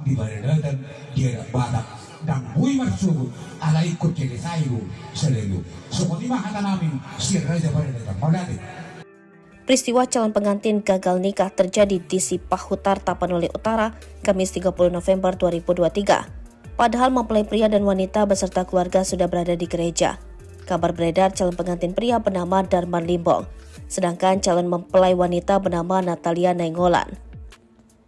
di badan dia badak dan bui marsubu ala ikut jadi sayu selalu seperti kata namin sirra di badan modal. Peristiwa calon pengantin gagal nikah terjadi di Sipahutar, Tapanuli Utara, Kamis 30 November 2023. Padahal mempelai pria dan wanita beserta keluarga sudah berada di gereja. Kabar beredar calon pengantin pria bernama Darman Limbong, sedangkan calon mempelai wanita bernama Natalia Nainggolan.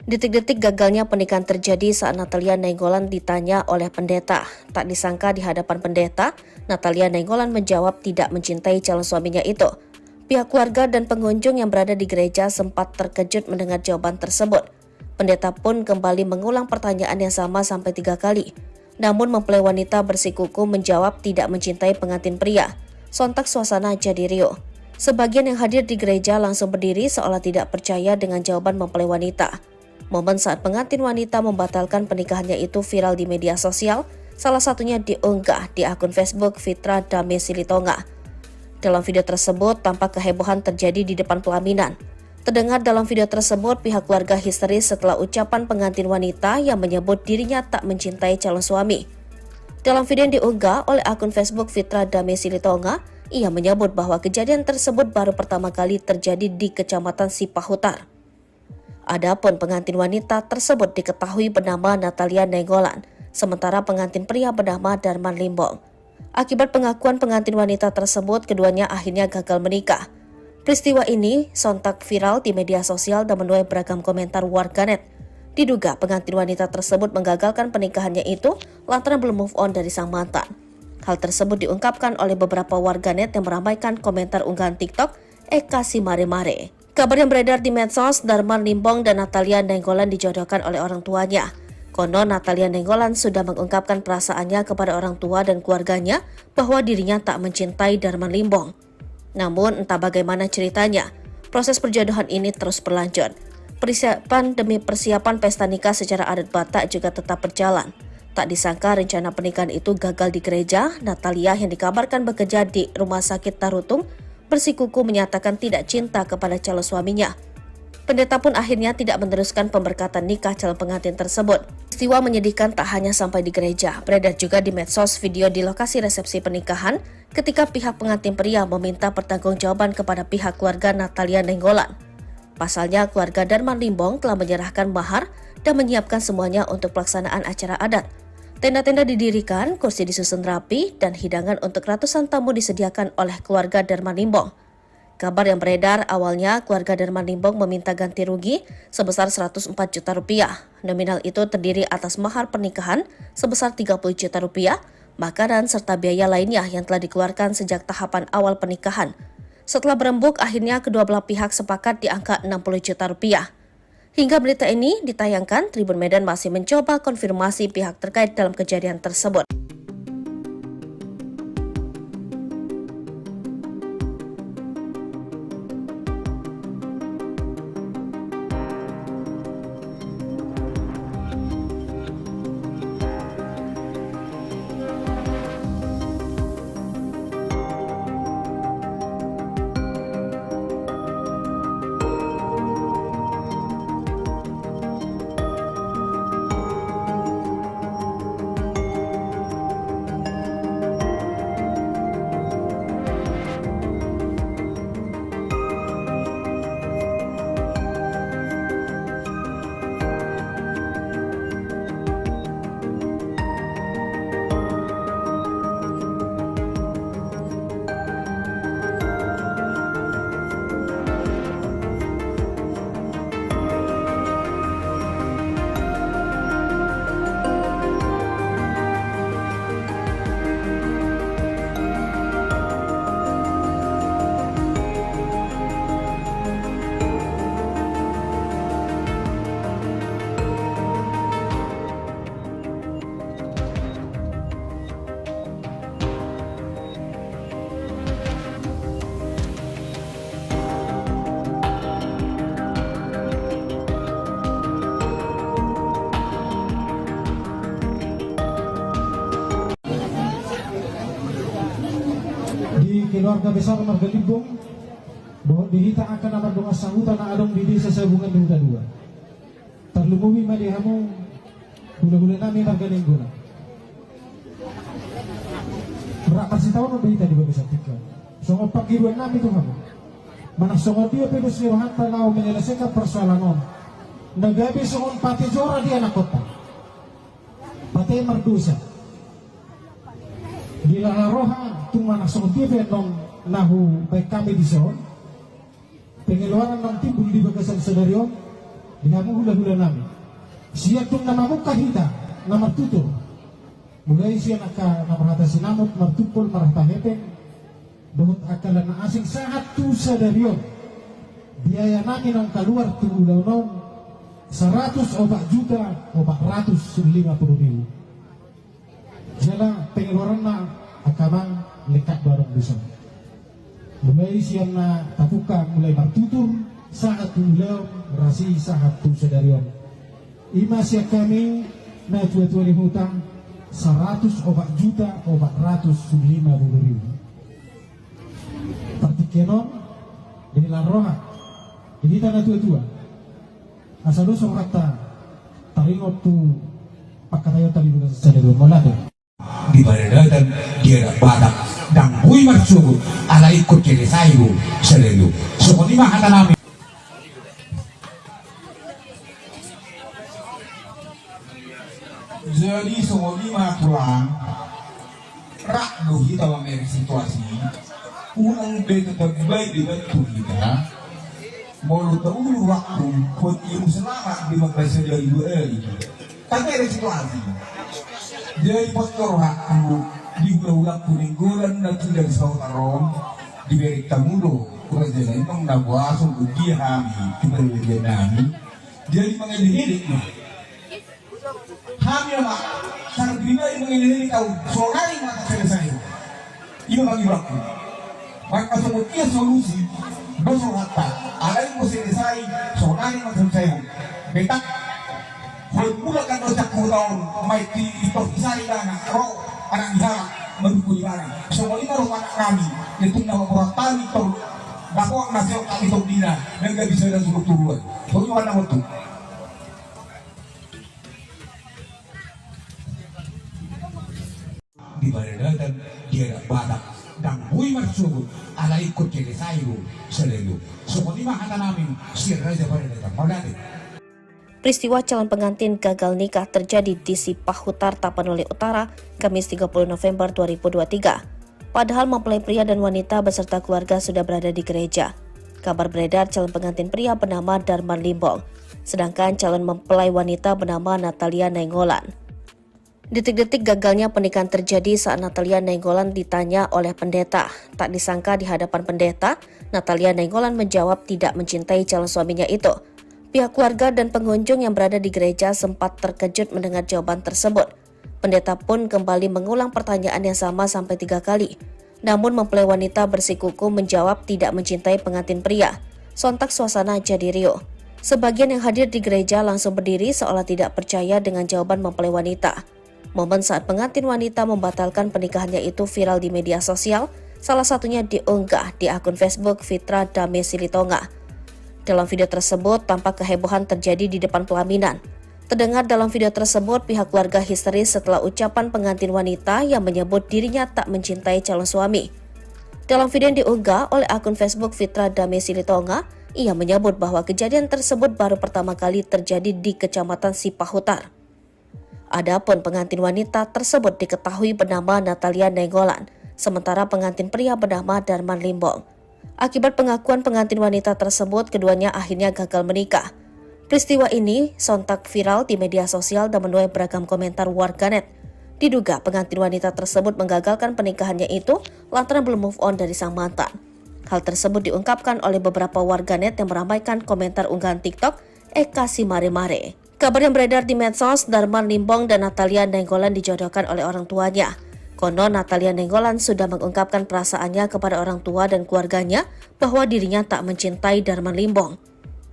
Detik-detik gagalnya pernikahan terjadi saat Natalia Nainggolan ditanya oleh pendeta. Tak disangka di hadapan pendeta, Natalia Nainggolan menjawab tidak mencintai calon suaminya itu. Pihak keluarga dan pengunjung yang berada di gereja sempat terkejut mendengar jawaban tersebut. Pendeta pun kembali mengulang pertanyaan yang sama sampai 3 kali. Namun mempelai wanita bersikukuh menjawab tidak mencintai pengantin pria. Sontak suasana jadi riuh. Sebagian yang hadir di gereja langsung berdiri seolah tidak percaya dengan jawaban mempelai wanita. Momen saat pengantin wanita membatalkan pernikahannya itu viral di media sosial, salah satunya diunggah di akun Facebook Fitra Dame Silitonga. Dalam video tersebut, tampak kehebohan terjadi di depan pelaminan. Terdengar dalam video tersebut, pihak keluarga histeris setelah ucapan pengantin wanita yang menyebut dirinya tak mencintai calon suami. Dalam video yang diunggah oleh akun Facebook Fitra Dame Silitonga, ia menyebut bahwa kejadian tersebut baru pertama kali terjadi di Kecamatan Sipahutar. Adapun pengantin wanita tersebut diketahui bernama Natalia Nainggolan, sementara pengantin pria bernama Darman Limbong. Akibat pengakuan pengantin wanita tersebut, keduanya akhirnya gagal menikah. Peristiwa ini sontak viral di media sosial dan menuai beragam komentar warganet. Diduga pengantin wanita tersebut menggagalkan pernikahannya itu lantaran belum move on dari sang mantan. Hal tersebut diungkapkan oleh beberapa warganet yang meramaikan komentar unggahan TikTok Eka Simare-Mare. Kabar yang beredar di medsos, Darman Limbong dan Natalia Nainggolan dijodohkan oleh orang tuanya. Konon Natalia Nainggolan sudah mengungkapkan perasaannya kepada orang tua dan keluarganya bahwa dirinya tak mencintai Darman Limbong. Namun entah bagaimana ceritanya, proses perjodohan ini terus berlanjut. Persiapan demi persiapan pesta nikah secara adat Batak juga tetap berjalan. Tak disangka rencana pernikahan itu gagal di gereja. Natalia yang dikabarkan bekerja di Rumah Sakit Tarutung bersikukuh menyatakan tidak cinta kepada calon suaminya. Pendeta pun akhirnya tidak meneruskan pemberkatan nikah calon pengantin tersebut. Peristiwa menyedihkan tak hanya sampai di gereja, beredar juga di medsos video di lokasi resepsi pernikahan ketika pihak pengantin pria meminta pertanggungjawaban kepada pihak keluarga Natalia Nainggolan. Pasalnya, keluarga Darman Limbong telah menyerahkan mahar dan menyiapkan semuanya untuk pelaksanaan acara adat. Tenda-tenda didirikan, kursi disusun rapi, dan hidangan untuk ratusan tamu disediakan oleh keluarga Darman Limbong. Kabar yang beredar awalnya keluarga Darman Limbong meminta ganti rugi sebesar 104 juta rupiah. Nominal itu terdiri atas mahar pernikahan sebesar 30 juta rupiah, makanan serta biaya lainnya yang telah dikeluarkan sejak tahapan awal pernikahan. Setelah berembuk, akhirnya kedua belah pihak sepakat di angka 60 juta rupiah. Hingga berita ini ditayangkan, Tribun Medan masih mencoba konfirmasi pihak terkait dalam kejadian tersebut. keluarga besar Marga Limbong bahwa dihita akan amat doa sambutan adong di desa Sabungan Duga Dua. Terlumumi madihamu Hula-hula namin marganing gula. Berapa sih tahun berita di bawah satika. Songo pagiruan namin itu kamu. Manang songo dia pedo sirohan talau menyelesaikan persoalan on. Nagabi songo pati jora di anak kota. Pati merdusa. Bila roha tu manang songo dia pedong nahu baik kami di son. Pengeluaran ng timbul di bagasan sedario. Dinamu hula-hula namin. Siya tung namamuka hita na martuto. Mulai siya namarhatasi namot martupol marhatahepeng. Doon akala na asing saat tu sedario. Biaya namin ang kaluar tu ulaw-naw 100 o 4 juta o 450,000. Sila pengeluaran na akamang lekat barang bisa. Mulai siya na tapuka mulai martutur saat tu ulaw rasi saat tu sedario. Ima siya kami na tua-tua ni hutang 100 o 4 juta o 450,000. Partikenon ini laroha ini tanah tua-tua asal dosa kata taringot tu pakatayo tali bulan sedario molado di baradatan dia badak dan bui marsugo ala ikut kiri sayu selalu sokoni mahata namin. Jadi sokoni pulang rak dohi tawa meri situasi unang beto terbaik di bentuk kita mau tahu waktu pun ilmu selamat di madrasah dari dua tapi ada situasi jadi postor waktu di bulan kuning gulan nanti dari sautarom di beri tamudo kerja lain memang nabuas untuk dia kami diberi nami jadi mengelih kami mak sangat bina yang mengelih tahu soalnya mata selesai ini bagi waktu maka semua solusi dosa kata ada yang mesti selesai soalnya mata selesai betak formula kan dosa kurang maiti itu isari dan roh anak diharap mendukung ibadah semua ini roh anak kami itu nama orang tani itu bahwa nasihat kami itu dina dan gak bisa ada suruh turun soalnya mana waktu di baradatan dia badak dan bui marsugo ala ikut kiri sayu selalu sokoni mahata namin sirra de baradatan molade. Peristiwa calon pengantin gagal nikah terjadi di Sipahutar, Tapanuli Utara, Kamis 30 November 2023. Padahal mempelai pria dan wanita beserta keluarga sudah berada di gereja. Kabar beredar calon pengantin pria bernama Darman Limbong, sedangkan calon mempelai wanita bernama Natalia Nainggolan. Detik-detik gagalnya pernikahan terjadi saat Natalia Nainggolan ditanya oleh pendeta. Tak disangka di hadapan pendeta, Natalia Nainggolan menjawab tidak mencintai calon suaminya itu. Pihak keluarga dan pengunjung yang berada di gereja sempat terkejut mendengar jawaban tersebut. Pendeta pun kembali mengulang pertanyaan yang sama sampai 3 kali. Namun mempelai wanita bersikukuh menjawab tidak mencintai pengantin pria. Sontak suasana jadi riuh. Sebagian yang hadir di gereja langsung berdiri seolah tidak percaya dengan jawaban mempelai wanita. Momen saat pengantin wanita membatalkan pernikahannya itu viral di media sosial, salah satunya diunggah di akun Facebook Fitra Dame Silitonga. Dalam video tersebut, tampak kehebohan terjadi di depan pelaminan. Terdengar dalam video tersebut, pihak keluarga histeris setelah ucapan pengantin wanita yang menyebut dirinya tak mencintai calon suami. Dalam video yang diunggah oleh akun Facebook Fitra Dame Silitonga, ia menyebut bahwa kejadian tersebut baru pertama kali terjadi di Kecamatan Sipahutar. Adapun pengantin wanita tersebut diketahui bernama Natalia Nainggolan, sementara pengantin pria bernama Darman Limbong. Akibat pengakuan pengantin wanita tersebut, keduanya akhirnya gagal menikah. Peristiwa ini sontak viral di media sosial dan menuai beragam komentar warganet. Diduga pengantin wanita tersebut menggagalkan pernikahannya itu lantaran belum move on dari sang mantan. Hal tersebut diungkapkan oleh beberapa warganet yang meramaikan komentar unggahan TikTok Eka si Mare-Mare. Kabar yang beredar di medsos, Darman Limbong dan Natalia Nainggolan dijodohkan oleh orang tuanya. Konon Natalia Nainggolan sudah mengungkapkan perasaannya kepada orang tua dan keluarganya bahwa dirinya tak mencintai Darman Limbong.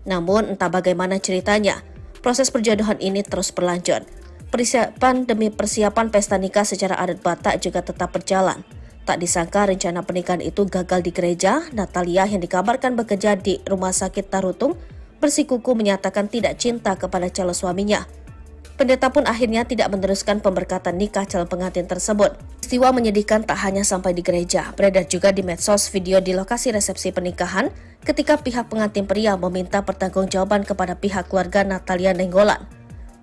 Namun entah bagaimana ceritanya, proses perjodohan ini terus berlanjut. Persiapan demi persiapan pesta nikah secara adat Batak juga tetap berjalan. Tak disangka rencana pernikahan itu gagal di gereja. Natalia yang dikabarkan bekerja di Rumah Sakit Tarutung bersikukuh menyatakan tidak cinta kepada calon suaminya. Pendeta pun akhirnya tidak meneruskan pemberkatan nikah calon pengantin tersebut. Peristiwa menyedihkan tak hanya sampai di gereja, beredar juga di medsos video di lokasi resepsi pernikahan ketika pihak pengantin pria meminta pertanggungjawaban kepada pihak keluarga Natalia Nenggolan.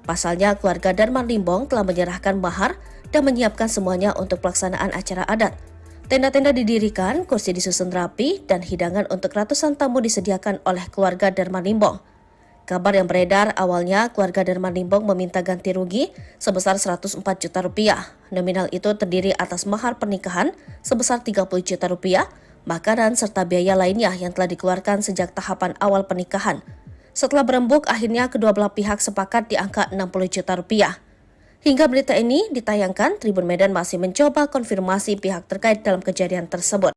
Pasalnya, keluarga Darman Limbong telah menyerahkan mahar dan menyiapkan semuanya untuk pelaksanaan acara adat. Tenda-tenda didirikan, kursi disusun rapi, dan hidangan untuk ratusan tamu disediakan oleh keluarga Darman Limbong. Kabar yang beredar awalnya keluarga Darman Limbong meminta ganti rugi sebesar 104 juta rupiah. Nominal itu terdiri atas mahar pernikahan sebesar 30 juta rupiah, makanan serta biaya lainnya yang telah dikeluarkan sejak tahapan awal pernikahan. Setelah berembuk, akhirnya kedua belah pihak sepakat di angka 60 juta rupiah. Hingga berita ini ditayangkan, Tribun Medan masih mencoba konfirmasi pihak terkait dalam kejadian tersebut.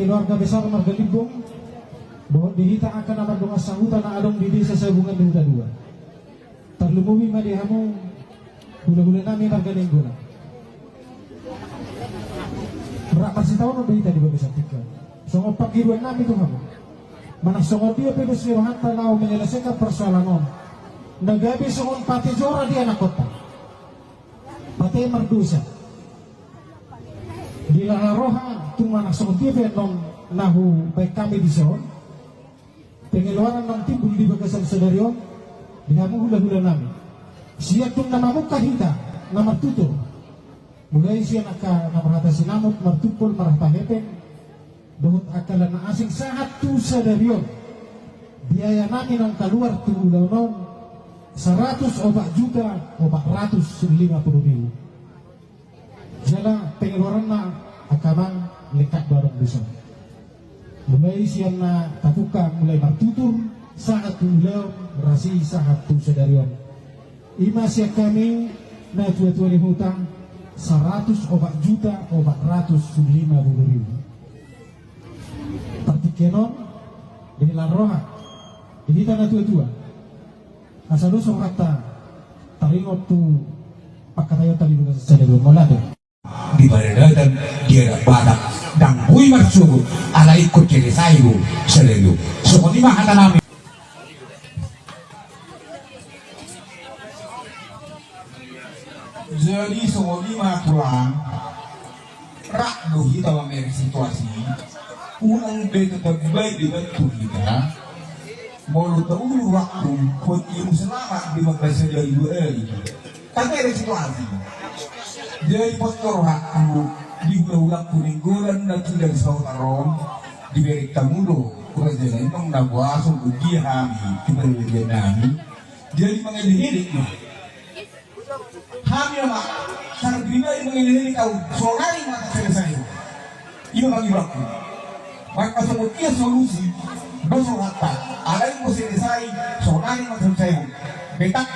Keluarga besar Marga Limbong bahwa dihita akan amat doa sangutan na adong di desa sabungan di hutan dua. Terlumumi madihamu hula-hula nami Marga Limbong. Berapa sih tahun udah dihita di bagi satika. Songo pagiruan nami tuh kamu. Mana songo dia pedus nirohan tanau menyelesaikan persoalan on. Nagabi songo pati jora di anak kota. Pati merdusa. Di laharohan tumana songo dia non nahu baik kami di son. Pengeluaran non timbul di bagasan sedarion. Dinamu hula-hula nami. Siya tung namamu kahita nama tutur. Mulai siya namarata sinamot martupol marata hepeng. Dohut akalan na asing sahat tu sedarion. Biaya namin ang kaluar tu ulaw non 100 juta o 450 ribu. Jala pengeluaran na akamang lekat barang bisa. Mulai siya na tapuka mulai martutur saat tu ulaw rasi sahat tu sedarion. Ima siya kami na tua-tua hutang 100 juta o 450 ribu. Partikenon di laroha di tanah tua-tua asal usung rata taringot tu pakatayo tali lugas sedero molade di baredan dia badak dan bui marsugu ala ikut jadi sayu selalu seperti mahal nami. Jadi semua lima pulang rak dohi dalam situasi unang beto tagbay di bantu kita mau tahu waktu pun ilmu selamat di madrasah dari dua tapi ada situasi dari postor waktu di ulang kuninggolan dan tidak sautaron di berik tamudo kerja lain nabuasong uji kami kiberian kami jadi mengelidik kami mak sangat gila mengelidik kau soalnya mata selesai itu bagi waktu maka semua solusi dosa rata ada yang mau selesai soalnya macam saya betak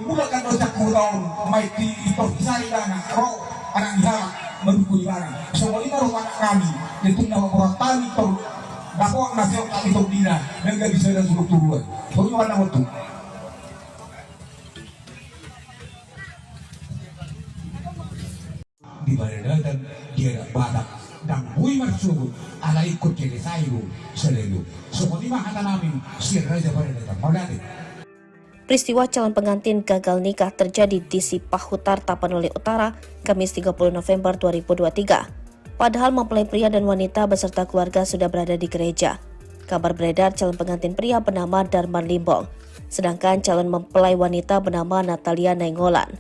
mulakan dosa kurang maiti itu isari dana roh anak dihalak mendukung barang semua ini roh anak kami itu nama orang tali itu Naku ang nasyo ang itong dina nang gabi sa nasuruturuan. So yung anak mo to. Di ba rin dan dia badak dan buhay marsugo ala ikot kini sayo sa lelo. So kung di makata namin sira sa pa rin ito. Magalit. Peristiwa calon pengantin gagal nikah terjadi di Sipahutar, Tapanuli Utara, Kamis 30 November 2023. Padahal mempelai pria dan wanita beserta keluarga sudah berada di gereja. Kabar beredar calon pengantin pria bernama Darman Limbong, sedangkan calon mempelai wanita bernama Natalia Nainggolan.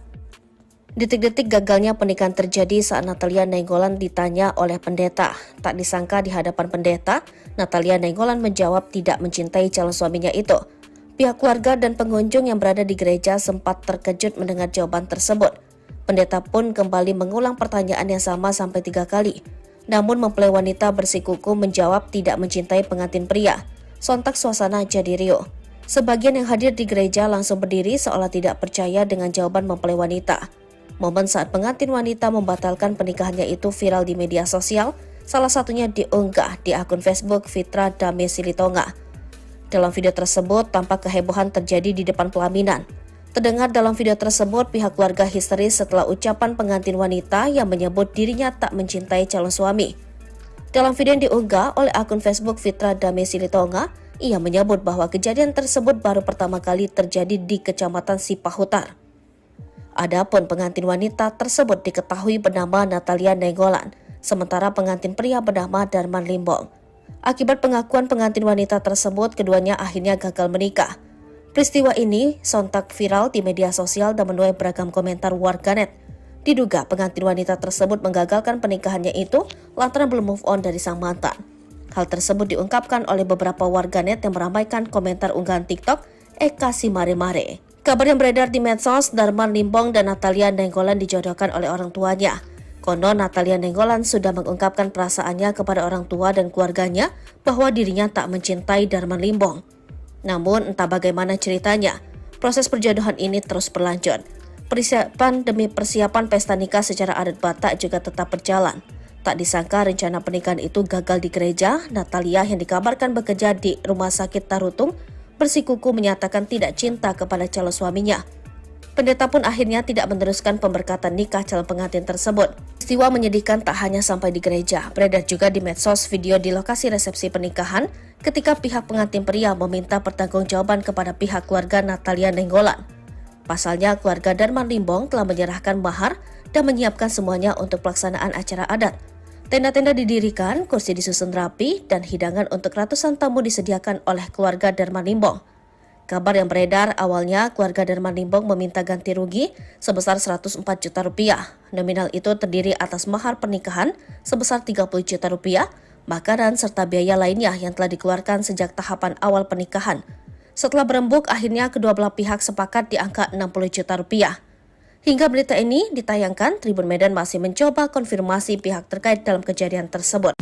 Detik-detik gagalnya pernikahan terjadi saat Natalia Nainggolan ditanya oleh pendeta. Tak disangka di hadapan pendeta, Natalia Nainggolan menjawab tidak mencintai calon suaminya itu. Pihak keluarga dan pengunjung yang berada di gereja sempat terkejut mendengar jawaban tersebut. Pendeta pun kembali mengulang pertanyaan yang sama sampai 3 kali. Namun mempelai wanita bersikukuh menjawab tidak mencintai pengantin pria. Sontak suasana jadi riuh. Sebagian yang hadir di gereja langsung berdiri seolah tidak percaya dengan jawaban mempelai wanita. Momen saat pengantin wanita membatalkan pernikahannya itu viral di media sosial, salah satunya diunggah di akun Facebook Fitra Dame Silitonga. Dalam video tersebut, tampak kehebohan terjadi di depan pelaminan. Terdengar dalam video tersebut, pihak keluarga histeris setelah ucapan pengantin wanita yang menyebut dirinya tak mencintai calon suami. Dalam video yang diunggah oleh akun Facebook Fitra Dame Silitonga, ia menyebut bahwa kejadian tersebut baru pertama kali terjadi di Kecamatan Sipahutar. Adapun pengantin wanita tersebut diketahui bernama Natalia Nainggolan, sementara pengantin pria bernama Darman Limbong. Akibat pengakuan pengantin wanita tersebut, keduanya akhirnya gagal menikah. Peristiwa ini sontak viral di media sosial dan menuai beragam komentar warganet. Diduga pengantin wanita tersebut menggagalkan pernikahannya itu lantaran belum move on dari sang mantan. Hal tersebut diungkapkan oleh beberapa warganet yang meramaikan komentar unggahan TikTok Eka Simare-Mare. Kabar yang beredar di medsos, Darman Limbong dan Natalia Nainggolan dijodohkan oleh orang tuanya. Konon Natalia Nainggolan sudah mengungkapkan perasaannya kepada orang tua dan keluarganya bahwa dirinya tak mencintai Darman Limbong. Namun entah bagaimana ceritanya, proses perjodohan ini terus berlanjut. Persiapan demi persiapan pesta nikah secara adat Batak juga tetap berjalan. Tak disangka rencana pernikahan itu gagal di gereja. Natalia yang dikabarkan bekerja di Rumah Sakit Tarutung bersikukuh menyatakan tidak cinta kepada calon suaminya. Pendeta pun akhirnya tidak meneruskan pemberkatan nikah calon pengantin tersebut. Peristiwa menyedihkan tak hanya sampai di gereja, beredar juga di medsos video di lokasi resepsi pernikahan ketika pihak pengantin pria meminta pertanggungjawaban kepada pihak keluarga Natalia Nainggolan. Pasalnya, keluarga Darman Limbong telah menyerahkan mahar dan menyiapkan semuanya untuk pelaksanaan acara adat. Tenda-tenda didirikan, kursi disusun rapi, dan hidangan untuk ratusan tamu disediakan oleh keluarga Darman Limbong. Kabar yang beredar awalnya keluarga Darman Limbong meminta ganti rugi sebesar 104 juta rupiah. Nominal itu terdiri atas mahar pernikahan sebesar 30 juta rupiah, makanan serta biaya lainnya yang telah dikeluarkan sejak tahapan awal pernikahan. Setelah berembuk, akhirnya kedua belah pihak sepakat di angka 60 juta rupiah. Hingga berita ini ditayangkan, Tribun Medan masih mencoba konfirmasi pihak terkait dalam kejadian tersebut.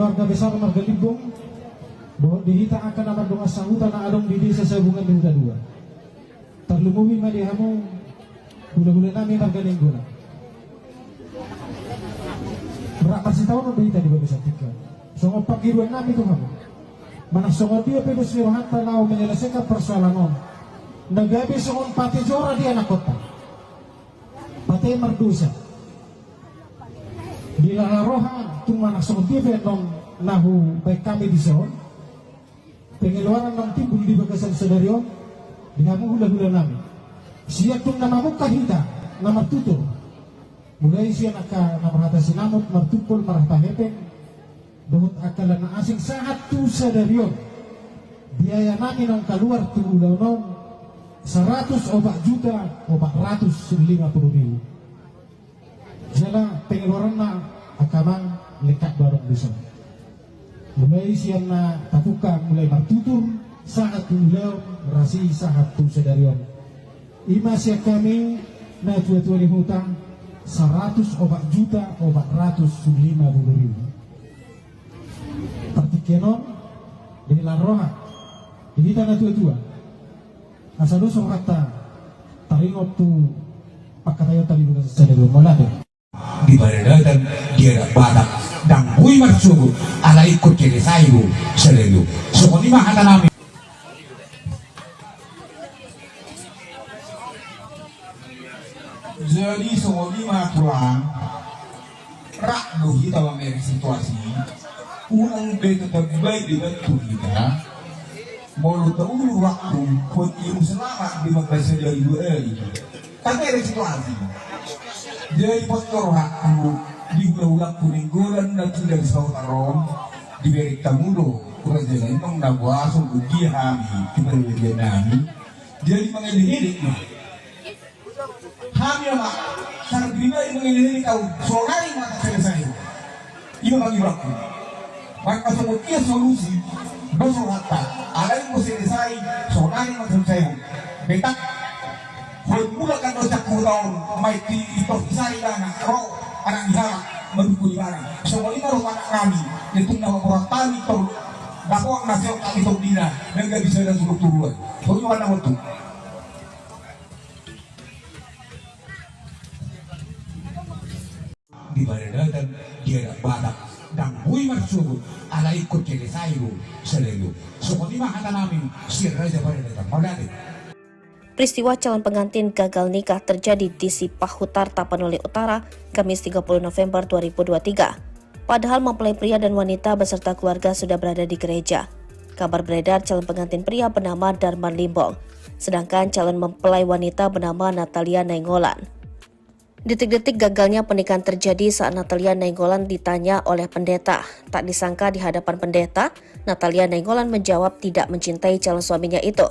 keluarga besar marga Limbong bahwa dihita akan amat doa sahutan adong di desa Sabungan di Huta 2. Terlumumi madihamu gula-gula nami marga Nenggona. Berapa sih tahun udah di Babesa Tika. Songo pagiruan nami tuh kamu. Mana songo dia pedus liwahan tanau menyelesaikan persoalan on. Nagabi songo pati jora di anak kota. Pati merdusa. Bila rohan tuh mana songo dia non nahu baik kami di son. Pengeluaran non timbul di Bagasan Sedario. Dinamu hula-hula nami. Siap tuh nama muka hita, nama tutur. Mulai siya namarhatasi namot martupol marahta hepeng dohot akalan na asing saat tu sadarion biaya namin ang kaluar tu ulaw non 100 obat juta obat 150,000 jala pengeluaran na akamang lekat barong bisa mulai siya na tapukan mulai martutur saat tu ulaw rasi saat tu sadarion ima siya kami na tua-tua ni hutang 100 obat juta obat 150,000 partikenon di laroha di tanah tua-tua asal dosong kata taringop tu pakatayo tali bukan sadero molado di badan dia ada badak dan hui marsugo ala ikut kiri saibu selalu sokoni mah kata nami. Jadi semua lima pulang rak dohi dalam situasi unang beto terbaik di bentuk kita mau tahu waktu pun ilmu selamat di madrasah dari dua ini tapi ada situasi jadi postor hakku di ulang kuning golan dan tidak disahutaron diberi tamudo kurang jalan memang nabwa sungguh dia kami diberi dia nami jadi mengelih kami mak karena pribadi mengenai kau soalnya mata selesai ini bagi waktu maka semua solusi dosa kata ada yang selesai soalnya mata selesai betak formula kan dosa kurang maiti itu selesai dan roh anak diharap mendukung ibadah semua ini roh anak kami itu nama orang tani itu dakwah nasihat kami itu dina dan gak bisa ada suruh turun soalnya mana waktu di badan dia ada badak dan hui marsugo ala ikut kiri saibu selalu sokoni mah kata nami siar raja badan molade. Peristiwa calon pengantin gagal nikah terjadi di Sipahutar, Tapanuli Utara, Kamis 30 November 2023. Padahal mempelai pria dan wanita beserta keluarga sudah berada di gereja. Kabar beredar calon pengantin pria bernama Darman Limbong, sedangkan calon mempelai wanita bernama Natalia Nainggolan. Detik-detik gagalnya pernikahan terjadi saat Natalia Nainggolan ditanya oleh pendeta. Tak disangka di hadapan pendeta, Natalia Nainggolan menjawab tidak mencintai calon suaminya itu.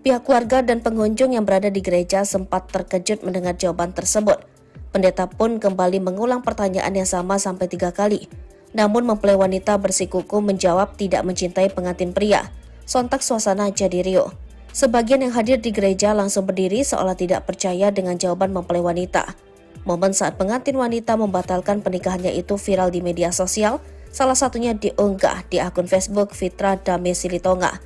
Pihak keluarga dan pengunjung yang berada di gereja sempat terkejut mendengar jawaban tersebut. Pendeta pun kembali mengulang pertanyaan yang sama sampai 3 kali. Namun mempelai wanita bersikukuh menjawab tidak mencintai pengantin pria. Sontak suasana jadi riuh. Sebagian yang hadir di gereja langsung berdiri seolah tidak percaya dengan jawaban mempelai wanita. Momen saat pengantin wanita membatalkan pernikahannya itu viral di media sosial, salah satunya diunggah di akun Facebook Fitra Dame Silitonga.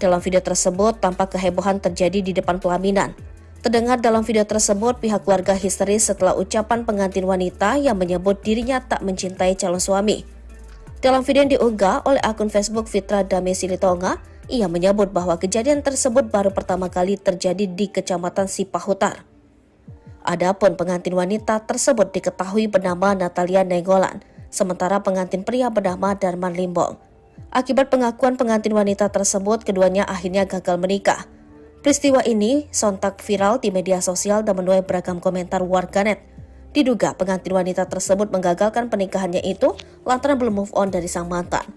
Dalam video tersebut, tampak kehebohan terjadi di depan pelaminan. Terdengar dalam video tersebut, pihak keluarga histeris setelah ucapan pengantin wanita yang menyebut dirinya tak mencintai calon suami. Dalam video yang diunggah oleh akun Facebook Fitra Dame Silitonga, ia menyebut bahwa kejadian tersebut baru pertama kali terjadi di Kecamatan Sipahutar. Adapun pengantin wanita tersebut diketahui bernama Natalia Nainggolan, sementara pengantin pria bernama Darman Limbong. Akibat pengakuan pengantin wanita tersebut, keduanya akhirnya gagal menikah. Peristiwa ini sontak viral di media sosial dan menuai beragam komentar warganet. Diduga pengantin wanita tersebut menggagalkan pernikahannya itu lantaran belum move on dari sang mantan.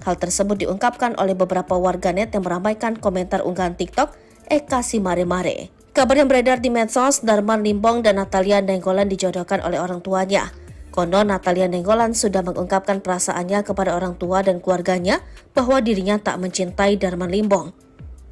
Hal tersebut diungkapkan oleh beberapa warganet yang meramaikan komentar unggahan TikTok Eka Si Mare Mare. Kabar yang beredar di medsos, Darman Limbong dan Natalia Nainggolan dijodohkan oleh orang tuanya. Konon Natalia Nainggolan sudah mengungkapkan perasaannya kepada orang tua dan keluarganya bahwa dirinya tak mencintai Darman Limbong.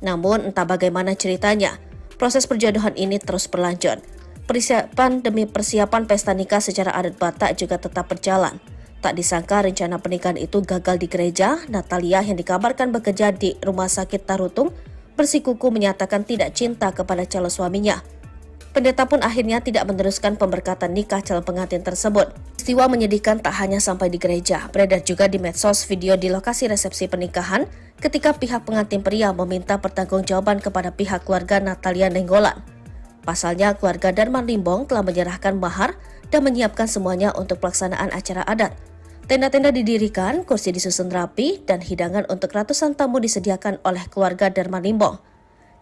Namun entah bagaimana ceritanya, proses perjodohan ini terus berlanjut. Persiapan demi persiapan pesta nikah secara adat Batak juga tetap berjalan. Tak disangka rencana pernikahan itu gagal di gereja. Natalia yang dikabarkan bekerja di Rumah Sakit Tarutung bersikukuh menyatakan tidak cinta kepada calon suaminya. Pendeta pun akhirnya tidak meneruskan pemberkatan nikah calon pengantin tersebut. Peristiwa menyedihkan tak hanya sampai di gereja, beredar juga di medsos video di lokasi resepsi pernikahan ketika pihak pengantin pria meminta pertanggungjawaban kepada pihak keluarga Natalia Nenggolan. Pasalnya, keluarga Darman Limbong telah menyerahkan mahar dan menyiapkan semuanya untuk pelaksanaan acara adat. Tenda-tenda didirikan, kursi disusun rapi, dan hidangan untuk ratusan tamu disediakan oleh keluarga Darman Limbong.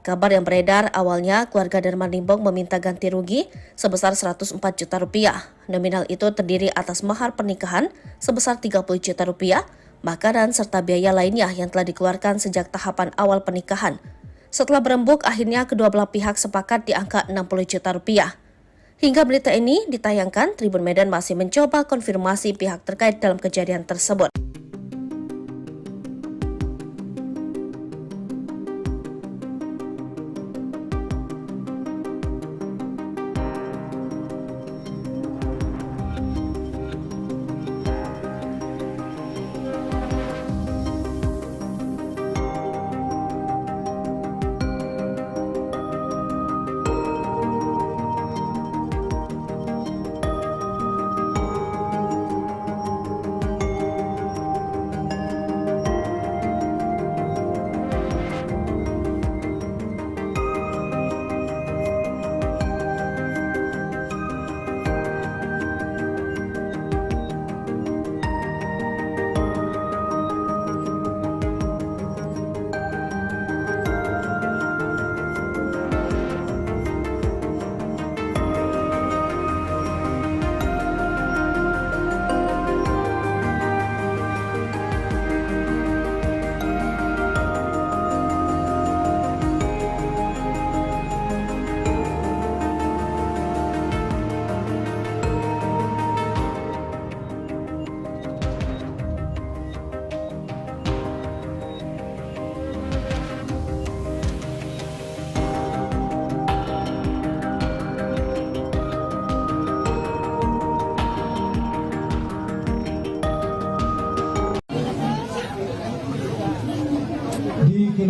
Kabar yang beredar awalnya keluarga Darman Limbong meminta ganti rugi sebesar 104 juta rupiah. Nominal itu terdiri atas mahar pernikahan sebesar 30 juta rupiah, makanan serta biaya lainnya yang telah dikeluarkan sejak tahapan awal pernikahan. Setelah berembuk, akhirnya kedua belah pihak sepakat di angka 60 juta rupiah. Hingga berita ini ditayangkan, Tribun Medan masih mencoba konfirmasi pihak terkait dalam kejadian tersebut.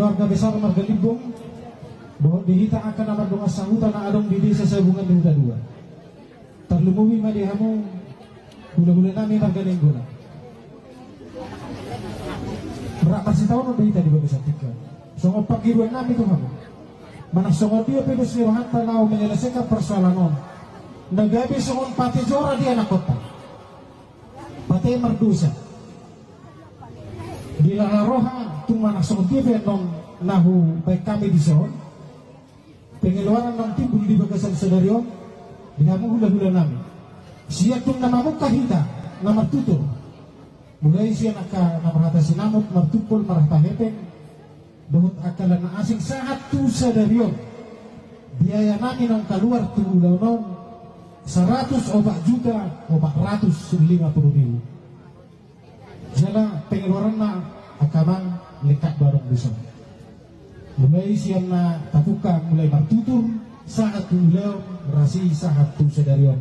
Keluarga besar Marga Limbong bahwa dihita akan amar doa sangutan na adong di desa Sabungan di Huta 2. Terlumuwi madihamu hula-hula nami Marga Limbong. Berapa sih tahun udah dihita di bagi satika. Songo pagiruan nami tuh kamu. Mana songo dia pedos nirohan tanau menyelesaikan persoalan on. Nagabi songon pati jora di anak kota. Pati merdusa. Di lalaroha tumana songo dia non nahu baik kami di son. Pengeluaran non timbul di bagasan sedario. Dinamu hula-hula nami. Siya tung namamu kahita nama tutur. Mulai siya nakamarhatasi namut martupol marahpahepeng. Dohut akalan na asing saat tu sedario. Biaya namin ang kaluar tulaw non 100 obat juta obat 150.000. Jala pengeluaran na akamang lekat barong bisa. Mulai siang na tapuka mulai martutur saat tulaw rasi saat tu sedarion.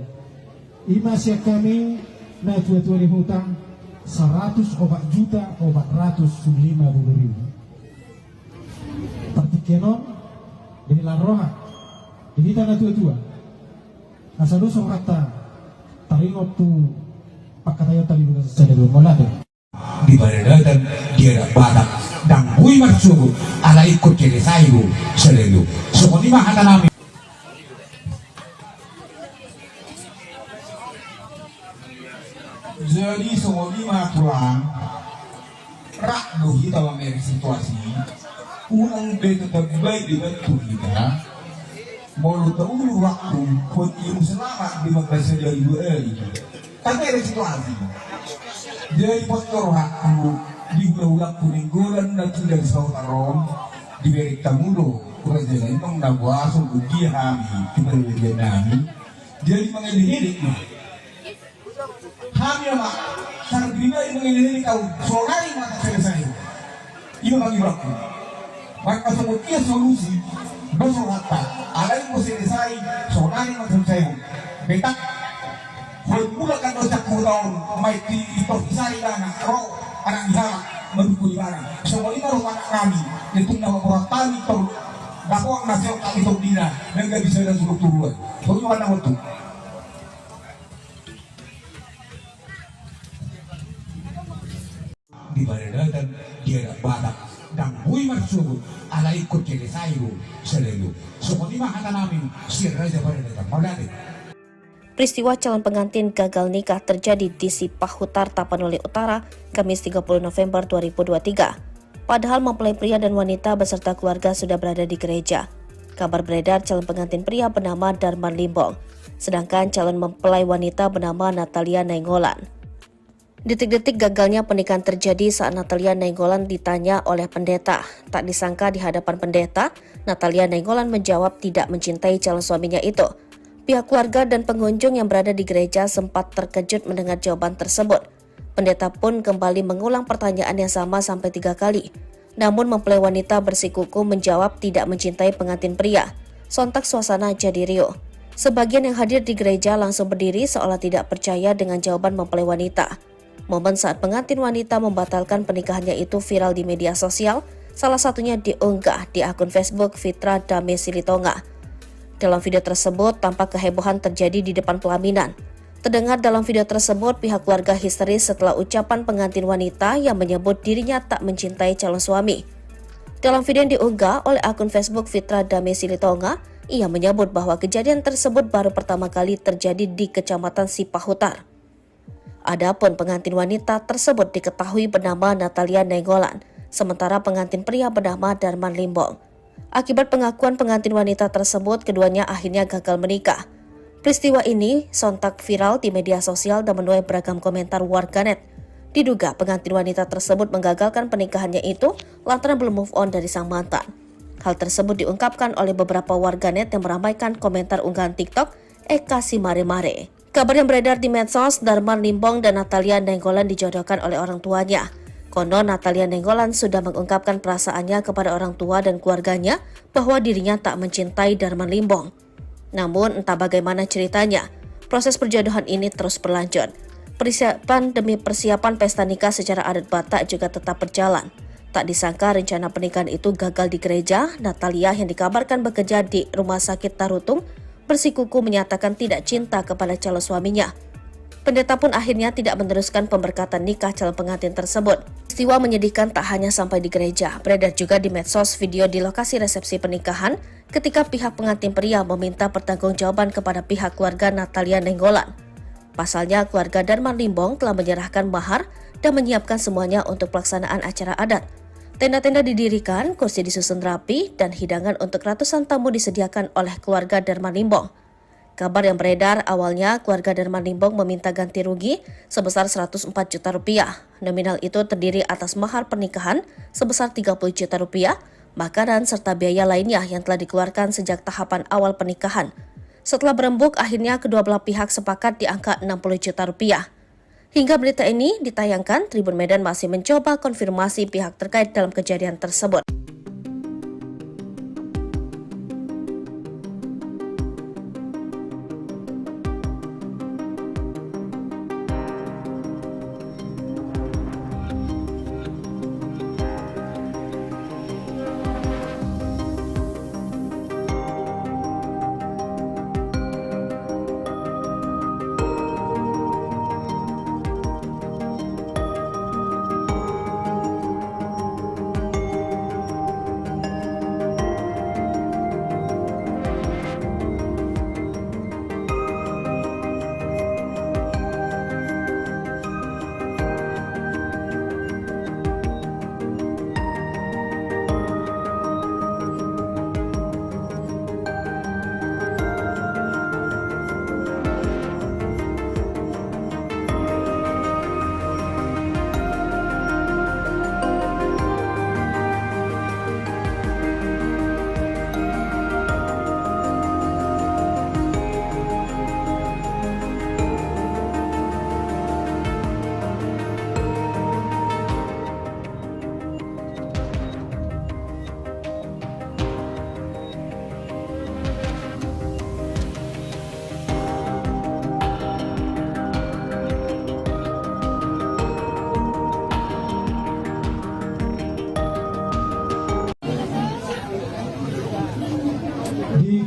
Ima siya kami na tua-tua di hutang 100 obat juta obat 150.000. Partikenon dari laroha ini tanah tua-tua. Asal dosong rata taringot tu pakatayo tali bukan sedarion molade. Di badan dia badak dan bui marsugu ala ikut kiri sayu selalu semua lima hata nami jadi semua lima pulang rak dohi dalam situasi ulang betul terbaik dibantu kita mau tahu waktu pun ilmu selamat di madrasah dari dua tapi ada situasi dari postor aku di ulang kuninggulan na tidak sa tarom di berik tamudo kurang itong nabwasong ugi kami kibalilya namin dari mga ilihilik mo kami naman sa nagbina yung mga ilihilik ako solari mga kasalasay yung mga ibrak ko magkasamot iya solusi baso hata alay mo sinisay solari mga kasalasay mo betak kung mula ka doon sa kurang may toh isari dana ro anak dihalak mendukung barang semua ini rumah anak kami itu nama orang tani toh dakwah nasib kami toh dina dan gak bisa ada suruh turun soalnya mana waktu di badan dan dia ada badak dan bui marsubut ala ikut jadi sayu selalu semua ini mah kata namin sirra aja pada datang maulade. Peristiwa calon pengantin gagal nikah terjadi di Sipahutar, Tapanuli Utara, Kamis 30 November 2023. Padahal mempelai pria dan wanita beserta keluarga sudah berada di gereja. Kabar beredar calon pengantin pria bernama Darman Limbong, sedangkan calon mempelai wanita bernama Natalia Nainggolan. Detik-detik gagalnya pernikahan terjadi saat Natalia Nainggolan ditanya oleh pendeta. Tak disangka di hadapan pendeta, Natalia Nainggolan menjawab tidak mencintai calon suaminya itu. Pihak keluarga dan pengunjung yang berada di gereja sempat terkejut mendengar jawaban tersebut. Pendeta pun kembali mengulang pertanyaan yang sama sampai 3 kali. Namun mempelai wanita bersikukuh menjawab tidak mencintai pengantin pria. Sontak suasana jadi riuh. Sebagian yang hadir di gereja langsung berdiri seolah tidak percaya dengan jawaban mempelai wanita. Momen saat pengantin wanita membatalkan pernikahannya itu viral di media sosial, salah satunya diunggah di akun Facebook Fitra Dame Silitonga. Dalam video tersebut, tampak kehebohan terjadi di depan pelaminan. Terdengar dalam video tersebut, pihak keluarga histeris setelah ucapan pengantin wanita yang menyebut dirinya tak mencintai calon suami. Dalam video yang diunggah oleh akun Facebook Fitra Dame Silitonga, ia menyebut bahwa kejadian tersebut baru pertama kali terjadi di Kecamatan Sipahutar. Adapun pengantin wanita tersebut diketahui bernama Natalia Nainggolan, sementara pengantin pria bernama Darman Limbong. Akibat pengakuan pengantin wanita tersebut, keduanya akhirnya gagal menikah. Peristiwa ini sontak viral di media sosial dan menuai beragam komentar warganet. Diduga pengantin wanita tersebut menggagalkan pernikahannya itu lantaran belum move on dari sang mantan. Hal tersebut diungkapkan oleh beberapa warganet yang meramaikan komentar unggahan TikTok Eka si Mare-Mare. Kabar yang beredar di medsos, Darman Limbong dan Natalia Nainggolan dijodohkan oleh orang tuanya. Konon Natalia Nainggolan sudah mengungkapkan perasaannya kepada orang tua dan keluarganya bahwa dirinya tak mencintai Darman Limbong. Namun entah bagaimana ceritanya, proses perjodohan ini terus berlanjut. Persiapan demi persiapan pesta nikah secara adat Batak juga tetap berjalan. Tak disangka rencana pernikahan itu gagal di gereja. Natalia yang dikabarkan bekerja di Rumah Sakit Tarutung bersikukuh menyatakan tidak cinta kepada calon suaminya. Pendeta pun akhirnya tidak meneruskan pemberkatan nikah calon pengantin tersebut. Peristiwa menyedihkan tak hanya sampai di gereja, beredar juga di medsos video di lokasi resepsi pernikahan ketika pihak pengantin pria meminta pertanggungjawaban kepada pihak keluarga Natalia Nainggolan. Pasalnya, keluarga Darman Limbong telah menyerahkan mahar dan menyiapkan semuanya untuk pelaksanaan acara adat. Tenda-tenda didirikan, kursi disusun rapi, dan hidangan untuk ratusan tamu disediakan oleh keluarga Darman Limbong. Kabar yang beredar awalnya keluarga Darman Limbong meminta ganti rugi sebesar 104 juta rupiah. Nominal itu terdiri atas mahar pernikahan sebesar 30 juta rupiah, makanan serta biaya lainnya yang telah dikeluarkan sejak tahapan awal pernikahan. Setelah berembuk, akhirnya kedua belah pihak sepakat di angka 60 juta rupiah. Hingga berita ini ditayangkan, Tribun Medan masih mencoba konfirmasi pihak terkait dalam kejadian tersebut.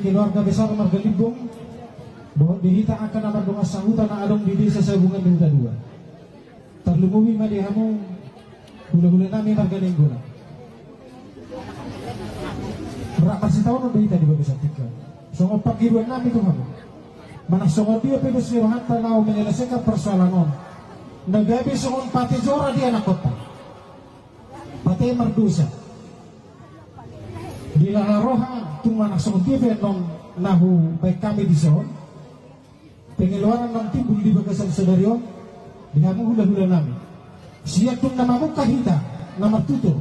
keluarga besar Marga Limbong bahwa dihita akan amat donga sahutan adong di desa Sabungan di Huta 2. Terlumumi madihamu hula-hula nami Marga Nenggona. Berak masih tahu no dihita di Babesa Tika. Songo pagiruan nami itu kamu. Mana songo dia pedes lewat tanau menyelesaikan persoalan on. Nagabi songo pati jora di anak kota. Pati merdusa. Di Lalaroha tumana songo dia non nahu baik kami di son. Pengeluaran non timbul di Bagasan Sedario. Dihamu hula-hula nami. Siya tung nama muka hita, nama tutur.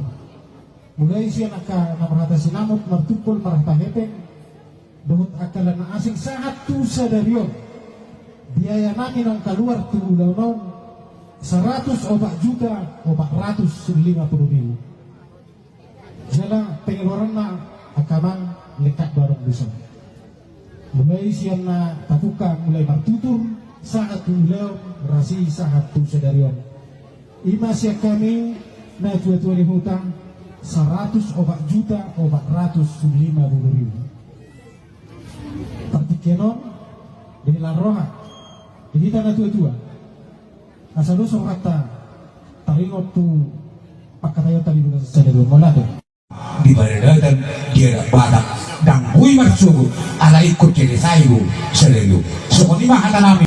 Mulai siya nama hata sinamut, martupul, marahta hepeng. Dohut akalan na asing saat tu Sedario. Biaya nami nang keluar tu ulau non 100 obat juta, 450.000. Jala pengeluaran na akaman lekat barang bisa. Mulai siya na tapuka, mulai martutur saat tu ulau rasi saat tu Sedario. Ima siya kami na tua-tua di hutang 100 obat juta, 450.000. Partikenon di Laroha di tanah tua-tua asal dosa kata taringot tu pakatayo tali bulan Sedario molado Di baradatan dia badak dan hui marsugo ala ikut jadi sayu Sedario. Semua ni mahal nami.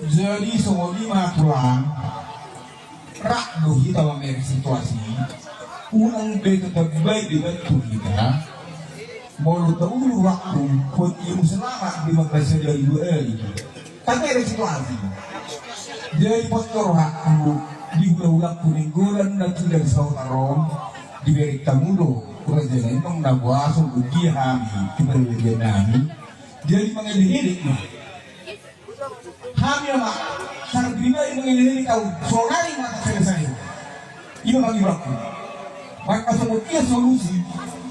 Jadi semua lima pulang rak dohi dalam situasi unang beto terbaik dibantu kita mau tahu waktu pun ilmu selamat di Makassar dari dua ini tapi ada situasi jadi postor waktu di ulang kuninggolan nanti dari Sautaron di berik tamudo kerja lain nong nabuaso dia kami kita nami jadi mengelirik kami apa sangat pribadi mengelirik kau solari mata selesai ini bagi waktu maka semua solusi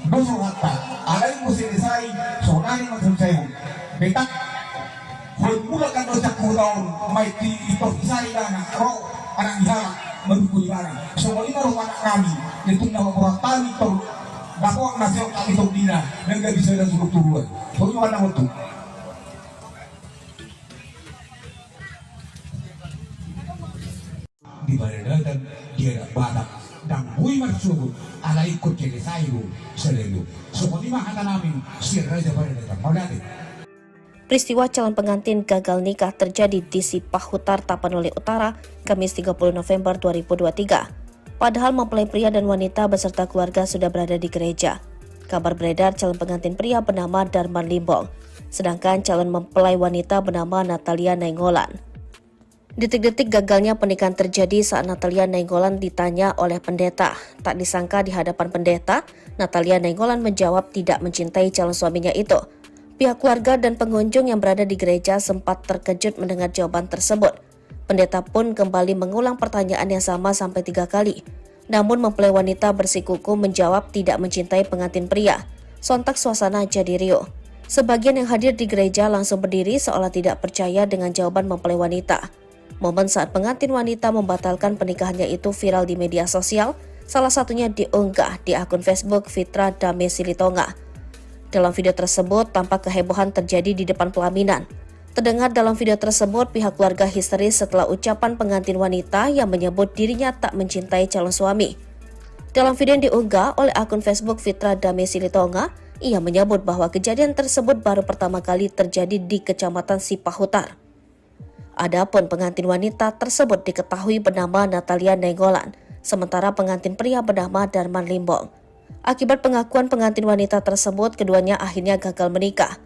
dosa kata ada yang mau selesai solari mata selesai betak mula kan dosa kurang mai itu selesai dan roh anak dihala mendukung ibadah semua ini roh anak kami itu nama orang tani itu dapat nasihat kami itu dina dan gak bisa dan suruh turun soalnya mana waktu di baradatan dia badak dan hui marsugo ala ikut jadi sayu Sedario. Semua ni mahal nami sirra da baradatan molade. Peristiwa calon pengantin gagal nikah terjadi di Sipahutar, Tapanuli Utara, Kamis 30 November 2023. Padahal mempelai pria dan wanita beserta keluarga sudah berada di gereja. Kabar beredar calon pengantin pria bernama Darman Limbong, sedangkan calon mempelai wanita bernama Natalia Nainggolan. Detik-detik gagalnya pernikahan terjadi saat Natalia Nainggolan ditanya oleh pendeta. Tak disangka di hadapan pendeta, Natalia Nainggolan menjawab tidak mencintai calon suaminya itu. Pihak keluarga dan pengunjung yang berada di gereja sempat terkejut mendengar jawaban tersebut. Pendeta pun kembali mengulang pertanyaan yang sama sampai 3 kali. Namun mempelai wanita bersikukuh menjawab tidak mencintai pengantin pria. Sontak suasana jadi riuh. Sebagian yang hadir di gereja langsung berdiri seolah tidak percaya dengan jawaban mempelai wanita. Momen saat pengantin wanita membatalkan pernikahannya itu viral di media sosial, salah satunya diunggah di akun Facebook Fitra Dame Silitonga. Dalam video tersebut, tampak kehebohan terjadi di depan pelaminan. Terdengar dalam video tersebut, pihak keluarga histeris setelah ucapan pengantin wanita yang menyebut dirinya tak mencintai calon suami. Dalam video yang diunggah oleh akun Facebook Fitra Dame Silitonga, ia menyebut bahwa kejadian tersebut baru pertama kali terjadi di Kecamatan Sipahutar. Adapun pengantin wanita tersebut diketahui bernama Natalia Nainggolan, sementara pengantin pria bernama Darman Limbong. Akibat pengakuan pengantin wanita tersebut, keduanya akhirnya gagal menikah.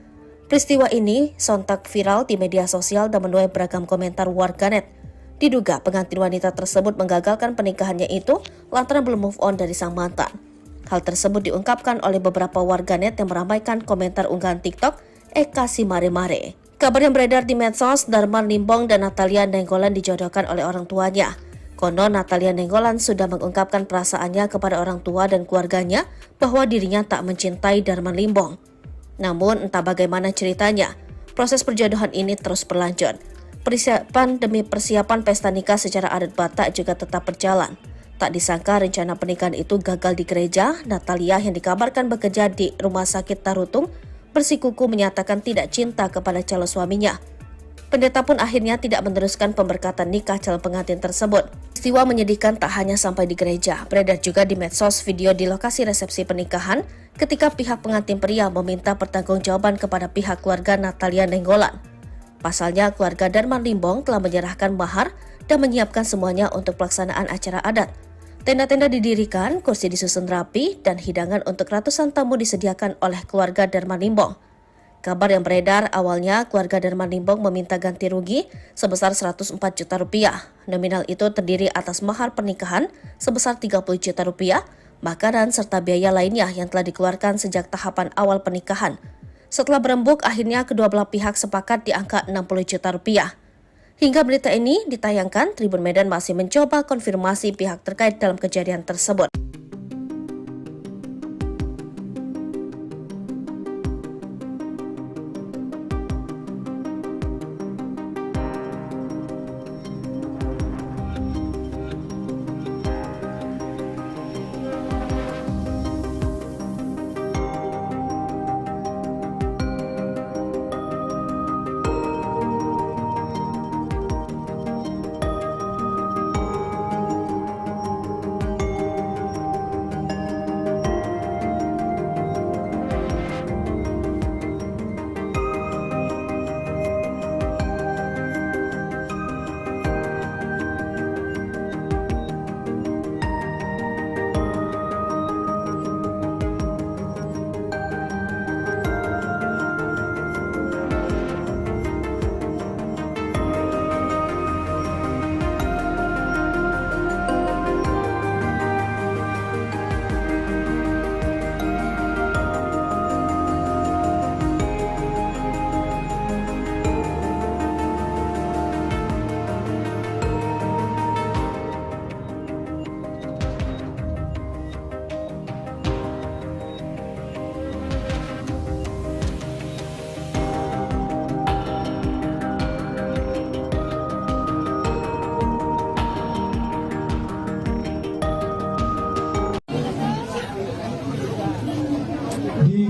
Peristiwa ini sontak viral di media sosial dan menuai beragam komentar warganet. Diduga pengantin wanita tersebut menggagalkan pernikahannya itu lantaran belum move on dari sang mantan. Hal tersebut diungkapkan oleh beberapa warganet yang meramaikan komentar unggahan TikTok Eka Simare-Mare. Kabar yang beredar di medsos, Darman Limbong dan Natalia Nainggolan dijodohkan oleh orang tuanya. Konon Natalia Nainggolan sudah mengungkapkan perasaannya kepada orang tua dan keluarganya bahwa dirinya tak mencintai Darman Limbong. Namun entah bagaimana ceritanya, proses perjodohan ini terus berlanjut. Persiapan demi persiapan pesta nikah secara adat Batak juga tetap berjalan. Tak disangka rencana pernikahan itu gagal di gereja. Natalia yang dikabarkan bekerja di Rumah Sakit Tarutung bersikukuh menyatakan tidak cinta kepada calon suaminya. Pendeta pun akhirnya tidak meneruskan pemberkatan nikah calon pengantin tersebut. Peristiwa menyedihkan tak hanya sampai di gereja, beredar juga di medsos video di lokasi resepsi pernikahan ketika pihak pengantin pria meminta pertanggungjawaban kepada pihak keluarga Natalia Nenggolan. Pasalnya, keluarga Darman Limbong telah menyerahkan mahar dan menyiapkan semuanya untuk pelaksanaan acara adat. Tenda-tenda didirikan, kursi disusun rapi, dan hidangan untuk ratusan tamu disediakan oleh keluarga Darman Limbong. Kabar yang beredar awalnya keluarga Darman Limbong meminta ganti rugi sebesar 104 juta rupiah. Nominal itu terdiri atas mahar pernikahan sebesar 30 juta rupiah, makanan serta biaya lainnya yang telah dikeluarkan sejak tahapan awal pernikahan. Setelah berembuk, akhirnya kedua belah pihak sepakat di angka 60 juta rupiah. Hingga berita ini ditayangkan, Tribun Medan masih mencoba konfirmasi pihak terkait dalam kejadian tersebut.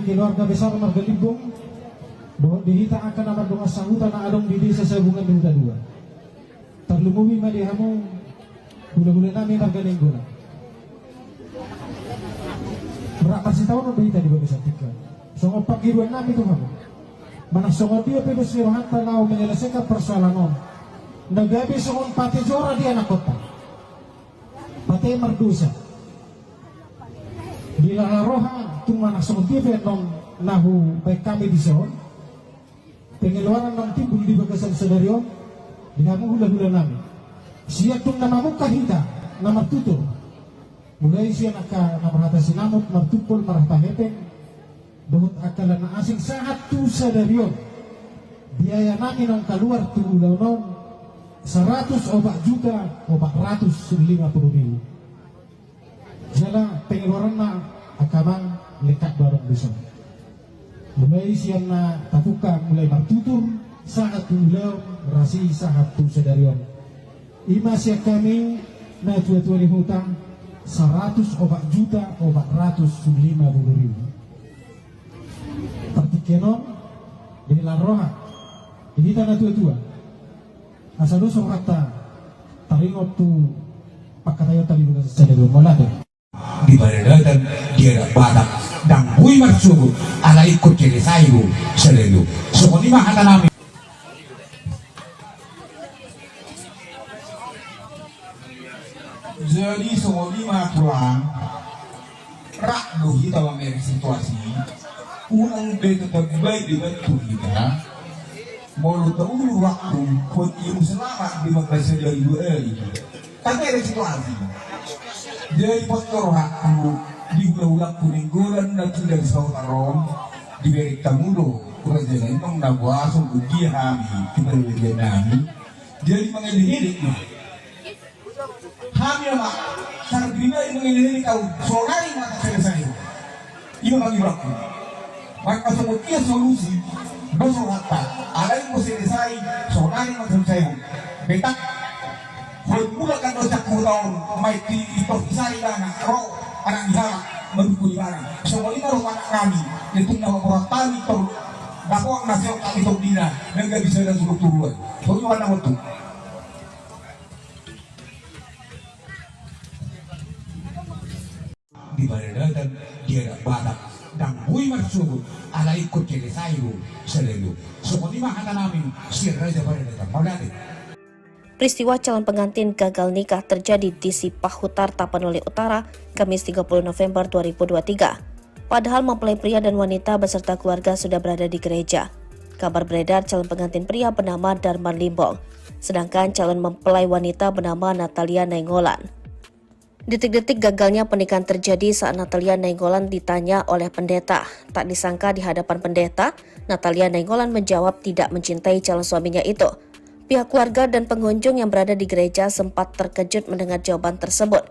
Keluarga besar Marga Limbong bahwa dihita akan amar doa sangutan na adong di desa Sabungan Duta 2. Terlumumi madihamu gula-gula nami Marga Limbong. Berapa sih tahun udah di bagi satika. Songo pagiruan nami tuh kamu. Mana songo dia pedo sirohan tanau menyelesaikan persoalan on. Nagabi songo pati jora di anak kota. Pati merdusa. Bila rohan tumana semotif non nahu baik kami di son pengeluaran non timbul di bagasan sedario dinamu hula-hula nami siap tung nama muka hita nama tutur mulai siya nama rata sinamut martupol marata hepeng dohut akalan asing saat tu sedario biaya nami non keluar tu ulau non 100 obat juta obat 150.000 jala pengeluaran na akamang lekat barang besar. Mulai siang na tapuka mulai martutur saat tulau rasi saat tu sedarion. Ima siang kami na tua-tua di hutang 100 obat juta obat 150.000. Partikenon di lanroha ini tanah tua-tua. Asal dosong kata taringot tu pakatayo tali bukan sedarion molade. Di badan dia ada badak dan bui marsubu ala ikut jadi sayu selalu sokoni mah kata nami jadi sokoni mah pulang rak dohi tawa meri situasi ulang betul terbaik dengan kita mau tahu waktu pun ilmu selamat di madrasah dari dua tapi ada situasi dari postur aku di ulang kuninggulan na tidak disau tarom di beri tamudo kerja nong nabuasong uji kami kita lebih nami jadi mengelirik kami mak sangat bina mengelirik kau solari mata selesai itu bagi aku maka semuanya solusi dosa mata ada yang selesai solari mata selesai betak Mulakan dosa kurang, maiti itu isari dana, roh anak dihalak, mendukung barang. Semua ini roh anak kami, itu nama orang tani itu, dakwah nasihat kami itu dina, dan gak bisa dan suruh turun. Soalnya mana waktu? Di badan dan dia ada badak dan bui marsubut ala ikut jadi sayu selalu. Semua ini mah kata namin sirra aja pada datang. Maulana. Peristiwa calon pengantin gagal nikah terjadi di Sipahutar, Tapanuli Utara, Kamis 30 November 2023. Padahal mempelai pria dan wanita beserta keluarga sudah berada di gereja. Kabar beredar calon pengantin pria bernama Darman Limbong, sedangkan calon mempelai wanita bernama Natalia Nainggolan. Detik-detik gagalnya pernikahan terjadi saat Natalia Nainggolan ditanya oleh pendeta. Tak disangka di hadapan pendeta, Natalia Nainggolan menjawab tidak mencintai calon suaminya itu. Pihak keluarga dan pengunjung yang berada di gereja sempat terkejut mendengar jawaban tersebut.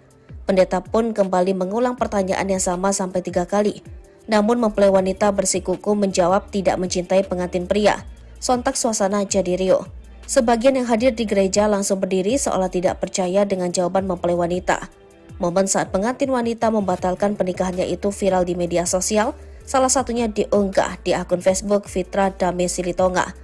Pendeta pun kembali mengulang pertanyaan yang sama sampai 3 kali. Namun mempelai wanita bersikukuh menjawab tidak mencintai pengantin pria. Sontak suasana jadi riuh. Sebagian yang hadir di gereja langsung berdiri seolah tidak percaya dengan jawaban mempelai wanita. Momen saat pengantin wanita membatalkan pernikahannya itu viral di media sosial, salah satunya diunggah di akun Facebook Fitra Dame Silitonga.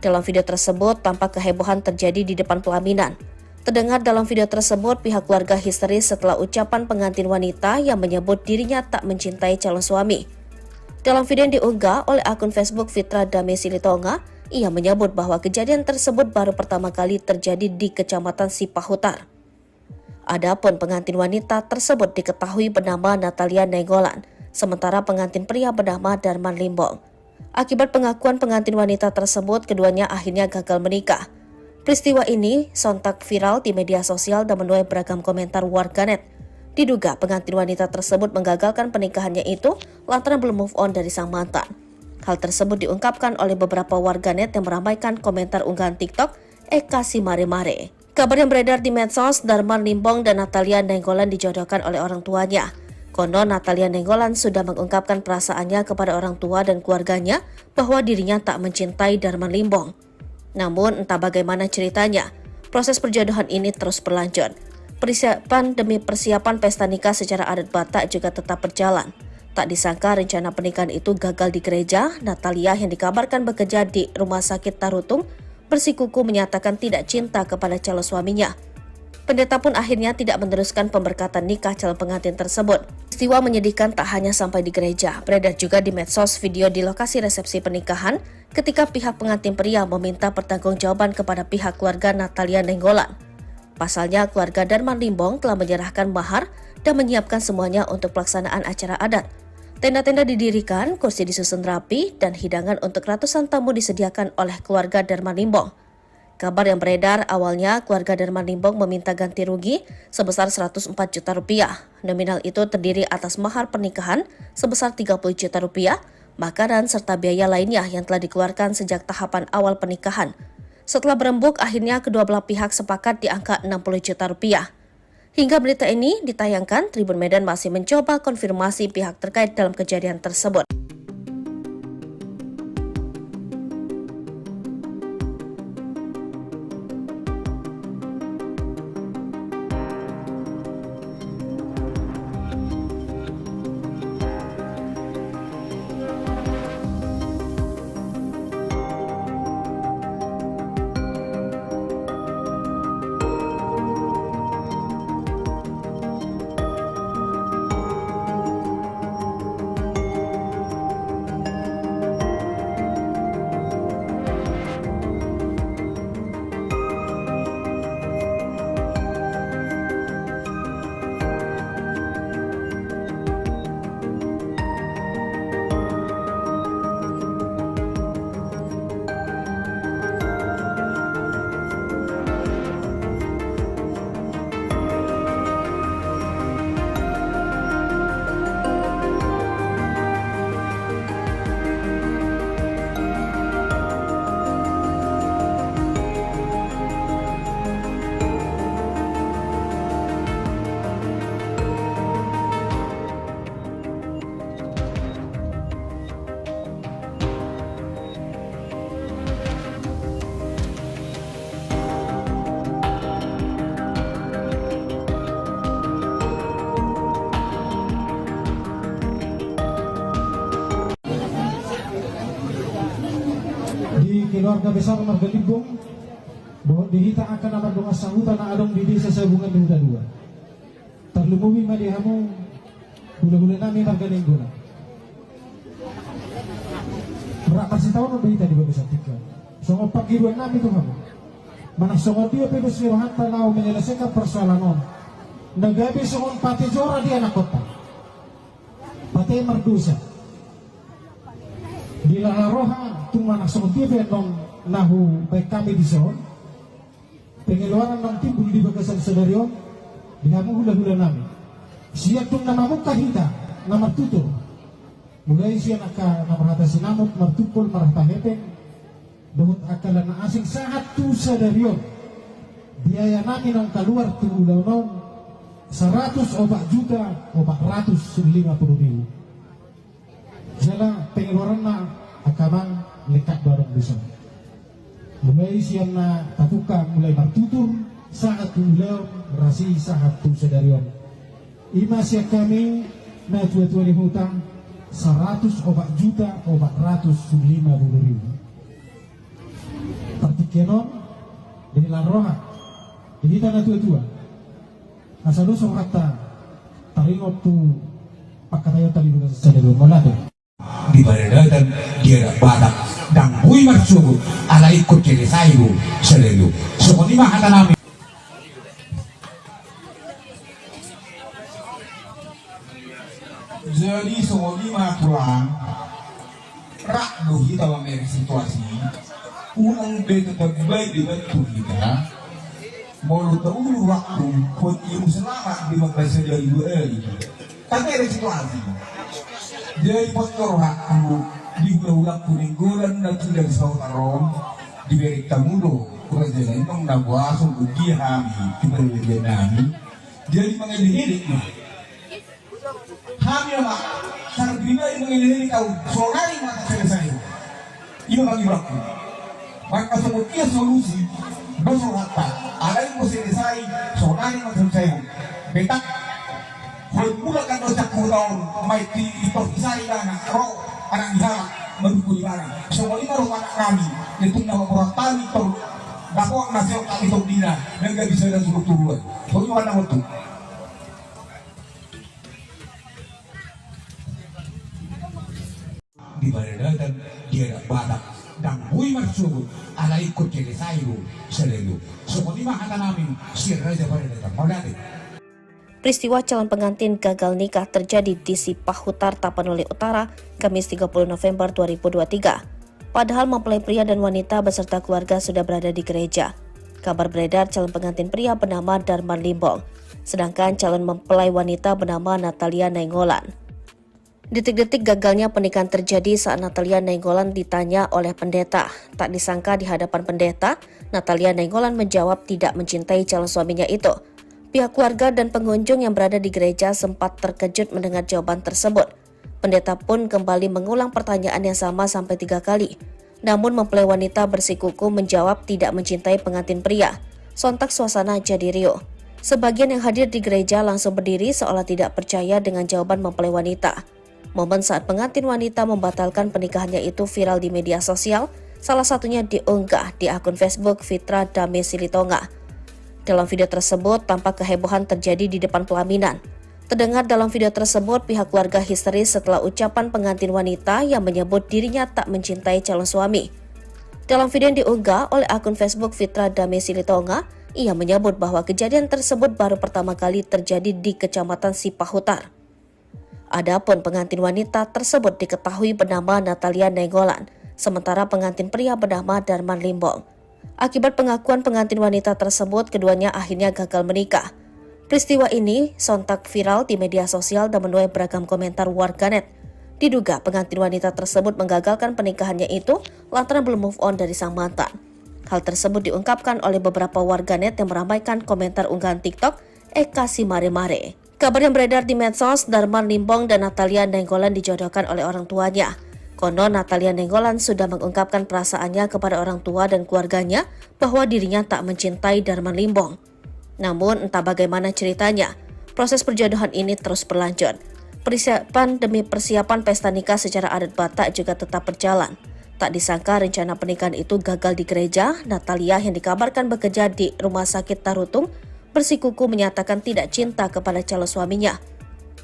Dalam video tersebut, tampak kehebohan terjadi di depan pelaminan. Terdengar dalam video tersebut, pihak keluarga histeris setelah ucapan pengantin wanita yang menyebut dirinya tak mencintai calon suami. Dalam video yang diunggah oleh akun Facebook Fitra Dame Silitonga, ia menyebut bahwa kejadian tersebut baru pertama kali terjadi di Kecamatan Sipahutar. Adapun pengantin wanita tersebut diketahui bernama Natalia Nainggolan, sementara pengantin pria bernama Darman Limbong. Akibat pengakuan pengantin wanita tersebut, keduanya akhirnya gagal menikah. Peristiwa ini sontak viral di media sosial dan menuai beragam komentar warganet. Diduga pengantin wanita tersebut menggagalkan pernikahannya itu lantaran belum move on dari sang mantan. Hal tersebut diungkapkan oleh beberapa warganet yang meramaikan komentar unggahan TikTok Eka Simare-Mare. Kabar yang beredar di medsos, Darman Limbong dan Natalia Nainggolan dijodohkan oleh orang tuanya. Konon Natalia Nainggolan sudah mengungkapkan perasaannya kepada orang tua dan keluarganya bahwa dirinya tak mencintai Darman Limbong. Namun entah bagaimana ceritanya, proses perjodohan ini terus berlanjut. Persiapan demi persiapan pesta nikah secara adat Batak juga tetap berjalan. Tak disangka rencana pernikahan itu gagal di gereja. Natalia yang dikabarkan bekerja di Rumah Sakit Tarutung bersikukuh menyatakan tidak cinta kepada calon suaminya. Pendeta pun akhirnya tidak meneruskan pemberkatan nikah calon pengantin tersebut. Peristiwa menyedihkan tak hanya sampai di gereja, beredar juga di medsos video di lokasi resepsi pernikahan ketika pihak pengantin pria meminta pertanggungjawaban kepada pihak keluarga Natalia Nainggolan. Pasalnya, keluarga Darman Limbong telah menyerahkan mahar dan menyiapkan semuanya untuk pelaksanaan acara adat. Tenda-tenda didirikan, kursi disusun rapi, dan hidangan untuk ratusan tamu disediakan oleh keluarga Darman Limbong. Kabar yang beredar awalnya keluarga Darman Limbong meminta ganti rugi sebesar 104 juta rupiah. Nominal itu terdiri atas mahar pernikahan sebesar 30 juta rupiah, makanan serta biaya lainnya yang telah dikeluarkan sejak tahapan awal pernikahan. Setelah berembuk, akhirnya kedua belah pihak sepakat di angka 60 juta rupiah. Hingga berita ini ditayangkan, Tribun Medan masih mencoba konfirmasi pihak terkait dalam kejadian tersebut. keluarga besar Marga Limbong bahwa dihita akan amat donga sahutan adong di desa Sabungan di Huta 2. Terlumumi madihamu hula-hula nami Marga Nenggona. Berak masih tahu berita di Bagus Atika. Songo pagiruan nami itu kamu. Mana songo dia pedus liwahan tanau menyelesaikan persoalan on. Nagabi songo pati jora di anak kota. Pati merdusa. Di lalaroha tumana songo dia benon nahu baik kami di son. Pengeluaran nang timbul di bagasan sedario. Dihamu hula-hula nami. Siap tung nama muka hita, nama tutur. Mulai siya namarata sinamot, martupol, marata hepeng. Dohut akalan na asing saat tu sadarion. Biaya namin ang kaluar tu ulaw noon 100 o 4 juta o 450,000. Sila pengeluaran na akamang lekat barang bisa. Mulai siya na tatuka mulai martutur saat tu ulaw rasi saat tu sadarion. Ima siya kami na tua-tua di hutang 100 o 4 juta o 450,000. Partikenon dari laroha jadi tanah tua-tua asal lu kata taringop tu pakataya tali bukan sadelo malado di badan dia badak dan hui marsugo ala ikut kiri sayu sadelo sokoni mahata nami. Jadi sokoni pulang rak dohi tawa meri situasi unang beto tagbay di bantu kita mau tahu waktu pun ilmu selamat di madrasah dari dua tapi ada situasi dari postor waktu di ulang kuning golan dan sudah disautaron di berik tamudo kerja lain nong nabuasong uji hami di berik nami jadi mengelirik hami apa sangat pribadi mengelirik kau solari mata selesai ini bagi waktu. Maka sebuah solusi besok hatta ada yang mesti selesai sonari selesai betak formula kan dosa kurang maiti dipercayai dengan roh anak dihalak mendukung barang semua ini roh anak kami itu nama orang tani ter dapat nasihat kami terdina dan gak bisa dan suruh turun soalnya mana waktu di badan dia badak dan hui marsugo ala ikut kiri sayu sadelo sokoni mahata namin sirra da badan malade. Peristiwa calon pengantin gagal nikah terjadi di Sipahutar, Tapanuli Utara, Kamis 30 November 2023. Padahal mempelai pria dan wanita beserta keluarga sudah berada di gereja. Kabar beredar calon pengantin pria bernama Darman Limbong, sedangkan calon mempelai wanita bernama Natalia Nainggolan. Detik-detik gagalnya pernikahan terjadi saat Natalia Nainggolan ditanya oleh pendeta. Tak disangka di hadapan pendeta, Natalia Nainggolan menjawab tidak mencintai calon suaminya itu. Pihak keluarga dan pengunjung yang berada di gereja sempat terkejut mendengar jawaban tersebut. Pendeta pun kembali mengulang pertanyaan yang sama sampai 3 kali. Namun mempelai wanita bersikukuh menjawab tidak mencintai pengantin pria. Sontak suasana jadi riuh. Sebagian yang hadir di gereja langsung berdiri seolah tidak percaya dengan jawaban mempelai wanita. Momen saat pengantin wanita membatalkan pernikahannya itu viral di media sosial, salah satunya diunggah di akun Facebook Fitra Dame Silitonga. Dalam video tersebut, tampak kehebohan terjadi di depan pelaminan. Terdengar dalam video tersebut, pihak keluarga histeris setelah ucapan pengantin wanita yang menyebut dirinya tak mencintai calon suami. Dalam video yang diunggah oleh akun Facebook Fitra Dame Silitonga, ia menyebut bahwa kejadian tersebut baru pertama kali terjadi di Kecamatan Sipahutar. Adapun pengantin wanita tersebut diketahui bernama Natalia Nainggolan, sementara pengantin pria bernama Darman Limbong. Akibat pengakuan pengantin wanita tersebut, keduanya akhirnya gagal menikah. Peristiwa ini sontak viral di media sosial dan menuai beragam komentar warganet. Diduga pengantin wanita tersebut menggagalkan pernikahannya itu lantaran belum move on dari sang mantan. Hal tersebut diungkapkan oleh beberapa warganet yang meramaikan komentar unggahan TikTok Eka Si Mare Mare. Kabar yang beredar di medsos, Darman Limbong dan Natalia Nainggolan dijodohkan oleh orang tuanya. Konon Natalia Nainggolan sudah mengungkapkan perasaannya kepada orang tua dan keluarganya bahwa dirinya tak mencintai Darman Limbong. Namun entah bagaimana ceritanya, proses perjodohan ini terus berlanjut. Persiapan demi persiapan pesta nikah secara adat Batak juga tetap berjalan. Tak disangka rencana pernikahan itu gagal di gereja. Natalia yang dikabarkan bekerja di rumah sakit Tarutung bersikukuh menyatakan tidak cinta kepada calon suaminya.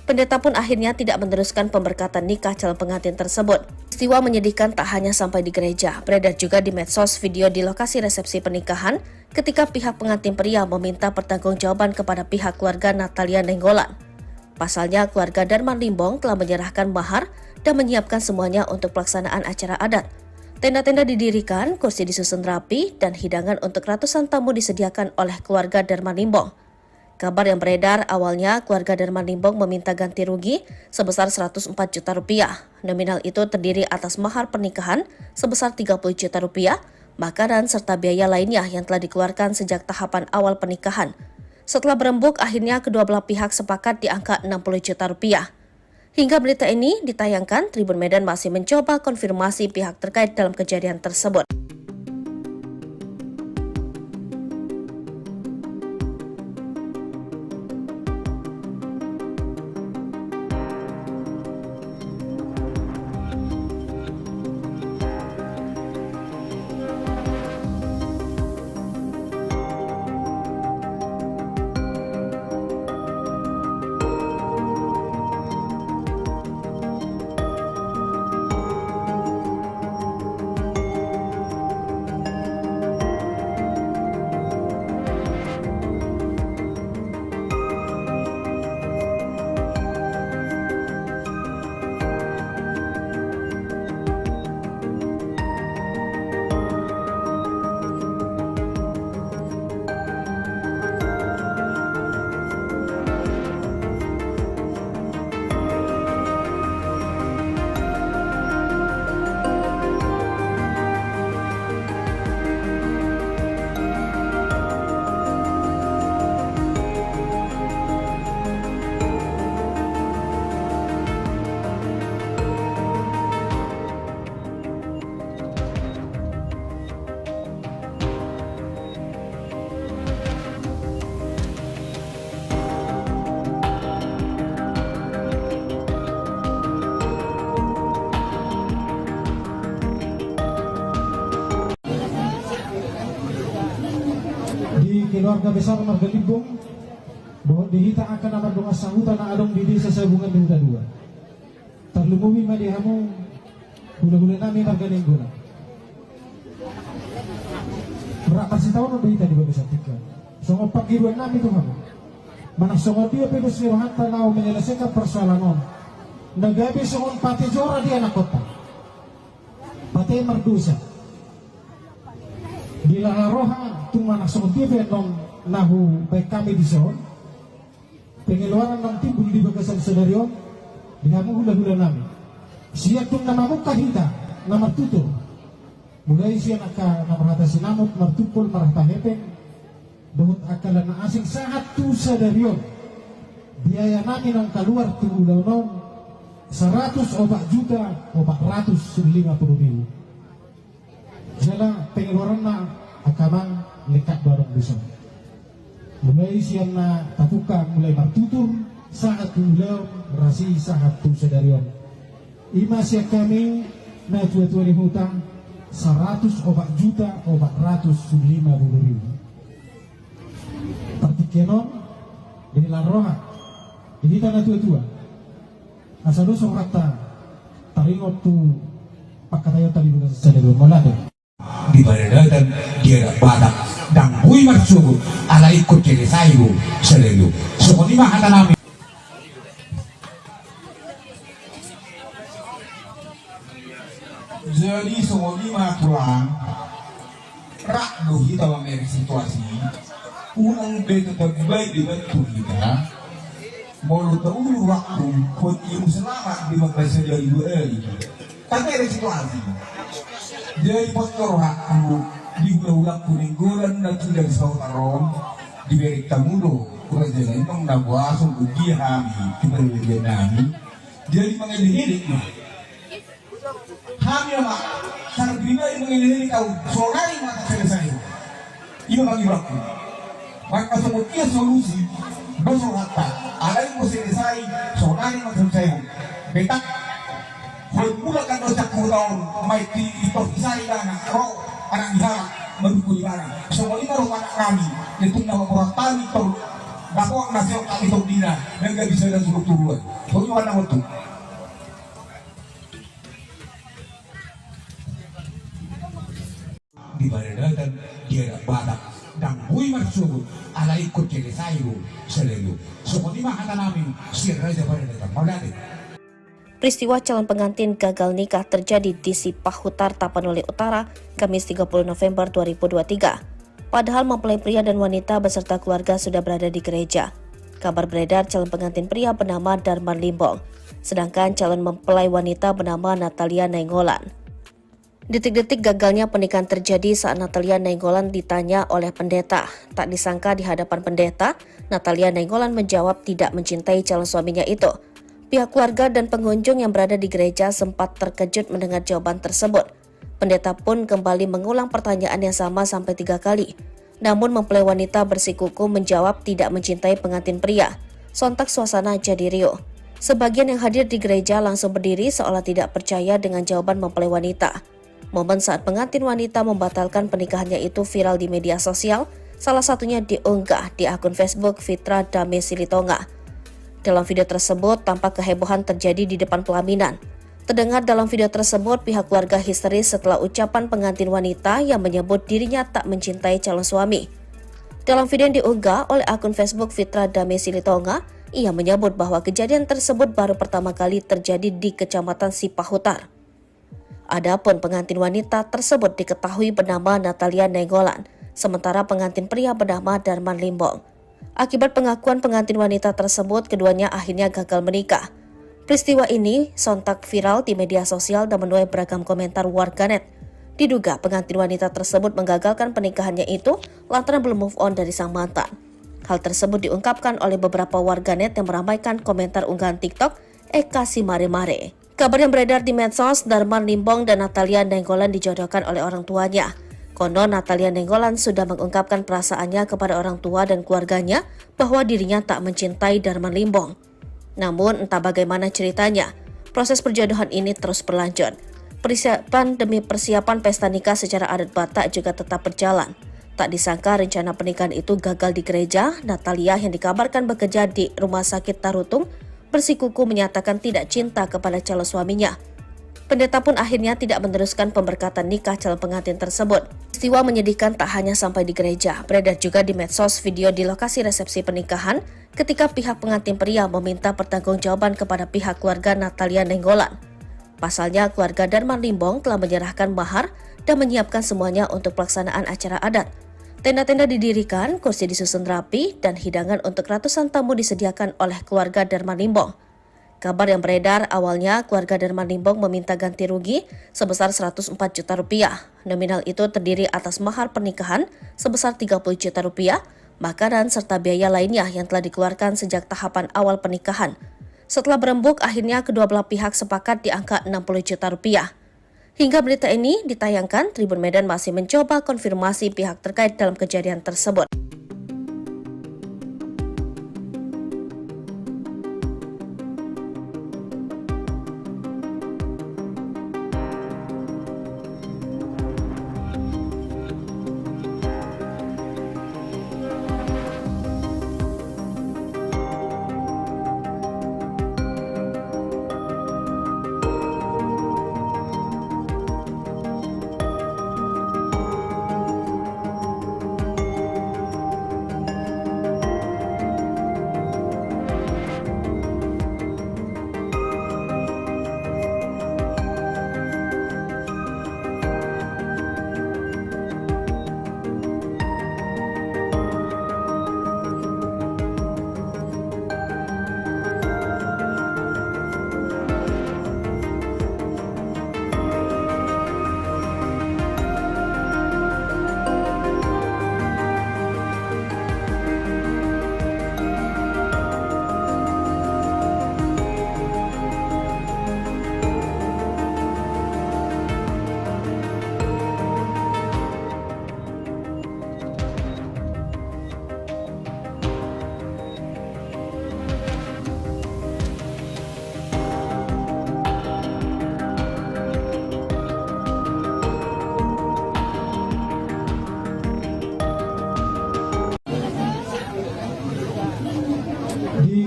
Pendeta pun akhirnya tidak meneruskan pemberkatan nikah calon pengantin tersebut. Peristiwa menyedihkan tak hanya sampai di gereja, beredar juga di medsos video di lokasi resepsi pernikahan ketika pihak pengantin pria meminta pertanggungjawaban kepada pihak keluarga Natalia Nenggolan. Pasalnya, keluarga Darman Limbong telah menyerahkan mahar dan menyiapkan semuanya untuk pelaksanaan acara adat. Tenda-tenda didirikan, kursi disusun rapi, dan hidangan untuk ratusan tamu disediakan oleh keluarga Darman Limbong. Kabar yang beredar awalnya keluarga Darman Limbong meminta ganti rugi sebesar 104 juta rupiah. Nominal itu terdiri atas mahar pernikahan sebesar 30 juta rupiah, makanan serta biaya lainnya yang telah dikeluarkan sejak tahapan awal pernikahan. Setelah berembuk, akhirnya kedua belah pihak sepakat di angka 60 juta rupiah. Hingga berita ini ditayangkan, Tribun Medan masih mencoba konfirmasi pihak terkait dalam kejadian tersebut. Keluarga besar Marga Limbong bahwa dihita akan amar doa sambutan adong di desa Sabungan di Huta 2. Terlumumi madihamu gula-gula nami Marga Limbong. Berapa sih tahun udah dihita di Bagi Satika. Songo pagiruan nami itu kamu. Mana songo dia pedus nirohanta lau menyelesaikan persoalan on. Nagabi songo pati jora di anak kota. Pati merdusa. Bila roha tumana semotif non nahu baik kami di son pengeluaran non timbul di bagasan sedarion dengan hula-hula nami siap tung nama muka hita nama tutur mulai siang akan nama rata sinamut martupul marata hepeng dohut akalan asing saat tu sedarion biaya nami non keluar tunggu non 100 obat juta obat 150.000 Jala pengeluaran na akamang lekat barang bisa. Mulai siang na tapuka mulai martutur saat tulang rasi saat tu sedarion. Ima siang kami na tua-tua di hutang 100 obat juta obat 150.000. Partikenon di lanroha ini tanah tua-tua. Asal dosong rata taringot tu pakataya tadi bukan sedarion malade. Di badan dia ada badak dan bui marsubu ala ikut jadi sayu selalu seperti mah ada nami jadi semua lima tulang rak dohi dalam situasi ulang betul terbaik dibantu kita mau tahu waktu pun ilmu selamat di madrasah dari dua tapi ada situasi jadi postur aku di ulang kuning gulan na tidak sautaron di berik tamudo kurang jalan nong nabuasong ugi hami kibalik nami jadi mengelirik hami mak sang bina yang mengelirik kau solari mata selesai iya bagi waktu maka semua solusi dosong rata ada yang mau selesai solari mata selesai betak mulakan dosa kurang may ito isay na ro anak dihala magkuli barang so wali na ro anak kami itong nawakuratan ito dako ang nasyo ang itong dina nang gabi sa nasuruturuan so yung anak mo ito di baradatan dia badak dan hui marsugod ala ikot kiri sayo sa lelo so kung di makata namin si Raja Baradatan magdati. Peristiwa calon pengantin gagal nikah terjadi di Sipahutar, Tapanuli Utara, Kamis 30 November 2023. Padahal mempelai pria dan wanita beserta keluarga sudah berada di gereja. Kabar beredar calon pengantin pria bernama Darman Limbong, sedangkan calon mempelai wanita bernama Natalia Nainggolan. Detik-detik gagalnya pernikahan terjadi saat Natalia Nainggolan ditanya oleh pendeta. Tak disangka di hadapan pendeta, Natalia Nainggolan menjawab tidak mencintai calon suaminya itu. Pihak keluarga dan pengunjung yang berada di gereja sempat terkejut mendengar jawaban tersebut. Pendeta pun kembali mengulang pertanyaan yang sama sampai 3 kali. Namun mempelai wanita bersikukuh menjawab tidak mencintai pengantin pria. Sontak suasana jadi riuh. Sebagian yang hadir di gereja langsung berdiri seolah tidak percaya dengan jawaban mempelai wanita. Momen saat pengantin wanita membatalkan pernikahannya itu viral di media sosial, salah satunya diunggah di akun Facebook Fitra Dame Silitonga. Dalam video tersebut, tampak kehebohan terjadi di depan pelaminan. Terdengar dalam video tersebut, pihak keluarga histeris setelah ucapan pengantin wanita yang menyebut dirinya tak mencintai calon suami. Dalam video yang diunggah oleh akun Facebook Fitra Dame Silitonga, ia menyebut bahwa kejadian tersebut baru pertama kali terjadi di Kecamatan Sipahutar. Adapun pengantin wanita tersebut diketahui bernama Natalia Nainggolan, sementara pengantin pria bernama Darman Limbong. Akibat pengakuan pengantin wanita tersebut, keduanya akhirnya gagal menikah. Peristiwa ini sontak viral di media sosial dan menuai beragam komentar warganet. Diduga pengantin wanita tersebut menggagalkan pernikahannya itu lantaran belum move on dari sang mantan. Hal tersebut diungkapkan oleh beberapa warganet yang meramaikan komentar unggahan TikTok Eka Si Mare Mare. Kabar yang beredar di medsos, Darman Limbong dan Natalia Nainggolan dijodohkan oleh orang tuanya. Konon Natalia Nainggolan sudah mengungkapkan perasaannya kepada orang tua dan keluarganya bahwa dirinya tak mencintai Darman Limbong. Namun entah bagaimana ceritanya, proses perjodohan ini terus berlanjut. Persiapan demi persiapan pesta nikah secara adat Batak juga tetap berjalan. Tak disangka rencana pernikahan itu gagal di gereja. Natalia yang dikabarkan bekerja di Rumah Sakit Tarutung bersikukuh menyatakan tidak cinta kepada calon suaminya. Pendeta pun akhirnya tidak meneruskan pemberkatan nikah calon pengantin tersebut. Peristiwa menyedihkan tak hanya sampai di gereja, beredar juga di medsos video di lokasi resepsi pernikahan ketika pihak pengantin pria meminta pertanggungjawaban kepada pihak keluarga Natalia Nainggolan. Pasalnya, keluarga Darman Limbong telah menyerahkan mahar dan menyiapkan semuanya untuk pelaksanaan acara adat. Tenda-tenda didirikan, kursi disusun rapi, dan hidangan untuk ratusan tamu disediakan oleh keluarga Darman Limbong. Kabar yang beredar awalnya keluarga Darman Limbong meminta ganti rugi sebesar 104 juta rupiah. Nominal itu terdiri atas mahar pernikahan sebesar 30 juta rupiah, makanan serta biaya lainnya yang telah dikeluarkan sejak tahapan awal pernikahan. Setelah berembuk, akhirnya kedua belah pihak sepakat di angka 60 juta rupiah. Hingga berita ini ditayangkan, Tribun Medan masih mencoba konfirmasi pihak terkait dalam kejadian tersebut.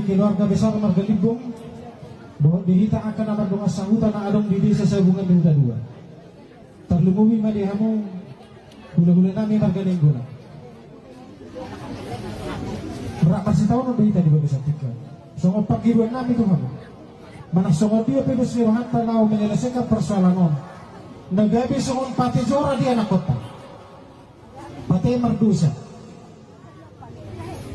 keluarga besar Marga Limbong bahwa dihita akan amar donga sangutan na adong di desa Sabungan di Huta 2. Terlumumi madihamu hula-hula nami Marga Limbong. Berapa sih tahun udah dihita di bagi satika. Songo pagiruan nami tuh kamu. Mana songo dia pedos nirohan tanau menyelesaikan persoalan on. Nagabi songon pati jora di anak kota. Pati merdusa.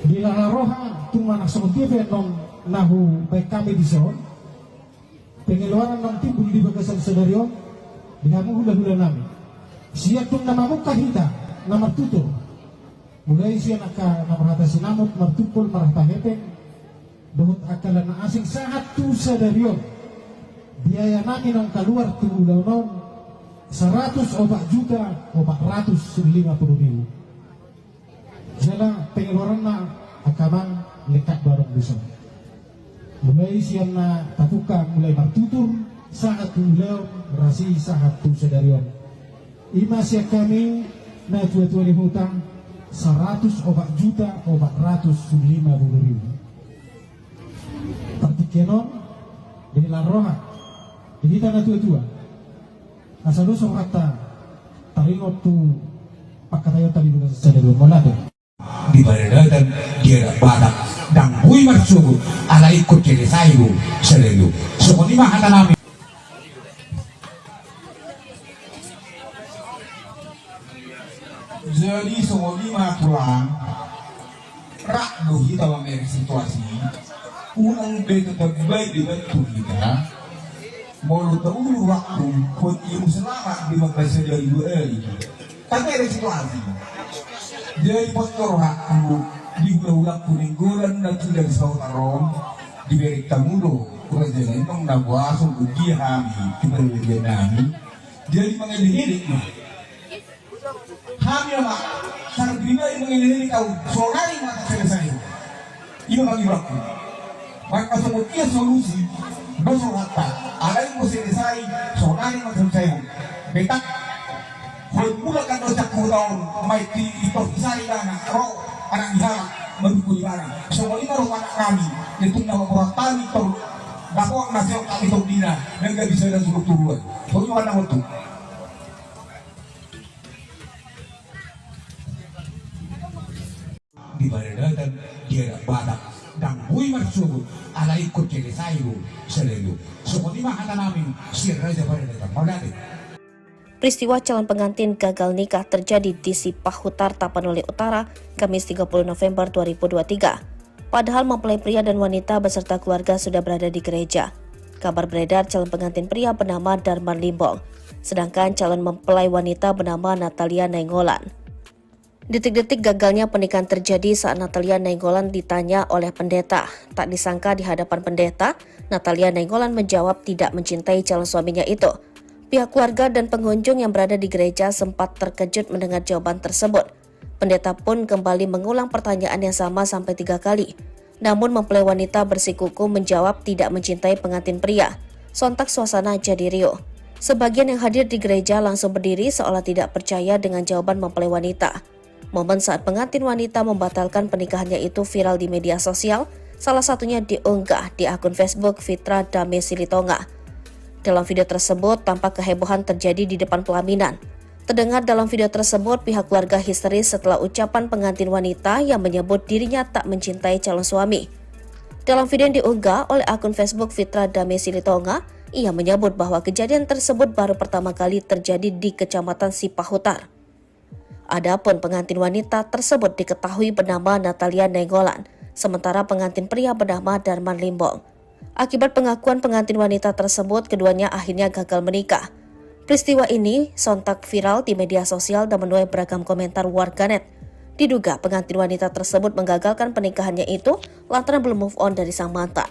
Di lalaroha tumanak songon dia non nahu baik kami di son. Pengeluaran non timbul di bagasan sedario. Dihamu hula-hula nami. Siya tung namamu kahita. Nama tutur. Mulai siya namarata sinamot martupol marata hepeng. Dohut akalan na asing sahat tu sedario. Biaya namin ang kaluar tungulaw non 100 o 450,000. Jala pengeluaran na akamang lekat barang bisa. Mulai siya na tapuka mulai martutur sahat tungulaw rasi sahat tu sedario. Ima siya kami na tua-tua di hutang 100 o 450,000. Partikenon di laroha di tanah tua-tua asal usung rata taringot tu pakatayo tali dulu saja dulu molade di badan dia badak dan bui marsugu ala ikut kiri sayu selalu sokoni mah hata nami jadi sokoni mah pulang rak dohi tawa meri situasi unang beto terbaik dibantu kita mau tahu waktu pun ilmu selamat di madrasah dari dua ini tapi ada situasi dari postor aku di ulang kuninggolan dan sudah disautarong di berik tamudo kurang jalan tong nabuasong uji hami kiberian nami jadi mengelirik hami mak sangat bina mengelirik kau soalnya mata selesai ini bagi waktu maka semua solusi besok rata ada yang mau selesai soalnya yang selesai betak mula kan dosa kurang mai ti itu isari dana roh anak dihalak mendukung barang semua ini roh anak kami itu nama orang tani itu dakwah nasihat kami itu dina dan gak bisa ada suruh turun soalnya mana waktu di badan dia badak dan bui marsugu ala ikut kiri sayu selalu sokoni mah hata namin siar raja pada datang molade. Peristiwa calon pengantin gagal nikah terjadi di Sipahutar, Tapanuli Utara, Kamis 30 November 2023. Padahal mempelai pria dan wanita beserta keluarga sudah berada di gereja. Kabar beredar calon pengantin pria bernama Darman Limbong, sedangkan calon mempelai wanita bernama Natalia Nainggolan. Detik-detik gagalnya pernikahan terjadi saat Natalia Nainggolan ditanya oleh pendeta. Tak disangka di hadapan pendeta, Natalia Nainggolan menjawab tidak mencintai calon suaminya itu. Pihak keluarga dan pengunjung yang berada di gereja sempat terkejut mendengar jawaban tersebut. Pendeta pun kembali mengulang pertanyaan yang sama sampai 3 kali. Namun mempelai wanita bersikukuh menjawab tidak mencintai pengantin pria. Sontak suasana jadi riuh. Sebagian yang hadir di gereja langsung berdiri seolah tidak percaya dengan jawaban mempelai wanita. Momen saat pengantin wanita membatalkan pernikahannya itu viral di media sosial, salah satunya diunggah di akun Facebook Fitra Dame Silitonga. Dalam video tersebut, tampak kehebohan terjadi di depan pelaminan. Terdengar dalam video tersebut, pihak keluarga histeris setelah ucapan pengantin wanita yang menyebut dirinya tak mencintai calon suami. Dalam video yang diunggah oleh akun Facebook Fitra Dame Silitonga, ia menyebut bahwa kejadian tersebut baru pertama kali terjadi di Kecamatan Sipahutar. Adapun pengantin wanita tersebut diketahui bernama Natalia Nainggolan, sementara pengantin pria bernama Darman Limbong. Akibat pengakuan pengantin wanita tersebut, keduanya akhirnya gagal menikah. Peristiwa ini sontak viral di media sosial dan menuai beragam komentar warganet. Diduga pengantin wanita tersebut menggagalkan pernikahannya itu lantaran belum move on dari sang mantan.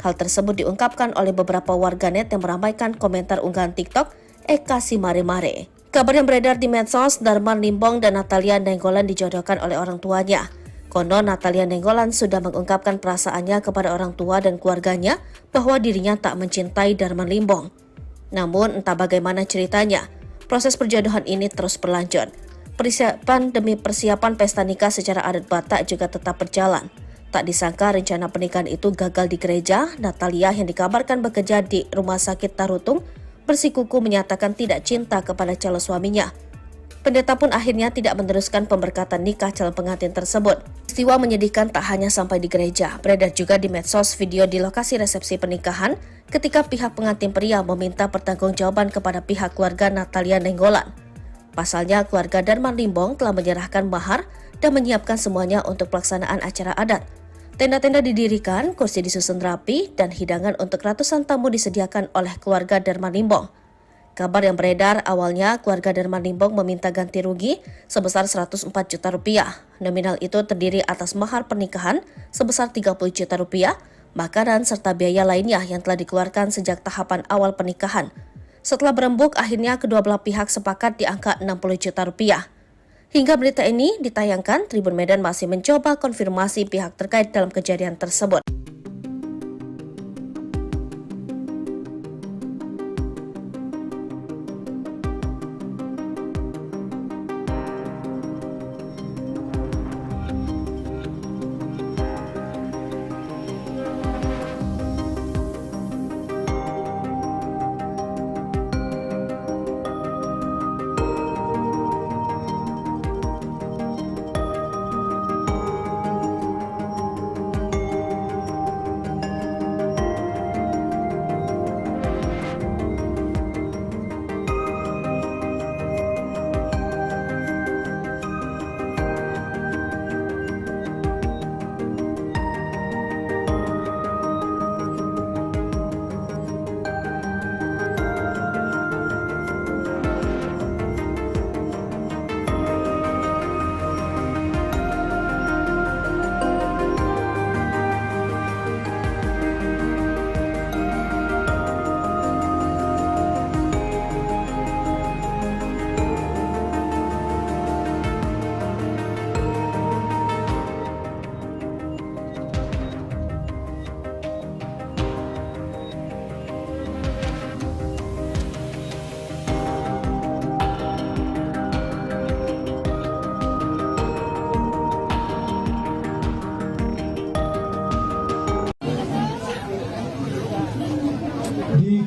Hal tersebut diungkapkan oleh beberapa warganet yang meramaikan komentar unggahan TikTok Eka Si Mare Mare. Kabar yang beredar di medsos, Darman Limbong dan Natalia Nainggolan dijodohkan oleh orang tuanya. Konon Natalia Nainggolan sudah mengungkapkan perasaannya kepada orang tua dan keluarganya bahwa dirinya tak mencintai Darman Limbong. Namun entah bagaimana ceritanya, proses perjodohan ini terus berlanjut. Persiapan demi persiapan pesta nikah secara adat Batak juga tetap berjalan. Tak disangka rencana pernikahan itu gagal di gereja. Natalia yang dikabarkan bekerja di Rumah Sakit Tarutung bersikukuh menyatakan tidak cinta kepada calon suaminya. Pendeta pun akhirnya tidak meneruskan pemberkatan nikah calon pengantin tersebut. Peristiwa menyedihkan tak hanya sampai di gereja, beredar juga di medsos video di lokasi resepsi pernikahan ketika pihak pengantin pria meminta pertanggungjawaban kepada pihak keluarga Natalia Nainggolan. Pasalnya, keluarga Darman Limbong telah menyerahkan mahar dan menyiapkan semuanya untuk pelaksanaan acara adat. Tenda-tenda didirikan, kursi disusun rapi, dan hidangan untuk ratusan tamu disediakan oleh keluarga Darman Limbong. Kabar yang beredar awalnya keluarga Darman Limbong meminta ganti rugi sebesar 104 juta rupiah. Nominal itu terdiri atas mahar pernikahan sebesar 30 juta rupiah, makanan serta biaya lainnya yang telah dikeluarkan sejak tahapan awal pernikahan. Setelah berembuk, akhirnya kedua belah pihak sepakat di angka 60 juta rupiah. Hingga berita ini ditayangkan, Tribun Medan masih mencoba konfirmasi pihak terkait dalam kejadian tersebut.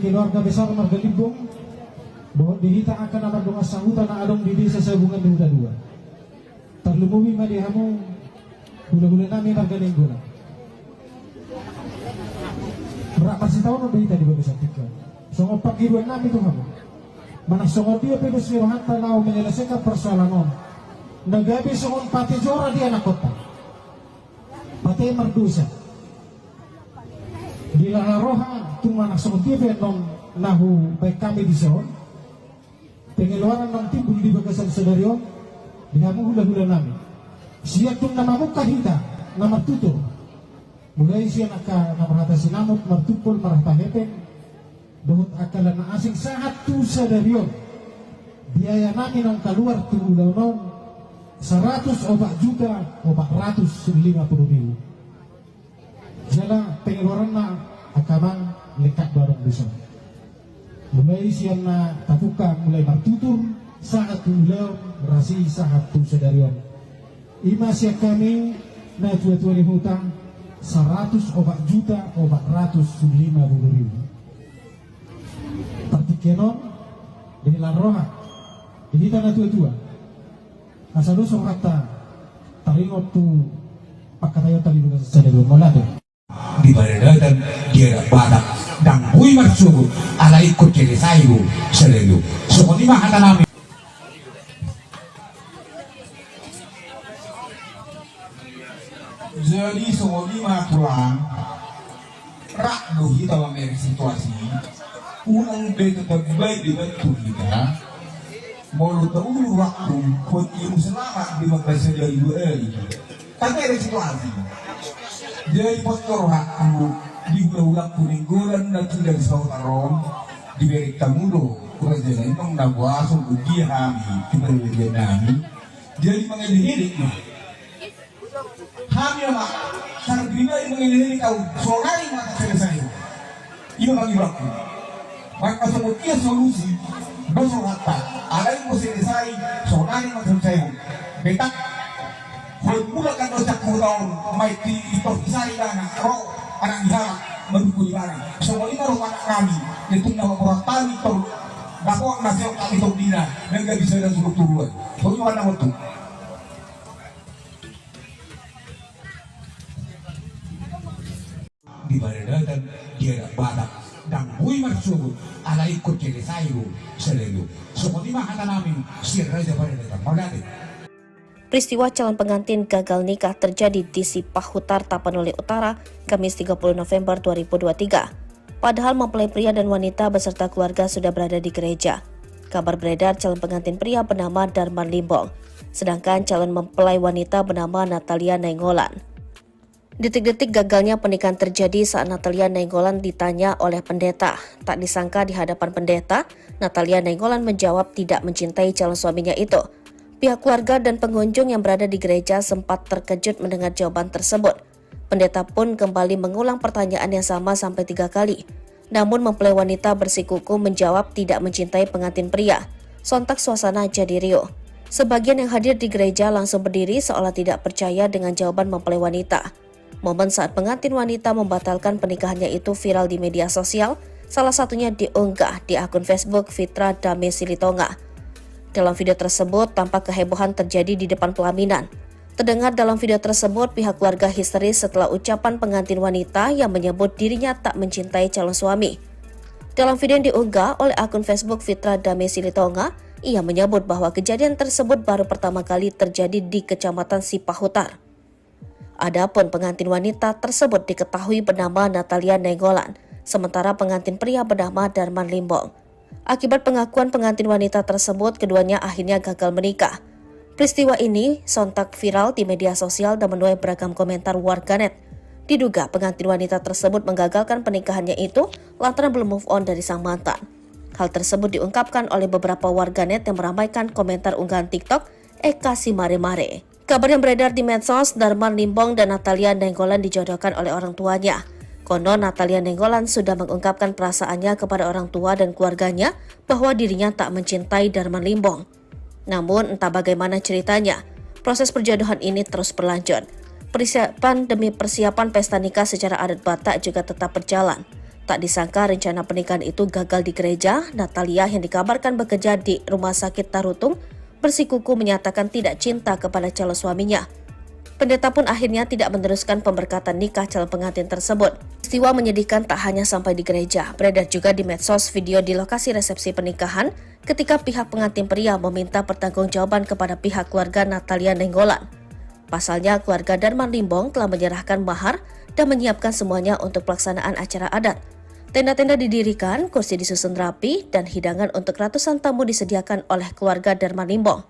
Keluarga besar Marga Limbong bahwa dihita akan nama donga sangutan na adong di desa sabungan di Huta 2. Terlumumi madihamu gula-gula nami Marga Nainggolan. Berapa sih tahun udah hita di Bagas Atika. Songo pagiruan nami itu kamu. Mana songo dia pedus mirohanta nau menyelesaikan persoalan on. Nagabi songo pati jora di anak kota. Pati merdusa. Di Lalaroha tumana songo non nahu baik kami di son pengeluaran non timbul di bagasan sedarion dihamu hula-hula nami siap tung nama muka hita nama tutur mulai siya naka namarata sinamot martupol marata hepen dohut akalan na asing sahat tu sedarion biaya namin ang kaluar tu ulaw non 100 obat juta obat 150.000 jala pengeluaran na akamang lekat barang bisa. Mulai siang na tapuka mulai martutur saat ulang rasi saat tu sedarion. Ima siap kami na tua-tua hutang 100 obat juta obat 150.000. Partikenon di Laroha ini tanah tua-tua. Asal usah kata taringot tu pakatayo talibukan sedarion molade. Di badan dia badak dan kui marsugu ala ikut jadi sayu selalu seperti mahal nami. Jadi semua lima pulang rak dohi tahu meri situasi unang betul terbaik dibantu kita mau tahu waktu pun ilmu selamat di madrasah dari dua tapi ada situasi. Jadi pastor aku di bulan Kuninggolan dan tidak di Sautarom di beri tamudo kerajaan itu nabuasun uji kami di beri nami jadi mengelirik kami mak sangat bina yang mengelirik kau soalnya mata selesai itu bagi waktu maka semua solusi besok hatta ada yang mau selesai soalnya mata selesai betak kalau mula kan dosa kurang mai toh isari dana ro anak diharap mendukung dana semua ini rumah anak kami itu nama orang tani toh dapat nasi kami toh dina dan gak bisa ada suruh turun soalnya mana waktu di badan dan dia ada badak dan bui marsubut ala ikut jadi sayu selalu semua lima kata namin sirra aja pada datang modal. Peristiwa calon pengantin gagal nikah terjadi di Sipahutar, Tapanuli Utara, Kamis 30 November 2023. Padahal mempelai pria dan wanita beserta keluarga sudah berada di gereja. Kabar beredar calon pengantin pria bernama Darman Limbong, sedangkan calon mempelai wanita bernama Natalia Nainggolan. Detik-detik gagalnya pernikahan terjadi saat Natalia Nainggolan ditanya oleh pendeta. Tak disangka di hadapan pendeta, Natalia Nainggolan menjawab tidak mencintai calon suaminya itu. Pihak keluarga dan pengunjung yang berada di gereja sempat terkejut mendengar jawaban tersebut. Pendeta pun kembali mengulang pertanyaan yang sama sampai 3 kali. Namun mempelai wanita bersikukuh menjawab tidak mencintai pengantin pria. Sontak suasana jadi riuh. Sebagian yang hadir di gereja langsung berdiri seolah tidak percaya dengan jawaban mempelai wanita. Momen saat pengantin wanita membatalkan pernikahannya itu viral di media sosial, salah satunya diunggah di akun Facebook Fitra Dame Silitonga. Dalam video tersebut, tampak kehebohan terjadi di depan pelaminan. Terdengar dalam video tersebut, pihak keluarga histeris setelah ucapan pengantin wanita yang menyebut dirinya tak mencintai calon suami. Dalam video yang diunggah oleh akun Facebook Fitra Dame Silitonga, ia menyebut bahwa kejadian tersebut baru pertama kali terjadi di Kecamatan Sipahutar. Adapun pengantin wanita tersebut diketahui bernama Natalia Nainggolan, sementara pengantin pria bernama Darman Limbong. Akibat pengakuan pengantin wanita tersebut, keduanya akhirnya gagal menikah. Peristiwa ini sontak viral di media sosial dan menuai beragam komentar warganet. Diduga pengantin wanita tersebut menggagalkan pernikahannya itu lantaran belum move on dari sang mantan. Hal tersebut diungkapkan oleh beberapa warganet yang meramaikan komentar unggahan TikTok Eka si Mare-Mare. Kabar yang beredar di medsos, Darman Limbong dan Natalia Nainggolan dijodohkan oleh orang tuanya. Konon Natalia Nainggolan sudah mengungkapkan perasaannya kepada orang tua dan keluarganya bahwa dirinya tak mencintai Darman Limbong. Namun entah bagaimana ceritanya, proses perjodohan ini terus berlanjut. Persiapan demi persiapan pesta nikah secara adat Batak juga tetap berjalan. Tak disangka rencana pernikahan itu gagal di gereja. Natalia yang dikabarkan bekerja di Rumah Sakit Tarutung bersikukuh menyatakan tidak cinta kepada calon suaminya. Pendeta pun akhirnya tidak meneruskan pemberkatan nikah calon pengantin tersebut. Peristiwa menyedihkan tak hanya sampai di gereja, beredar juga di medsos video di lokasi resepsi pernikahan ketika pihak pengantin pria meminta pertanggungjawaban kepada pihak keluarga Natalia Nainggolan. Pasalnya, keluarga Darman Limbong telah menyerahkan mahar dan menyiapkan semuanya untuk pelaksanaan acara adat. Tenda-tenda didirikan, kursi disusun rapi, dan hidangan untuk ratusan tamu disediakan oleh keluarga Darman Limbong.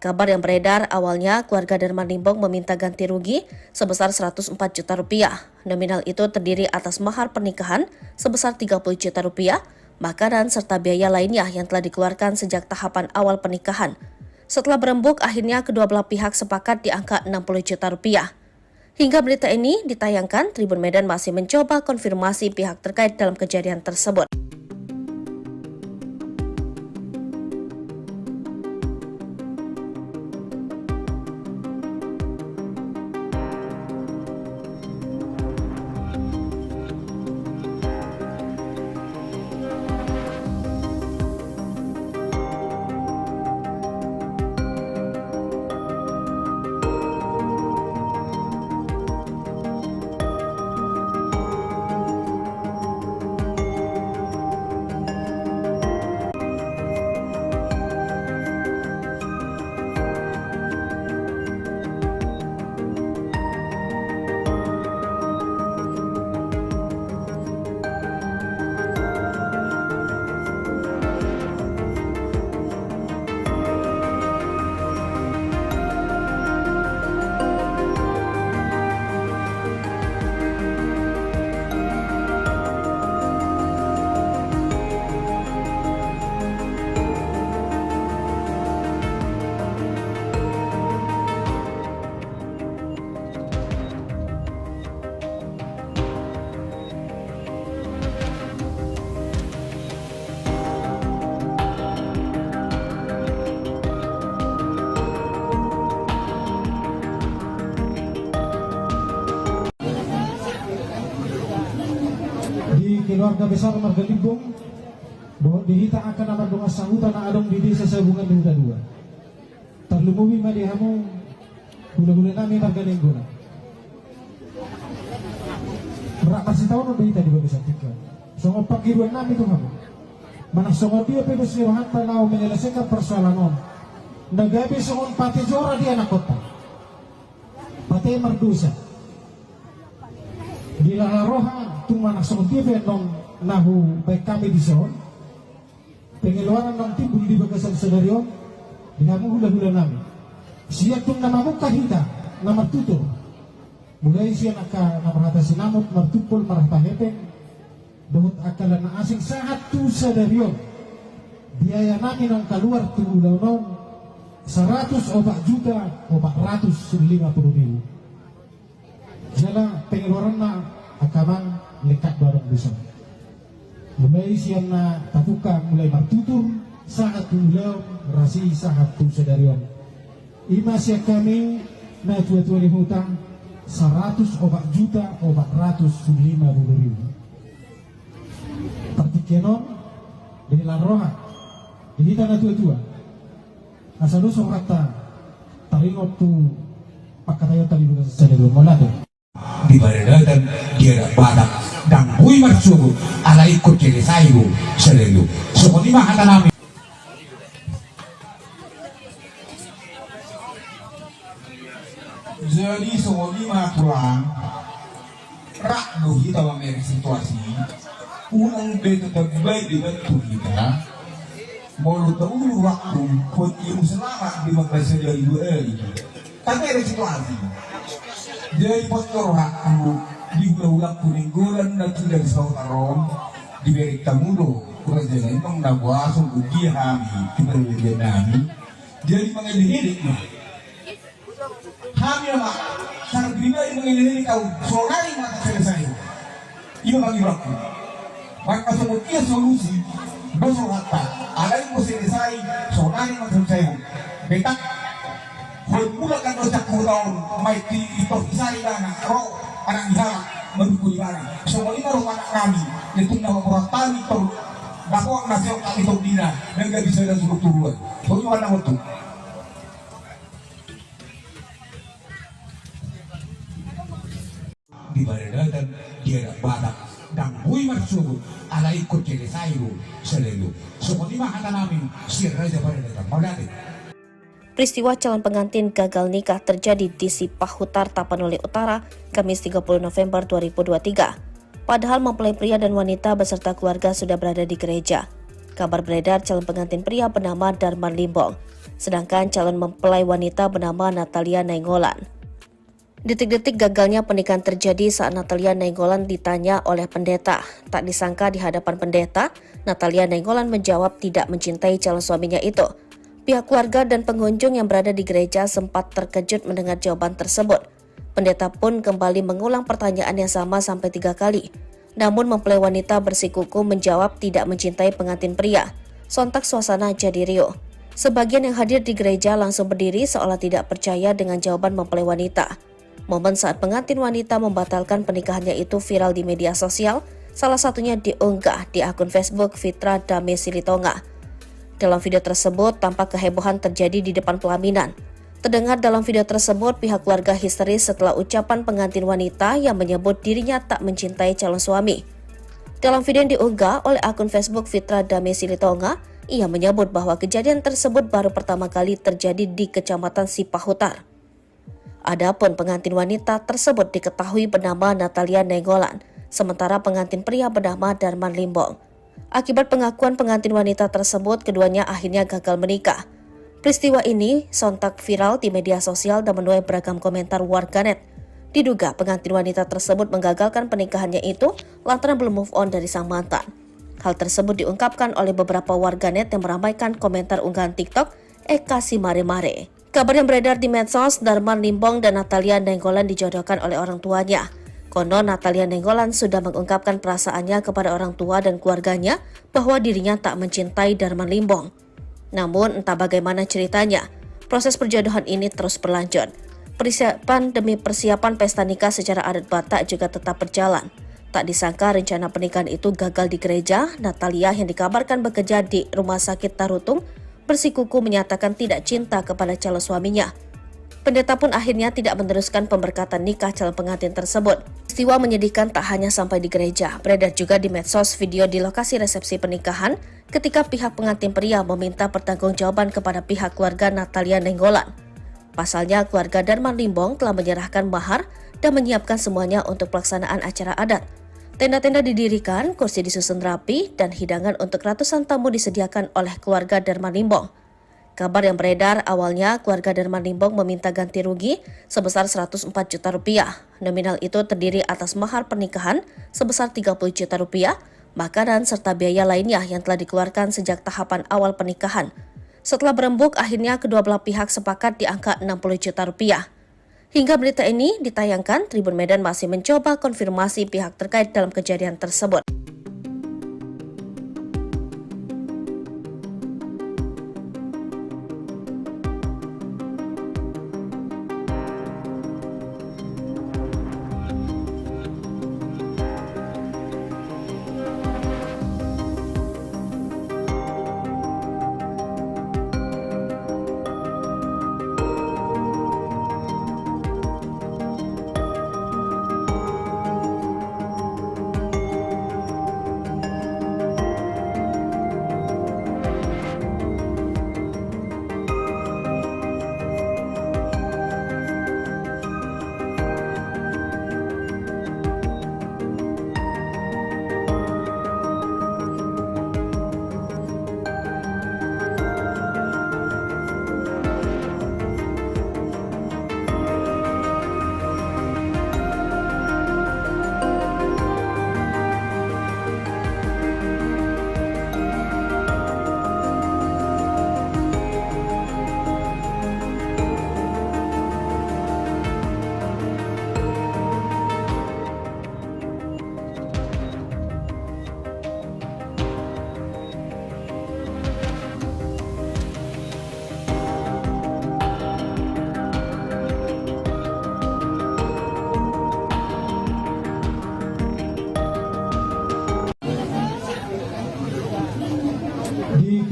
Kabar yang beredar awalnya keluarga Darman Limbong meminta ganti rugi sebesar 104 juta rupiah. Nominal itu terdiri atas mahar pernikahan sebesar 30 juta rupiah, makanan serta biaya lainnya yang telah dikeluarkan sejak tahapan awal pernikahan. Setelah berembuk, akhirnya kedua belah pihak sepakat di angka 60 juta rupiah. Hingga berita ini ditayangkan, Tribun Medan masih mencoba konfirmasi pihak terkait dalam kejadian tersebut. keluarga besar Marga Limbong bahwa dihita akan amat dengan sahutan adong di desa Sabungan di Huta Dua. Terlumumi madihamu gula-gula nami Marga Nenggona. Berak masih tahu no dihita di Bagasa Tika. Songo pagiruan nami itu kamu. Mana songo dia pedo sirohan tanau menyelesaikan persoalan on. Nagabi songon pati jora di anak kota. Pati merdusa. Di lalarohan tumana songo dia non nahu baik kami di son. Pengeluaran ng timbul di Bagasan Sedarion, dinamu hula-hula namin. Siya itong namamuka hita, na martuto. Mulai siya namarata sinamot, martupol, marapahepeng, dohot akala na asing saat tu Sedarion. Biaya namin ang kaluar tungulaw noon, 100 o 4 juta o 450,000. Jala pengeluaran na akamang lekat barang besar. Mulai siang na tatuka mulai martutur saat tulaw rasi saat tu Sedarion. Ima siya kami na tua-tua hutang 104 juta o 450,000. Partikenon dari laroha ini tanah tua-tua asal usong rata taringot tu pakatayo tadi bukan Sedarion molado di baradatan dia badak dan bui marsugo ala ikut kiri saibu selalu sokoni mahata nami jadi sokoni pulang rak dohi tawa meri situasi unang beto terbaik dibantu kita mau tahu waktu pun ilmu selamat di Makassar dari tapi ada situasi jadi postur aku di ulang kuninggulan na tidak sa tarom di berita mudo kurang jangan itong nabwasong ugi hami kiberwede nami jadi mangilihilik mo hami ama sarang grima yung mangilihilik kau solari mata selesai iyo mangirap ko maka sumut iya solusi doso hata alay mo selesai solari mata selesai betak mula kan dosa kurang may ito isari na ro anak ihala mendukung ibadah. Semua ini rumah anak kami itu nama orang tani itu dakwah nasihat kami itu dina dan gak bisa dan suruh turun. Soalnya mana waktu di baradatan dia badak dan bui marsugo ala ikut kiri saibu selalu. Semua ini mahata namin sirra aja baradatan. Maudati. Peristiwa calon pengantin gagal nikah terjadi di Sipahutar, Tapanuli Utara, Kamis 30 November 2023. Padahal mempelai pria dan wanita beserta keluarga sudah berada di gereja. Kabar beredar calon pengantin pria bernama Darman Limbong, sedangkan calon mempelai wanita bernama Natalia Nainggolan. Detik-detik gagalnya pernikahan terjadi saat Natalia Nainggolan ditanya oleh pendeta. Tak disangka di hadapan pendeta, Natalia Nainggolan menjawab tidak mencintai calon suaminya itu. Pihak keluarga dan pengunjung yang berada di gereja sempat terkejut mendengar jawaban tersebut. Pendeta pun kembali mengulang pertanyaan yang sama sampai 3 kali. Namun mempelai wanita bersikukuh menjawab tidak mencintai pengantin pria. Sontak suasana jadi riuh. Sebagian yang hadir di gereja langsung berdiri seolah tidak percaya dengan jawaban mempelai wanita. Momen saat pengantin wanita membatalkan pernikahannya itu viral di media sosial, salah satunya diunggah di akun Facebook Fitra Dame Silitonga. Dalam video tersebut, tampak kehebohan terjadi di depan pelaminan. Terdengar dalam video tersebut, pihak keluarga histeris setelah ucapan pengantin wanita yang menyebut dirinya tak mencintai calon suami. Dalam video yang diunggah oleh akun Facebook Fitra Dame Silitonga, ia menyebut bahwa kejadian tersebut baru pertama kali terjadi di Kecamatan Sipahutar. Adapun pengantin wanita tersebut diketahui bernama Natalia Nainggolan, sementara pengantin pria bernama Darman Limbong. Akibat pengakuan pengantin wanita tersebut, keduanya akhirnya gagal menikah. Peristiwa ini sontak viral di media sosial dan menuai beragam komentar warganet. Diduga pengantin wanita tersebut menggagalkan pernikahannya itu lantaran belum move on dari sang mantan. Hal tersebut diungkapkan oleh beberapa warganet yang meramaikan komentar unggahan TikTok Eka Si Mare Mare. Kabar yang beredar di medsos, Darman Limbong dan Natalia Nainggolan dijodohkan oleh orang tuanya. Konon Natalia Nainggolan sudah mengungkapkan perasaannya kepada orang tua dan keluarganya bahwa dirinya tak mencintai Darman Limbong. Namun entah bagaimana ceritanya, proses perjodohan ini terus berlanjut. Persiapan demi persiapan pesta nikah secara adat Batak juga tetap berjalan. Tak disangka rencana pernikahan itu gagal di gereja. Natalia yang dikabarkan bekerja di Rumah Sakit Tarutung bersikukuh menyatakan tidak cinta kepada calon suaminya. Pendeta pun akhirnya tidak meneruskan pemberkatan nikah calon pengantin tersebut. Peristiwa menyedihkan tak hanya sampai di gereja, beredar juga di medsos video di lokasi resepsi pernikahan ketika pihak pengantin pria meminta pertanggungjawaban kepada pihak keluarga Natalia Nenggolan. Pasalnya, keluarga Darman Limbong telah menyerahkan mahar dan menyiapkan semuanya untuk pelaksanaan acara adat. Tenda-tenda didirikan, kursi disusun rapi, dan hidangan untuk ratusan tamu disediakan oleh keluarga Darman Limbong. Kabar yang beredar awalnya keluarga Darman Limbong meminta ganti rugi sebesar 104 juta rupiah. Nominal itu terdiri atas mahar pernikahan sebesar 30 juta rupiah, makanan serta biaya lainnya yang telah dikeluarkan sejak tahapan awal pernikahan. Setelah berembuk, akhirnya kedua belah pihak sepakat di angka 60 juta rupiah. Hingga berita ini ditayangkan, Tribun Medan masih mencoba konfirmasi pihak terkait dalam kejadian tersebut.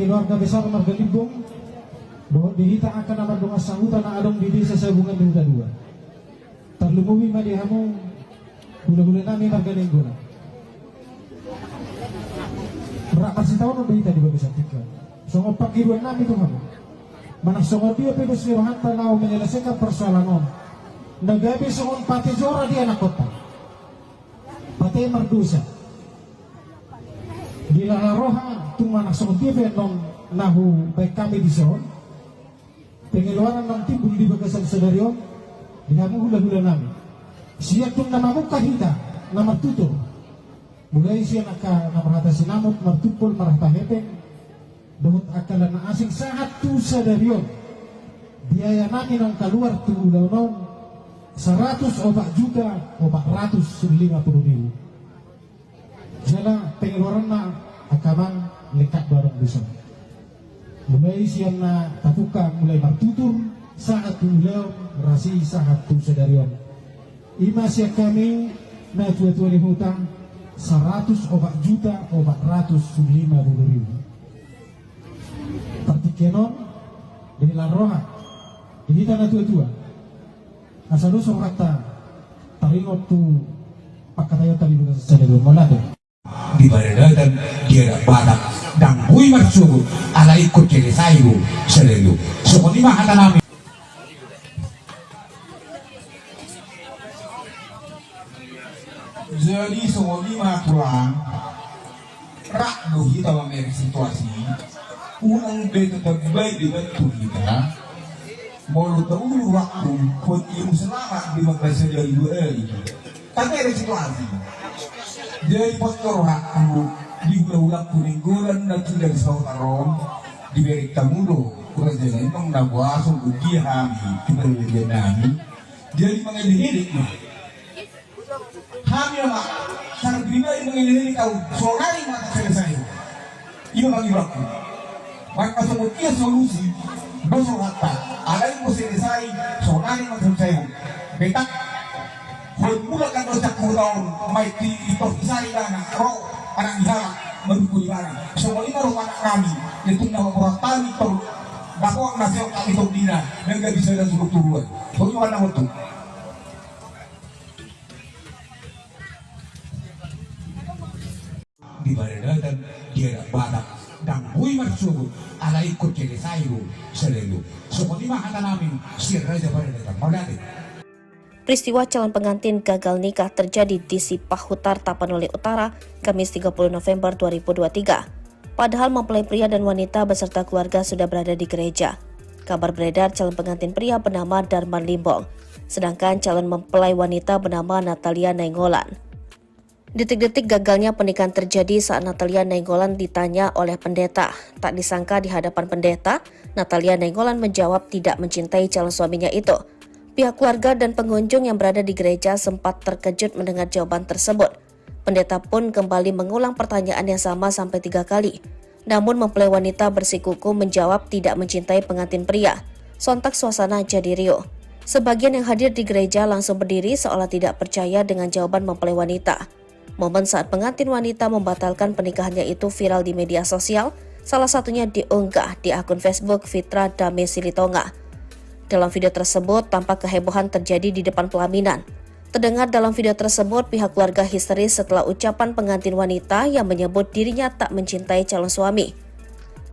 Keluarga besar Marga Limbong bahwa dihita akan nama doa sambutan adong di desa Sabungan Duta 2. Terlumui madihamu gula-gula nami Marga Limbong. Berapa sih tahun udah di bagi satika. Songo pagiruan nami tuh kamu. Mana songo dia pedus lirohan tanau menyelesaikan persoalan on. Nagabi songo pati jora di anak kota. Pati merdusa. Bila roha tumana songo dia non nahu baik kami di son. Pengeluaran ng timbul di bagasan sedario. Dinamu hula-hula nami. Siya tung namamu kahita na martuto. Mulai siya namarata sinamot, martupol, marata hepeng. Damot akalan na asing sahat tu sedario. Biaya namin ang kaluar tu ulaw non 100 obat juta, obat 150 ribu. Jala pengeluaran na akaman lekat barang besar. Mulai siang na tapuka mulai martutur saat ulaw rasi saat tu sedarion. Ima siya kami na tua-tua di hutang 100 obat juta, obat 150 ribu. Partikenon dari laroha di tanah tua-tua. Asal usung rata taringot tu pakatayo tali bukan sedarion malado. Di badan dia ada badak dan bui marsugu ala ikut kiri sayu selalu semua lima hata nami. Jadi semua lima pulang rak dohi tawa meri situasi unang beto terbaik dibantu kita mau tahu waktu pun ilmu selamat di madrasah dari dua ini tapi ada situasi. Jadi pastor aku di ulang kuninggulan na tidak sa tarong di berik tamudo kurang jalan itong nabuasong ugi hami kibaliyan namin jadi mga ilihilik mo hami ama sarang grima yung mga ilihilik kau sonari mga kasalasay iyo mga iwak ko magkasunod iya solusi basong hata alay mo sinisay sonari mga kasalasay mo betak Kung mula ka doon sa kurong, may ito isari na ro, anak nihala, magkukunin na. So, wali na ro anak kami, itong nawawaratan ito, dako ang nasyaw kami itong dina, nang gabi sa nasuturuan. So, yung anak mo ito. Di ba rin dan dia badak dan hui marsugod alay ko kiri sayo sa lelo. So, kung di makata namin, si Raja Baradata, magdati. Peristiwa calon pengantin gagal nikah terjadi di Sipahutar, Tapanuli Utara, Kamis 30 November 2023. Padahal mempelai pria dan wanita beserta keluarga sudah berada di gereja. Kabar beredar calon pengantin pria bernama Darman Limbong, sedangkan calon mempelai wanita bernama Natalia Nainggolan. Detik-detik gagalnya pernikahan terjadi saat Natalia Nainggolan ditanya oleh pendeta. Tak disangka di hadapan pendeta, Natalia Nainggolan menjawab tidak mencintai calon suaminya itu. Pihak keluarga dan pengunjung yang berada di gereja sempat terkejut mendengar jawaban tersebut. Pendeta pun kembali mengulang pertanyaan yang sama sampai 3 kali. Namun mempelai wanita bersikukuh menjawab tidak mencintai pengantin pria. Sontak suasana jadi riuh. Sebagian yang hadir di gereja langsung berdiri seolah tidak percaya dengan jawaban mempelai wanita. Momen saat pengantin wanita membatalkan pernikahannya itu viral di media sosial, salah satunya diunggah di akun Facebook Fitra Dame Silitonga. Dalam video tersebut, tampak kehebohan terjadi di depan pelaminan. Terdengar dalam video tersebut, pihak keluarga histeris setelah ucapan pengantin wanita yang menyebut dirinya tak mencintai calon suami.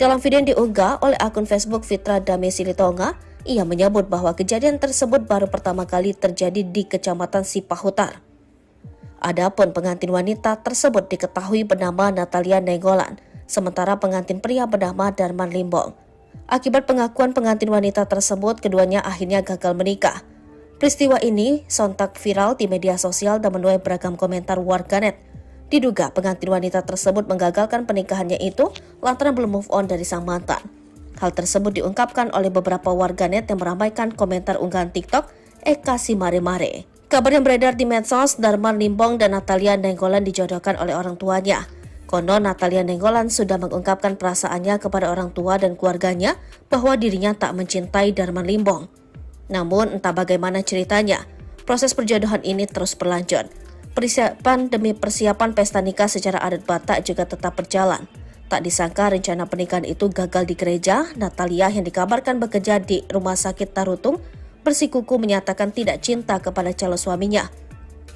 Dalam video yang diunggah oleh akun Facebook Fitra Dame Silitonga, ia menyebut bahwa kejadian tersebut baru pertama kali terjadi di Kecamatan Sipahutar. Adapun pengantin wanita tersebut diketahui bernama Natalia Nainggolan, sementara pengantin pria bernama Darman Limbong. Akibat pengakuan pengantin wanita tersebut, keduanya akhirnya gagal menikah. Peristiwa ini sontak viral di media sosial dan menuai beragam komentar warganet. Diduga pengantin wanita tersebut menggagalkan pernikahannya itu lantaran belum move on dari sang mantan. Hal tersebut diungkapkan oleh beberapa warganet yang meramaikan komentar unggahan TikTok Eka Si Mare Mare. Kabar yang beredar di medsos, Darman Limbong dan Natalia Nainggolan dijodohkan oleh orang tuanya. Konon Natalia Nainggolan sudah mengungkapkan perasaannya kepada orang tua dan keluarganya bahwa dirinya tak mencintai Darman Limbong. Namun entah bagaimana ceritanya, proses perjodohan ini terus berlanjut. Persiapan demi persiapan pesta nikah secara adat Batak juga tetap berjalan. Tak disangka rencana pernikahan itu gagal di gereja. Natalia yang dikabarkan bekerja di Rumah Sakit Tarutung bersikukuh menyatakan tidak cinta kepada calon suaminya.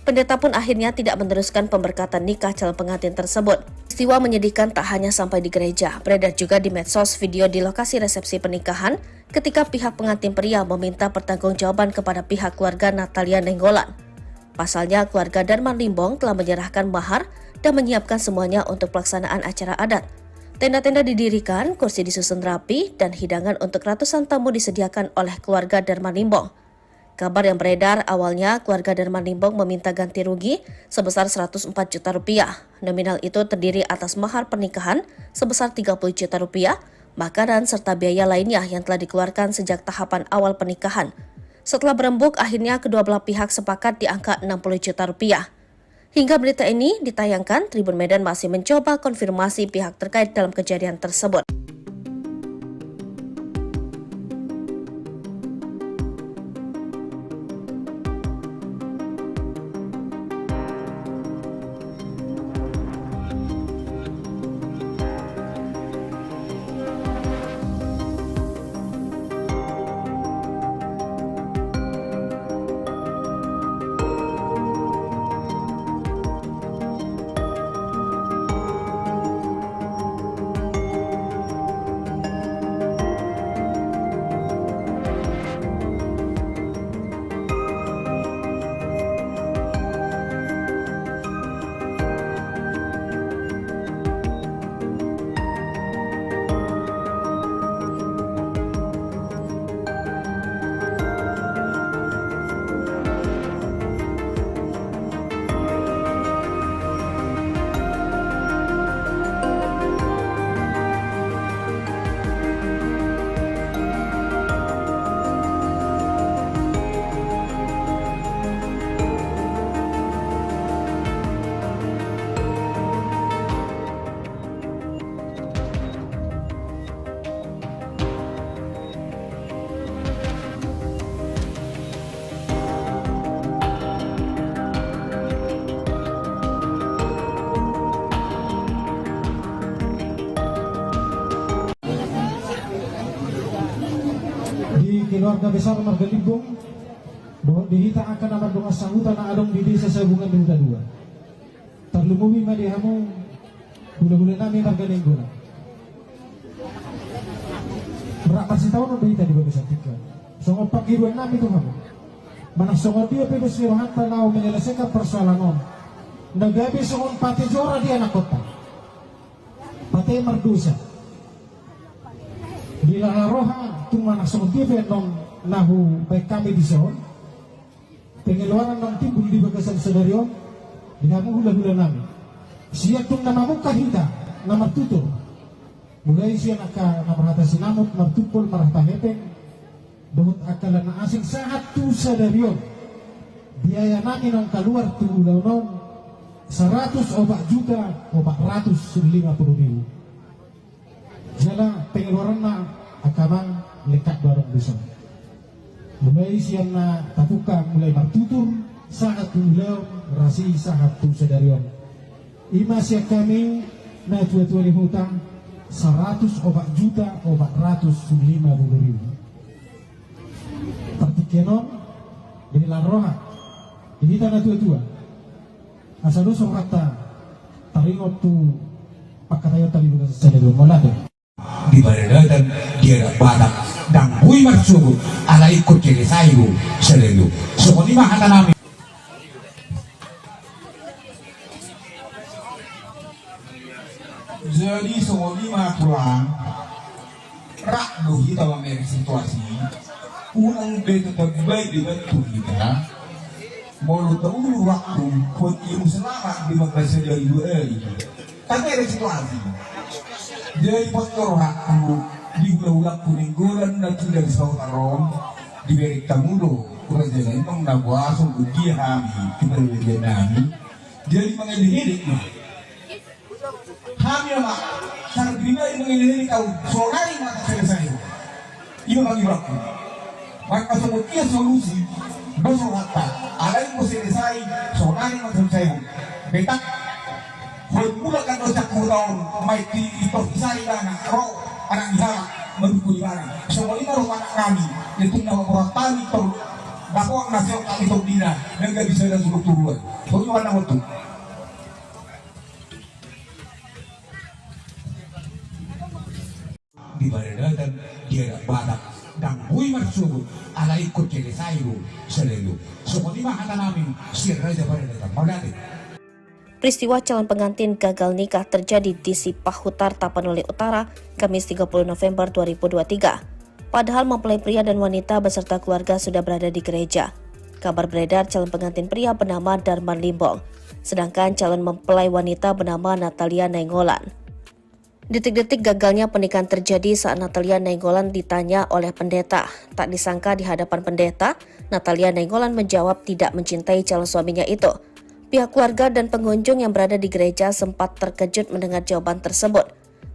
Pendeta pun akhirnya tidak meneruskan pemberkatan nikah calon pengantin tersebut. Peristiwa menyedihkan tak hanya sampai di gereja, beredar juga di medsos video di lokasi resepsi pernikahan ketika pihak pengantin pria meminta pertanggungjawaban kepada pihak keluarga Natalia Nainggolan. Pasalnya, keluarga Darman Limbong telah menyerahkan mahar dan menyiapkan semuanya untuk pelaksanaan acara adat. Tenda-tenda didirikan, kursi disusun rapi, dan hidangan untuk ratusan tamu disediakan oleh keluarga Darman Limbong. Kabar yang beredar awalnya keluarga Darman Limbong meminta ganti rugi sebesar 104 juta rupiah. Nominal itu terdiri atas mahar pernikahan sebesar 30 juta rupiah, makanan serta biaya lainnya yang telah dikeluarkan sejak tahapan awal pernikahan. Setelah berembuk, akhirnya kedua belah pihak sepakat di angka 60 juta rupiah. Hingga berita ini ditayangkan, Tribun Medan masih mencoba konfirmasi pihak terkait dalam kejadian tersebut. keluarga besar Marga Limbong bahwa dihita akan nama donga sangutan na adong di desa Sabungan di Huta 2. Terlumumi madihamu gula-gula nami Marga Nenggula. Berapa sih tahun udah kita di bagian tiga. Songo pagiruan nami itu kamu. Mana songo dia bebas liruhan tanau menyelesaikan persoalan on. Nagabi songo pati jora di anak kota. Pati merdusa. Di roha tung mana songo dia non nahu baik kami di son. Pengeluaran non timbul di bagasan sedarion. Dinamu hula-hula nami. Siap tung nama muka hita, nama tutur. Mulai siya namarata sinamot, martupol, marata hepeng. Bahut akalan na asing sahat tu sadarion. Biaya namin ang kaluar tu ulaw non 100 o 450,000. Jala pengeluaran na akamang lekat barang besar. Mulai siya na tapuka mulai martutur sahat tu ulaw rasi sahat tu sadarion. Ima siya kami na tua-tua hutang 104,450,000. Partikenon dari Laroha ini tanah tua-tua asal usung rata taringot tu pakatayo tali bukan sedelo molade Di baredatan dia batak dan kui marsubu ala ikut kiri sayu selalu seperti mahata nami. Jadi semua lima pulang rak dohi tawa merek situasi unang beto terbaik dibantu kita mau tahu waktu pun ilmu selamat di madrasah dari dua karena ada situasi jadi pastor aku di ulang kuning golan dan tidak disautarong di berik tamudo kurang jalan itu nabuasung dia kami kita lebih nami jadi mengelidik kami mak sangat bina yang mengelidik kau soalnya mata selesai ini bagi waktu maka semua solusi besok hatta ada yang mau selesai soalnya mata selesai betak mula kan dosa kurang mai di isai dana roh anak diharap mendukung ibadah semua ini rumah anak kami itu nama orang tani ter bahwa nasib kami ter dina dan gak bisa ada suruh turun soalnya warna waktu di baredatan dia batak dan kui marsubu ala ikut kiri sayu selalu seperti mahata namin sirra aja baredatan magati. Peristiwa calon pengantin gagal nikah terjadi di Sipahutar, Tapanuli Utara, Kamis 30 November 2023. Padahal mempelai pria dan wanita beserta keluarga sudah berada di gereja. Kabar beredar calon pengantin pria bernama Darman Limbong, sedangkan calon mempelai wanita bernama Natalia Nainggolan. Detik-detik gagalnya pernikahan terjadi saat Natalia Nainggolan ditanya oleh pendeta. Tak disangka di hadapan pendeta, Natalia Nainggolan menjawab tidak mencintai calon suaminya itu. Pihak keluarga dan pengunjung yang berada di gereja sempat terkejut mendengar jawaban tersebut.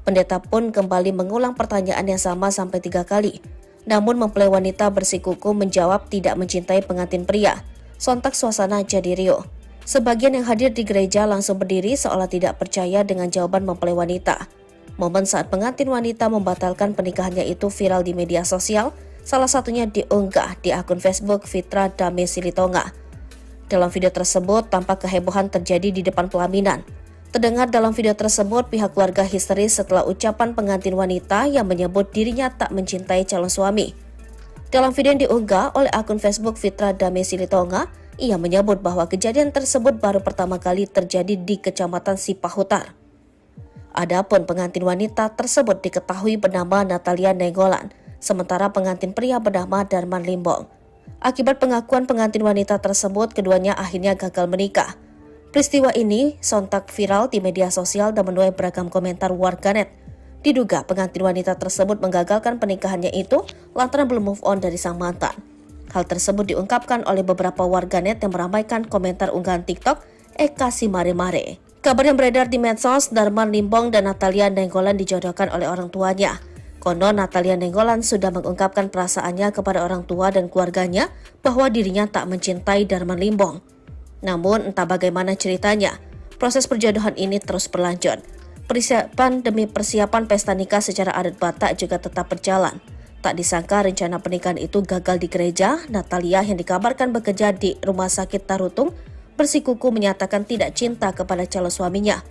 Pendeta pun kembali mengulang pertanyaan yang sama sampai 3 kali. Namun mempelai wanita bersikukuh menjawab tidak mencintai pengantin pria. Sontak suasana jadi riuh. Sebagian yang hadir di gereja langsung berdiri seolah tidak percaya dengan jawaban mempelai wanita. Momen saat pengantin wanita membatalkan pernikahannya itu viral di media sosial, salah satunya diunggah di akun Facebook Fitra Dame Silitonga. Dalam video tersebut, tampak kehebohan terjadi di depan pelaminan. Terdengar dalam video tersebut, pihak keluarga histeris setelah ucapan pengantin wanita yang menyebut dirinya tak mencintai calon suami. Dalam video yang diunggah oleh akun Facebook Fitra Dame Silitonga, ia menyebut bahwa kejadian tersebut baru pertama kali terjadi di Kecamatan Sipahutar. Adapun pengantin wanita tersebut diketahui bernama Natalia Nainggolan, sementara pengantin pria bernama Darman Limbong. Akibat pengakuan pengantin wanita tersebut, keduanya akhirnya gagal menikah. Peristiwa ini sontak viral di media sosial dan menuai beragam komentar warganet. Diduga pengantin wanita tersebut menggagalkan pernikahannya itu lantaran belum move on dari sang mantan. Hal tersebut diungkapkan oleh beberapa warganet yang meramaikan komentar unggahan TikTok Eka Simare-Mare. Kabar yang beredar di medsos, Darman Limbong dan Natalia Nainggolan dijodohkan oleh orang tuanya. Konon Natalia Nainggolan sudah mengungkapkan perasaannya kepada orang tua dan keluarganya bahwa dirinya tak mencintai Darman Limbong. Namun entah bagaimana ceritanya, proses perjodohan ini terus berlanjut. Persiapan demi persiapan pesta nikah secara adat Batak juga tetap berjalan. Tak disangka rencana pernikahan itu gagal di gereja. Natalia yang dikabarkan bekerja di Rumah Sakit Tarutung bersikukuh menyatakan tidak cinta kepada calon suaminya.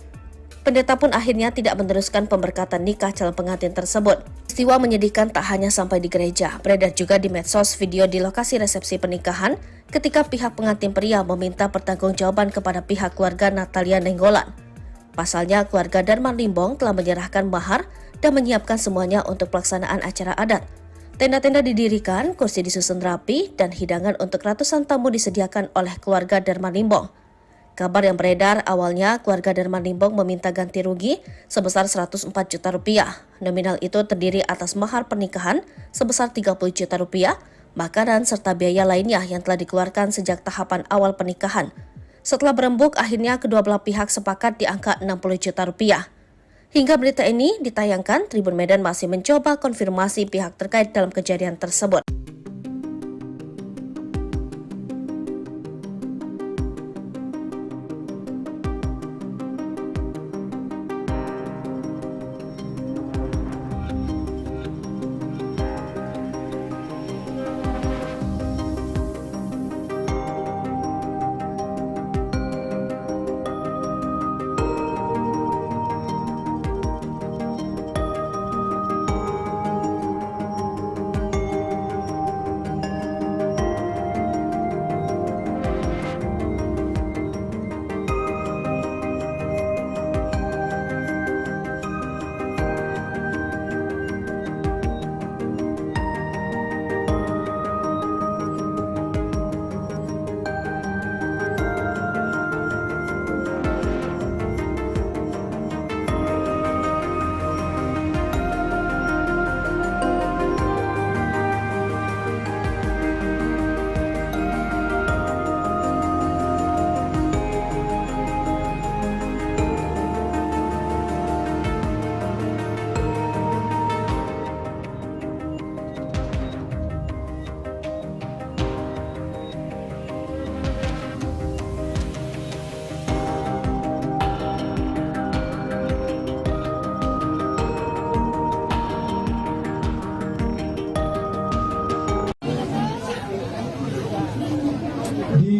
Pendeta pun akhirnya tidak meneruskan pemberkatan nikah calon pengantin tersebut. Peristiwa menyedihkan tak hanya sampai di gereja, beredar juga di medsos video di lokasi resepsi pernikahan ketika pihak pengantin pria meminta pertanggungjawaban kepada pihak keluarga Natalia Nainggolan. Pasalnya, keluarga Darman Limbong telah menyerahkan mahar dan menyiapkan semuanya untuk pelaksanaan acara adat. Tenda-tenda didirikan, kursi disusun rapi, dan hidangan untuk ratusan tamu disediakan oleh keluarga Darman Limbong. Kabar yang beredar awalnya keluarga Darman Limbong meminta ganti rugi sebesar 104 juta rupiah. Nominal itu terdiri atas mahar pernikahan sebesar 30 juta rupiah, makanan serta biaya lainnya yang telah dikeluarkan sejak tahapan awal pernikahan. Setelah berembuk, akhirnya kedua belah pihak sepakat di angka 60 juta rupiah. Hingga berita ini ditayangkan, Tribun Medan masih mencoba konfirmasi pihak terkait dalam kejadian tersebut.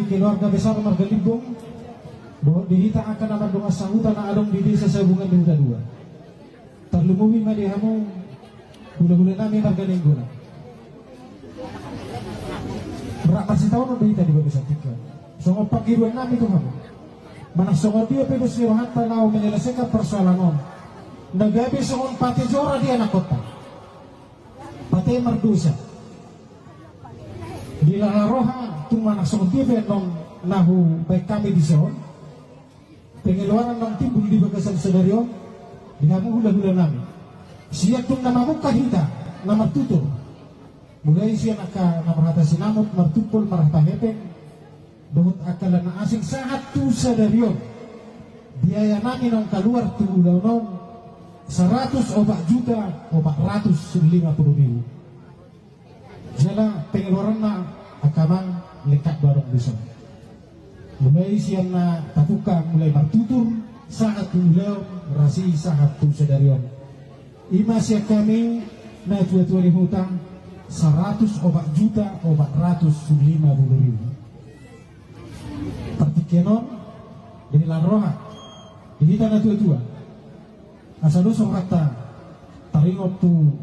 Keluarga besar Marga Limbong bahwa dihita akan akan doa sahutan adong di desa Sabungan di dua. Terlumumi madihamu gula-gula nami Marga Limbong. Berapa sih tahun dihita di bagi satika. Songo pagiruan nami itu kamu. Mana songo dia pedus liwahan tanau menyelesaikan persoalan on. Nagabi songo pati jora di anak kota. Pati merdusa. Bila roha tu mana songo dia nong nahu baik kami di son. Pengeluaran nong timbul di bagasan sedario. Dinamu hula-hula nami. Siap tung nama muka hita, nama tutur. Mulai siya namarhatasi namot, martupol, marahpahepeng. Dohot akalan na asing saat tu sedario. Biaya namin nong kaluar tu ulaw nong 100 obat juta, obat 150.000. Jala pengeluaran na akamang lekat barang bisa. Mulai siang na tapuka mulai martutur saat ulaw rasi saat tu sedarion. Ima siya kami na tua-tua ni hutang 100 obat juta obat 150.000. Partikenon dari laroha ini tanah tua-tua. Asal dosong kata taringop tu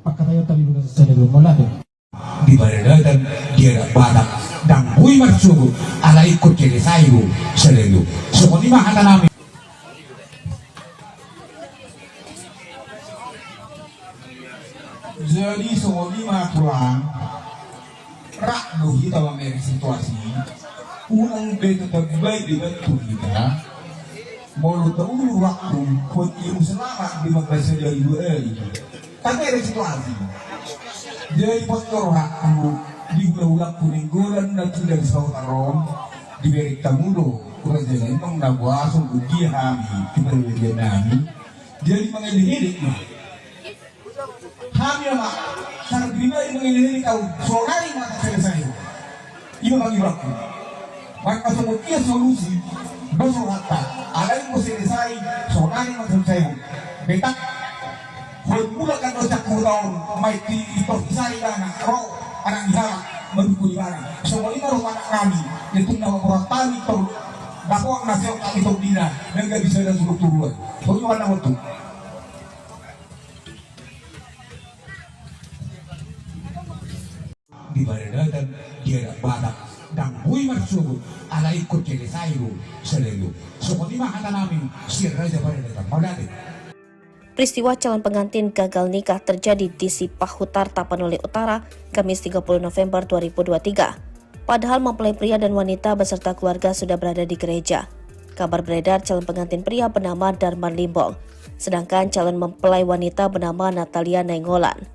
pakatayo tali bukan sedarion molade. Di badan dia badak dan kui marsugo ala ikut jadi sayu selalu seperti mah nami. Jadi semua lima pulang rak dohi dalam situasi unang beto terbaik di betul kita mau tahu waktu pun ilmu selamat di madrasah dari dua ini tapi ada situasi. Jadi pastor aku di ulang kuning golan na tidak disawtaron di beri tamulo kurang jalan nang nabasong uji hami kiberi nami jadi mengelirik mah hami mah sarap pribadi mengelirik kau solari mata selesai iya mengibaku maka semua solusi bosong hatta alai mo selesai solari mata selesai betak mula kan dosa kurang may iprovisay na roh anak dihala mendukung barang semua ini roh anak kami itu nama orang tani itu dapat nasihat kami itu dina dan gak bisa ada suruh turuan soalnya mana waktu di badan dan dia ada badak dan bui marsubut ala ikut jadi sayur selalu semua ini mah kata namin si raja pada datang modalin. Peristiwa calon pengantin gagal nikah terjadi di Sipahutar, Tapanuli Utara, Kamis 30 November 2023. Padahal mempelai pria dan wanita beserta keluarga sudah berada di gereja. Kabar beredar calon pengantin pria bernama Darman Limbong, sedangkan calon mempelai wanita bernama Natalia Nainggolan.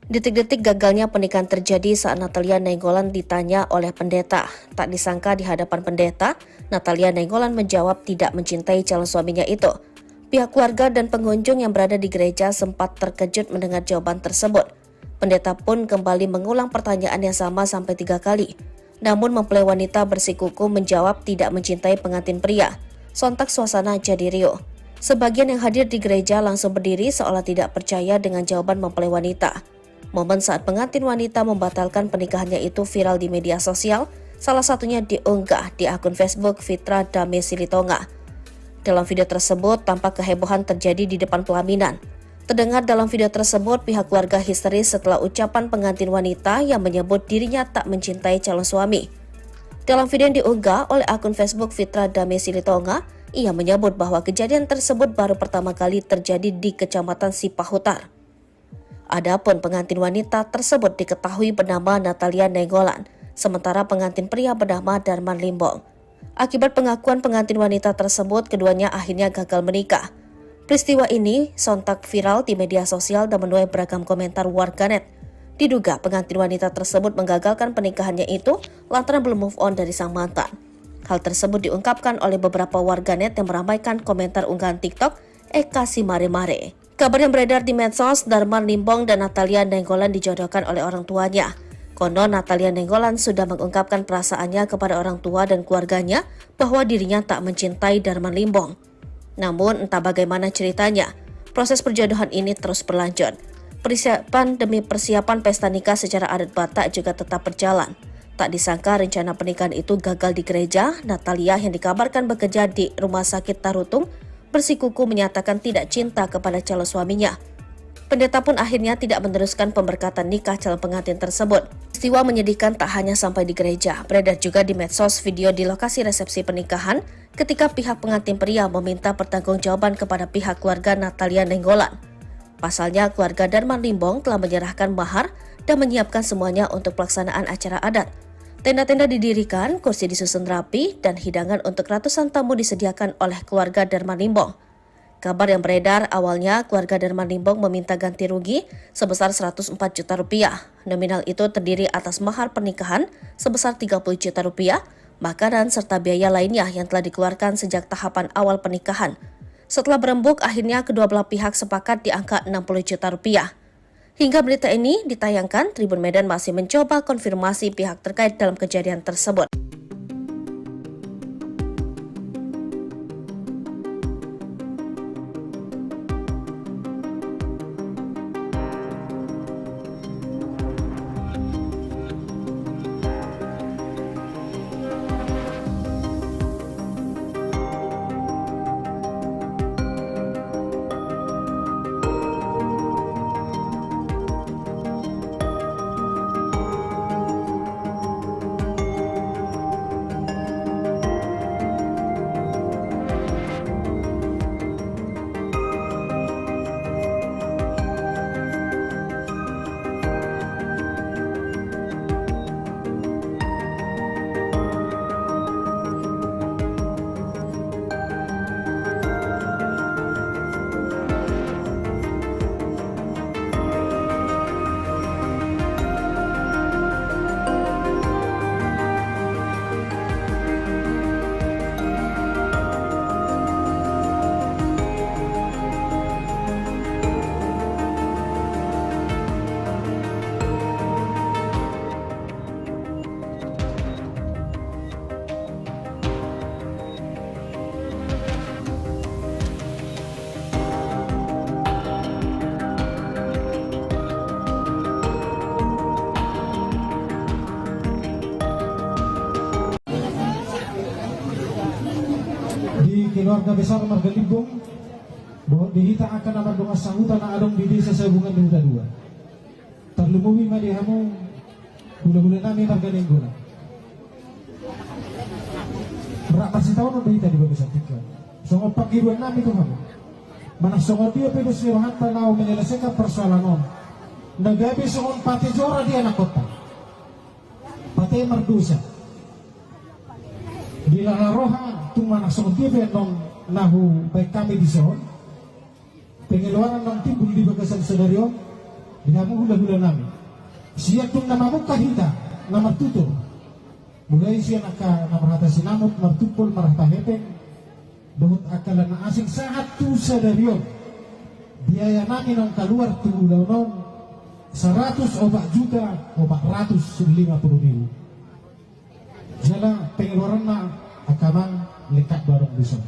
Detik-detik gagalnya pernikahan terjadi saat Natalia Nainggolan ditanya oleh pendeta. Tak disangka di hadapan pendeta, Natalia Nainggolan menjawab tidak mencintai calon suaminya itu. Pihak keluarga dan pengunjung yang berada di gereja sempat terkejut mendengar jawaban tersebut. Pendeta pun kembali mengulang pertanyaan yang sama sampai 3 kali. Namun mempelai wanita bersikukuh menjawab tidak mencintai pengantin pria. Sontak suasana jadi riuh. Sebagian yang hadir di gereja langsung berdiri seolah tidak percaya dengan jawaban mempelai wanita. Momen saat pengantin wanita membatalkan pernikahannya itu viral di media sosial, salah satunya diunggah di akun Facebook Fitra Dame Silitonga. Dalam video tersebut, tampak kehebohan terjadi di depan pelaminan. Terdengar dalam video tersebut, pihak keluarga histeris setelah ucapan pengantin wanita yang menyebut dirinya tak mencintai calon suami. Dalam video yang diunggah oleh akun Facebook Fitra Dame Silitonga, ia menyebut bahwa kejadian tersebut baru pertama kali terjadi di Kecamatan Sipahutar. Adapun pengantin wanita tersebut diketahui bernama Natalia Nainggolan, sementara pengantin pria bernama Darman Limbong. Akibat pengakuan pengantin wanita tersebut, keduanya akhirnya gagal menikah. Peristiwa ini sontak viral di media sosial dan menuai beragam komentar warganet. Diduga pengantin wanita tersebut menggagalkan pernikahannya itu lantaran belum move on dari sang mantan. Hal tersebut diungkapkan oleh beberapa warganet yang meramaikan komentar unggahan TikTok Eka si Mare-Mare. Kabar yang beredar di medsos, Darman Limbong dan Natalia Nainggolan dijodohkan oleh orang tuanya. Konon Natalia Nainggolan sudah mengungkapkan perasaannya kepada orang tua dan keluarganya bahwa dirinya tak mencintai Darman Limbong. Namun entah bagaimana ceritanya, proses perjodohan ini terus berlanjut. Persiapan demi persiapan pesta nikah secara adat Batak juga tetap berjalan. Tak disangka rencana pernikahan itu gagal di gereja. Natalia yang dikabarkan bekerja di Rumah Sakit Tarutung bersikukuh menyatakan tidak cinta kepada calon suaminya. Pendeta pun akhirnya tidak meneruskan pemberkatan nikah calon pengantin tersebut. Peristiwa menyedihkan tak hanya sampai di gereja, beredar juga di medsos video di lokasi resepsi pernikahan ketika pihak pengantin pria meminta pertanggungjawaban kepada pihak keluarga Natalia Nainggolan. Pasalnya, keluarga Darman Limbong telah menyerahkan mahar dan menyiapkan semuanya untuk pelaksanaan acara adat. Tenda-tenda didirikan, kursi disusun rapi, dan hidangan untuk ratusan tamu disediakan oleh keluarga Darman Limbong. Kabar yang beredar awalnya keluarga Darman Limbong meminta ganti rugi sebesar 104 juta rupiah. Nominal itu terdiri atas mahar pernikahan sebesar 30 juta rupiah, makanan serta biaya lainnya yang telah dikeluarkan sejak tahapan awal pernikahan. Setelah berembuk, akhirnya kedua belah pihak sepakat di angka 60 juta rupiah. Hingga berita ini ditayangkan, Tribun Medan masih mencoba konfirmasi pihak terkait dalam kejadian tersebut. keluarga besar Marga Limbong bahwa dihita akan amar donga sahutan adong di desa Sabungan di Huta 2. Terlumumi madihamu gula-gula nami Marga Limbong. Berapa sih tahun udah dihita di bagus artikel. Songo pagiruan nami tuh kamu. Mana songo dia pedos liwahan tanau menyelesaikan persoalan on. Nagabi songo pati jora di anak kota. Pati merdusa. Di lalarohan tung mana songo dia non nahu baik kami di son. Pengeluaran non timbul di bagasan sedario. Dinamu hula-hula nami. Siap tung nama muka hita, nama tutur. Mulai siya namarata sinamot, martupol, marata hepeng. Dahut akalan na asing saat tu sedario. Biaya namin ang kaluar tu ulaw non 100 o 4 juta o 450 ribu. Jala pengeluaran na akamang lekat barang bisa.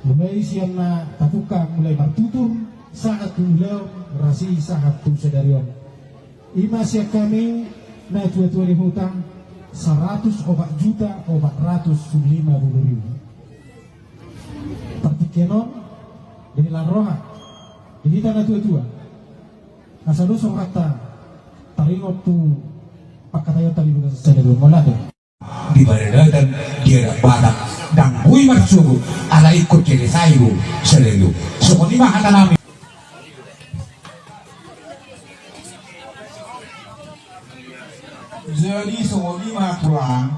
Mulai siya na tapuka mulai martutur saat tu ulaw rasi saat tu sedario. Ima siya kami na tua-tua di hutang 100 o 4 juta o 450 ribu. Partikenon dari laroha ini tanah tua-tua asal dosong rata taringot tu pakatayo tali lunas sada dua molado di baredatan dia badak dan bui marsugu ala ikut kiri sayu selalu semua lima kata nami. Jadi semua lima pulang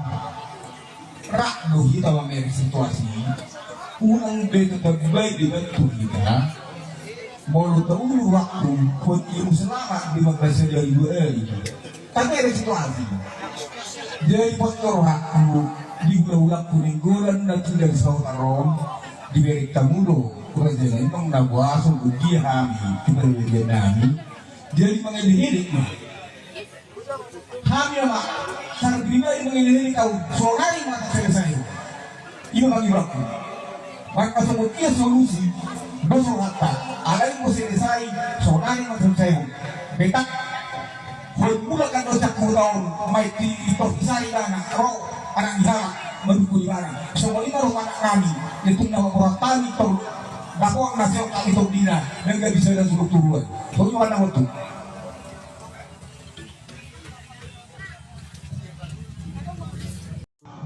rak dohi tawa meri situasi unang beto terbaik dibantu kita mau tahu waktu pun ilmu selamat di madrasah dari dua tapi ada situasi jadi postor waktu di ulang kuninggolan dan tidak disautarong di beri tamudo kerajaan itu nabuasung uji kami keberadaan kami jadi mengelirik kami mak sangat pribadi mengelirik kau soalnya mata selesai ini bagi waktu. Maka semua solusi besok hatta ada yang mau selesai sonari mau selesai betak mulakan dosa kurang mai di isai dana roh anak dihalak mendukung barang semua lima rumah anak kami itu nama peratani itu dakwah nasihat kami itu dina dan gak bisa dan suruh turuan bagaimana waktu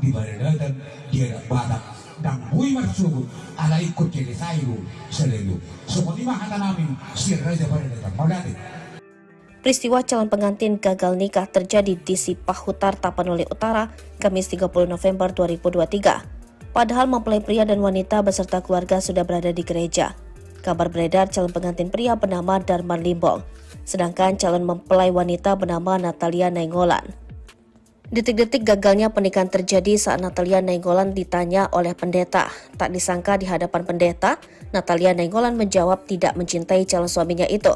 di baredatan dia badak dan bui marsugu ala ikut kiri sayu selalu semua lima kata namin siar raja pada datang magadi. Peristiwa calon pengantin gagal nikah terjadi di Sipahutar, Tapanuli Utara, Kamis 30 November 2023. Padahal mempelai pria dan wanita beserta keluarga sudah berada di gereja. Kabar beredar calon pengantin pria bernama Darman Limbong, sedangkan calon mempelai wanita bernama Natalia Nainggolan. Detik-detik gagalnya pernikahan terjadi saat Natalia Nainggolan ditanya oleh pendeta. Tak disangka di hadapan pendeta, Natalia Nainggolan menjawab tidak mencintai calon suaminya itu.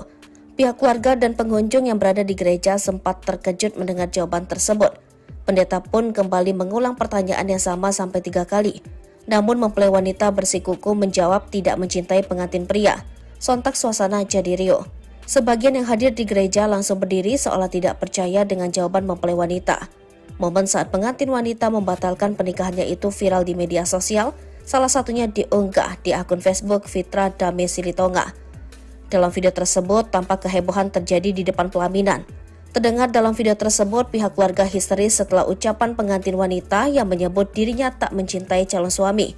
Pihak keluarga dan pengunjung yang berada di gereja sempat terkejut mendengar jawaban tersebut. Pendeta pun kembali mengulang pertanyaan yang sama sampai 3 kali. Namun mempelai wanita bersikukuh menjawab tidak mencintai pengantin pria. Sontak suasana jadi riuh. Sebagian yang hadir di gereja langsung berdiri seolah tidak percaya dengan jawaban mempelai wanita. Momen saat pengantin wanita membatalkan pernikahannya itu viral di media sosial, salah satunya diunggah di akun Facebook Fitra Dame Silitonga. Dalam video tersebut, tampak kehebohan terjadi di depan pelaminan. Terdengar dalam video tersebut, pihak keluarga histeris setelah ucapan pengantin wanita yang menyebut dirinya tak mencintai calon suami.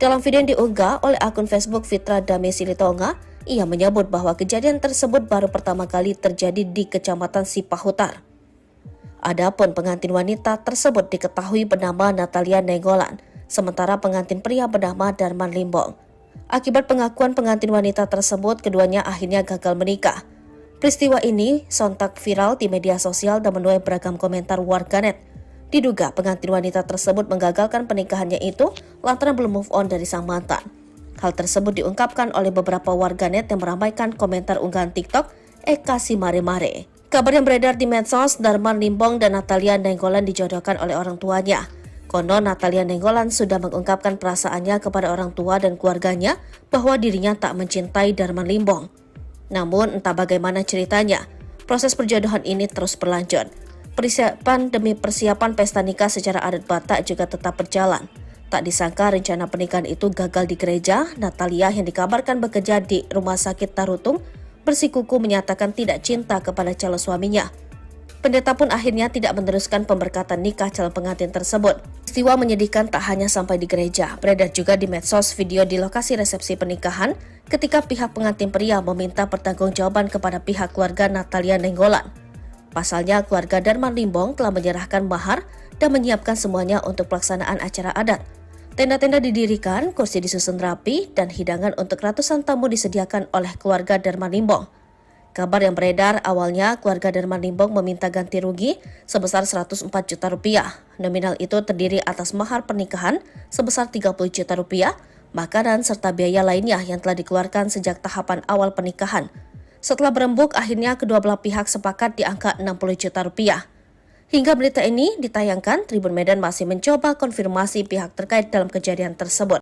Dalam video yang diunggah oleh akun Facebook Fitra Dame Silitonga, ia menyebut bahwa kejadian tersebut baru pertama kali terjadi di Kecamatan Sipahutar. Adapun pengantin wanita tersebut diketahui bernama Natalia Nainggolan, sementara pengantin pria bernama Darman Limbong. Akibat pengakuan pengantin wanita tersebut, keduanya akhirnya gagal menikah. Peristiwa ini sontak viral di media sosial dan menuai beragam komentar warganet. Diduga pengantin wanita tersebut menggagalkan pernikahannya itu lantaran belum move on dari sang mantan. Hal tersebut diungkapkan oleh beberapa warganet yang meramaikan komentar unggahan TikTok Eka Si Mare Mare. Kabar yang beredar di medsos, Darman Limbong dan Natalia Nainggolan dijodohkan oleh orang tuanya. Konon Natalia Nainggolan sudah mengungkapkan perasaannya kepada orang tua dan keluarganya bahwa dirinya tak mencintai Darman Limbong. Namun entah bagaimana ceritanya, proses perjodohan ini terus berlanjut. Persiapan demi persiapan pesta nikah secara adat Batak juga tetap berjalan. Tak disangka rencana pernikahan itu gagal di gereja. Natalia yang dikabarkan bekerja di rumah sakit Tarutung bersikukuh menyatakan tidak cinta kepada calon suaminya. Pendeta pun akhirnya tidak meneruskan pemberkatan nikah calon pengantin tersebut. Peristiwa menyedihkan tak hanya sampai di gereja, beredar juga di medsos video di lokasi resepsi pernikahan ketika pihak pengantin pria meminta pertanggungjawaban kepada pihak keluarga Natalia Nainggolan. Pasalnya, keluarga Darman Limbong telah menyerahkan mahar dan menyiapkan semuanya untuk pelaksanaan acara adat. Tenda-tenda didirikan, kursi disusun rapi, dan hidangan untuk ratusan tamu disediakan oleh keluarga Darman Limbong. Kabar yang beredar awalnya keluarga Darman Limbong meminta ganti rugi sebesar 104 juta rupiah. Nominal itu terdiri atas mahar pernikahan sebesar 30 juta rupiah, makanan serta biaya lainnya yang telah dikeluarkan sejak tahapan awal pernikahan. Setelah berembuk, akhirnya kedua belah pihak sepakat di angka 60 juta rupiah. Hingga berita ini ditayangkan, Tribun Medan masih mencoba konfirmasi pihak terkait dalam kejadian tersebut.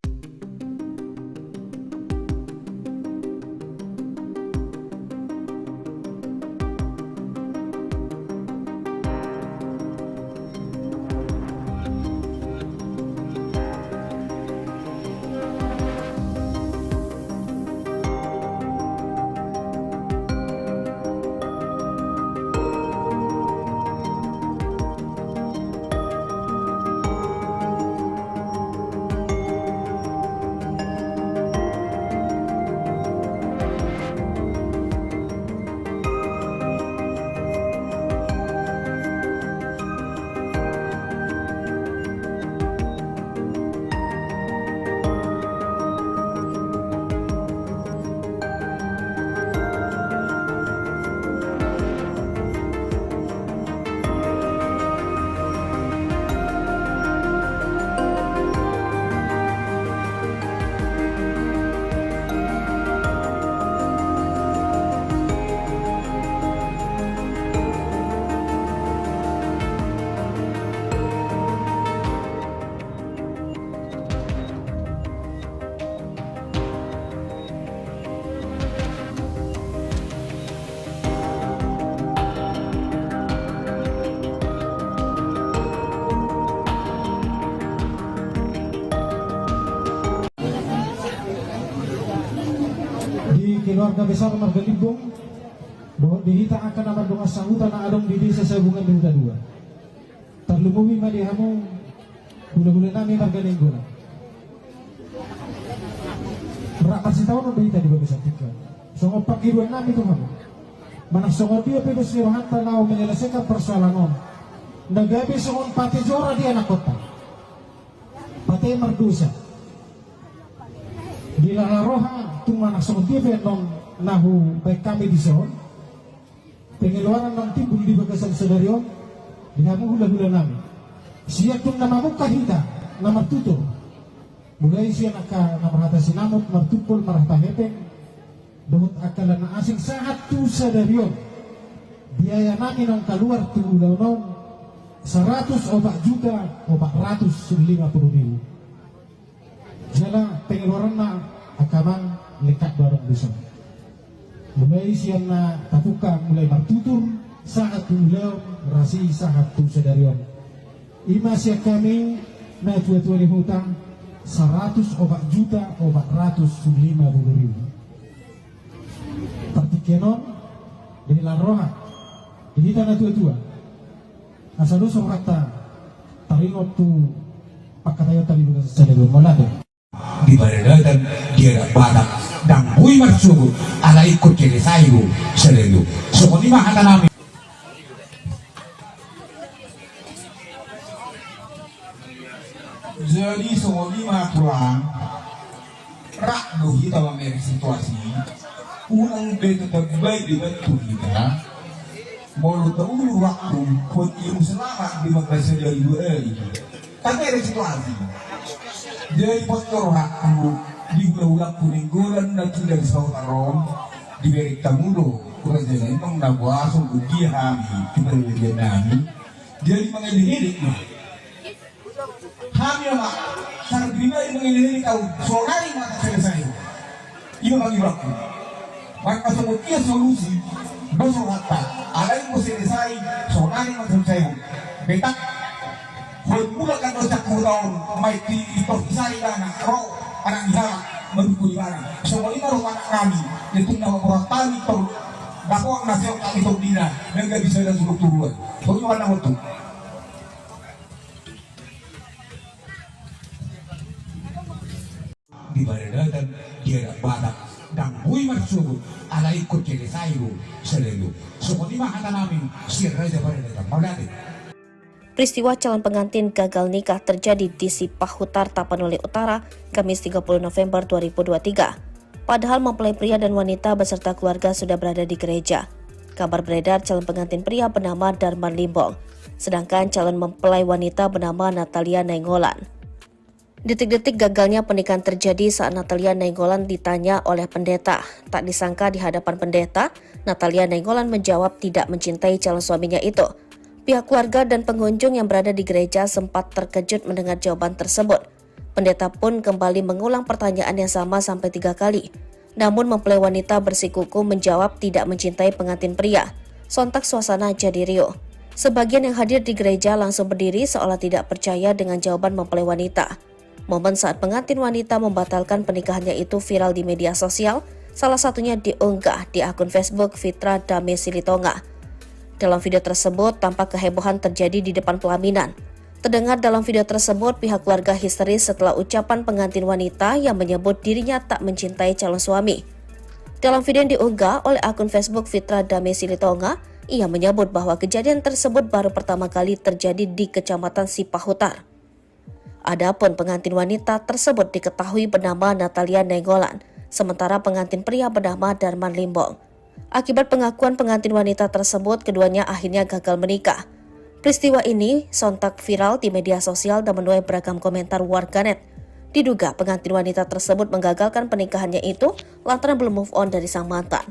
Keluarga besar Marga Limbong bahwa dihita akan amat doa sahutan adong di desa Sabungan di Huta 2 terlumumi madihamu gula-gula nami Marga Limbong berapa sih tahun berita di bagi satika songo pakiruan nami tuh kamu mana songo dia pedus liwahan tanau menyelesaikan persoalan on nagabi songo pati jora di anak kota pati merdusa di lalaroha tung anak songo dia non nahu baik kami di son pengeluaran ng timbul di bagasan sedario dinamu hula-hula nami siya tung namamu kahita na martuto mulai siya namarata sinamot martupol marata hepeng damot akalan na asing saat tu sedario biaya namin ang kaluar tu ulaw nong 100 obat juta obat 150 ribu jala pengeluaran na akamang lekat barang bisa mulai siang na tapuka mulai martutur saat ulaw rasi saat tu sedarion ima siya kami na tua-tua ni hutang 100 obat juta obat 150 ribu partikenon dari laroha jadi tanah tua-tua asal dosa kata taringot tu pakatayo tali bukan sedarion molado di badan dia badak dan kui marsugo ala ikut kiri sayu selalu sokoni mah kata nami jadi sokoni mah pulang rak dohi tawa meri situasi unang beto terbaik di betul kita mau tahu waktu pun ilmu selamat di madrasah dari dua tapi ada situasi jadi postor aku di ulang kuninggolan na tidak sa utaron di berita mulo kurang jalan emang nabuasong ugi hami kibariligan namin jadi mga ilihirik mo hami naman sarang bina yung mga ilihirik tao solari mata sa'yo yung mga ibak mo magpasunod iya solusi doso hata alay mo sa'yo solari mata sa'yo betak bermulakan dosa kurang maiti diperpisai anak roh anak diharap mendukui anak semua ini roh anak kami itu nama orang tani per dakwah nasihat kami terdina dan gak bisa dan suruh turuan soalnya anak itu di badan dan dia ada badak dan bui marsubut ala ikut jadi sayu selalu semua ini mah namin sirra aja pada datang maulati. Peristiwa calon pengantin gagal nikah terjadi di Sipahutar, Tapanuli Utara, Kamis 30 November 2023. Padahal mempelai pria dan wanita beserta keluarga sudah berada di gereja. Kabar beredar calon pengantin pria bernama Darman Limbong, sedangkan calon mempelai wanita bernama Natalia Nainggolan. Detik-detik gagalnya pernikahan terjadi saat Natalia Nainggolan ditanya oleh pendeta. Tak disangka di hadapan pendeta, Natalia Nainggolan menjawab tidak mencintai calon suaminya itu. Pihak keluarga dan pengunjung yang berada di gereja sempat terkejut mendengar jawaban tersebut. Pendeta pun kembali mengulang pertanyaan yang sama sampai 3 kali. Namun mempelai wanita bersikukuh menjawab tidak mencintai pengantin pria. Sontak suasana jadi riuh. Sebagian yang hadir di gereja langsung berdiri seolah tidak percaya dengan jawaban mempelai wanita. Momen saat pengantin wanita membatalkan pernikahannya itu viral di media sosial, salah satunya diunggah di akun Facebook Fitra Dame Silitonga. Dalam video tersebut, tampak kehebohan terjadi di depan pelaminan. Terdengar dalam video tersebut, pihak keluarga histeris setelah ucapan pengantin wanita yang menyebut dirinya tak mencintai calon suami. Dalam video yang diunggah oleh akun Facebook Fitra Dame Silitonga, ia menyebut bahwa kejadian tersebut baru pertama kali terjadi di Kecamatan Sipahutar. Adapun pengantin wanita tersebut diketahui bernama Natalia Nainggolan, sementara pengantin pria bernama Darman Limbong. Akibat pengakuan pengantin wanita tersebut, keduanya akhirnya gagal menikah. Peristiwa ini sontak viral di media sosial dan menuai beragam komentar warganet. Diduga pengantin wanita tersebut menggagalkan pernikahannya itu lantaran belum move on dari sang mantan.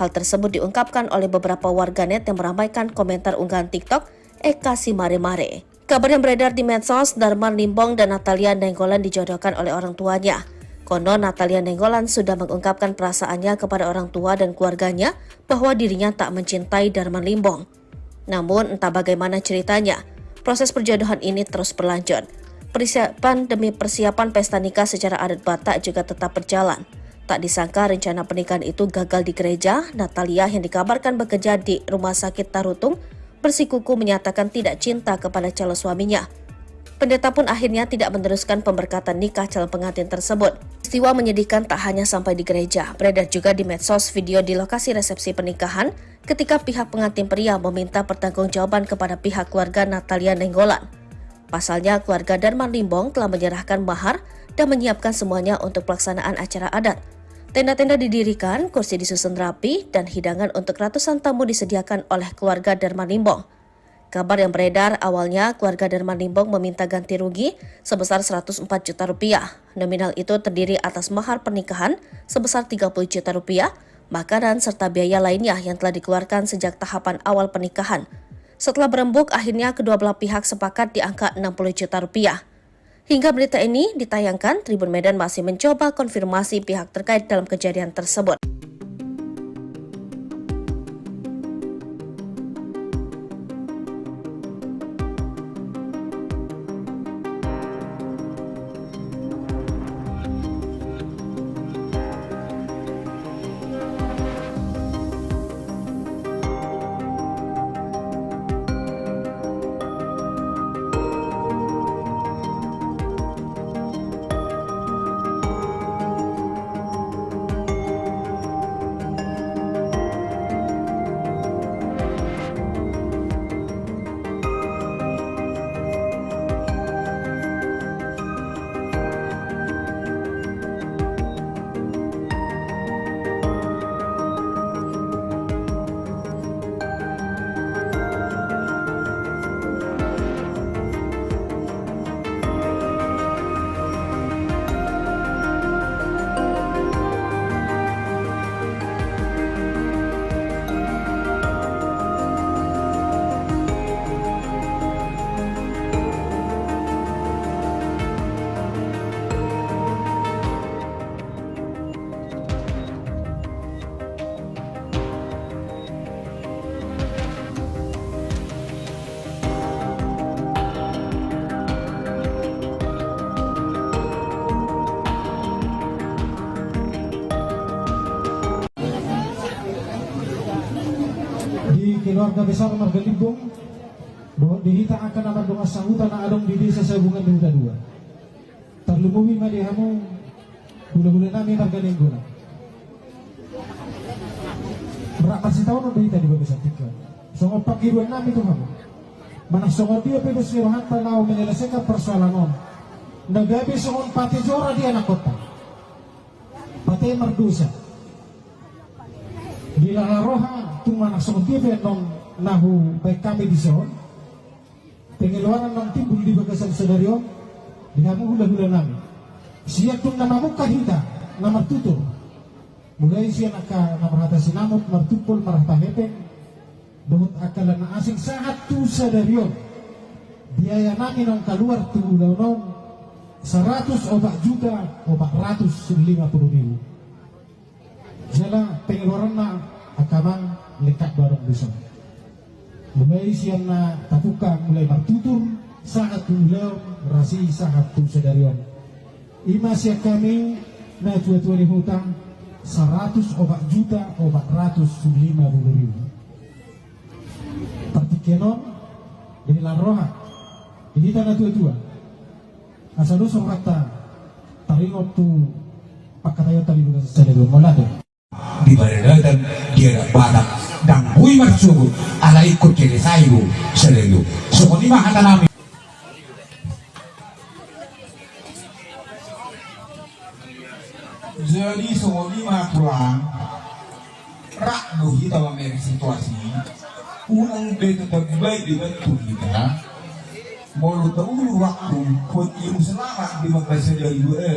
Hal tersebut diungkapkan oleh beberapa warganet yang meramaikan komentar unggahan TikTok Eka Si Mare Mare. Kabar yang beredar di medsos, Darman Limbong dan Natalia Nainggolan dijodohkan oleh orang tuanya. Konon Natalia Nainggolan sudah mengungkapkan perasaannya kepada orang tua dan keluarganya bahwa dirinya tak mencintai Darman Limbong. Namun entah bagaimana ceritanya, proses perjodohan ini terus berlanjut. Persiapan demi persiapan pesta nikah secara adat Batak juga tetap berjalan. Tak disangka rencana pernikahan itu gagal di gereja. Natalia yang dikabarkan bekerja di Rumah Sakit Tarutung bersikukuh menyatakan tidak cinta kepada calon suaminya. Pendeta pun akhirnya tidak meneruskan pemberkatan nikah calon pengantin tersebut. Peristiwa menyedihkan tak hanya sampai di gereja, beredar juga di medsos video di lokasi resepsi pernikahan ketika pihak pengantin pria meminta pertanggungjawaban kepada pihak keluarga Natalia Nainggolan. Pasalnya, keluarga Darman Limbong telah menyerahkan mahar dan menyiapkan semuanya untuk pelaksanaan acara adat. Tenda-tenda didirikan, kursi disusun rapi, dan hidangan untuk ratusan tamu disediakan oleh keluarga Darman Limbong. Kabar yang beredar awalnya keluarga Darman Limbong meminta ganti rugi sebesar 104 juta rupiah. Nominal itu terdiri atas mahar pernikahan sebesar 30 juta rupiah, makanan serta biaya lainnya yang telah dikeluarkan sejak tahapan awal pernikahan. Setelah berembuk, akhirnya kedua belah pihak sepakat di angka 60 juta rupiah. Hingga berita ini ditayangkan, Tribun Medan masih mencoba konfirmasi pihak terkait dalam kejadian tersebut. keluarga besar Marga Limbong, bahwa dihita akan amar doa sahutan adong di desa Sabungan Duta 2. Terlumumi madihamu gula-gula nami Marga Limbong. Berapa sih tahun udah dihita di bagus artikel. Songo pagiruan nami tuh kamu. Mana songo dia pedes liruhan tanau menyelesaikan persoalan on. Nagabi songo pati jora di anak kota. Pati merdusa. Bila roha tumana songo dia non nahu baik kami di zon. Pengeluaran non timbul di bagasan sedario. Dihamu hula-hula nami. Siap tung nama muka hita, nama tutur. Mulai siya namarata sinamot, martupol, marata hepeng. Dahut akalan na asing saat tu sadaryo. Biaya namin ang kaluar tu ulaw 100 o 4 juta o 450 ribu. Sila pengeluaran na akamang lekat barang besar. Mulai siya na tapuka mulai martutur saat tu ulaw rasi saat tu sadaryo. Ima siya kami na tua-tua ni hutang 100 o 4 juta o 450 ribu. Partikenon ini roha ini tanah tua-tua asal dosong rata taringot tu pakatayo tali lugas sada dua molado di baredatan dia badak dan bui marsugo ala ikut kiri sayu selelu sokoni mah hata nami jadi sokoni mah pulang rak dohi tawa meri situasi unang beto tagbay di bantu kita mulu taulu waktu pun ibu selamat di magbasa dari dua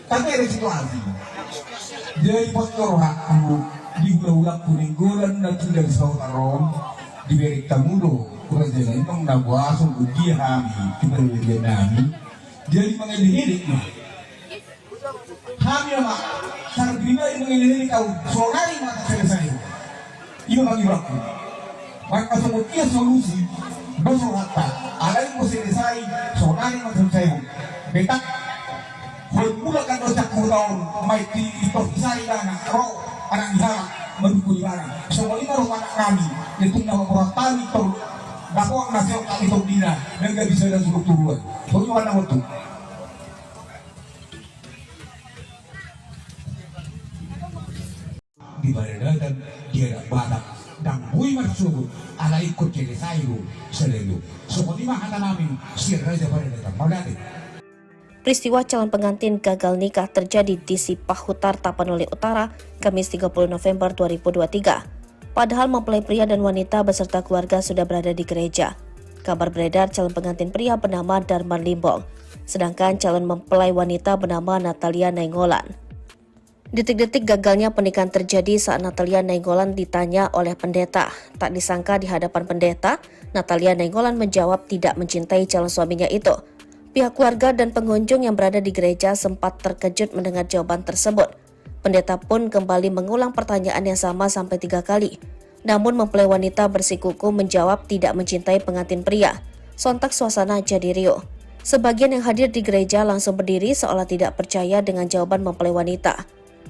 tapi ada situasi dari postor aku di ulang kuninggolan na tidak disahut arom di berik tamudo kurang jalan itu nabuasong uji hami kiberwirian nami jadi mengelihidik hami mak sangat bina mengelihidik kau sonari mata selesai itu bagi waktu maka semua solusi besok hatta ada yang mau selesai sonari mau selesai betak mulakan dosa kurang mai ti itu isai dana roh anak diharap mendukung barang semua ini rumah anak kami itu nama perantali itu dakwah nasihat kami itu dina dan gak bisa dan suruh turuan bagaimana waktu di baredatan dia badak dan bui marsugo ala ikut kiri sayu selelu sokoni mah hata namin sirra aja baredatan magati. Peristiwa calon pengantin gagal nikah terjadi di Sipahutar, Tapanuli Utara, Kamis 30 November 2023. Padahal mempelai pria dan wanita beserta keluarga sudah berada di gereja. Kabar beredar calon pengantin pria bernama Darman Limbong, sedangkan calon mempelai wanita bernama Natalia Nainggolan. Detik-detik gagalnya pernikahan terjadi saat Natalia Nainggolan ditanya oleh pendeta. Tak disangka di hadapan pendeta, Natalia Nainggolan menjawab tidak mencintai calon suaminya itu. Pihak keluarga dan pengunjung yang berada di gereja sempat terkejut mendengar jawaban tersebut. Pendeta pun kembali mengulang pertanyaan yang sama sampai 3 kali. Namun mempelai wanita bersikukuh menjawab tidak mencintai pengantin pria. Sontak suasana jadi riuh. Sebagian yang hadir di gereja langsung berdiri seolah tidak percaya dengan jawaban mempelai wanita.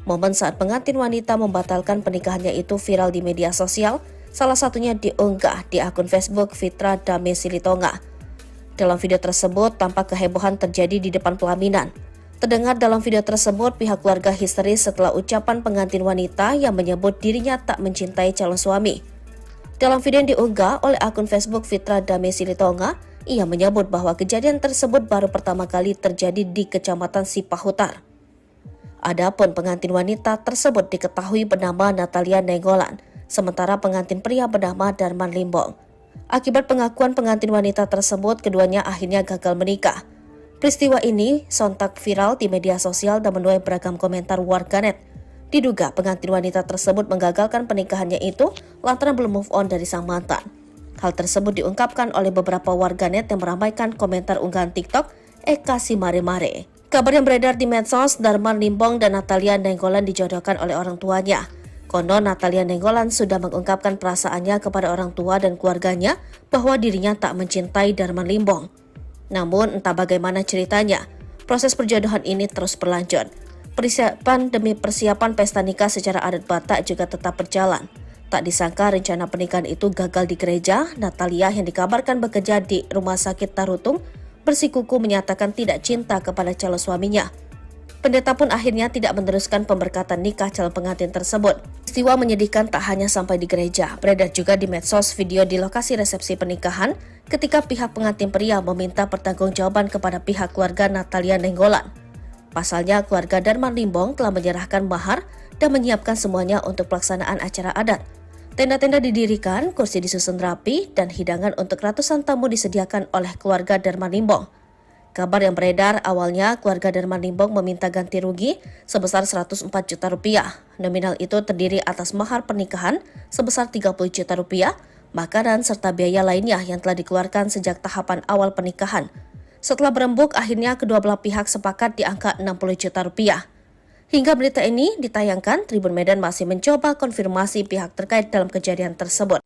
Momen saat pengantin wanita membatalkan pernikahannya itu viral di media sosial, salah satunya diunggah di akun Facebook Fitra Dame Silitonga. Dalam video tersebut, tampak kehebohan terjadi di depan pelaminan. Terdengar dalam video tersebut, pihak keluarga histeris setelah ucapan pengantin wanita yang menyebut dirinya tak mencintai calon suami. Dalam video yang diunggah oleh akun Facebook Fitra Dame Silitonga, ia menyebut bahwa kejadian tersebut baru pertama kali terjadi di Kecamatan Sipahutar. Adapun pengantin wanita tersebut diketahui bernama Natalia Nainggolan, sementara pengantin pria bernama Darman Limbong. Akibat pengakuan pengantin wanita tersebut, keduanya akhirnya gagal menikah. Peristiwa ini sontak viral di media sosial dan menuai beragam komentar warganet. Diduga pengantin wanita tersebut menggagalkan pernikahannya itu lantaran belum move on dari sang mantan. Hal tersebut diungkapkan oleh beberapa warganet yang meramaikan komentar unggahan TikTok Eka Simare-Mare. Kabar yang beredar di medsos, Darman Limbong dan Natalia Nainggolan dijodohkan oleh orang tuanya. Konon Natalia Nainggolan sudah mengungkapkan perasaannya kepada orang tua dan keluarganya bahwa dirinya tak mencintai Darman Limbong. Namun entah bagaimana ceritanya, proses perjodohan ini terus berlanjut. Persiapan demi persiapan pesta nikah secara adat Batak juga tetap berjalan. Tak disangka rencana pernikahan itu gagal di gereja. Natalia yang dikabarkan bekerja di Rumah Sakit Tarutung bersikukuh menyatakan tidak cinta kepada calon suaminya. Pendeta pun akhirnya tidak meneruskan pemberkatan nikah calon pengantin tersebut. Peristiwa menyedihkan tak hanya sampai di gereja, beredar juga di medsos video di lokasi resepsi pernikahan ketika pihak pengantin pria meminta pertanggungjawaban kepada pihak keluarga Natalia Nainggolan. Pasalnya, keluarga Darman Limbong telah menyerahkan mahar dan menyiapkan semuanya untuk pelaksanaan acara adat. Tenda-tenda didirikan, kursi disusun rapi, dan hidangan untuk ratusan tamu disediakan oleh keluarga Darman Limbong. Kabar yang beredar awalnya keluarga Darman Limbong meminta ganti rugi sebesar 104 juta rupiah. Nominal itu terdiri atas mahar pernikahan sebesar 30 juta rupiah, makanan serta biaya lainnya yang telah dikeluarkan sejak tahapan awal pernikahan. Setelah berembuk, akhirnya kedua belah pihak sepakat di angka 60 juta rupiah. Hingga berita ini ditayangkan, Tribun Medan masih mencoba konfirmasi pihak terkait dalam kejadian tersebut.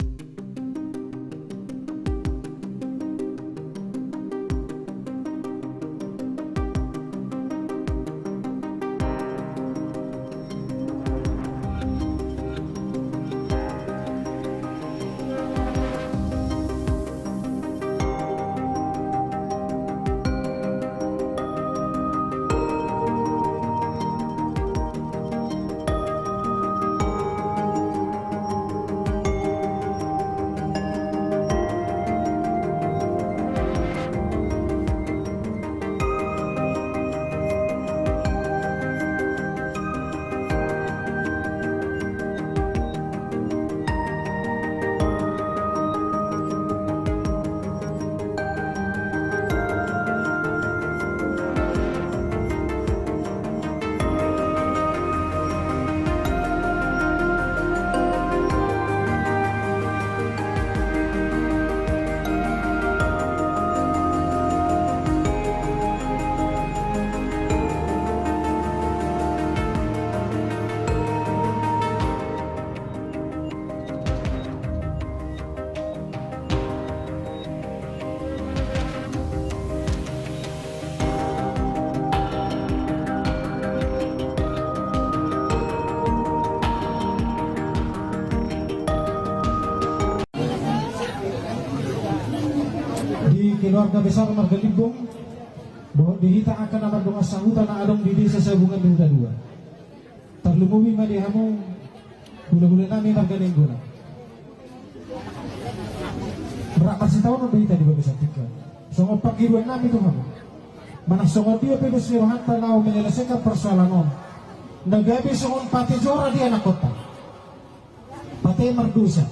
Keluarga besar Marga Limbong bahwa dihita akan amat doa sahutan adong di desa Sabungan Duda Dua. Terlumumi madihamu bula-bula nami Marga Limbong. Berapa sih tahun berita di Bagus Atika. Songo pagiruan nami tuh kamu. Mana songo dia pedes liwahan talau menyelesaikan persoalan on. Nagabi songo pati jora di anak kota. Pati merdusa.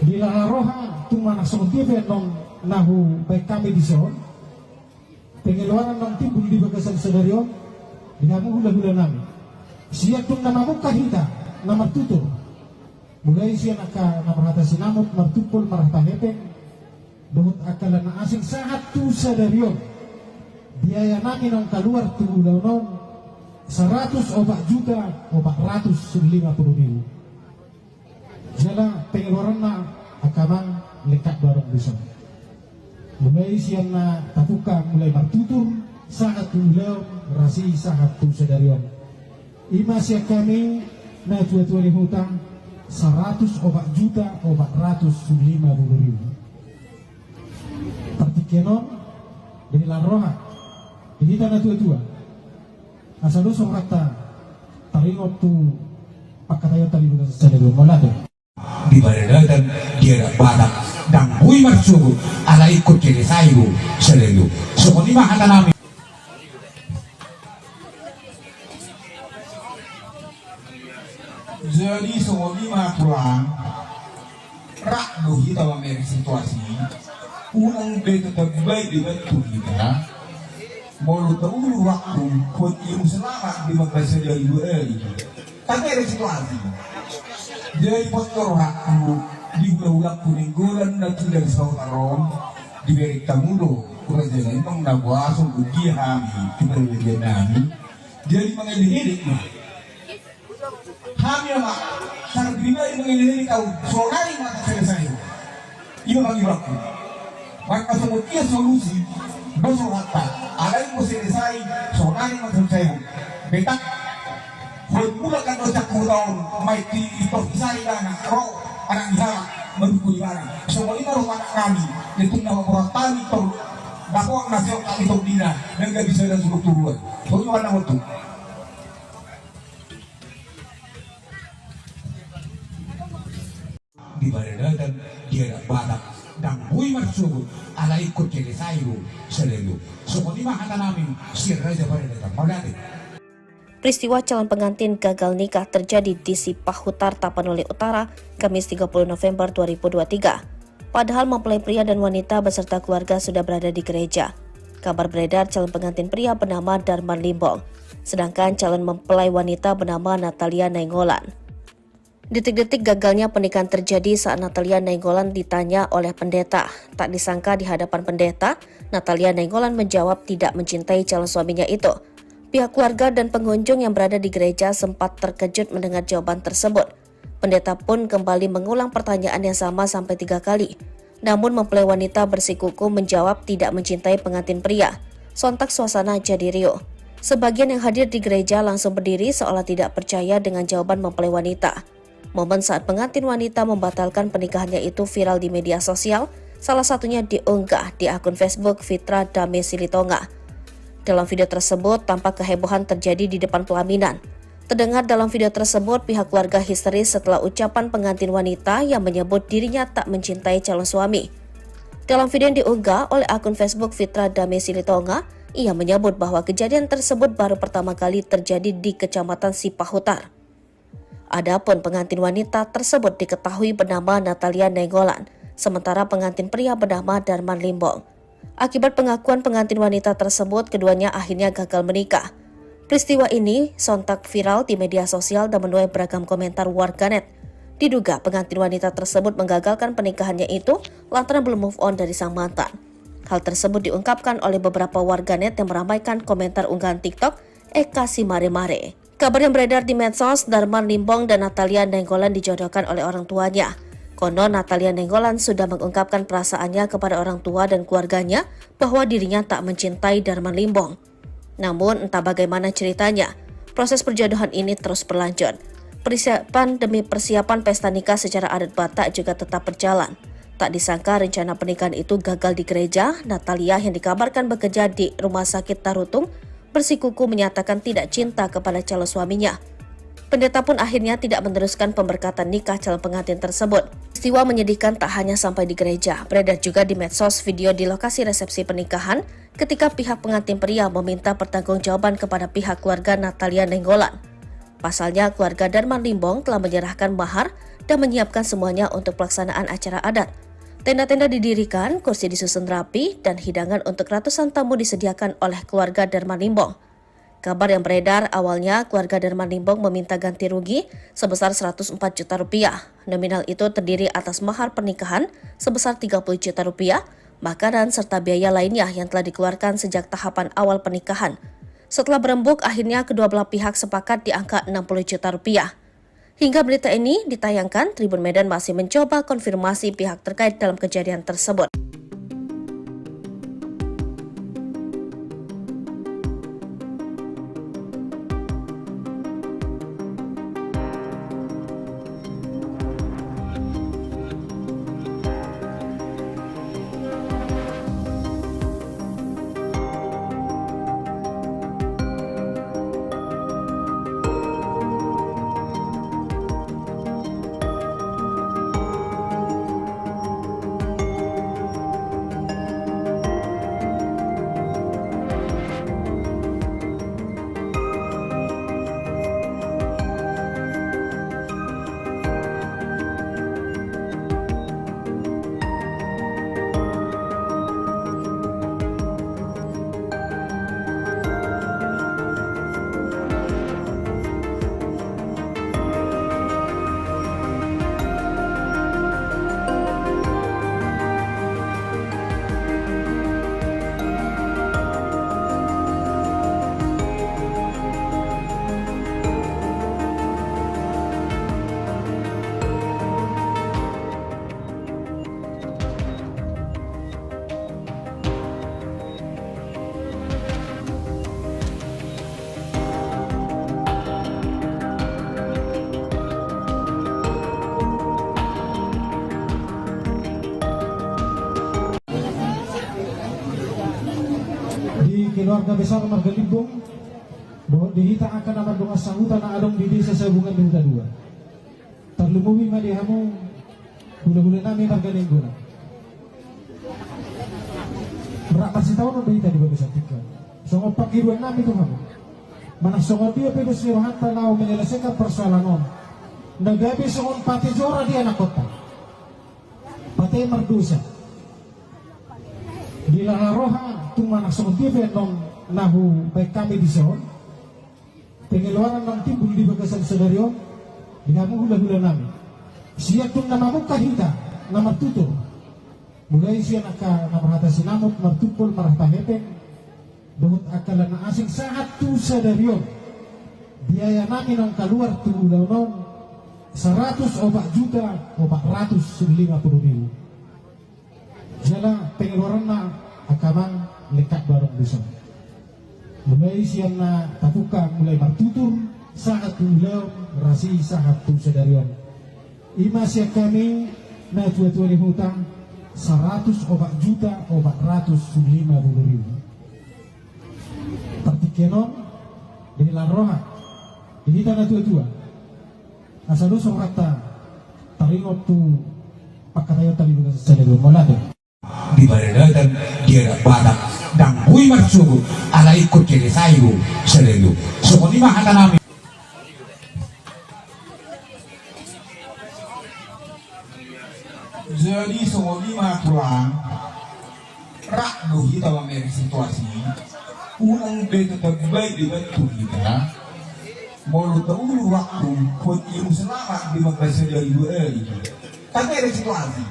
Bila roha tu mana songo dia nong nahu baik kami di son. Pengeluaran nong timbul di bagasan sedarion. Dinamu hula-hula nami. Siap tung nama muka hita, nama tutur. Mulai siya namarata sinamot, martupol, marata hepeng. Dohot akalan na asing saat tu sadarion. Biaya namin ang kaluar tu ulaw non 100 obat juta, 450,000. Jala pengeluaran na akamang lekat barang bisa. Mulai siya na tapuka, mulai martutur, saat tu ulaw, rasi saat tu sadarion. Ima siya kami na tua-tua ni hutang 100 obat juta, 450,000. Partikenon dari laroha ini tanah tua-tua asal dosong kata taringot tu pakatayo tali bulan sadero molado di badan dia badak dan hui marsugo ala ikut kiri sayu sadero so ni mahata nami. Jadi semua lima pulang rak dohi dalam situasi unang beto tagbay di betul kita mau tahu waktu pun ilmu selamat di magkasa dari UAE tapi ada situasi jadi postor waktu di ulang kuninggulan na tidak sautaron di berik tamulo kurang jalan emang nabuasong uji hami keberbedaan nami jadi mengelirik kami mak sangat pribadi mengelirik kau soalnya mata selesai iya bagi waktu maka semua solusi bosok hatta alai mo selesai soalnya mata selesai betak formula kan dosa 10 tahun maiti diperpisah anak roh anak dihala mendukung barang semua ini roh anak kami itu nama orang tani tol dapat nasi kami tol dina dan gak bisa dan suruh turuan soalnya anak waktu di badan dan dia ada badak dan bui marsubut ala ikut jadi sayu selalu semua ini mah kata namin sirra aja pada datang magati. Peristiwa calon pengantin gagal nikah terjadi di Sipahutar, Tapanuli Utara, Kamis 30 November 2023. Padahal mempelai pria dan wanita beserta keluarga sudah berada di gereja. Kabar beredar calon pengantin pria bernama Darman Limbong, sedangkan calon mempelai wanita bernama Natalia Nainggolan. Detik-detik gagalnya pernikahan terjadi saat Natalia Nainggolan ditanya oleh pendeta. Tak disangka di hadapan pendeta, Natalia Nainggolan menjawab tidak mencintai calon suaminya itu. Pihak keluarga dan pengunjung yang berada di gereja sempat terkejut mendengar jawaban tersebut. Pendeta pun kembali mengulang pertanyaan yang sama sampai 3 kali. Namun mempelai wanita bersikukuh menjawab tidak mencintai pengantin pria. Sontak suasana jadi riuh. Sebagian yang hadir di gereja langsung berdiri seolah tidak percaya dengan jawaban mempelai wanita. Momen saat pengantin wanita membatalkan pernikahannya itu viral di media sosial, salah satunya diunggah di akun Facebook Fitra Dame Silitonga. Dalam video tersebut, tampak kehebohan terjadi di depan pelaminan. Terdengar dalam video tersebut, pihak keluarga histeris setelah ucapan pengantin wanita yang menyebut dirinya tak mencintai calon suami. Dalam video yang diunggah oleh akun Facebook Fitra Dame Silitonga, ia menyebut bahwa kejadian tersebut baru pertama kali terjadi di Kecamatan Sipahutar. Adapun pengantin wanita tersebut diketahui bernama Natalia Nainggolan, sementara pengantin pria bernama Darman Limbong. Akibat pengakuan pengantin wanita tersebut, keduanya akhirnya gagal menikah. Peristiwa ini sontak viral di media sosial dan menuai beragam komentar warganet. Diduga pengantin wanita tersebut menggagalkan pernikahannya itu lantaran belum move on dari sang mantan. Hal tersebut diungkapkan oleh beberapa warganet yang meramaikan komentar unggahan TikTok Eka Si Mare Mare. Kabar yang beredar di medsos, Darman Limbong dan Natalia Nainggolan dijodohkan oleh orang tuanya. Konon Natalia Nainggolan sudah mengungkapkan perasaannya kepada orang tua dan keluarganya bahwa dirinya tak mencintai Darman Limbong. Namun entah bagaimana ceritanya, proses perjodohan ini terus berlanjut. Persiapan demi persiapan pesta nikah secara adat Batak juga tetap berjalan. Tak disangka rencana pernikahan itu gagal di gereja. Natalia yang dikabarkan bekerja di Rumah Sakit Tarutung bersikukuh menyatakan tidak cinta kepada calon suaminya. Pendeta pun akhirnya tidak meneruskan pemberkatan nikah calon pengantin tersebut. Peristiwa menyedihkan tak hanya sampai di gereja, beredar juga di medsos video di lokasi resepsi pernikahan ketika pihak pengantin pria meminta pertanggungjawaban kepada pihak keluarga Natalia Nainggolan. Pasalnya, keluarga Darman Limbong telah menyerahkan mahar dan menyiapkan semuanya untuk pelaksanaan acara adat. Tenda-tenda didirikan, kursi disusun rapi, dan hidangan untuk ratusan tamu disediakan oleh keluarga Darman Limbong. Kabar yang beredar awalnya keluarga Darman Limbong meminta ganti rugi sebesar 104 juta rupiah. Nominal itu terdiri atas mahar pernikahan sebesar 30 juta rupiah, makanan serta biaya lainnya yang telah dikeluarkan sejak tahapan awal pernikahan. Setelah berembuk, akhirnya kedua belah pihak sepakat di angka 60 juta rupiah. Hingga berita ini ditayangkan, Tribun Medan masih mencoba konfirmasi pihak terkait dalam kejadian tersebut. keluarga besar Marga Limbong bahwa dihita akan nama donga sangutan na adong di desa Sabungan Duta 2. Terlumuwi madihamu hula-hula nami Marga Limbong. Berapa sih tahun udah kita di bagus artikel. Songo pakiruan nami itu kamu. Mana songo dia pedes liwahata nau menyelesaikan persoalan on. Nagabi songon pati jora di anak kota. Pati merdusa. Di laharoha tung mana songo dia non nahu baik kami di son. Pengeluaran nang timbul di bagasan sedarion. Dinamu hula-hula nami. Siap tung nama muka hita, nama tutur. Mulai siya nakamarata sinamot, martupol, marahpahepeng, doon akalan na asing saat tu sa daryon. Biaya namin ang kaluar tulaw noon, 100 o 400 o 450,000. Siya lang, pengeluaran na akamang lekat barong bisong. Mulai siya na tapuka, mulai martutur, saat tulaw, rasi saat tu sa daryon. Ima siya kami na tuwa-tuwa ni hutang, 100 o 450,000. Partikenon dari laroha ini tanah tua-tua asal usung rata taringot tu pakatayo tali juga sedelo molade di baredan dia badak dan kui marsugu ala ikut kiri sayu sedelo sokoni mah hata nami. Jadi semua lima pulang rak dohi tawa meri situasi unang beto terbaik dibantu kita mau tahu waktu pun ilmu selamat di madrasah dari dua ini karena ada situasi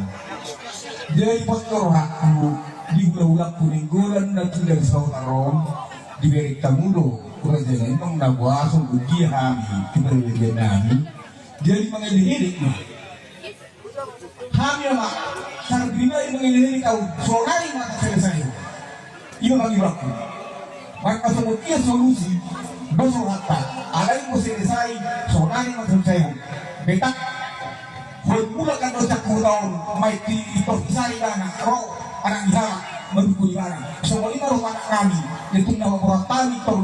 jadi pastor aku di ulang kuning golan dan tidak sautarom di beri tamudo kerajaan itu mendakwasung uji kami di nami jadi mengelidik kami mak sang bina yang mengelilingi kau sonari mata selesai ini bagi waktu maka semua solusi besok hatta ada yang mau selesai sonari mata selesai betak mula kan dosa kurang mai ti isari dana ro anak dihala mendukung dana semua ini rumah anak kami itu nama orang tani tur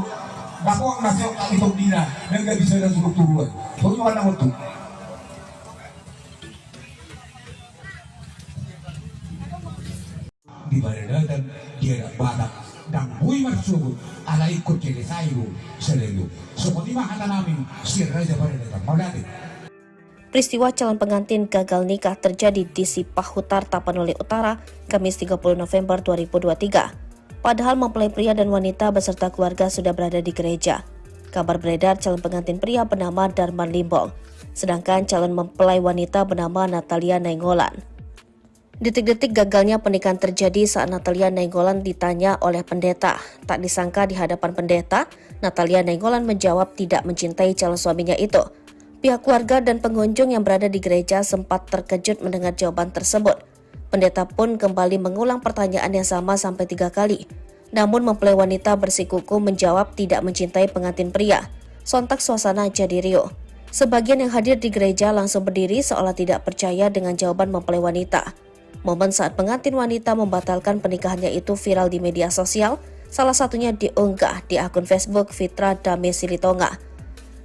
dakwah nasihat kami tur dina dan gak bisa ada suruh turuan soalnya anak itu di baredan dia badak dan kui marsugu ala ikut kiri sayu sedelo sokoni mah hata nami sirra aja baredan molade. Peristiwa calon pengantin gagal nikah terjadi di Sipahutar, Tapanuli Utara, Kamis 30 November 2023. Padahal mempelai pria dan wanita beserta keluarga sudah berada di gereja. Kabar beredar calon pengantin pria bernama Darman Limbong, sedangkan calon mempelai wanita bernama Natalia Nainggolan. Detik-detik gagalnya pernikahan terjadi saat Natalia Nainggolan ditanya oleh pendeta. Tak disangka di hadapan pendeta, Natalia Nainggolan menjawab tidak mencintai calon suaminya itu. Pihak keluarga dan pengunjung yang berada di gereja sempat terkejut mendengar jawaban tersebut. Pendeta pun kembali mengulang pertanyaan yang sama sampai 3 kali. Namun mempelai wanita bersikukuh menjawab tidak mencintai pengantin pria. Sontak suasana jadi riuh. Sebagian yang hadir di gereja langsung berdiri seolah tidak percaya dengan jawaban mempelai wanita. Momen saat pengantin wanita membatalkan pernikahannya itu viral di media sosial, salah satunya diunggah di akun Facebook Fitra Dame Silitonga.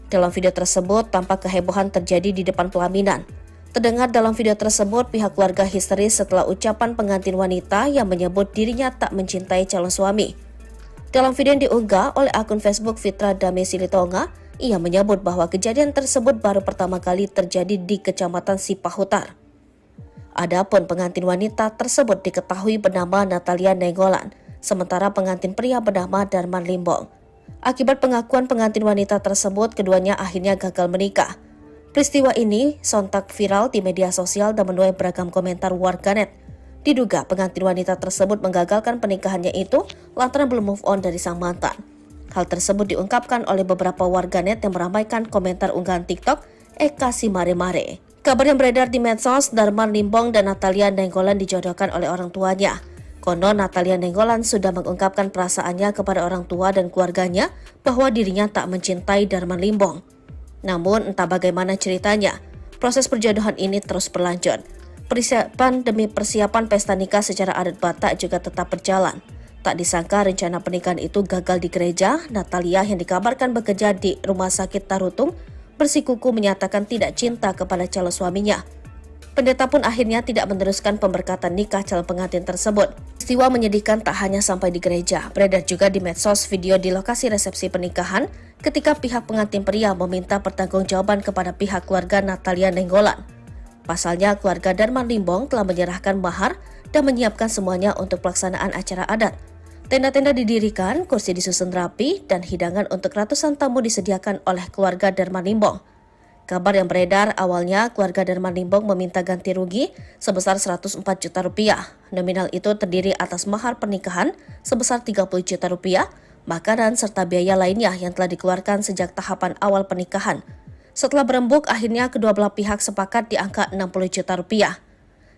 Dalam video tersebut, tampak kehebohan terjadi di depan pelaminan. Terdengar dalam video tersebut, pihak keluarga histeris setelah ucapan pengantin wanita yang menyebut dirinya tak mencintai calon suami. Dalam video yang diunggah oleh akun Facebook Fitra Dame Silitonga, ia menyebut bahwa kejadian tersebut baru pertama kali terjadi di Kecamatan Sipahutar. Adapun pengantin wanita tersebut diketahui bernama Natalia Nainggolan, sementara pengantin pria bernama Darman Limbong. Akibat pengakuan pengantin wanita tersebut, keduanya akhirnya gagal menikah. Peristiwa ini sontak viral di media sosial dan menuai beragam komentar warganet. Diduga pengantin wanita tersebut menggagalkan pernikahannya itu lantaran belum move on dari sang mantan. Hal tersebut diungkapkan oleh beberapa warganet yang meramaikan komentar unggahan TikTok Eka si Mare-Mare. Kabar yang beredar di medsos, Darman Limbong dan Natalia Nainggolan dijodohkan oleh orang tuanya. Konon Natalia Nainggolan sudah mengungkapkan perasaannya kepada orang tua dan keluarganya bahwa dirinya tak mencintai Darman Limbong. Namun entah bagaimana ceritanya, proses perjodohan ini terus berlanjut. Persiapan demi persiapan pesta nikah secara adat Batak juga tetap berjalan. Tak disangka rencana pernikahan itu gagal di gereja. Natalia yang dikabarkan bekerja di rumah sakit Tarutung bersikukuh menyatakan tidak cinta kepada calon suaminya. Pendeta pun akhirnya tidak meneruskan pemberkatan nikah calon pengantin tersebut. Peristiwa menyedihkan tak hanya sampai di gereja, beredar juga di medsos video di lokasi resepsi pernikahan ketika pihak pengantin pria meminta pertanggungjawaban kepada pihak keluarga Natalia Nainggolan. Pasalnya, keluarga Darman Limbong telah menyerahkan mahar dan menyiapkan semuanya untuk pelaksanaan acara adat. Tenda-tenda didirikan, kursi disusun rapi, dan hidangan untuk ratusan tamu disediakan oleh keluarga Darman Limbong. Kabar yang beredar awalnya keluarga Darman Limbong meminta ganti rugi sebesar 104 juta rupiah. Nominal itu terdiri atas mahar pernikahan sebesar 30 juta rupiah, makanan serta biaya lainnya yang telah dikeluarkan sejak tahapan awal pernikahan. Setelah berembuk, akhirnya kedua belah pihak sepakat di angka 60 juta rupiah.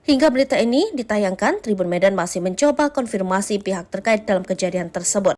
Hingga berita ini ditayangkan, Tribun Medan masih mencoba konfirmasi pihak terkait dalam kejadian tersebut.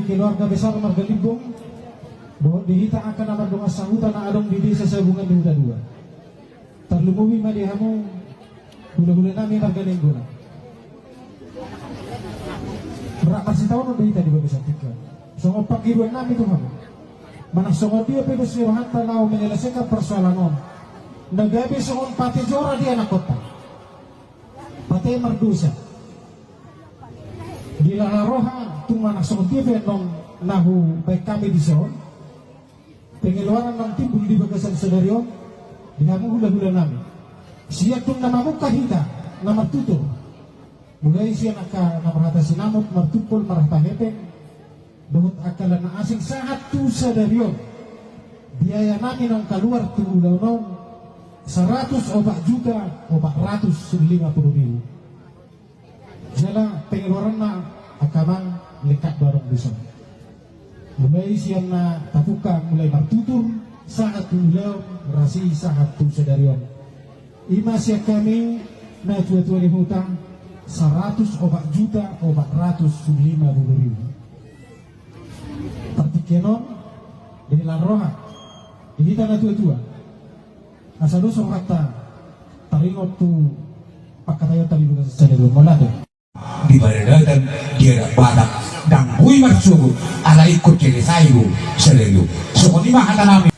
Keluarga besar Marga Limbong bahwa dihita akan amat doa sahutan adong di desa Sabungan di Huta 2 terlumui madihamu bula-bula nami Marga Limbong berak masih tahun udah dihita di babisa tiga songo pagiruan nami tuh kamu mana songo dia pedus liwahanta lau menyelesaikan persoalan on nagabi songo pati jora di anak kota pati merdusa di lalaroha tung mana songo dia nong nahu baik kami di son pengeluaran nang timbul di bagasan sedario dinamu hula-hula nami siap tung nama muka hita nama tutup mulai siya nama hata sinamut martupul marahta hepeng dohut akalan na asing saat tu sedario biaya nami nong keluar tu ulau nong 100 obat juta obat 150 ribu jala pengeluaran na akamang lekat barang bisa mulai siang na tapuka mulai bertutur saat ulau rasi saat tu sedarion ima siya kami na tua-tua di hutang 100 obat juta obat 150 ribu partikenon dari laroha di tanah tua-tua asal dosa kata taringot tu pakatayo tadi bukan sedarion molado di badan dia badak dan hui marsugo ala ikut kiri sayu selalu so di mana nami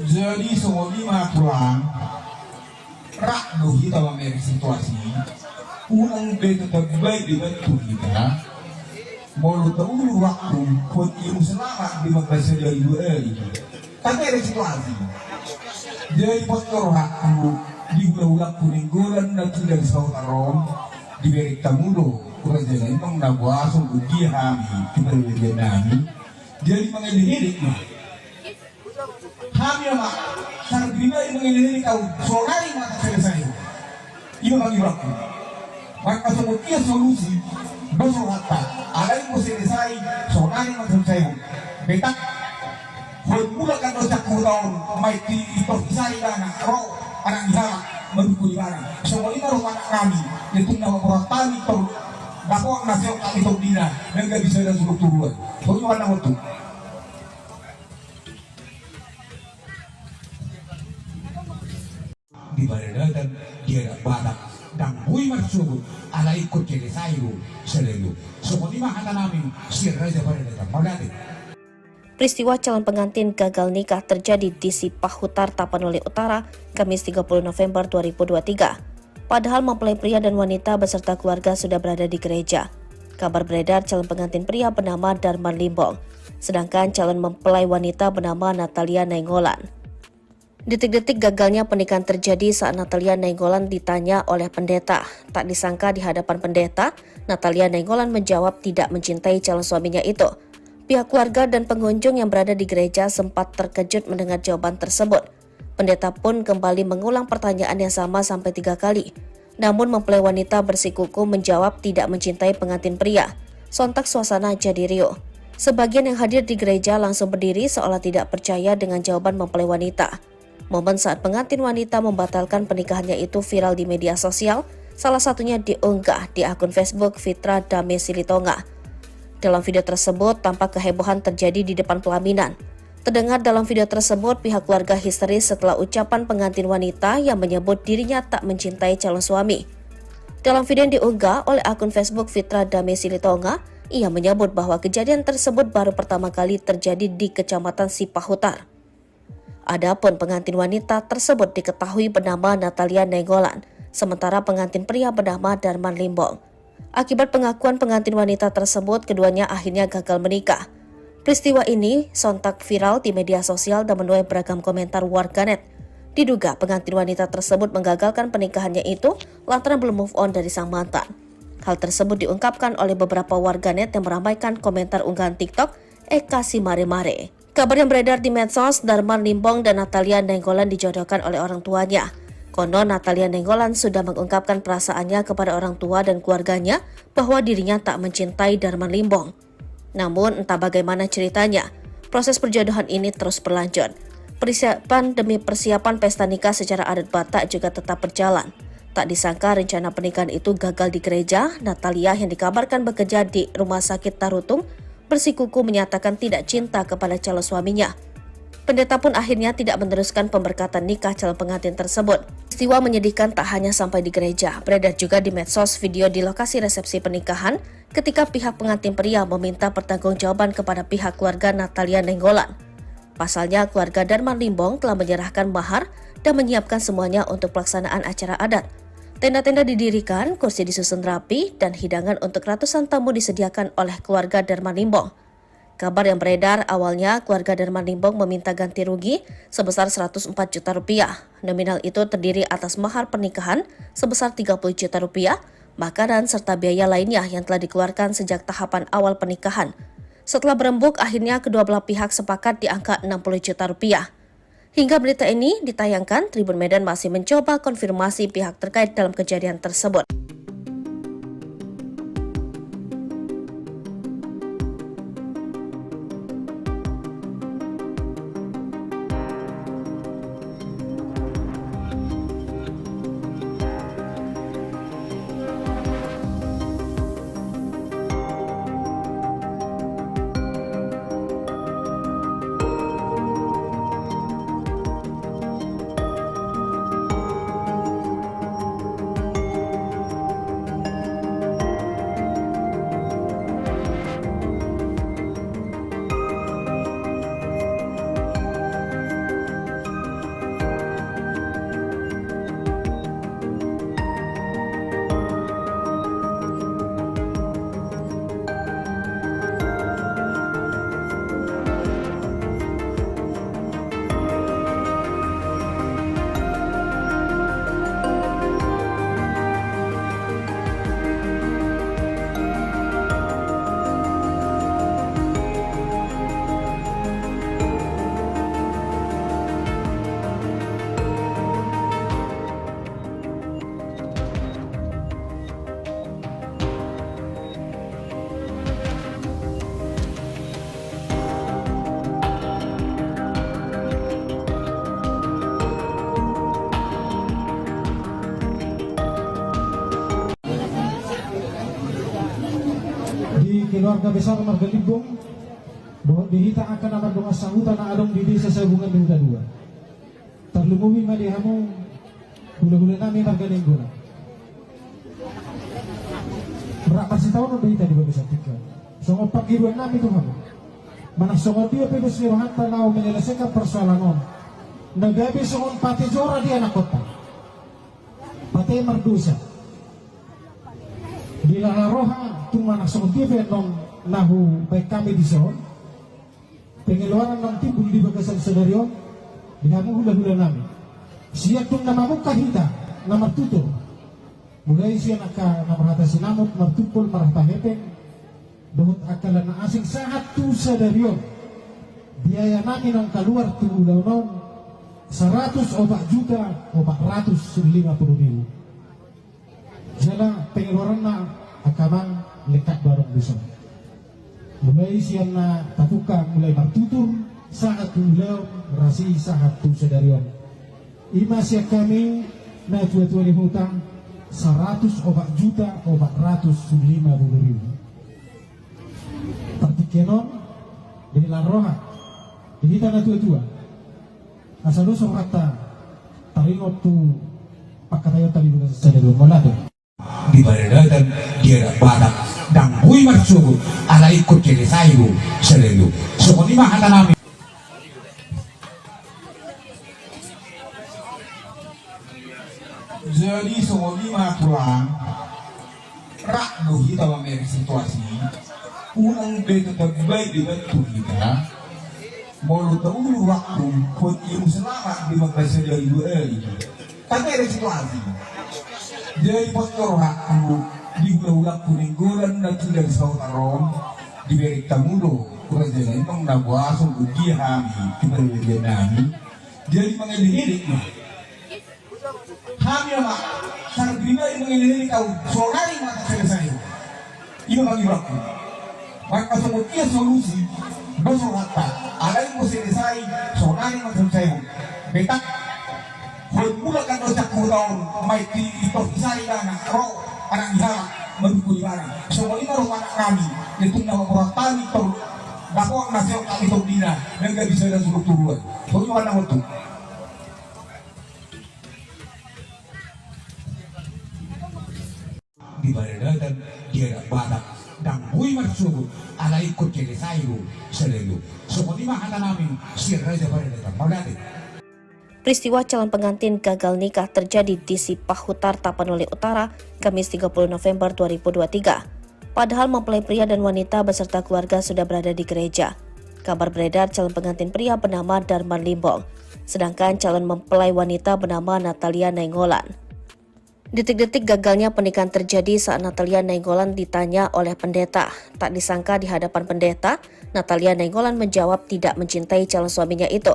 jadi semua lima pulang rak dohi dalam situasi ulang betul terbaik dibantu kita mau tahu waktu pun ilmu selamat di masa dari dua ini tapi ada situasi jadi postor aku di ulang kuning gulan na tidak sautaron di beri tamulo kurang jalan emang nabuasong dia kami keberbedaan nami jadi mengelirik mah kami mah sangat pribadi mengelirik kau solari mata selesai iya bagi waktu maka sebuah solusi besok kata ada yang mau selesai solari mata selesai betak formula kan dosa tahun mai dipercaya anak roh anak dihala mendukung barang semua ini roh anak kami itu nama orang tani tahu dapat nasib kami tahu dina dan gak bisa dan suruh turuan soalnya anak waktu di badan dan dia ada badak dan bui marsubut ala ikut jadi sayu selalu semua ini mah kata namin sirra aja pada datang magadi. Peristiwa calon pengantin gagal nikah terjadi di Sipahutar, Tapanuli Utara, Kamis 30 November 2023. Padahal mempelai pria dan wanita beserta keluarga sudah berada di gereja. Kabar beredar calon pengantin pria bernama Darman Limbong, sedangkan calon mempelai wanita bernama Natalia Nainggolan. Detik-detik gagalnya pernikahan terjadi saat Natalia Nainggolan ditanya oleh pendeta. Tak disangka di hadapan pendeta, Natalia Nainggolan menjawab tidak mencintai calon suaminya itu. Pihak keluarga dan pengunjung yang berada di gereja sempat terkejut mendengar jawaban tersebut. Pendeta pun kembali mengulang pertanyaan yang sama sampai 3 kali. Namun mempelai wanita bersikukuh menjawab tidak mencintai pengantin pria. Sontak suasana jadi riuh. Sebagian yang hadir di gereja langsung berdiri seolah tidak percaya dengan jawaban mempelai wanita. Momen saat pengantin wanita membatalkan pernikahannya itu viral di media sosial, salah satunya diunggah di akun Facebook Fitra Dame Silitonga. Dalam video tersebut, tampak kehebohan terjadi di depan pelaminan. Terdengar dalam video tersebut, pihak keluarga histeris setelah ucapan pengantin wanita yang menyebut dirinya tak mencintai calon suami. Dalam video yang diunggah oleh akun Facebook Fitra Dame Silitonga, ia menyebut bahwa kejadian tersebut baru pertama kali terjadi di Kecamatan Sipahutar. Adapun pengantin wanita tersebut diketahui bernama Natalia Nainggolan, sementara pengantin pria bernama Darman Limbong. Akibat pengakuan pengantin wanita tersebut, keduanya akhirnya gagal menikah. Peristiwa ini sontak viral di media sosial dan menuai beragam komentar warganet. Diduga pengantin wanita tersebut menggagalkan pernikahannya itu lantaran belum move on dari sang mantan. Hal tersebut diungkapkan oleh beberapa warganet yang meramaikan komentar unggahan TikTok Eka Si Mare Mare. Kabar yang beredar di medsos, Darman Limbong dan Natalia Nainggolan dijodohkan oleh orang tuanya. Konon Natalia Nainggolan sudah mengungkapkan perasaannya kepada orang tua dan keluarganya bahwa dirinya tak mencintai Darman Limbong. Namun entah bagaimana ceritanya, proses perjodohan ini terus berlanjut. Persiapan demi persiapan pesta nikah secara adat Batak juga tetap berjalan. Tak disangka rencana pernikahan itu gagal di gereja. Natalia yang dikabarkan bekerja di Rumah Sakit Tarutung bersikukuh menyatakan tidak cinta kepada calon suaminya. Pendeta pun akhirnya tidak meneruskan pemberkatan nikah calon pengantin tersebut. Peristiwa menyedihkan tak hanya sampai di gereja, beredar juga di medsos video di lokasi resepsi pernikahan ketika pihak pengantin pria meminta pertanggungjawaban kepada pihak keluarga Natalia Nainggolan. Pasalnya, keluarga Darman Limbong telah menyerahkan mahar dan menyiapkan semuanya untuk pelaksanaan acara adat. Tenda-tenda didirikan, kursi disusun rapi, dan hidangan untuk ratusan tamu disediakan oleh keluarga Darman Limbong. Kabar yang beredar awalnya keluarga Darman Limbong meminta ganti rugi sebesar 104 juta rupiah. Nominal itu terdiri atas mahar pernikahan sebesar 30 juta rupiah, makanan serta biaya lainnya yang telah dikeluarkan sejak tahapan awal pernikahan. Setelah berembuk, akhirnya kedua belah pihak sepakat di angka 60 juta rupiah. Hingga berita ini ditayangkan, Tribun Medan masih mencoba konfirmasi pihak terkait dalam kejadian tersebut. keluarga besar Marga Limbong bahwa dihita akan nama donga sahutan na adong di desa Sabungan Duta 2. Terlumuwi madihamu gula-gula nami Marga Limbong. Berapa sih tahun udah kita di bagus tiga. Songo pagiruan nami tuh kamu. Mana songo dia pedes lirohanta nau menyelesaikan persoalan on. Nagabi songon pati jora di anak kota. Pati merdusa. Di lalaroha tung mana songo dia non nahu baik kami di son. Pengeluaran non timbul di bagasan sedarion. Dihamu hula-hula nami. Siap tung nama muka hita, nama tutur. Mulai siya namarata sinamot, martupol, marata hepeng. Dohot akalan na asing sahat tu sadarion. Biaya namin ang kaluar tu ulaw non 100 o 450,000. Siya pengeluaran na akamang lekat barong bisa. Mulai siya na tapuka mulai martutur sahat tu ulaw rasi sahat tu sadarion. Ima siya kami na tuwa-tuwa ni hutang 104,450,000. Partikenon dari laroha ini tanah tua-tua asal lu sorata taringot tu pakatayo tali juga sedelo molado di badan dia badak dan hui marsubu ala ikut kiri sayu sedelo sokoni mah hata nami. Jadi semua lima pulang rak dohi tawa meri situasi unang beto terbaik dibantu kita mau tahu waktu pun ilmu selamat di madrasah dari dua ini tapi ada situasi jadi postor aku di ulang kuning golan dan tidak sautarom di beri tamudo kurang jalan emang nabuasung uji hami kembali dia nami jadi mengelirik hamil mak sangat bina yang mengelilingi kau soalnya mata selesai ini bagi waktu maka semua solusi besok hatta ada yang mau selesai soalnya mata selesai betak mula kan dosa kurang mai di isari anak roh anak dihalak mendukung ibadah semua ini rumah anak kami itu nama perhatian itu dakwah nasihat kami itu dina dan gak bisa ada suruh turun soalnya anak itu di badan dia badak dan hui marsubu ala ikut kiri sayu sedelo sokoni mah hata nami sirra da badan molade. Peristiwa calon pengantin gagal nikah terjadi di Sipahutar, Tapanuli Utara, Kamis 30 November 2023. Padahal mempelai pria dan wanita beserta keluarga sudah berada di gereja. Kabar beredar calon pengantin pria bernama Darman Limbong, sedangkan calon mempelai wanita bernama Natalia Nainggolan. Detik-detik gagalnya pernikahan terjadi saat Natalia Nainggolan ditanya oleh pendeta. Tak disangka di hadapan pendeta, Natalia Nainggolan menjawab tidak mencintai calon suaminya itu.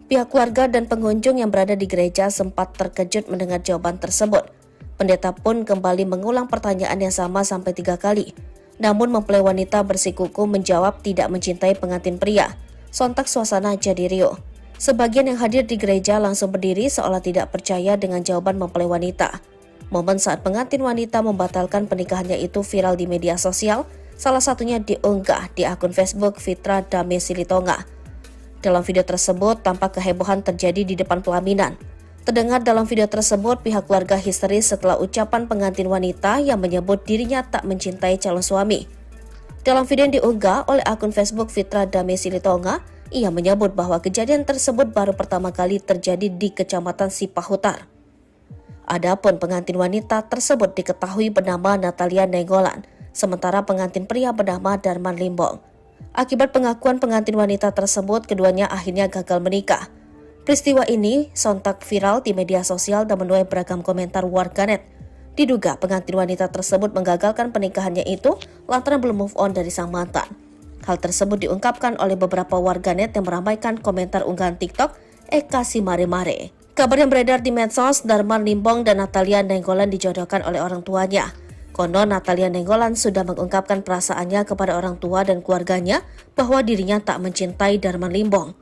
Pihak keluarga dan pengunjung yang berada di gereja sempat terkejut mendengar jawaban tersebut. Pendeta pun kembali mengulang pertanyaan yang sama sampai 3 kali. Namun mempelai wanita bersikukuh menjawab tidak mencintai pengantin pria. Sontak suasana jadi riuh. Sebagian yang hadir di gereja langsung berdiri seolah tidak percaya dengan jawaban mempelai wanita. Momen saat pengantin wanita membatalkan pernikahannya itu viral di media sosial, salah satunya diunggah di akun Facebook Fitra Dame Silitonga. Dalam video tersebut, tampak kehebohan terjadi di depan pelaminan. Terdengar dalam video tersebut, pihak keluarga histeris setelah ucapan pengantin wanita yang menyebut dirinya tak mencintai calon suami. Dalam video yang diunggah oleh akun Facebook Fitra Dame Silitonga, ia menyebut bahwa kejadian tersebut baru pertama kali terjadi di Kecamatan Sipahutar. Adapun pengantin wanita tersebut diketahui bernama Natalia Nainggolan, sementara pengantin pria bernama Darman Limbong. Akibat pengakuan pengantin wanita tersebut, keduanya akhirnya gagal menikah. Peristiwa ini sontak viral di media sosial dan menuai beragam komentar warganet. Diduga pengantin wanita tersebut menggagalkan pernikahannya itu lantaran belum move on dari sang mantan. Hal tersebut diungkapkan oleh beberapa warganet yang meramaikan komentar unggahan TikTok Eka Simare-Mare. Kabar yang beredar di medsos, Darman Limbong dan Natalia Nainggolan dijodohkan oleh orang tuanya. Konon Natalia Nainggolan sudah mengungkapkan perasaannya kepada orang tua dan keluarganya bahwa dirinya tak mencintai Darman Limbong.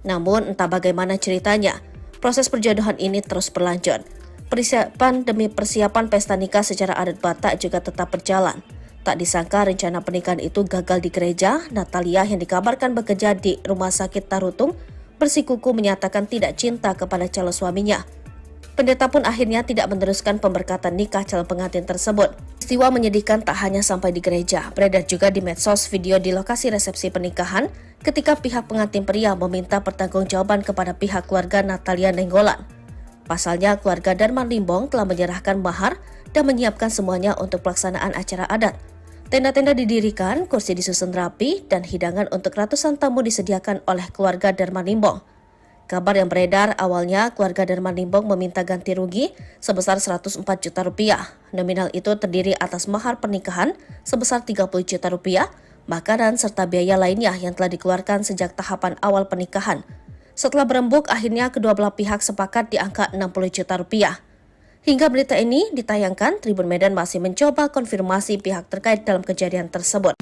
Namun entah bagaimana ceritanya, proses perjodohan ini terus berlanjut. Persiapan demi persiapan pesta nikah secara adat Batak juga tetap berjalan. Tak disangka rencana pernikahan itu gagal di gereja. Natalia yang dikabarkan bekerja di rumah sakit Tarutung bersikukuh menyatakan tidak cinta kepada calon suaminya. Pendeta pun akhirnya tidak meneruskan pemberkatan nikah calon pengantin tersebut. Peristiwa menyedihkan tak hanya sampai di gereja, beredar juga di medsos video di lokasi resepsi pernikahan ketika pihak pengantin pria meminta pertanggungjawaban kepada pihak keluarga Natalia Nenggolan. Pasalnya, keluarga Darman Limbong telah menyerahkan mahar dan menyiapkan semuanya untuk pelaksanaan acara adat. Tenda-tenda didirikan, kursi disusun rapi, dan hidangan untuk ratusan tamu disediakan oleh keluarga Darman Limbong. Kabar yang beredar awalnya keluarga Darman Limbong meminta ganti rugi sebesar 104 juta rupiah. Nominal itu terdiri atas mahar pernikahan sebesar 30 juta rupiah, makanan serta biaya lainnya yang telah dikeluarkan sejak tahapan awal pernikahan. Setelah berembuk, akhirnya kedua belah pihak sepakat di angka 60 juta rupiah. Hingga berita ini ditayangkan, Tribun Medan masih mencoba konfirmasi pihak terkait dalam kejadian tersebut.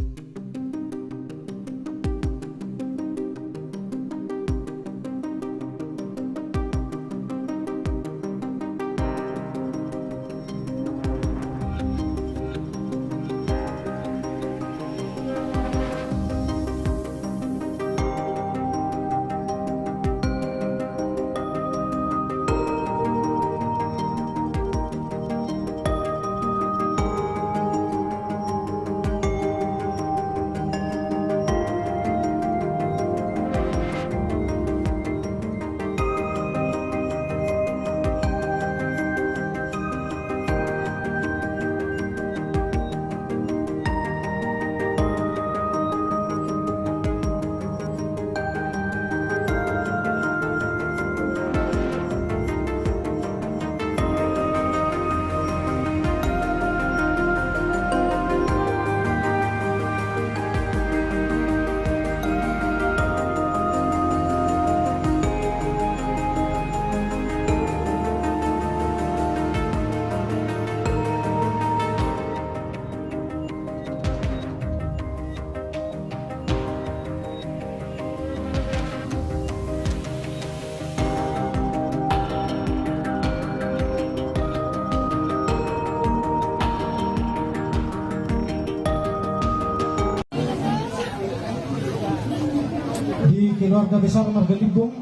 Keluarga besar Marga Limbong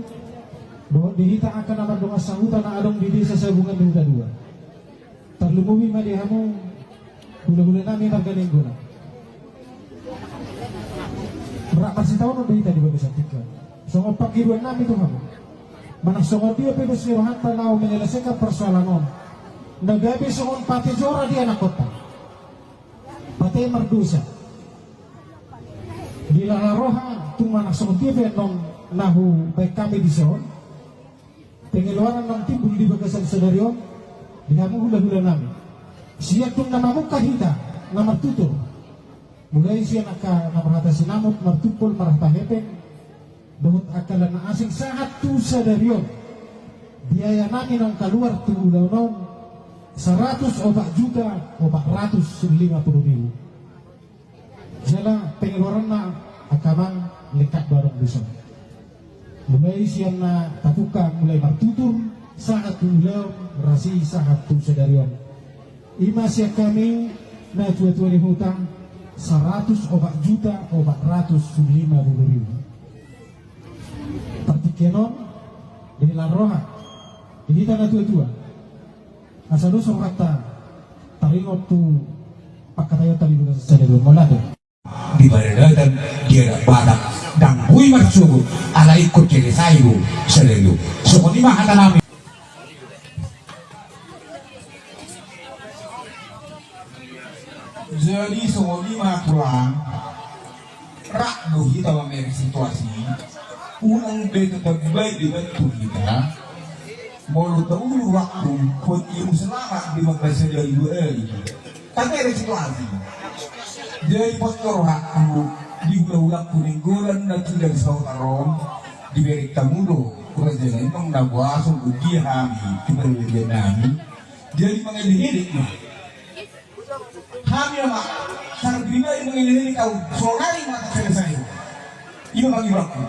bahwa dihita akan amat doa sambutan adong di desa Sabungan Duta 2. Terlumumi madihamu gula-gula nami Marga Limbong. Berapa sih tahun udah di bagi satika. Songo pagiruan nami itu kamu. Mana songo dia pedus nirohan tanau menyelesaikan persoalan on. Nagabi songo pati jora di anak kota. Pati merdusa. Di lalaroha tumana songo dia non nahu baik kami di son. Pengeluaran ng timbul di bagasan sedarion. Dinamu hula-hula nami. Siya tung namamu kahita na martuto. Mulai siya nakamarhatasi namot martupol marahta hepeng. Dohot akalan na asing saat tu sedarion. Biaya namin ang kaluar tu ulaw 100 o 4 juta o 450 ribu. Jala pengeluaran na akamang lekat barang bisa. Mulai siang na tapuka mulai martutur saat ulaw rasi saat tu sedarion. Ima siya kami na tua-tua di hutang 100 o 4 juta o 450 ribu. Partikenon dari laroha. Ini tanah tua-tua. Asal dosa kata taringot tu pakataya tadi bukan sedarion molado. Di badan dia ada badak dan bui marsubu ala ikut jadi sayu selalu sokoni mah kata nami. Jadi sokoni mah pulang rak dohi tawa meri situasi unang beto terbaik dibantu kita mau tahu waktu pun ilmu selamat di madrasah dari tapi ada situasi. Jadi postor aku di ulang kuninggolan na tidak sa tarom di berik tamudo kurang jangan emang nabuasong dia kami kiberian nami jadi mengelirik kami ama sarap bina yung mengelirik kau solari mata selesai iyo mangiwakku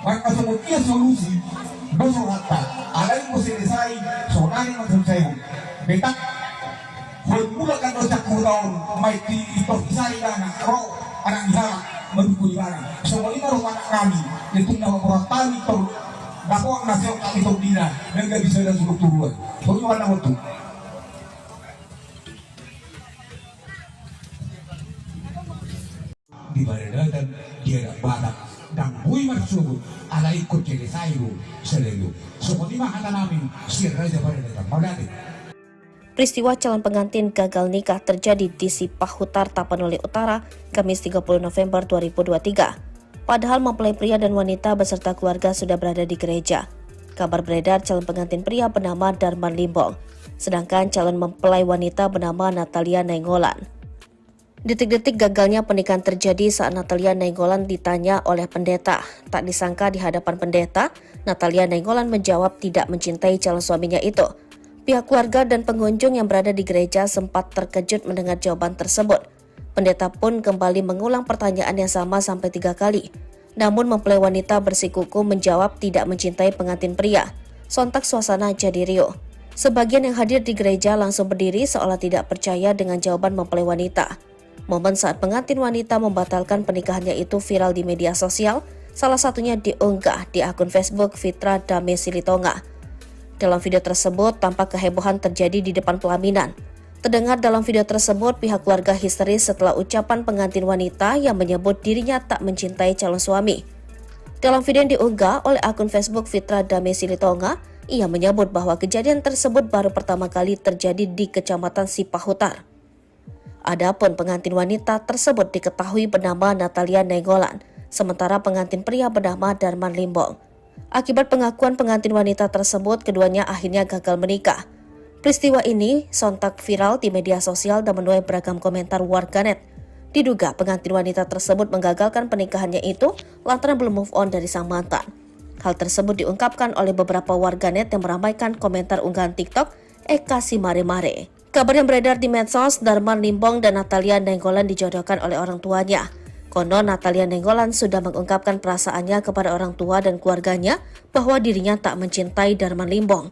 maka semua dia solusi dosa rata alay mo selesai solari mata selesai betak kan dosa kurang maiti itu isari dana roh anak dihalak mendukung barang semua ini roh anak kami itu nama pertani itu dakwah nasihat kami itu dina dan gak bisa dan suruh turun soalnya mana waktu di badan dan dia ada badak dan bui marsubut ala ikut jadi sayu selalu semua ini mah kata namin sir raja badan dan magati. Peristiwa calon pengantin gagal nikah terjadi di Sipahutar, Tapanuli Utara, Kamis 30 November 2023. Padahal mempelai pria dan wanita beserta keluarga sudah berada di gereja. Kabar beredar calon pengantin pria bernama Darman Limbong, sedangkan calon mempelai wanita bernama Natalia Nainggolan. Detik-detik gagalnya pernikahan terjadi saat Natalia Nainggolan ditanya oleh pendeta. Tak disangka di hadapan pendeta, Natalia Nainggolan menjawab tidak mencintai calon suaminya itu. Pihak keluarga dan pengunjung yang berada di gereja sempat terkejut mendengar jawaban tersebut. Pendeta pun kembali mengulang pertanyaan yang sama sampai 3 kali. Namun mempelai wanita bersikukuh menjawab tidak mencintai pengantin pria. Sontak suasana jadi riuh. Sebagian yang hadir di gereja langsung berdiri seolah tidak percaya dengan jawaban mempelai wanita. Momen saat pengantin wanita membatalkan pernikahannya itu viral di media sosial, salah satunya diunggah di akun Facebook Fitra Dame Silitonga. Dalam video tersebut, tampak kehebohan terjadi di depan pelaminan. Terdengar dalam video tersebut, pihak keluarga histeris setelah ucapan pengantin wanita yang menyebut dirinya tak mencintai calon suami. Dalam video yang diunggah oleh akun Facebook Fitra Dame Silitonga, ia menyebut bahwa kejadian tersebut baru pertama kali terjadi di Kecamatan Sipahutar. Adapun pengantin wanita tersebut diketahui bernama Natalia Nainggolan, sementara pengantin pria bernama Darman Limbong. Akibat pengakuan pengantin wanita tersebut, keduanya akhirnya gagal menikah. Peristiwa ini sontak viral di media sosial dan menuai beragam komentar warganet. Diduga pengantin wanita tersebut menggagalkan pernikahannya itu lantaran belum move on dari sang mantan. Hal tersebut diungkapkan oleh beberapa warganet yang meramaikan komentar unggahan TikTok Eka Si Mare Mare. Kabar yang beredar di medsos, Darman Limbong dan Natalia Nainggolan dijodohkan oleh orang tuanya. Konon Natalia Nainggolan sudah mengungkapkan perasaannya kepada orang tua dan keluarganya bahwa dirinya tak mencintai Darman Limbong.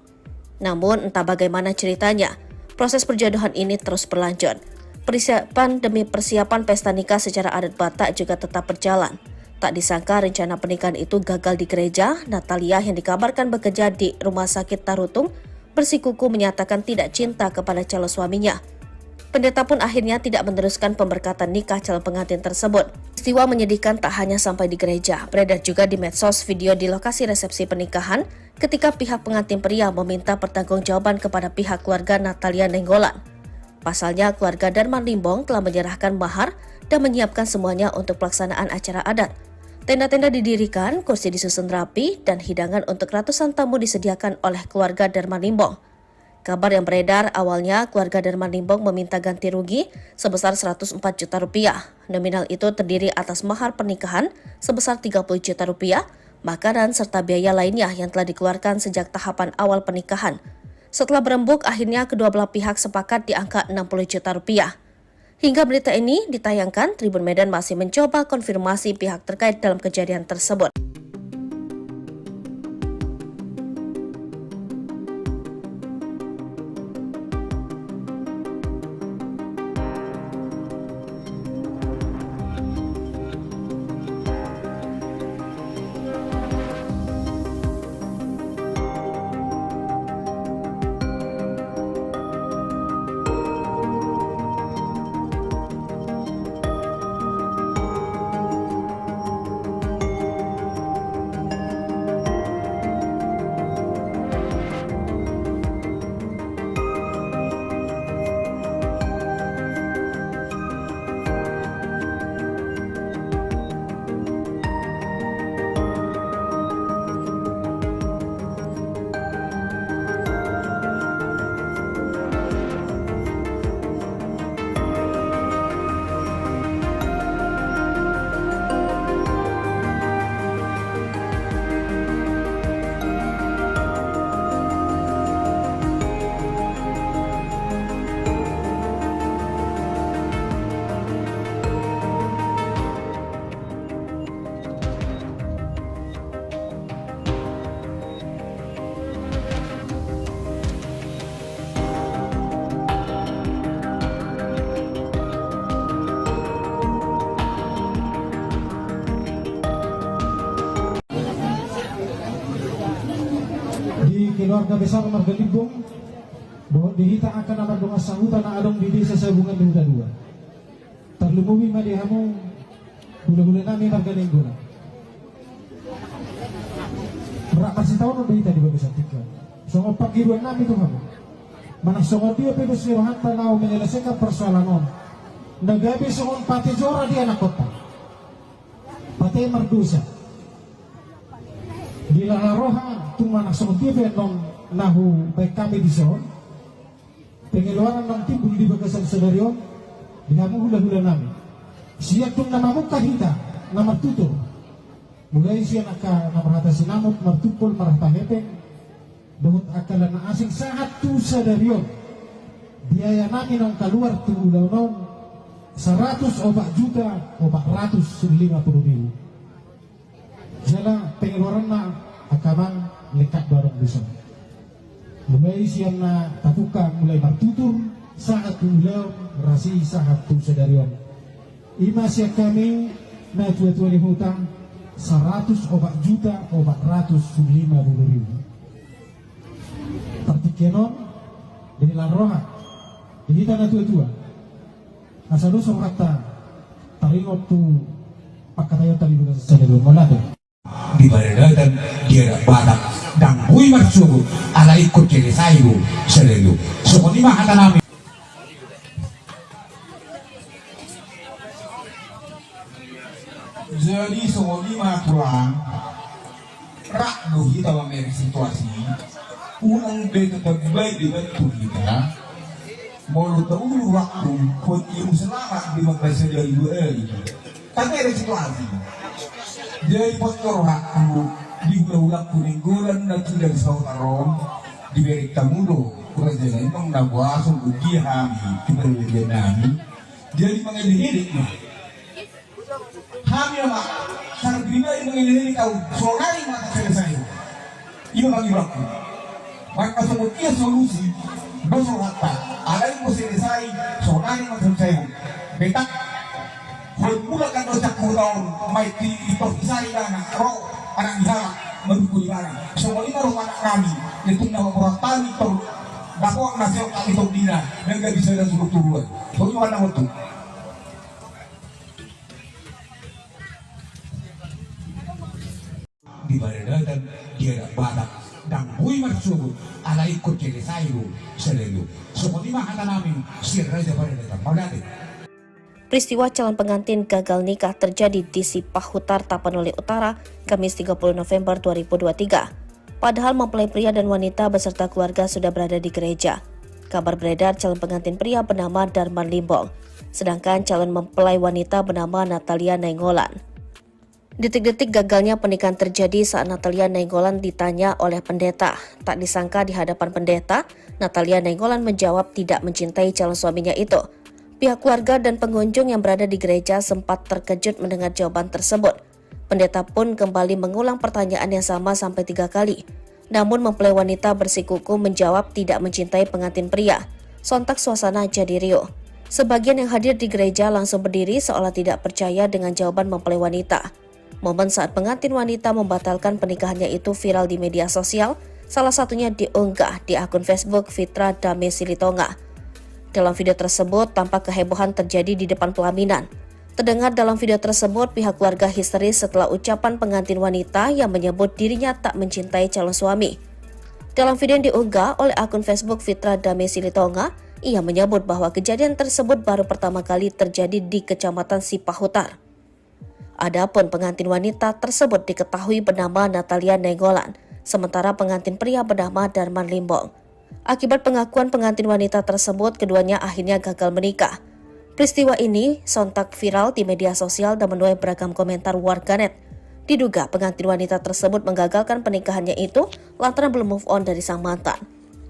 Namun entah bagaimana ceritanya, proses perjodohan ini terus berlanjut. Persiapan demi persiapan pesta nikah secara adat Batak juga tetap berjalan. Tak disangka rencana pernikahan itu gagal di gereja. Natalia yang dikabarkan bekerja di Rumah Sakit Tarutung bersikukuh menyatakan tidak cinta kepada calon suaminya. Pendeta pun akhirnya tidak meneruskan pemberkatan nikah calon pengantin tersebut. Peristiwa menyedihkan tak hanya sampai di gereja, beredar juga di medsos video di lokasi resepsi pernikahan ketika pihak pengantin pria meminta pertanggungjawaban kepada pihak keluarga Natalia Nainggolan. Pasalnya, keluarga Darman Limbong telah menyerahkan mahar dan menyiapkan semuanya untuk pelaksanaan acara adat. Tenda-tenda didirikan, kursi disusun rapi, dan hidangan untuk ratusan tamu disediakan oleh keluarga Darman Limbong. Kabar yang beredar awalnya keluarga Darman Limbong meminta ganti rugi sebesar 104 juta rupiah. Nominal itu terdiri atas mahar pernikahan sebesar 30 juta rupiah, makanan serta biaya lainnya yang telah dikeluarkan sejak tahapan awal pernikahan. Setelah berembuk, akhirnya kedua belah pihak sepakat di angka 60 juta rupiah. Hingga berita ini ditayangkan, Tribun Medan masih mencoba konfirmasi pihak terkait dalam kejadian tersebut. keluarga besar Marga Limbong bahwa dihita akan nama donga sahutan na adong di desa Sabungan Duta 2. Terlumuwi madihamu gula-gula nami Marga Nenggula. Berak kasih tahu no dihita di bagus atika. Songo pagiruan nami itu kamu. Mana songo dia pedos lirohan tanau menyelesaikan persoalan on. Nagabi songon pati jora di anak kota. Pati merdusa. Di lalarohan tung mana songo dia non nahu baik kami di son. Pengeluaran ng timbul di bagasan sedarion. Dihamu hula-hula nami. Siya tung namamu kahita na martuto. Mulai siya namarhata sinamot martupol marhata hepeng. Dahut akalan na asing sahat tu sadarion. Biaya namin ang kaluar tu ulaw non 100 juta o 450,000. Jala pengeluaran na akamang lekat barang besar. Mulai siya na tatuka mulai martutur sahat tu ulaw rasi sahat tu sadarion. Ima siya kami na tuwa-tuwa ni hutang 100 juta o 450,000. Partikenon dari laroha ini tanah tua-tua asal lu kata taringot tu pakatayo tali juga sedelu molade di baredan dia badak dan kui marsubu ala ikut kiri sayu sedelu sokoni mah kata nami. Jadi sokoni mah kurang rak dohi tawa meri situasi unang beto terbaik dibantu kita mau tahu waktu pun ilmu selamat di madrasah dari dua ini karena ada situasi jadi postor waktu di bulan kuning gulan dan tidak sautarom di beri tamudo kurang jalan memang nabuasung uji hami diberi dia nami jadi mengelirik hami mak sangat bina yang mengelirik kau soalnya mata selesai ini bagi waktu maka semua solusi besok hatta ada yang mau selesai soalnya yang selesai betak mula kan dosa kurang mai di posisi anak roh anak dihalak mendukung anak semua ini rumah anak kami itu nama orang tani ter dakwah nasihat kami untuk dina dan gak bisa ada suruh turun soalnya anak itu di baredan dia badak dan kui marsubu ala ikut kiri sayu sedelu sokoni mah kata nami sirra de baredan molade. Peristiwa calon pengantin gagal nikah terjadi di Sipahutar, Tapanuli Utara, Kamis 30 November 2023. Padahal mempelai pria dan wanita beserta keluarga sudah berada di gereja. Kabar beredar calon pengantin pria bernama Darman Limbong, sedangkan calon mempelai wanita bernama Natalia Nainggolan. Detik-detik gagalnya pernikahan terjadi saat Natalia Nainggolan ditanya oleh pendeta. Tak disangka di hadapan pendeta, Natalia Nainggolan menjawab tidak mencintai calon suaminya itu. Pihak keluarga dan pengunjung yang berada di gereja sempat terkejut mendengar jawaban tersebut. Pendeta pun kembali mengulang pertanyaan yang sama sampai 3 kali. Namun mempelai wanita bersikukuh menjawab tidak mencintai pengantin pria. Sontak suasana jadi riuh. Sebagian yang hadir di gereja langsung berdiri seolah tidak percaya dengan jawaban mempelai wanita. Momen saat pengantin wanita membatalkan pernikahannya itu viral di media sosial, salah satunya diunggah di akun Facebook Fitra Dame Silitonga. Dalam video tersebut, tampak kehebohan terjadi di depan pelaminan. Terdengar dalam video tersebut, pihak keluarga histeris setelah ucapan pengantin wanita yang menyebut dirinya tak mencintai calon suami. Dalam video yang diunggah oleh akun Facebook Fitra Dame Silitonga, ia menyebut bahwa kejadian tersebut baru pertama kali terjadi di Kecamatan Sipahutar. Adapun pengantin wanita tersebut diketahui bernama Natalia Nainggolan, sementara pengantin pria bernama Darman Limbong. Akibat pengakuan pengantin wanita tersebut, keduanya akhirnya gagal menikah. Peristiwa ini sontak viral di media sosial dan menuai beragam komentar warganet. Diduga pengantin wanita tersebut menggagalkan pernikahannya itu lantaran belum move on dari sang mantan.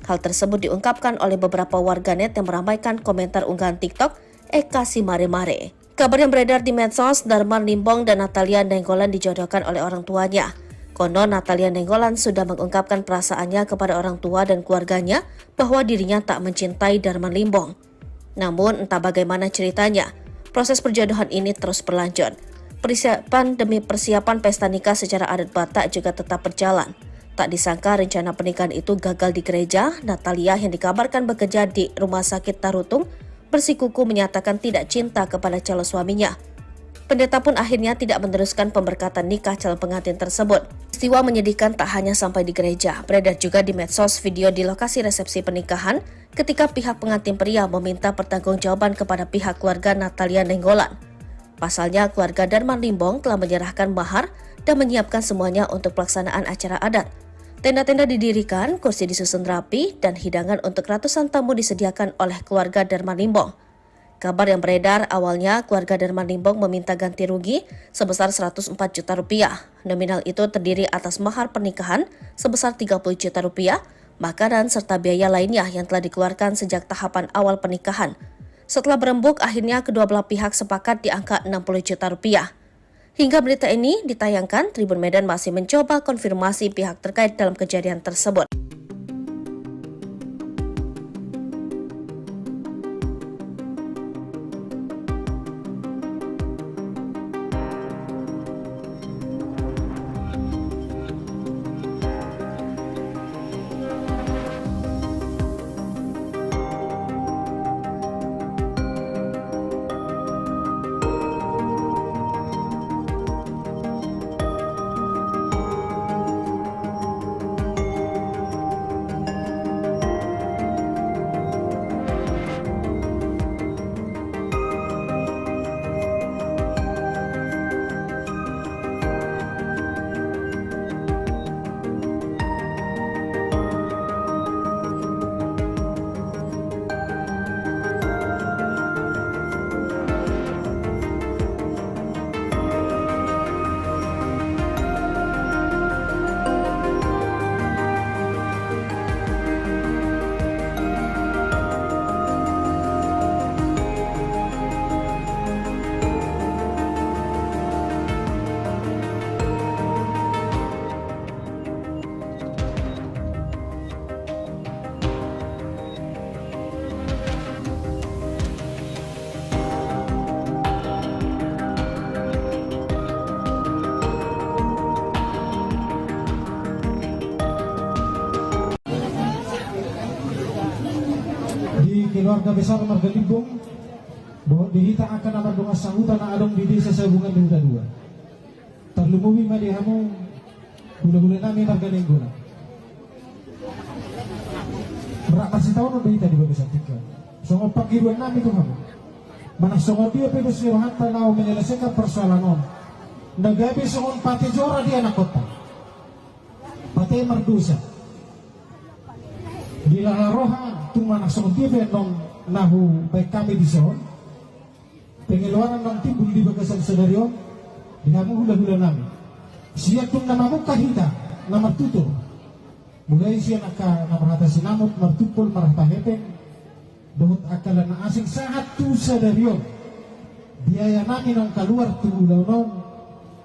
Hal tersebut diungkapkan oleh beberapa warganet yang meramaikan komentar unggahan TikTok Eka Si Mare Mare. Kabar yang beredar di medsos, Darman Limbong dan Natalia Nainggolan dijodohkan oleh orang tuanya. Konon Natalia Nainggolan sudah mengungkapkan perasaannya kepada orang tua dan keluarganya bahwa dirinya tak mencintai Darman Limbong. Namun entah bagaimana ceritanya, proses perjodohan ini terus berlanjut. Persiapan demi persiapan pesta nikah secara adat Batak juga tetap berjalan. Tak disangka rencana pernikahan itu gagal di gereja. Natalia yang dikabarkan bekerja di rumah sakit Tarutung bersikukuh menyatakan tidak cinta kepada calon suaminya. Pendeta pun akhirnya tidak meneruskan pemberkatan nikah calon pengantin tersebut. Peristiwa menyedihkan tak hanya sampai di gereja, beredar juga di medsos video di lokasi resepsi pernikahan ketika pihak pengantin pria meminta pertanggungjawaban kepada pihak keluarga Natalia Nenggolan. Pasalnya, keluarga Darman Limbong telah menyerahkan mahar dan menyiapkan semuanya untuk pelaksanaan acara adat. Tenda-tenda didirikan, kursi disusun rapi, dan hidangan untuk ratusan tamu disediakan oleh keluarga Darman Limbong. Kabar yang beredar awalnya keluarga Darman Limbong meminta ganti rugi sebesar 104 juta rupiah. Nominal itu terdiri atas mahar pernikahan sebesar 30 juta rupiah, makanan serta biaya lainnya yang telah dikeluarkan sejak tahapan awal pernikahan. Setelah berembuk, akhirnya kedua belah pihak sepakat di angka 60 juta rupiah. Hingga berita ini ditayangkan, Tribun Medan masih mencoba konfirmasi pihak terkait dalam kejadian tersebut. Keluarga besar Marga Limbong bahwa dihita akan amat dengan sangutan adong di desa sehubungan di hutan dua. Terlumumi madihamu gula-gula nami Marga Limbong. Berapa sih tahun udah dihita di bagi satika. Songo pagiruan nami itu kamu. Mana songo dia pedo siwahan tanau menyelesaikan persoalan on. Nagabi songo pati jora di anak kota. Pati merdusa. Bila roha tumana songo dia non nahu baik kami di son. Pengeluaran ng timbul di bagasan senaryo. Dinamu hula-hula nami. Siya tung namamu kahita na martuto. Mulai siya namarata sinamot martupol marata hepeng. Dohot akala na asing saat tu senaryo. Biaya namin ang kaluar tulaw non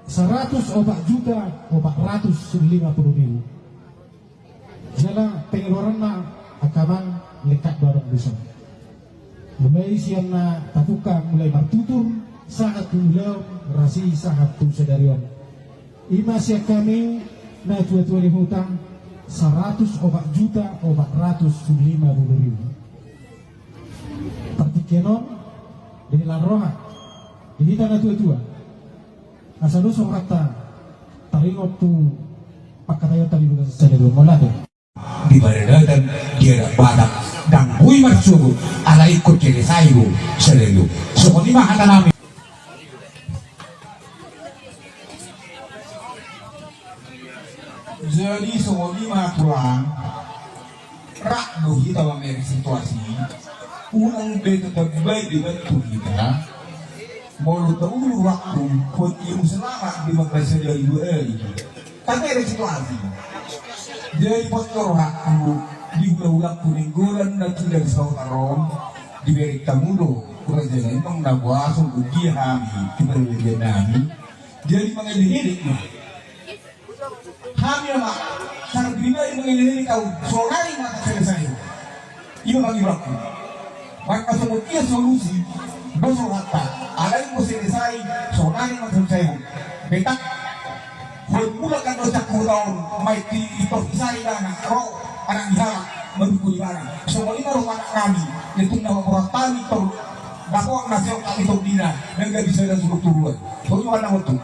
100 o 4 juta o 450,000. Jala pengeluaran na akamang lekat barang bisa. Mulai siang na tatuka mulai martutur saat tulaw rasi saat tu sedarion. Ima siya kami na tua-tua hutang 104 juta o 450,000. Partikenon dengan roha. Ini tanah tua-tua. Asal usong rata taringot tu pakatayo tadi bukan sedarion molado. Di baradatan dia badak dan hui marsugo ala ikut kiri sayu selalu so di mahata nami. Jadi semua lima tulang rak dohi tawa meri situasi unang beto terbaik dibantu kita mau tahu waktu pun ilmu selama di madrasah dari dua tapi ada situasi. Jadi postor aku di ulang kuninggulan na tidak sa tarom di berik tamudo kurang jalan emang nabasong ugi hami kiberlian nami jadi mengelirik hami ama sarap gina yung mengelirik kau solari mata selesai iyo mangiwakku maka semua iya solusi doso hata ada yang mau selesai solari mata selesai betak formula kan usak tahun may ito isay na ro anak dihalak mendukung mana semua ini rumah anak kami itu nama orang tani itu dakwah nasihat kami itu dina dan gak bisa dan suruh turun soalnya mana itu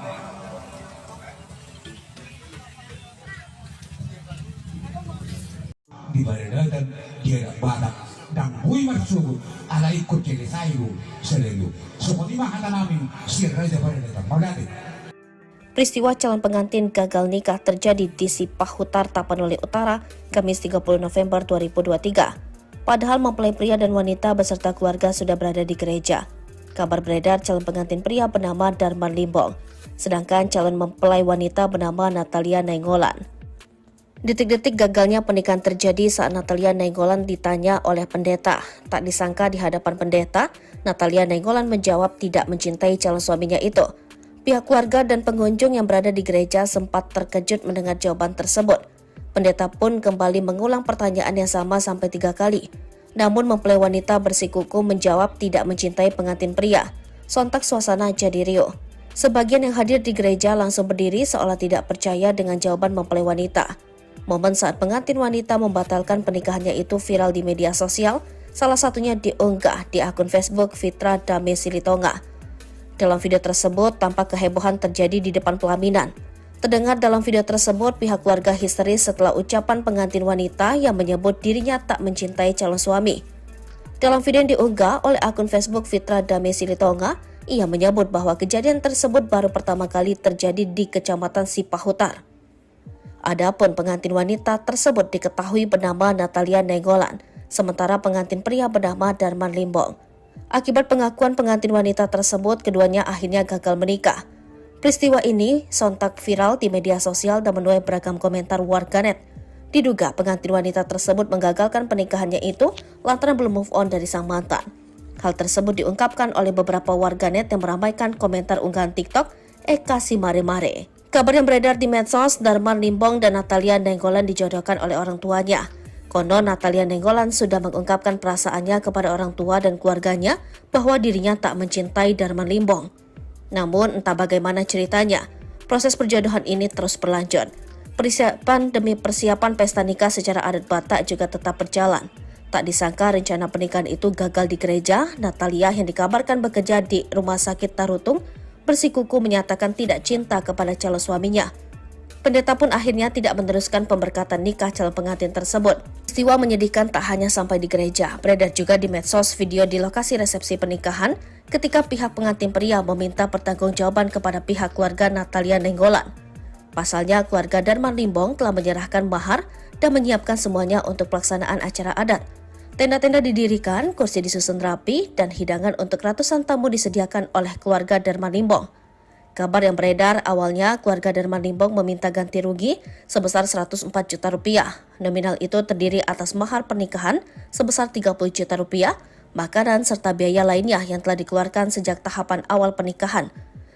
di badan dan dia ada badak dan bui masuk ala ikut jadi sayu selalu semua ini mah kata namin sirra aja pada datang magadi. Peristiwa calon pengantin gagal nikah terjadi di Sipahutar, Tapanuli Utara, Kamis 30 November 2023. Padahal mempelai pria dan wanita beserta keluarga sudah berada di gereja. Kabar beredar calon pengantin pria bernama Darman Limbong, sedangkan calon mempelai wanita bernama Natalia Nainggolan. Detik-detik gagalnya pernikahan terjadi saat Natalia Nainggolan ditanya oleh pendeta. Tak disangka di hadapan pendeta, Natalia Nainggolan menjawab tidak mencintai calon suaminya itu. Pihak keluarga dan pengunjung yang berada di gereja sempat terkejut mendengar jawaban tersebut. Pendeta pun kembali mengulang pertanyaan yang sama sampai 3 kali. Namun mempelai wanita bersikukuh menjawab tidak mencintai pengantin pria. Sontak suasana jadi riuh. Sebagian yang hadir di gereja langsung berdiri seolah tidak percaya dengan jawaban mempelai wanita. Momen saat pengantin wanita membatalkan pernikahannya itu viral di media sosial, salah satunya diunggah di akun Facebook Fitra Dame Silitonga. Dalam video tersebut, tampak kehebohan terjadi di depan pelaminan. Terdengar dalam video tersebut, pihak keluarga histeris setelah ucapan pengantin wanita yang menyebut dirinya tak mencintai calon suami. Dalam video yang diunggah oleh akun Facebook Fitra Dame Silitonga, ia menyebut bahwa kejadian tersebut baru pertama kali terjadi di Kecamatan Sipahutar. Adapun pengantin wanita tersebut diketahui bernama Natalia Nainggolan, sementara pengantin pria bernama Darman Limbong. Akibat pengakuan pengantin wanita tersebut, keduanya akhirnya gagal menikah. Peristiwa ini sontak viral di media sosial dan menuai beragam komentar warganet. Diduga pengantin wanita tersebut menggagalkan pernikahannya itu lantaran belum move on dari sang mantan. Hal tersebut diungkapkan oleh beberapa warganet yang meramaikan komentar unggahan TikTok Eka Si Mare Mare. Kabar yang beredar di medsos, Darman Limbong dan Natalia Nainggolan dijodohkan oleh orang tuanya. Konon Natalia Nainggolan sudah mengungkapkan perasaannya kepada orang tua dan keluarganya bahwa dirinya tak mencintai Darman Limbong. Namun entah bagaimana ceritanya, proses perjodohan ini terus berlanjut. Persiapan demi persiapan pesta nikah secara adat Batak juga tetap berjalan. Tak disangka rencana pernikahan itu gagal di gereja. Natalia yang dikabarkan bekerja di Rumah Sakit Tarutung bersikukuh menyatakan tidak cinta kepada calon suaminya. Pendeta pun akhirnya tidak meneruskan pemberkatan nikah calon pengantin tersebut. Peristiwa menyedihkan tak hanya sampai di gereja, beredar juga di medsos video di lokasi resepsi pernikahan ketika pihak pengantin pria meminta pertanggungjawaban kepada pihak keluarga Natalia Nainggolan. Pasalnya, keluarga Darman Limbong telah menyerahkan mahar dan menyiapkan semuanya untuk pelaksanaan acara adat. Tenda-tenda didirikan, kursi disusun rapi, dan hidangan untuk ratusan tamu disediakan oleh keluarga Darman Limbong. Kabar yang beredar awalnya keluarga Darman Limbong meminta ganti rugi sebesar 104 juta rupiah. Nominal itu terdiri atas mahar pernikahan sebesar 30 juta rupiah, makanan serta biaya lainnya yang telah dikeluarkan sejak tahapan awal pernikahan.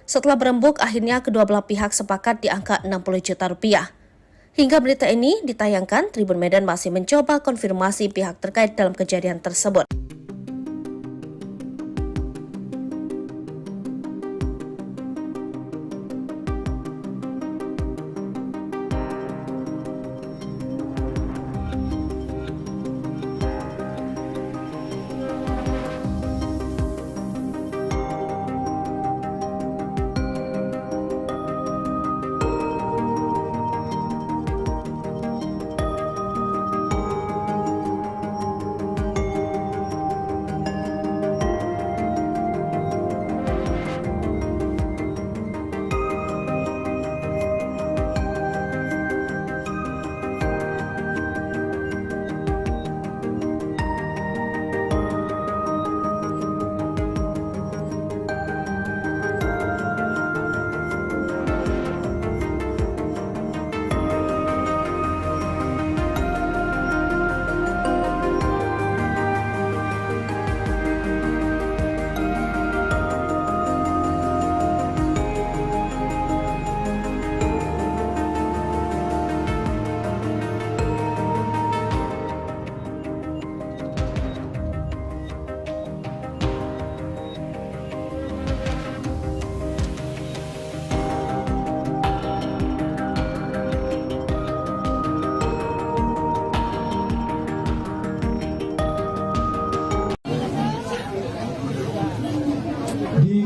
Setelah berembuk, akhirnya kedua belah pihak sepakat di angka 60 juta rupiah. Hingga berita ini ditayangkan, Tribun Medan masih mencoba konfirmasi pihak terkait dalam kejadian tersebut.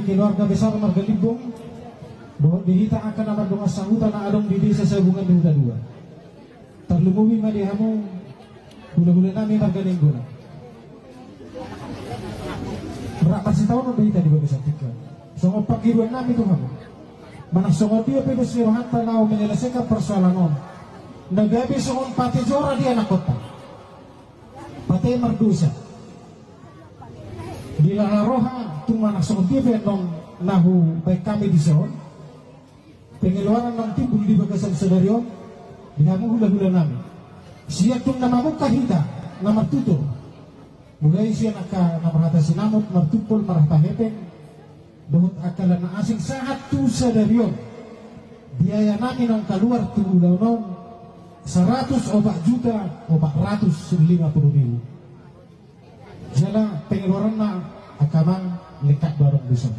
keluarga besar Marga Limbong bahwa dihita akan nama donga sahutan na adong di desa Sabungan di Huta 2. Terlumuwi madihamu gula-gula nami Marga Nenggolan. Berapa sih tahun udah hita di bagai satika. Songo pagiruan nami tuh kamu. Mana songo dia pedo sirohan tanau menyelesaikan persoalan on. Nagabi songon pati jora di anak kota. Pati merdusa. Di lalaroha tung mana songo dia non nahu baik kami di son. Pengeluaran non timbul di bagasan sedarion. Dihamu hula-hula nami. Siya tung nama muka hita. Nama tutup. Mulai siya nama rata sinamut. Martupol marata hepeng. Dohut akalan na asing saat tu sedarion. Biaya nami nang keluar tu non 100 obat juta 450.000. Jala pengeluaran na akamang lekat barang besar.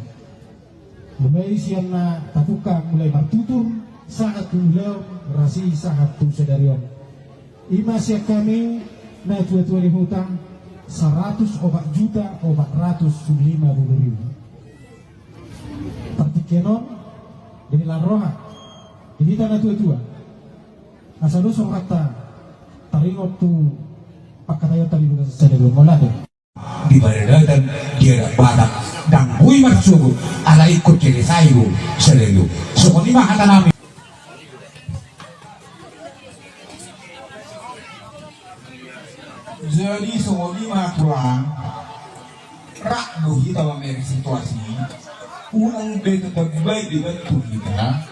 Mulai siang na tatuka mulai martutur saat tulau rasi saat tu sedarion. Ima siya kami na tua-tua hutang 100 obat juta 450.000. Partikenon dari laroha ini tanah tua-tua. Asal usung rata taringot tu pakatayo tali lugas sedarion molade. Di baredatan dia badak dan kui marsugo ala ikut kiri sayu selalu sokoni mah kata nami jadi sokoni mah kurang rak dohi tawa meri situasi unang beto terbaik dibantu kita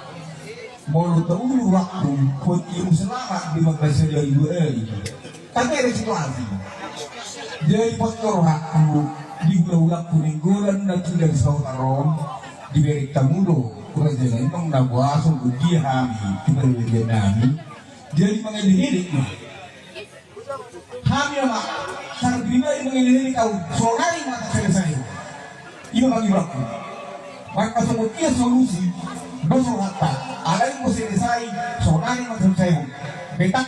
mau tahu waktu pun ilmu selamat di madrasah dari dua kata ada situasi jadi pastor aku di bulan kuninggolan na tidak sa taron di berik tamudo kurang jalan itong nabwasong dia kami di namin jadi mga ilihilik mo kami naman sa grina yung mga ilihilik kau sonari mga kasalasay yung mga iwak ko magkasunod iya solusi doso hata alay mo sinisay sonari mga kasalasay mo betak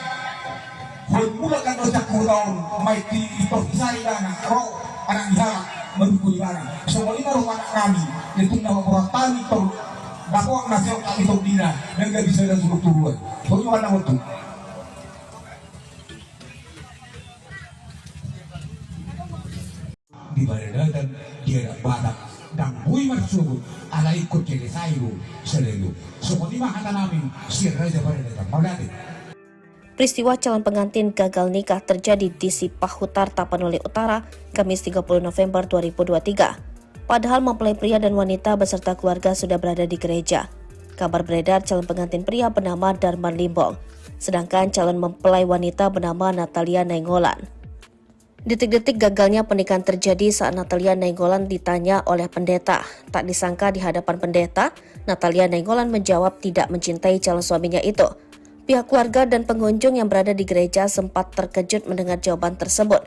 mula kan dosa kurang mai ti ito isari na ro anak dihala menukuli barang semua ini rumah kami itu nama orang tani itu dako ang nasyo kami itu dina dan gak bisa dan suruh turuan so yung anak itu di baredatan dia badak dan kui marsugo ala ikut kiri sayu selalu semua ini mah kata namin siya raja baredatan maulati. Peristiwa calon pengantin gagal nikah terjadi di Sipahutar, Tapanuli Utara, Kamis 30 November 2023. Padahal mempelai pria dan wanita beserta keluarga sudah berada di gereja. Kabar beredar calon pengantin pria bernama Darman Limbong, sedangkan calon mempelai wanita bernama Natalia Nainggolan. Detik-detik gagalnya pernikahan terjadi saat Natalia Nainggolan ditanya oleh pendeta. Tak disangka di hadapan pendeta, Natalia Nainggolan menjawab tidak mencintai calon suaminya itu. Pihak keluarga dan pengunjung yang berada di gereja sempat terkejut mendengar jawaban tersebut.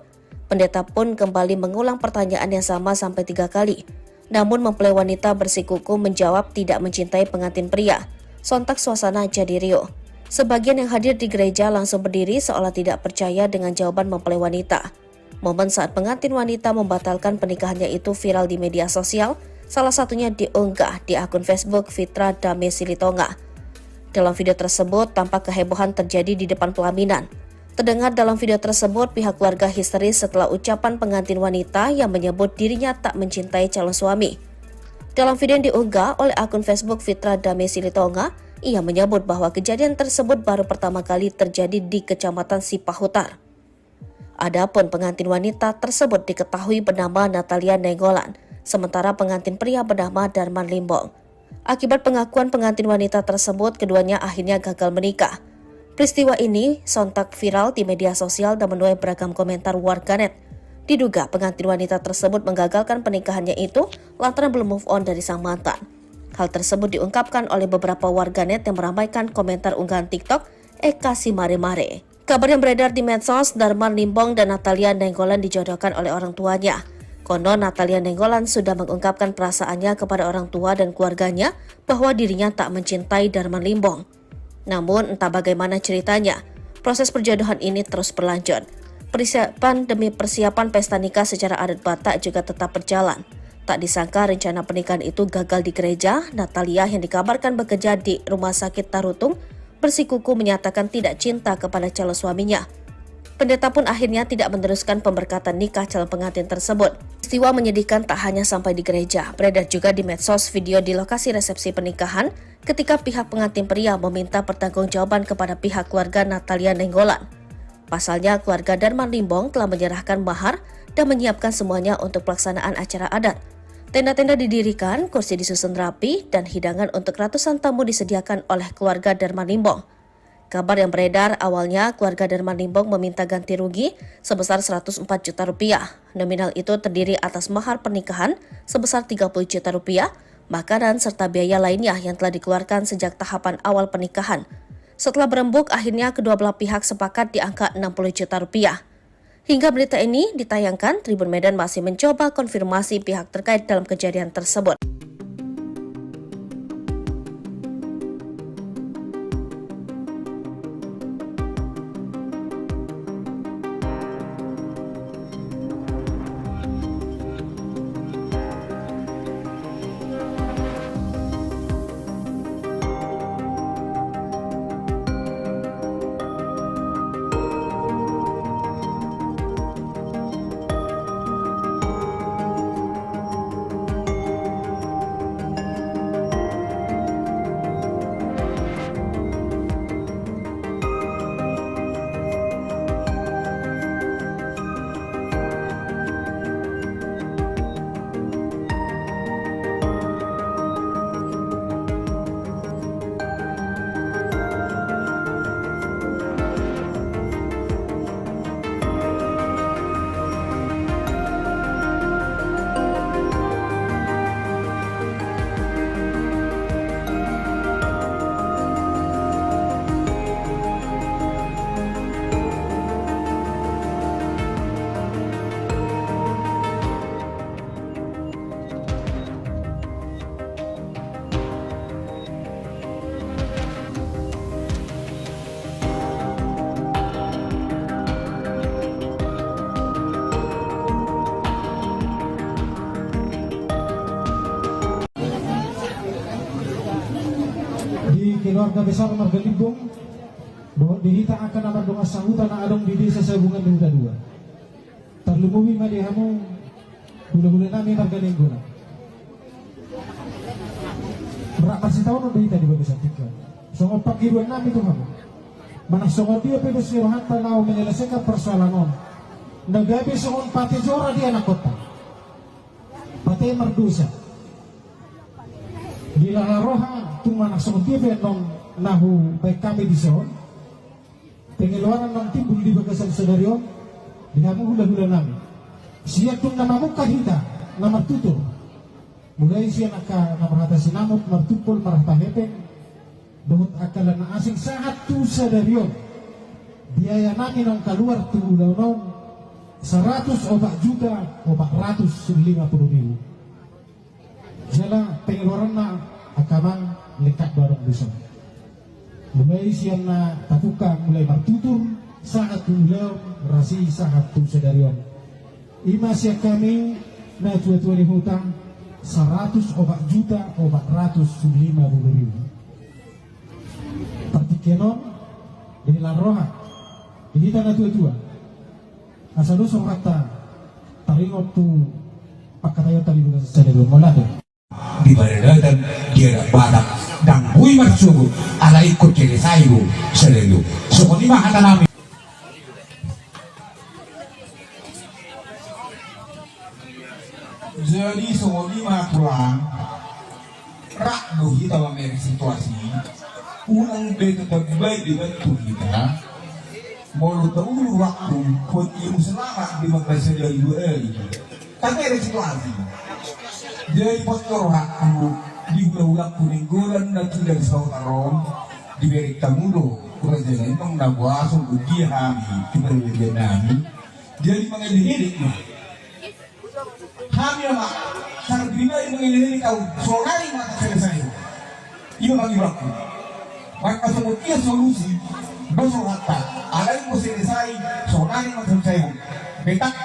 Pendeta pun kembali mengulang pertanyaan yang sama sampai 3 kali. Namun mempelai wanita bersikukuh menjawab tidak mencintai pengantin pria. Sontak suasana jadi riuh. Sebagian yang hadir di gereja langsung berdiri seolah tidak percaya dengan jawaban mempelai wanita. Momen saat pengantin wanita membatalkan pernikahannya itu viral di media sosial, salah satunya diunggah di akun Facebook Fitra Dame Silitonga. Dalam video tersebut, tampak kehebohan terjadi di depan pelaminan. Terdengar dalam video tersebut, pihak keluarga histeris setelah ucapan pengantin wanita yang menyebut dirinya tak mencintai calon suami. Dalam video yang diunggah oleh akun Facebook Fitra Dame Silitonga, ia menyebut bahwa kejadian tersebut baru pertama kali terjadi di Kecamatan Sipahutar. Adapun pengantin wanita tersebut diketahui bernama Natalia Nainggolan, sementara pengantin pria bernama Darman Limbong. Akibat pengakuan pengantin wanita tersebut, keduanya akhirnya gagal menikah. Peristiwa ini sontak viral di media sosial dan menuai beragam komentar warganet. Diduga pengantin wanita tersebut menggagalkan pernikahannya itu lantaran belum move on dari sang mantan. Hal tersebut diungkapkan oleh beberapa warganet yang meramaikan komentar unggahan TikTok Eka si Mare-Mare. Kabar yang beredar di medsos, Darman Limbong dan Natalia Nainggolan dijodohkan oleh orang tuanya. Konon Natalia Nainggolan sudah mengungkapkan perasaannya kepada orang tua dan keluarganya bahwa dirinya tak mencintai Darman Limbong. Namun entah bagaimana ceritanya, proses perjodohan ini terus berlanjut. Persiapan demi persiapan pesta nikah secara adat Batak juga tetap berjalan. Tak disangka rencana pernikahan itu gagal di gereja. Natalia yang dikabarkan bekerja di Rumah Sakit Tarutung bersikukuh menyatakan tidak cinta kepada calon suaminya. Pendeta pun akhirnya tidak meneruskan pemberkatan nikah calon pengantin tersebut. Peristiwa menyedihkan tak hanya sampai di gereja, beredar juga di medsos video di lokasi resepsi pernikahan ketika pihak pengantin pria meminta pertanggungjawaban kepada pihak keluarga Natalia Nainggolan. Pasalnya, keluarga Darman Limbong telah menyerahkan mahar dan menyiapkan semuanya untuk pelaksanaan acara adat. Tenda-tenda didirikan, kursi disusun rapi, dan hidangan untuk ratusan tamu disediakan oleh keluarga Darman Limbong. Kabar yang beredar awalnya keluarga Darman Limbong meminta ganti rugi sebesar 104 juta rupiah. Nominal itu terdiri atas mahar pernikahan sebesar 30 juta rupiah, makanan serta biaya lainnya yang telah dikeluarkan sejak tahapan awal pernikahan. Setelah berembuk, akhirnya kedua belah pihak sepakat di angka 60 juta rupiah. Hingga berita ini ditayangkan, Tribun Medan masih mencoba konfirmasi pihak terkait dalam kejadian tersebut. Keluarga besar Marga Limbong bahwa dihita akan nama doa sahutan adong di desa Sabungan Duda dua. Terlumumi madihamu gula-gula nami Marga Limbong. Berak masih tahu no dihita di babisa tiga. Songo pakiruan nami itu kamu. Mana songo dia pedos lewat tanau menyelesaikan persoalan on. Nagabi songo pati jora di anak kota. Pati merdusa. Bila roha tumana songo non nahu baik kami di son pengeluaran nam timbul di bagasan sedarion dinamu hula-hula nami siap tung nama muka hita nama tutur mulai siya naka nama hata sinamut martupol marah pangepeng dohut akalan na asing saat tu sedarion biaya nami nang keluar tu hula-hula 100 obat juta obat 150.000 jala pengeluaran na akamang lekat barang besar. Mulai siang na tapuka mulai martutur saat tulau rasi saat tu sedarion. Ima siap kami na tua-tua di hutang 100 obat juta obat 150.000. Partikenon dari laroha ini tanah tua-tua. Asal dosong kata taringot tu pakatayo tali bukan sedarion molado. Di badan dia badak dan kui marsugu ala ikut kiri sayu selalu seperti mahal nami. Jadi semua lima pulang rak dohi tahu meri situasi unang betul terbaik dibantu kita mau tahu waktu pun ilmu selamat di madrasah dari dua tapi ada situasi. Jadi pastor aku di ulang kuninggolan na tidak sa taron di berik tamulo kurang jalan itong nabwasong dia kami kibariligan namin jadi mga ilihilik mo kami naman sa nagbina yung mga ilihilik ako so nari mga sa'yo iyo ang iba ko magkasunod iya solusi baso hata alay mo sinisay so nari mga sa'yo betak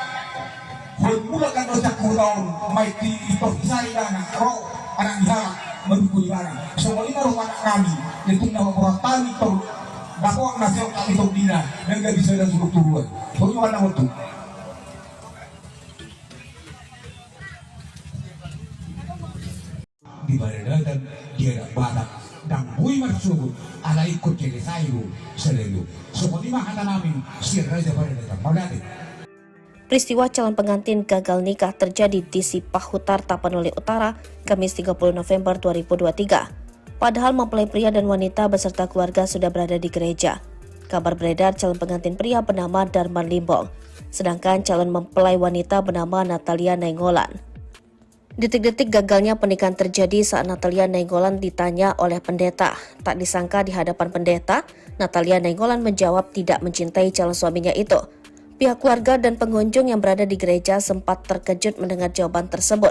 Bermulakan dosa kurang, mai dipercayai anak roh, anak diharap, mendukung anak. Semua ini roh anak kami, itu nama perhatian itu. Dapat nasihat kami itu dina, dan gak bisa dan suruh turun. Soalnya anak itu. Di badan dan dia ada badak dan bui marsubut ala ikut jadi sayu selalu. Semua ini mah kata namin sirra aja pada datang. Maulati. Peristiwa calon pengantin gagal nikah terjadi di Sipahutar, Tapanuli Utara, Kamis 30 November 2023. Padahal mempelai pria dan wanita beserta keluarga sudah berada di gereja. Kabar beredar calon pengantin pria bernama Darman Limbong, sedangkan calon mempelai wanita bernama Natalia Nainggolan. Detik-detik gagalnya pernikahan terjadi saat Natalia Nainggolan ditanya oleh pendeta. Tak disangka di hadapan pendeta, Natalia Nainggolan menjawab tidak mencintai calon suaminya itu. Pihak keluarga dan pengunjung yang berada di gereja sempat terkejut mendengar jawaban tersebut.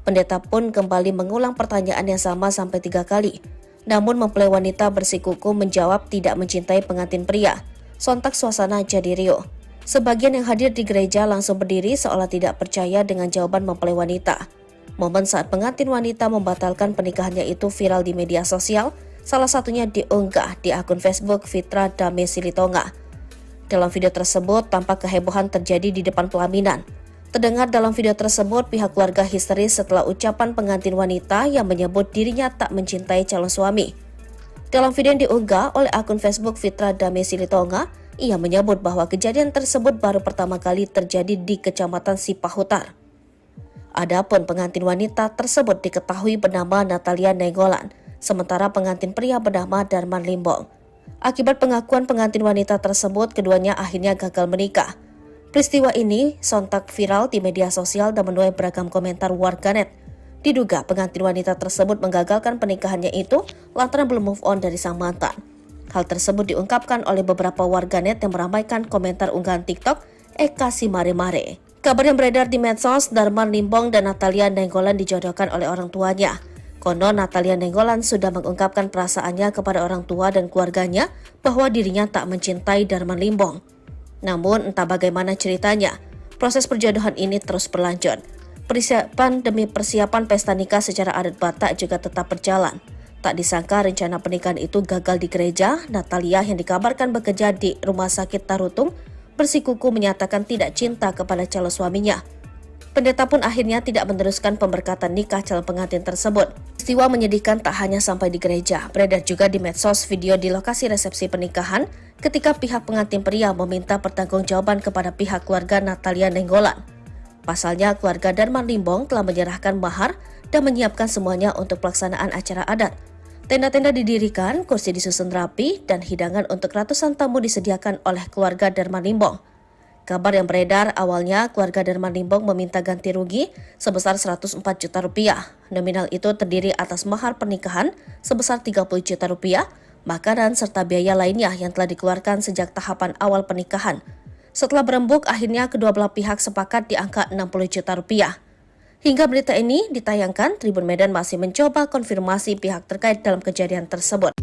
Pendeta pun kembali mengulang pertanyaan yang sama sampai 3 kali. Namun mempelai wanita bersikukuh menjawab tidak mencintai pengantin pria. Sontak suasana jadi riuh. Sebagian yang hadir di gereja langsung berdiri seolah tidak percaya dengan jawaban mempelai wanita. Momen saat pengantin wanita membatalkan pernikahannya itu viral di media sosial, salah satunya diunggah di akun Facebook Fitra Dame Silitonga. Dalam video tersebut, tampak kehebohan terjadi di depan pelaminan. Terdengar dalam video tersebut, pihak keluarga histeris setelah ucapan pengantin wanita yang menyebut dirinya tak mencintai calon suami. Dalam video yang diunggah oleh akun Facebook Fitra Dame Silitonga, ia menyebut bahwa kejadian tersebut baru pertama kali terjadi di Kecamatan Sipahutar. Adapun pengantin wanita tersebut diketahui bernama Natalia Nainggolan, sementara pengantin pria bernama Darman Limbong. Akibat pengakuan pengantin wanita tersebut, keduanya akhirnya gagal menikah. Peristiwa ini sontak viral di media sosial dan menuai beragam komentar warganet. Diduga pengantin wanita tersebut menggagalkan pernikahannya itu lantaran belum move on dari sang mantan. Hal tersebut diungkapkan oleh beberapa warganet yang meramaikan komentar unggahan TikTok Eka Si Mare Mare. Kabar yang beredar di medsos, Darman Limbong dan Natalia Nainggolan dijodohkan oleh orang tuanya. Konon Natalia Nainggolan sudah mengungkapkan perasaannya kepada orang tua dan keluarganya bahwa dirinya tak mencintai Darman Limbong. Namun entah bagaimana ceritanya, proses perjodohan ini terus berlanjut. Persiapan demi persiapan pesta nikah secara adat Batak juga tetap berjalan. Tak disangka rencana pernikahan itu gagal di gereja. Natalia yang dikabarkan bekerja di Rumah Sakit Tarutung bersikukuh menyatakan tidak cinta kepada calon suaminya. Pendeta pun akhirnya tidak meneruskan pemberkatan nikah calon pengantin tersebut. Peristiwa menyedihkan tak hanya sampai di gereja, beredar juga di medsos video di lokasi resepsi pernikahan ketika pihak pengantin pria meminta pertanggungjawaban kepada pihak keluarga Natalia Nainggolan. Pasalnya, keluarga Darman Limbong telah menyerahkan mahar dan menyiapkan semuanya untuk pelaksanaan acara adat. Tenda-tenda didirikan, kursi disusun rapi, dan hidangan untuk ratusan tamu disediakan oleh keluarga Darman Limbong. Kabar yang beredar awalnya keluarga Darman Limbong meminta ganti rugi sebesar 104 juta rupiah. Nominal itu terdiri atas mahar pernikahan sebesar 30 juta rupiah, makanan serta biaya lainnya yang telah dikeluarkan sejak tahapan awal pernikahan. Setelah berembuk, akhirnya kedua belah pihak sepakat di angka 60 juta rupiah. Hingga berita ini ditayangkan, Tribun Medan masih mencoba konfirmasi pihak terkait dalam kejadian tersebut.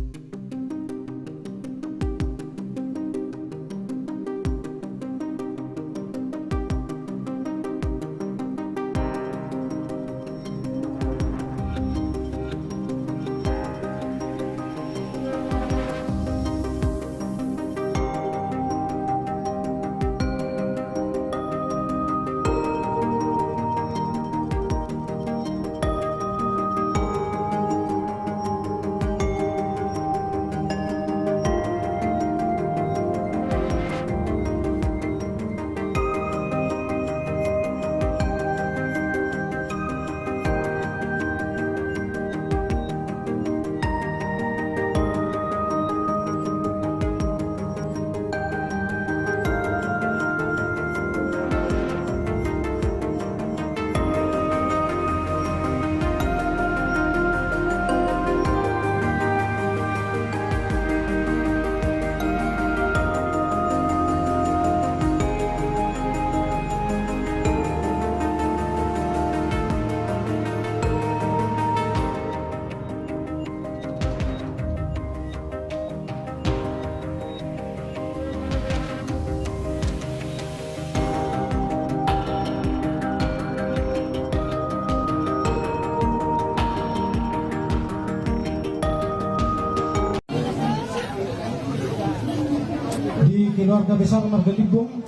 keluarga besar Marga Limbong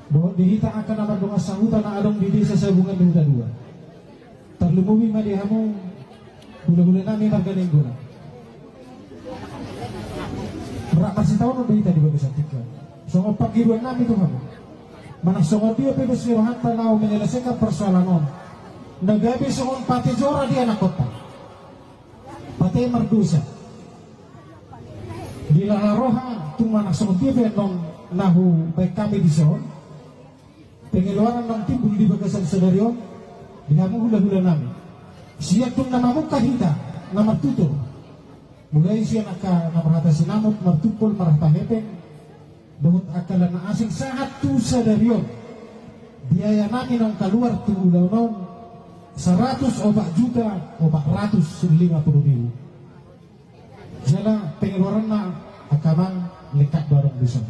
bahwa dihita akan amat donga sahutan adong di desa Sabungan di Huta 2. Terlumumi madihamu gula-gula nami Marga Limbong. Berak masih tahun udah dihita di Bagus Atika. Songo pagiruan nami tuh kamu. Mana songo dia pedo sirohan tanau menyelesaikan persoalan on. Nagabi songo pati jora di anak kota. Pati merdusa. Di laharoha tumana songo dia non nahu baik kami di son. Pengeluaran ng timbul di Bagasan Sedarion dinamu hula-hula nami. Siya tung namamu kahita na martuto. Mulai siya namarata sinamot martupol marata hepeng. Dohut akalan na asing saat tu Sedarion. Biaya namin ang kaluar tungulaw non 100 obat juta obat 150 ribu. Jala pengeluaran na akamang lekat barang bisa.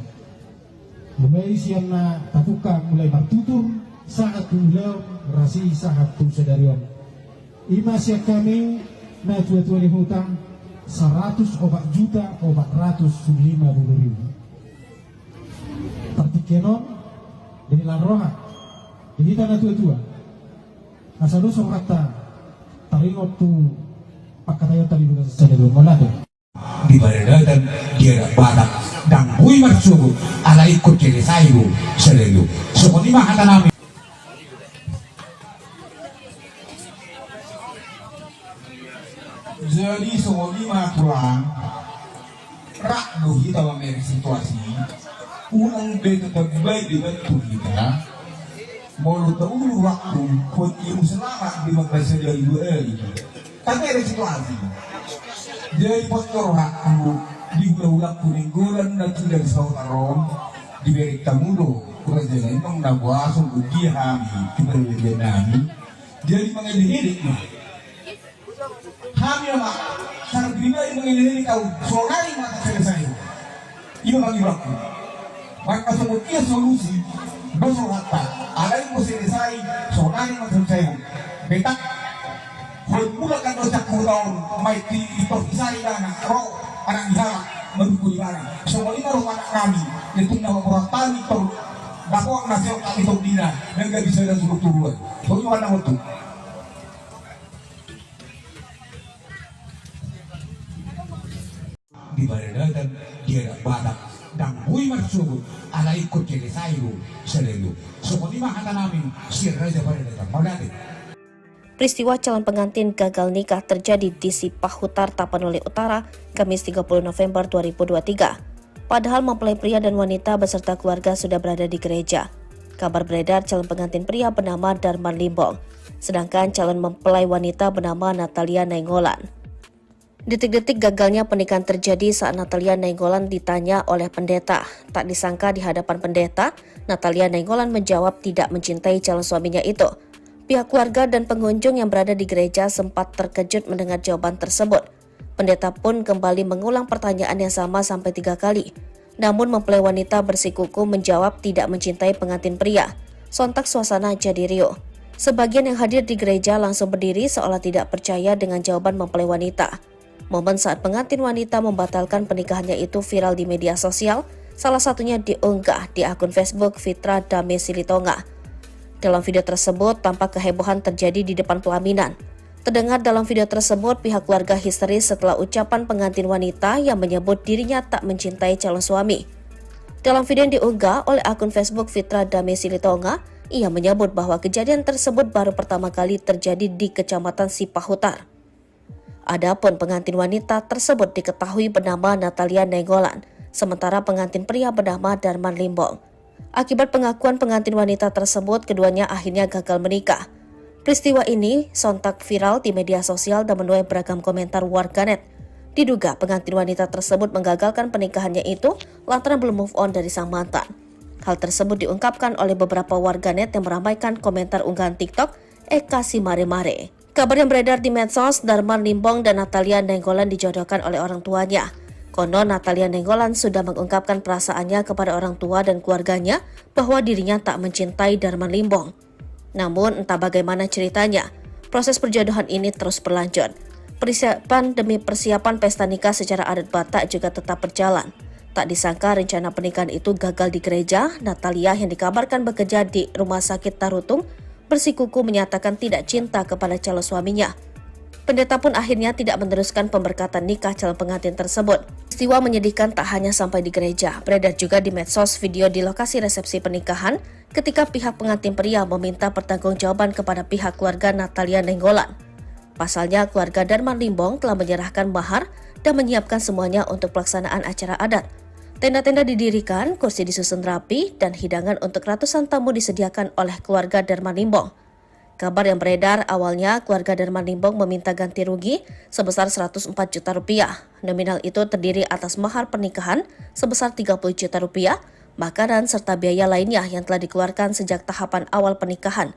Mulai siang na tapuka mulai martutur saat tungulaw rasi saat tu Sedarion. Ima siya kami na tua-tua di hutang 100 obat juta obat 150 ribu. Partikenon dari laroha ini tanah tua-tua asal usong kata taringot tu pakatayo tali bukan Sedarion malado di baradatan dia badak dan bui marsugo ala ikut kiri sayu selalu sokoni mahata nami. Jadi sokoni pulang rak dohi tawa meri situasi unang beto tagbay di bantu kita mau tahu waktu pun ibu selama di madrasah dari tapi ada situasi jadi postor aku di ulang kuninggulan na tidak sautaron di berik tamudo kerajaan emang nabasong uji hami kiberlian nami jadi mengelirik hami mak sarap bina yang mengelirik kau soalnya mata selesai iya mengirakku maka semua solusi besok kata ada yang mau selesai soalnya mata selesai betak formula kan dosa kurang mai di isai dana roh anak dihala mendukung mana semua ini roh anak kami itu nama orang tani per dakwah nasib kami itu dina dan gak bisa ada suruh turun bagaimana waktu di baradatan dia badak dan bui marsugo ala ikut kiri sayu selalu semua mahata namin si raja baradatan malade. Peristiwa calon pengantin gagal nikah terjadi di Sipahutar, Tapanuli Utara, Kamis 30 November 2023. Padahal mempelai pria dan wanita beserta keluarga sudah berada di gereja. Kabar beredar calon pengantin pria bernama Darman Limbong, sedangkan calon mempelai wanita bernama Natalia Nainggolan. Detik-detik gagalnya pernikahan terjadi saat Natalia Nainggolan ditanya oleh pendeta. Tak disangka di hadapan pendeta, Natalia Nainggolan menjawab tidak mencintai calon suaminya itu. Pihak keluarga dan pengunjung yang berada di gereja sempat terkejut mendengar jawaban tersebut. Pendeta pun kembali mengulang pertanyaan yang sama sampai 3 kali. Namun mempelai wanita bersikukuh menjawab tidak mencintai pengantin pria. Sontak suasana jadi riuh. Sebagian yang hadir di gereja langsung berdiri seolah tidak percaya dengan jawaban mempelai wanita. Momen saat pengantin wanita membatalkan pernikahannya itu viral di media sosial, salah satunya diunggah di akun Facebook Fitra Dame Silitonga. Dalam video tersebut, tampak kehebohan terjadi di depan pelaminan. Terdengar dalam video tersebut, pihak keluarga histeris setelah ucapan pengantin wanita yang menyebut dirinya tak mencintai calon suami. Dalam video yang diunggah oleh akun Facebook Fitra Dame Silitonga, ia menyebut bahwa kejadian tersebut baru pertama kali terjadi di Kecamatan Sipahutar. Adapun pengantin wanita tersebut diketahui bernama Natalia Nainggolan, sementara pengantin pria bernama Darman Limbong. Akibat pengakuan pengantin wanita tersebut, keduanya akhirnya gagal menikah. Peristiwa ini sontak viral di media sosial dan menuai beragam komentar warganet. Diduga pengantin wanita tersebut menggagalkan pernikahannya itu lantaran belum move on dari sang mantan. Hal tersebut diungkapkan oleh beberapa warganet yang meramaikan komentar unggahan TikTok Eka Si Mare Mare. Kabar yang beredar di medsos, Darman Limbong dan Natalia Nainggolan dijodohkan oleh orang tuanya. Konon Natalia Nainggolan sudah mengungkapkan perasaannya kepada orang tua dan keluarganya bahwa dirinya tak mencintai Darman Limbong. Namun entah bagaimana ceritanya, proses perjodohan ini terus berlanjut. Persiapan demi persiapan pesta nikah secara adat Batak juga tetap berjalan. Tak disangka rencana pernikahan itu gagal di gereja. Natalia yang dikabarkan bekerja di Rumah Sakit Tarutung bersikukuh menyatakan tidak cinta kepada calon suaminya. Pendeta pun akhirnya tidak meneruskan pemberkatan nikah calon pengantin tersebut. Peristiwa menyedihkan tak hanya sampai di gereja, beredar juga di medsos video di lokasi resepsi pernikahan ketika pihak pengantin pria meminta pertanggungjawaban kepada pihak keluarga Natalia Nainggolan. Pasalnya, keluarga Darman Limbong telah menyerahkan mahar dan menyiapkan semuanya untuk pelaksanaan acara adat. Tenda-tenda didirikan, kursi disusun rapi, dan hidangan untuk ratusan tamu disediakan oleh keluarga Darman Limbong. Kabar yang beredar awalnya keluarga Darman Limbong meminta ganti rugi sebesar 104 juta rupiah. Nominal itu terdiri atas mahar pernikahan sebesar 30 juta rupiah, makanan serta biaya lainnya yang telah dikeluarkan sejak tahapan awal pernikahan.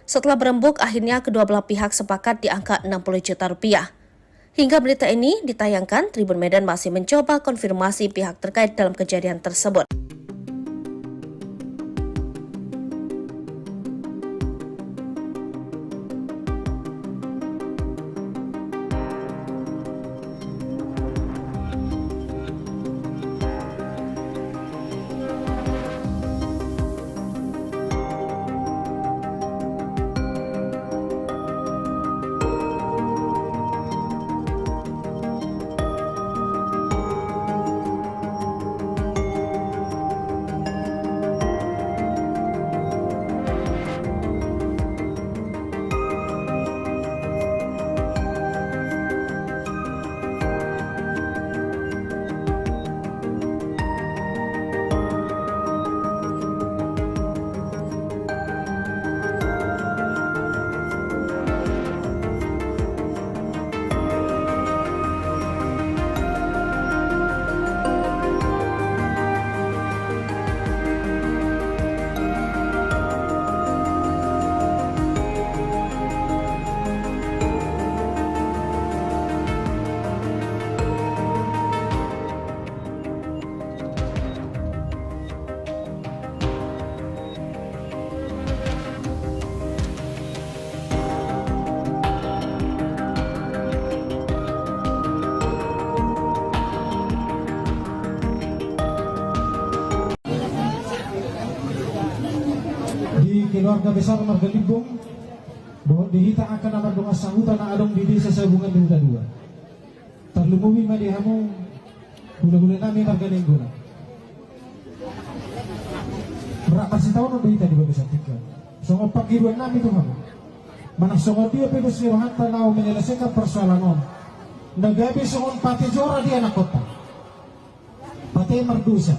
Setelah berembuk, akhirnya kedua belah pihak sepakat di angka 60 juta rupiah. Hingga berita ini ditayangkan, Tribun Medan masih mencoba konfirmasi pihak terkait dalam kejadian tersebut. Keluarga besar Marga Limbong bahwa dihita akan nama donga sambutan na adong di desa sabungan di Huta Dua. Terlumuwi madihamu gula-gula nami Marga Nainggolan. Berapa sih tahun udah hita di Babesa Tiga. Songo pagiruan nami itu kamu. Mana songo dia pedos liwahan tanau menyelesaikan persoalan on. Nagabi songon pati jora di anak kota. Pati merdusa.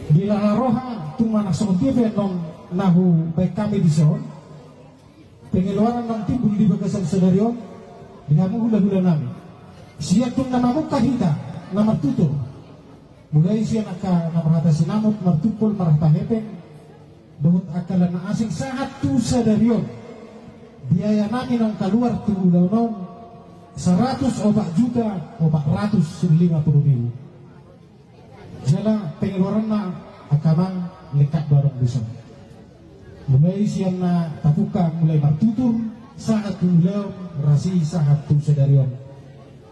Bila roha tumana songon dia non nahu baik kami di son. Pengeluaran ng timbul di bagasan sedarion. Dihamu hula-hula nami. Siya tung namamu kahita na martuto. Mulai siya namarata sinamot, martupol, marata hepeng. Doon akala na asing sahat tu sedarion. Biaya namin ang kaluar tulaw non 100 juta o 450,000. Jala pengeluaran na akamang lekat barang besar. Mulai siya na tapuka mulai martutur saat tulaw rasi sahat tu sedarion.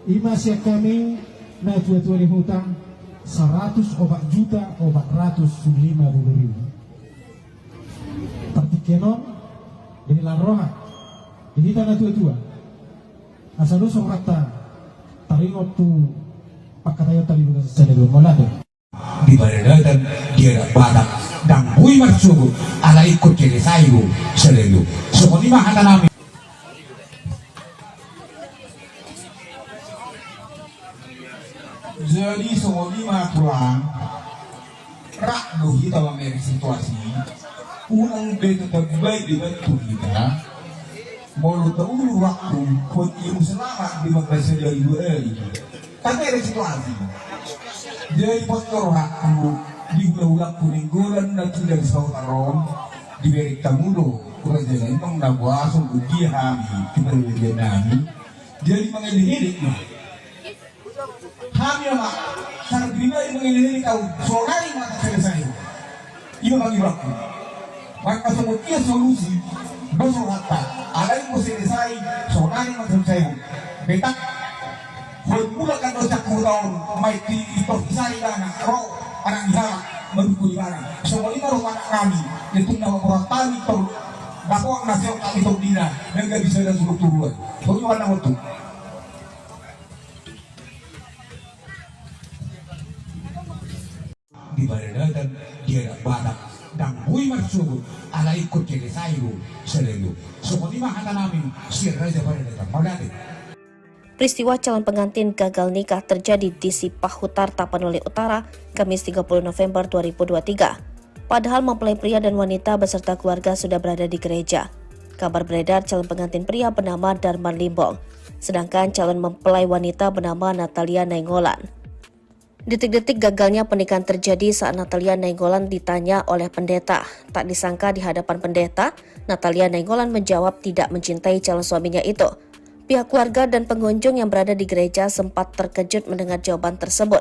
Ima siya kami na tua-tua hutang 100 juta o 450,000. Partikenon dari laroha ini tanah tua-tua asal usung rata taringot tu pakatayo tali lugas sedarion molado di badan dia badak dan kui marsugo ala ikut kiri sayu selalu seperti mahal nami. Jadi semua lima pulang rak dohi tawa meri situasi unang beto terbaik dibantu kita mau tahu waktu pun ilmu selamat di madrasah dari dua karena ada situasi jadi postor waktu di ulang kuninggolan dan tidak sautaron di beri tamudo kerajaan itu mendakwasung uji hami keberwian nami jadi mengelirik hamil mak sangat bina yang mengelirik kau soalnya mata selesai ini bagi waktu maka semua solusi besok hatta ada yang mau selesai soalnya mata selesai betak Bermulakan dosa kurang, mai di isari dana, roh anak dihalak, mendukung dana. Semua ini roh anak kami, itu nama orang tani tor, dakwah nasihat kami tor dina, dan gak bisa ada suruh turun. Soalnya anak itu. Di badan dan dia badak dan bui marsubut ala ikut jadi sayu selalu. Semua ini mah kata namin sirra aja pada datang maulati. Peristiwa calon pengantin gagal nikah terjadi di Sipahutar, Tapanuli Utara, Kamis 30 November 2023. Padahal mempelai pria dan wanita beserta keluarga sudah berada di gereja. Kabar beredar calon pengantin pria bernama Darman Limbong, sedangkan calon mempelai wanita bernama Natalia Nainggolan. Detik-detik gagalnya pernikahan terjadi saat Natalia Nainggolan ditanya oleh pendeta. Tak disangka di hadapan pendeta, Natalia Nainggolan menjawab tidak mencintai calon suaminya itu. Pihak keluarga dan pengunjung yang berada di gereja sempat terkejut mendengar jawaban tersebut.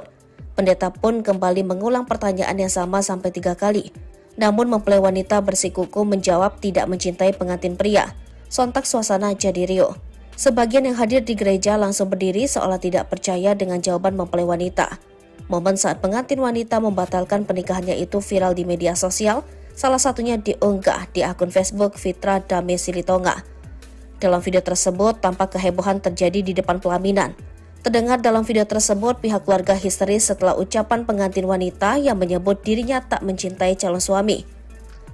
Pendeta pun kembali mengulang pertanyaan yang sama sampai 3 kali. Namun mempelai wanita bersikukuh menjawab tidak mencintai pengantin pria. Sontak suasana jadi riuh. Sebagian yang hadir di gereja langsung berdiri seolah tidak percaya dengan jawaban mempelai wanita. Momen saat pengantin wanita membatalkan pernikahannya itu viral di media sosial, salah satunya diunggah di akun Facebook Fitra Dame Silitonga. Dalam video tersebut, tampak kehebohan terjadi di depan pelaminan. Terdengar dalam video tersebut, pihak keluarga histeris setelah ucapan pengantin wanita yang menyebut dirinya tak mencintai calon suami.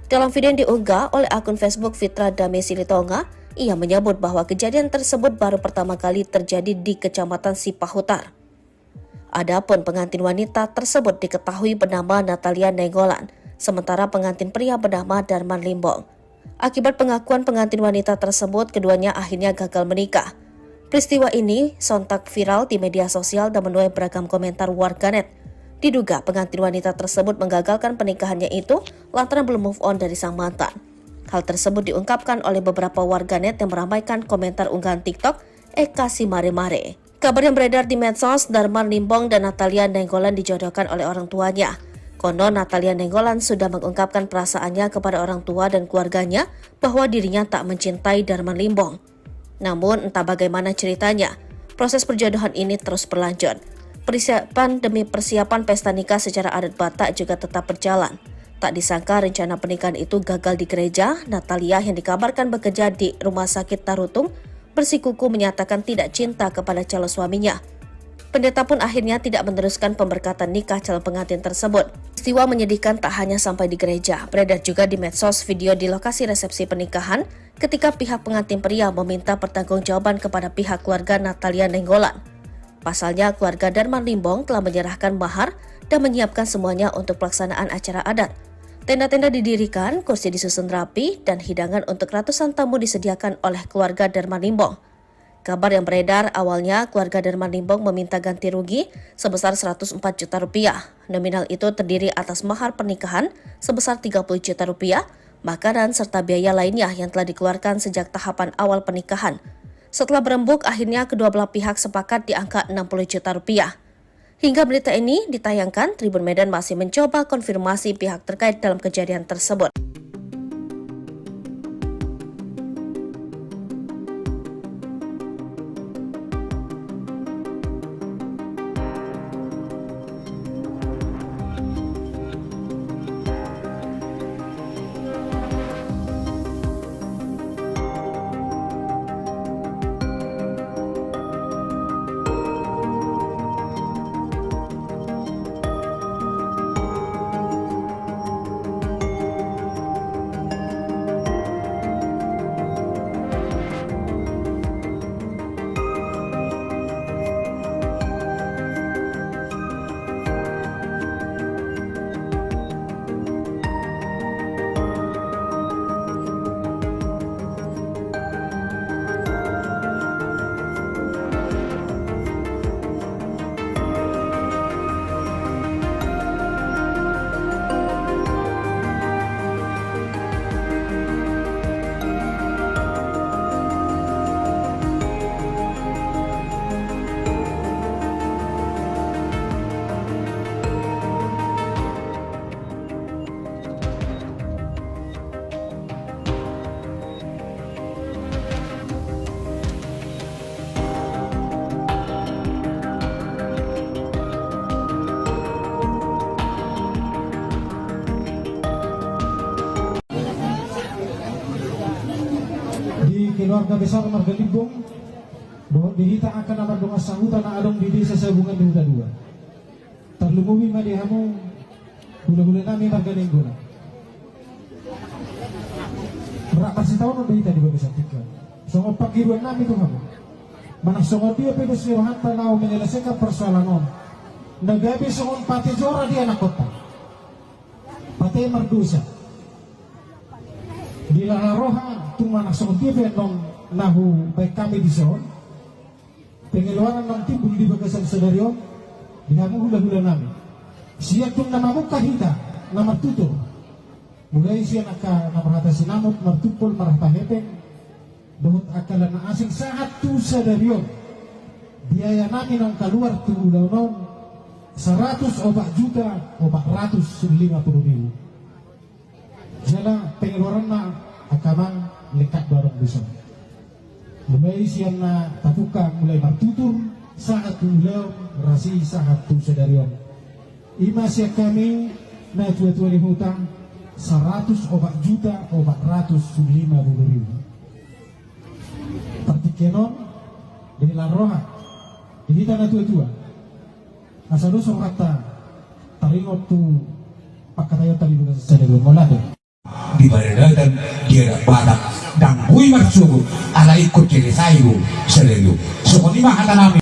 Dalam video yang diunggah oleh akun Facebook Fitra Dame Silitonga, ia menyebut bahwa kejadian tersebut baru pertama kali terjadi di Kecamatan Sipahutar. Adapun pengantin wanita tersebut diketahui bernama Natalia Nainggolan, sementara pengantin pria bernama Darman Limbong. Akibat pengakuan pengantin wanita tersebut, keduanya akhirnya gagal menikah. Peristiwa ini sontak viral di media sosial dan menuai beragam komentar warganet. Diduga pengantin wanita tersebut menggagalkan pernikahannya itu lantaran belum move on dari sang mantan. Hal tersebut diungkapkan oleh beberapa warganet yang meramaikan komentar unggahan TikTok Eka Si Mare Mare. Kabar yang beredar di medsos, Darman Limbong dan Natalia Nainggolan dijodohkan oleh orang tuanya. Konon Natalia Nainggolan sudah mengungkapkan perasaannya kepada orang tua dan keluarganya bahwa dirinya tak mencintai Darman Limbong. Namun entah bagaimana ceritanya, proses perjodohan ini terus berlanjut. Persiapan demi persiapan pesta nikah secara adat Batak juga tetap berjalan. Tak disangka rencana pernikahan itu gagal di gereja. Natalia yang dikabarkan bekerja di Rumah Sakit Tarutung bersikukuh menyatakan tidak cinta kepada calon suaminya. Pendeta pun akhirnya tidak meneruskan pemberkatan nikah calon pengantin tersebut. Peristiwa menyedihkan tak hanya sampai di gereja, beredar juga di medsos video di lokasi resepsi pernikahan ketika pihak pengantin pria meminta pertanggungjawaban kepada pihak keluarga Natalia Nainggolan. Pasalnya, keluarga Darman Limbong telah menyerahkan mahar dan menyiapkan semuanya untuk pelaksanaan acara adat. Tenda-tenda didirikan, kursi disusun rapi, dan hidangan untuk ratusan tamu disediakan oleh keluarga Darman Limbong. Kabar yang beredar awalnya keluarga Darman Limbong meminta ganti rugi sebesar 104 juta rupiah. Nominal itu terdiri atas mahar pernikahan sebesar 30 juta rupiah, makanan serta biaya lainnya yang telah dikeluarkan sejak tahapan awal pernikahan. Setelah berembuk, akhirnya kedua belah pihak sepakat di angka 60 juta rupiah. Hingga berita ini ditayangkan, Tribun Medan masih mencoba konfirmasi pihak terkait dalam kejadian tersebut. keluarga besar Marga Limbong, bahwa dihita akan amat donga sahutan adong di desa Sabungan di Huta 2. Terlumumi madihamu gula-gula nami Marga Limbong. Berapa sih tahun udah di bagi satika. Songo pagiruan nami tuh kamu. Mana songo dia pedo sirohan tanau menyelesaikan persoalan on. Nagabi songo pati jora di anak kota. Pati merdusa. Bila rohan tuh mana songo dia pedo nahu baik kami di son. Pengeluaran ng timbul di bagasan sedario. Dinamu hula-hula nami. Siya tuh nama muka hita, nama tutup. Mulai siya namarata sinamot, martupol, marahpahepeng, dohot akalan na asing saat tu sedario. Biaya namin ang kaluar tu ulaw noon 100 o 450,000. Jala pengeluaran na akamang lekat barang besar. Mulai siya na tapuka mulai martutur saat tu ulaw rasi saat tu sedario. Ima siya kami na tua-tua di hutang 104,450,000. Partikenon dari Laroha di tanah tua-tua asal usung rata taringot tu pakatayo tadi bukan saja molado di badan dia badak dan bui marsugo ala ikut kiri sayu selalu sokoni mah hata nami.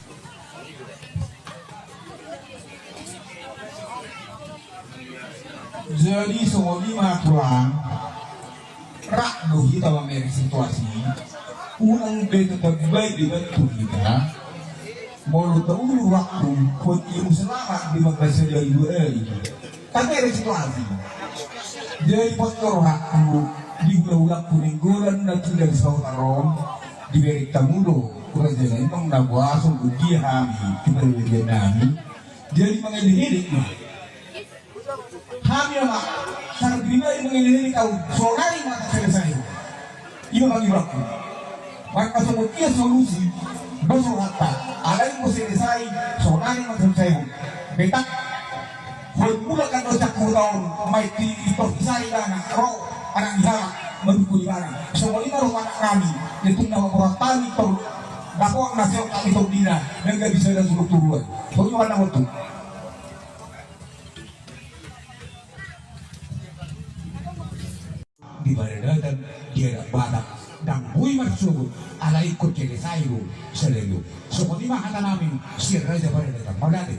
Jadi semua lima tulang rak dohi dalam situasi unang beto terbaik dibantu kita mau tahu waktu pun ilmu selamat di magkasa dari dua ini tapi ada situasi jadi postor waktu di ulang kuninggolan na tidak disawtaron di berita mudo kurang jalan emang nabuasong dia kami kita nami jadi mengelirik kami mak sang bina mengelirik kau soalnya mata selesai ini bagi waktu maka semua solusi besok kata ada yang mau selesai soalnya mata selesai betak formula kan dosa kurang maiti itu selesai dan roh anak dihala mendukung di mana semua ini roh anak kami itu nama peratan itu dakwah nasihat kami itu dina dan gak bisa ada suruh turun soalnya mana waktu di badan dia badak dan bui marsugo ala ikut kiri sayu selalu sokoni mah hata namin sirra jabar datang magati.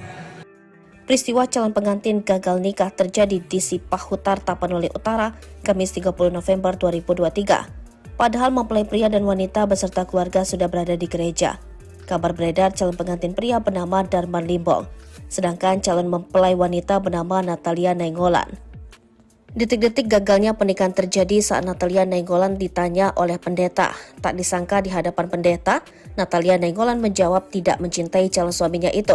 Peristiwa calon pengantin gagal nikah terjadi di Sipahutar, Tapanuli Utara, Kamis 30 November 2023. Padahal mempelai pria dan wanita beserta keluarga sudah berada di gereja. Kabar beredar calon pengantin pria bernama Darman Limbong, sedangkan calon mempelai wanita bernama Natalia Nainggolan. Detik-detik gagalnya pernikahan terjadi saat Natalia Nainggolan ditanya oleh pendeta. Tak disangka di hadapan pendeta, Natalia Nainggolan menjawab tidak mencintai calon suaminya itu.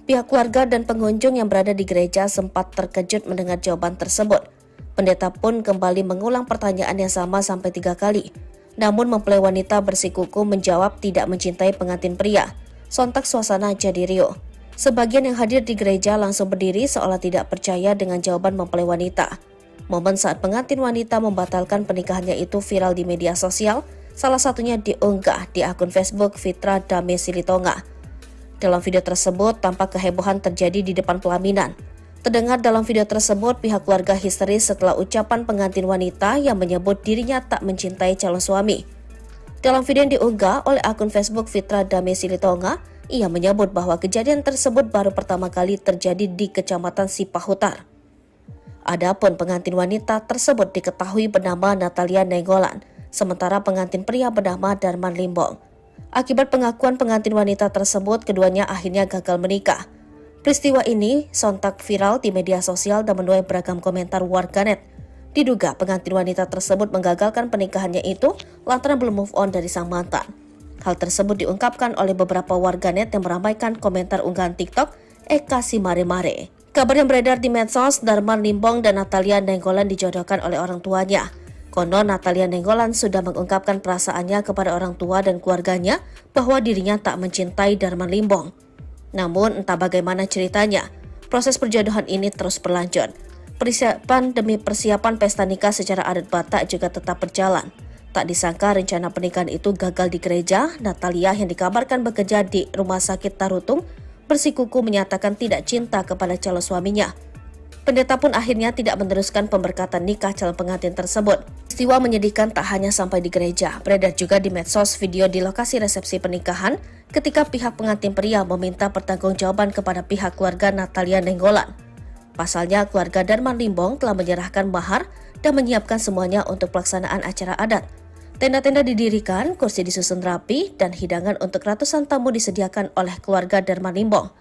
Pihak keluarga dan pengunjung yang berada di gereja sempat terkejut mendengar jawaban tersebut. Pendeta pun kembali mengulang pertanyaan yang sama sampai 3 kali. Namun mempelai wanita bersikukuh menjawab tidak mencintai pengantin pria. Sontak suasana jadi riuh. Sebagian yang hadir di gereja langsung berdiri seolah tidak percaya dengan jawaban mempelai wanita. Momen saat pengantin wanita membatalkan pernikahannya itu viral di media sosial, salah satunya diunggah di akun Facebook Fitra Dame Silitonga. Dalam video tersebut, tampak kehebohan terjadi di depan pelaminan. Terdengar dalam video tersebut, pihak keluarga histeris setelah ucapan pengantin wanita yang menyebut dirinya tak mencintai calon suami. Dalam video yang diunggah oleh akun Facebook Fitra Dame Silitonga, ia menyebut bahwa kejadian tersebut baru pertama kali terjadi di Kecamatan Sipahutar. Adapun pengantin wanita tersebut diketahui bernama Natalia Nainggolan, sementara pengantin pria bernama Darman Limbong. Akibat pengakuan pengantin wanita tersebut, keduanya akhirnya gagal menikah. Peristiwa ini sontak viral di media sosial dan menuai beragam komentar warganet. Diduga pengantin wanita tersebut menggagalkan pernikahannya itu lantaran belum move on dari sang mantan. Hal tersebut diungkapkan oleh beberapa warganet yang meramaikan komentar unggahan TikTok Eka Si Mare Mare. Kabar yang beredar di medsos, Darman Limbong dan Natalia Nainggolan dijodohkan oleh orang tuanya. Konon Natalia Nainggolan sudah mengungkapkan perasaannya kepada orang tua dan keluarganya bahwa dirinya tak mencintai Darman Limbong. Namun entah bagaimana ceritanya, proses perjodohan ini terus berlanjut. Persiapan demi persiapan pesta nikah secara adat Batak juga tetap berjalan. Tak disangka rencana pernikahan itu gagal di gereja. Natalia yang dikabarkan bekerja di Rumah Sakit Tarutung bersikukuh menyatakan tidak cinta kepada calon suaminya. Pendeta pun akhirnya tidak meneruskan pemberkatan nikah calon pengantin tersebut. Peristiwa menyedihkan tak hanya sampai di gereja, beredar juga di medsos video di lokasi resepsi pernikahan ketika pihak pengantin pria meminta pertanggungjawaban kepada pihak keluarga Natalia Nainggolan. Pasalnya, keluarga Darman Limbong telah menyerahkan mahar dan menyiapkan semuanya untuk pelaksanaan acara adat. Tenda-tenda didirikan, kursi disusun rapi, dan hidangan untuk ratusan tamu disediakan oleh keluarga Darman Limbong.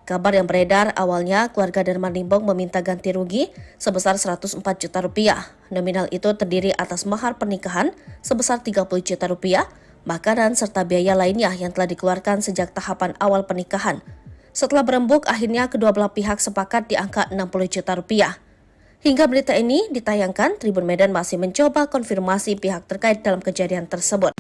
Kabar yang beredar awalnya keluarga Darman Limbong meminta ganti rugi sebesar 104 juta rupiah. Nominal itu terdiri atas mahar pernikahan sebesar 30 juta rupiah, makanan serta biaya lainnya yang telah dikeluarkan sejak tahapan awal pernikahan. Setelah berembuk, akhirnya kedua belah pihak sepakat di angka 60 juta rupiah. Hingga berita ini ditayangkan, Tribun Medan masih mencoba konfirmasi pihak terkait dalam kejadian tersebut.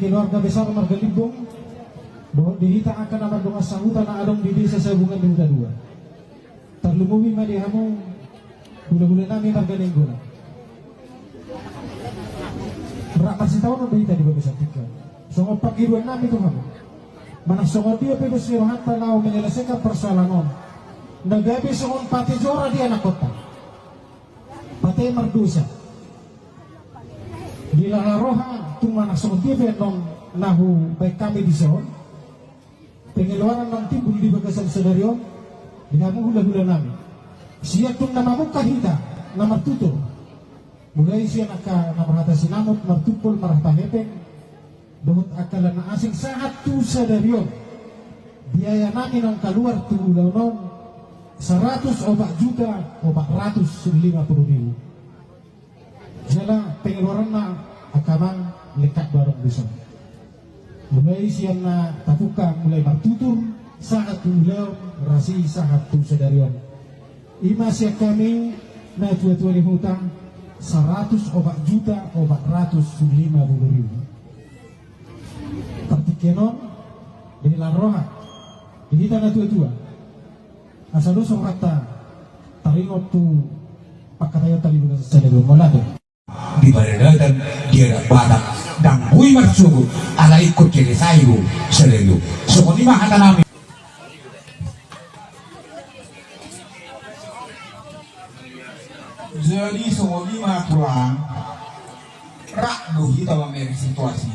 Keluarga besar Marga Limbong bahwa dihita akan nama donga sambutan na adong di desa Sabungan di Huta 2. Terlumuwi madihamu gula-gula nami Marga Nainggolan. Berapa sih tahun berita di Bagus Atika. Songo pagiruan nami itu kamu. Mana songo dia pedo sirohan tanau menyelesaikan persoalan on. Nagabi songon pati jora di anak kota. Pati merdusa. Di lalarohan tumana songon dia non nahu baik kami di son. Pengeluaran ng timbul di Bagasan Sedario. Dinamu hula-hula nami. Siya tung namamu kahita na martuto. Mulai siya namarata sinamot, martupol, marahpahepeng. Dohot akala na asing saat tu Sedario. Biaya namin ang kaluar tu ulaw non 100 obat juta, obat 150,000. Siya pengeluaran na akamang lekat barang bisa. Mulai siya na tapuka, mulai martutur, saat tu ulaw, rasi saat tu Sedario. Ima siya kami na tua-tua hutang 100 obat juta, obat 150,000. Partikenon dari laroha ini tanah tua-tua asal lu sorata taringot tu pakataya tali bukan sesuatu molado di badan dia badak dan kui marsugu ala ikut kiri sayu selalu seperti mahata nami. Jadi semua lima pulang rak dohi tawa meri situasi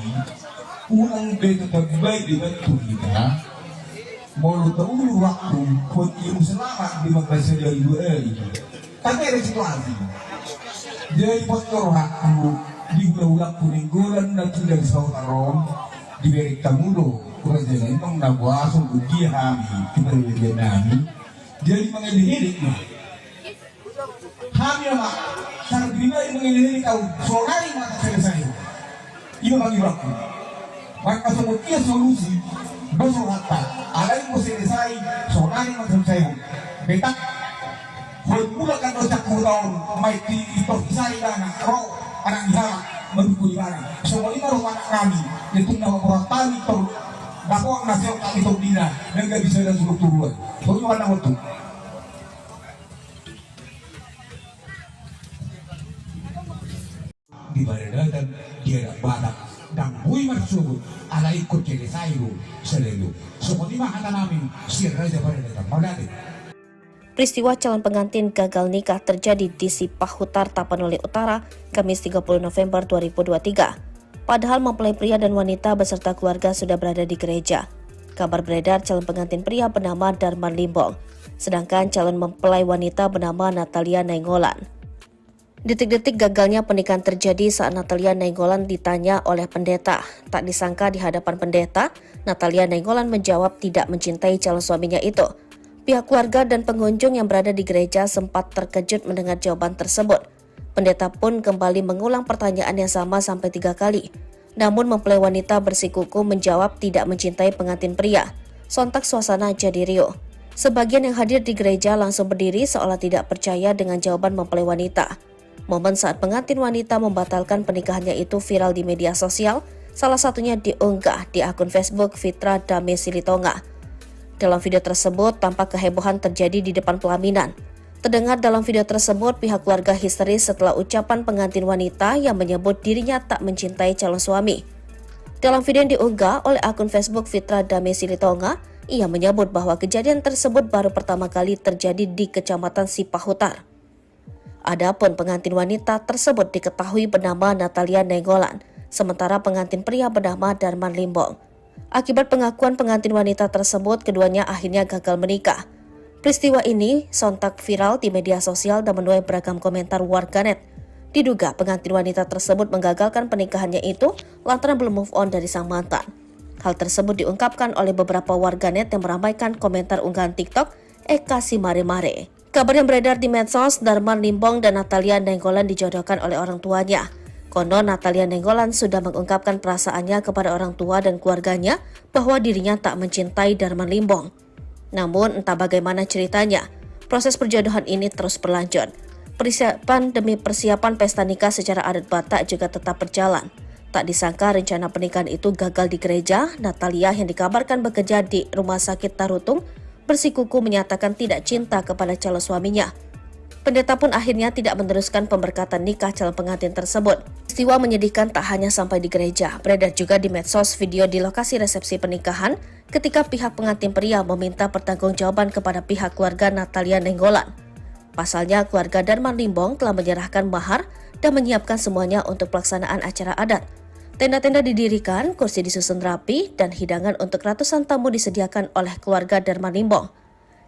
unang beto terbaik dibantu kita mau tahu waktu pun ilmu selamat di madrasah dari dua ini karena ada situasi jadi postor aku di ulang Nainggolan dan tidak sautaron di beri tamudo kerajaan itu nabuasung uji kami keberadaan kami jadi mengelirik kami mak sangat bina yang mengelirik kau soalnya mata selesai ini bagi waktu maka semua solusi besok hatta ada yang mau selesai soalnya mata selesai betak Bermulakan dosa kurang, mai di saya anak roh, anak diharap, mendukung ibadah. Semua ini roh anak kami, itu nama orang tani tor, dakwah nasihat kami tor dina, dan gak bisa ada suruh turun. Soalnya anak waktu. Di badan dan dia ada badak dan bui marsubut ala ikut jadi sayu selalu. Semua ini mah kata namin sirra aja pada datang. Mauladi. Peristiwa calon pengantin gagal nikah terjadi di Sipahutar, Tapanuli Utara, Kamis 30 November 2023. Padahal mempelai pria dan wanita beserta keluarga sudah berada di gereja. Kabar beredar calon pengantin pria bernama Darman Limbong, sedangkan calon mempelai wanita bernama Natalia Nainggolan. Detik-detik gagalnya pernikahan terjadi saat Natalia Nainggolan ditanya oleh pendeta. Tak disangka di hadapan pendeta, Natalia Nainggolan menjawab tidak mencintai calon suaminya itu. Pihak keluarga dan pengunjung yang berada di gereja sempat terkejut mendengar jawaban tersebut. Pendeta pun kembali mengulang pertanyaan yang sama sampai 3 kali. Namun mempelai wanita bersikukuh menjawab tidak mencintai pengantin pria. Sontak suasana jadi riuh. Sebagian yang hadir di gereja langsung berdiri seolah tidak percaya dengan jawaban mempelai wanita. Momen saat pengantin wanita membatalkan pernikahannya itu viral di media sosial, salah satunya diunggah di akun Facebook Fitra Dame Silitonga. Dalam video tersebut, tampak kehebohan terjadi di depan pelaminan. Terdengar dalam video tersebut, pihak keluarga histeris setelah ucapan pengantin wanita yang menyebut dirinya tak mencintai calon suami. Dalam video yang diunggah oleh akun Facebook Fitra Dame Silitonga, ia menyebut bahwa kejadian tersebut baru pertama kali terjadi di Kecamatan Sipahutar. Adapun pengantin wanita tersebut diketahui bernama Natalia Nainggolan, sementara pengantin pria bernama Darman Limbong. Akibat pengakuan pengantin wanita tersebut, keduanya akhirnya gagal menikah. Peristiwa ini sontak viral di media sosial dan menuai beragam komentar warganet. Diduga pengantin wanita tersebut menggagalkan pernikahannya itu lantaran belum move on dari sang mantan. Hal tersebut diungkapkan oleh beberapa warganet yang meramaikan komentar unggahan TikTok Eka Simare-Mare. Kabar yang beredar di medsos, Darman Limbong dan Natalia Nainggolan dijodohkan oleh orang tuanya. Konon Natalia Nainggolan sudah mengungkapkan perasaannya kepada orang tua dan keluarganya bahwa dirinya tak mencintai Darman Limbong. Namun entah bagaimana ceritanya, proses perjodohan ini terus berlanjut. Persiapan demi persiapan pesta nikah secara adat Batak juga tetap berjalan. Tak disangka rencana pernikahan itu gagal di gereja. Natalia yang dikabarkan bekerja di rumah sakit Tarutung bersikukuh menyatakan tidak cinta kepada calon suaminya. Pendeta pun akhirnya tidak meneruskan pemberkatan nikah calon pengantin tersebut. Peristiwa menyedihkan tak hanya sampai di gereja, beredar juga di medsos video di lokasi resepsi pernikahan ketika pihak pengantin pria meminta pertanggungjawaban kepada pihak keluarga Natalia Nainggolan. Pasalnya, keluarga Darman Limbong telah menyerahkan mahar dan menyiapkan semuanya untuk pelaksanaan acara adat. Tenda-tenda didirikan, kursi disusun rapi, dan hidangan untuk ratusan tamu disediakan oleh keluarga Darman Limbong.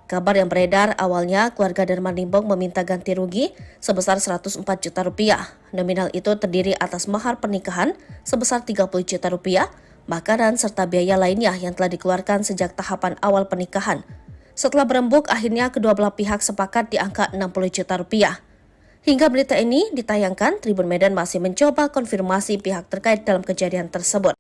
Kabar yang beredar awalnya keluarga Darman Limbong meminta ganti rugi sebesar 104 juta rupiah. Nominal itu terdiri atas mahar pernikahan sebesar 30 juta rupiah, makanan serta biaya lainnya yang telah dikeluarkan sejak tahapan awal pernikahan. Setelah berembuk, akhirnya kedua belah pihak sepakat di angka 60 juta rupiah. Hingga berita ini ditayangkan, Tribun Medan masih mencoba konfirmasi pihak terkait dalam kejadian tersebut.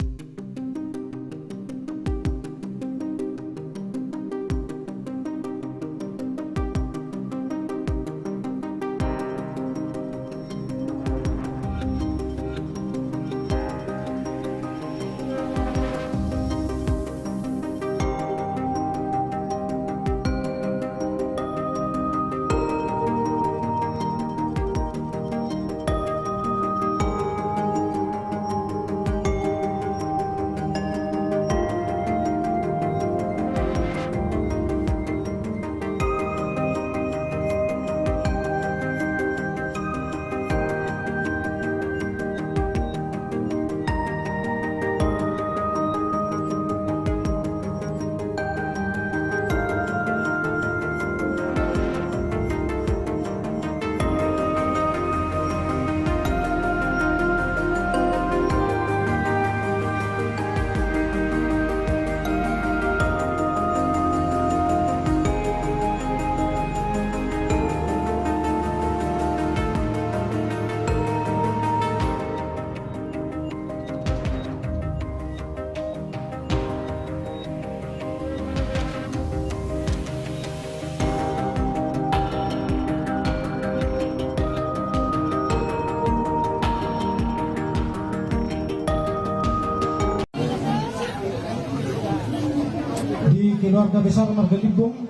keluarga besar Marga Limbong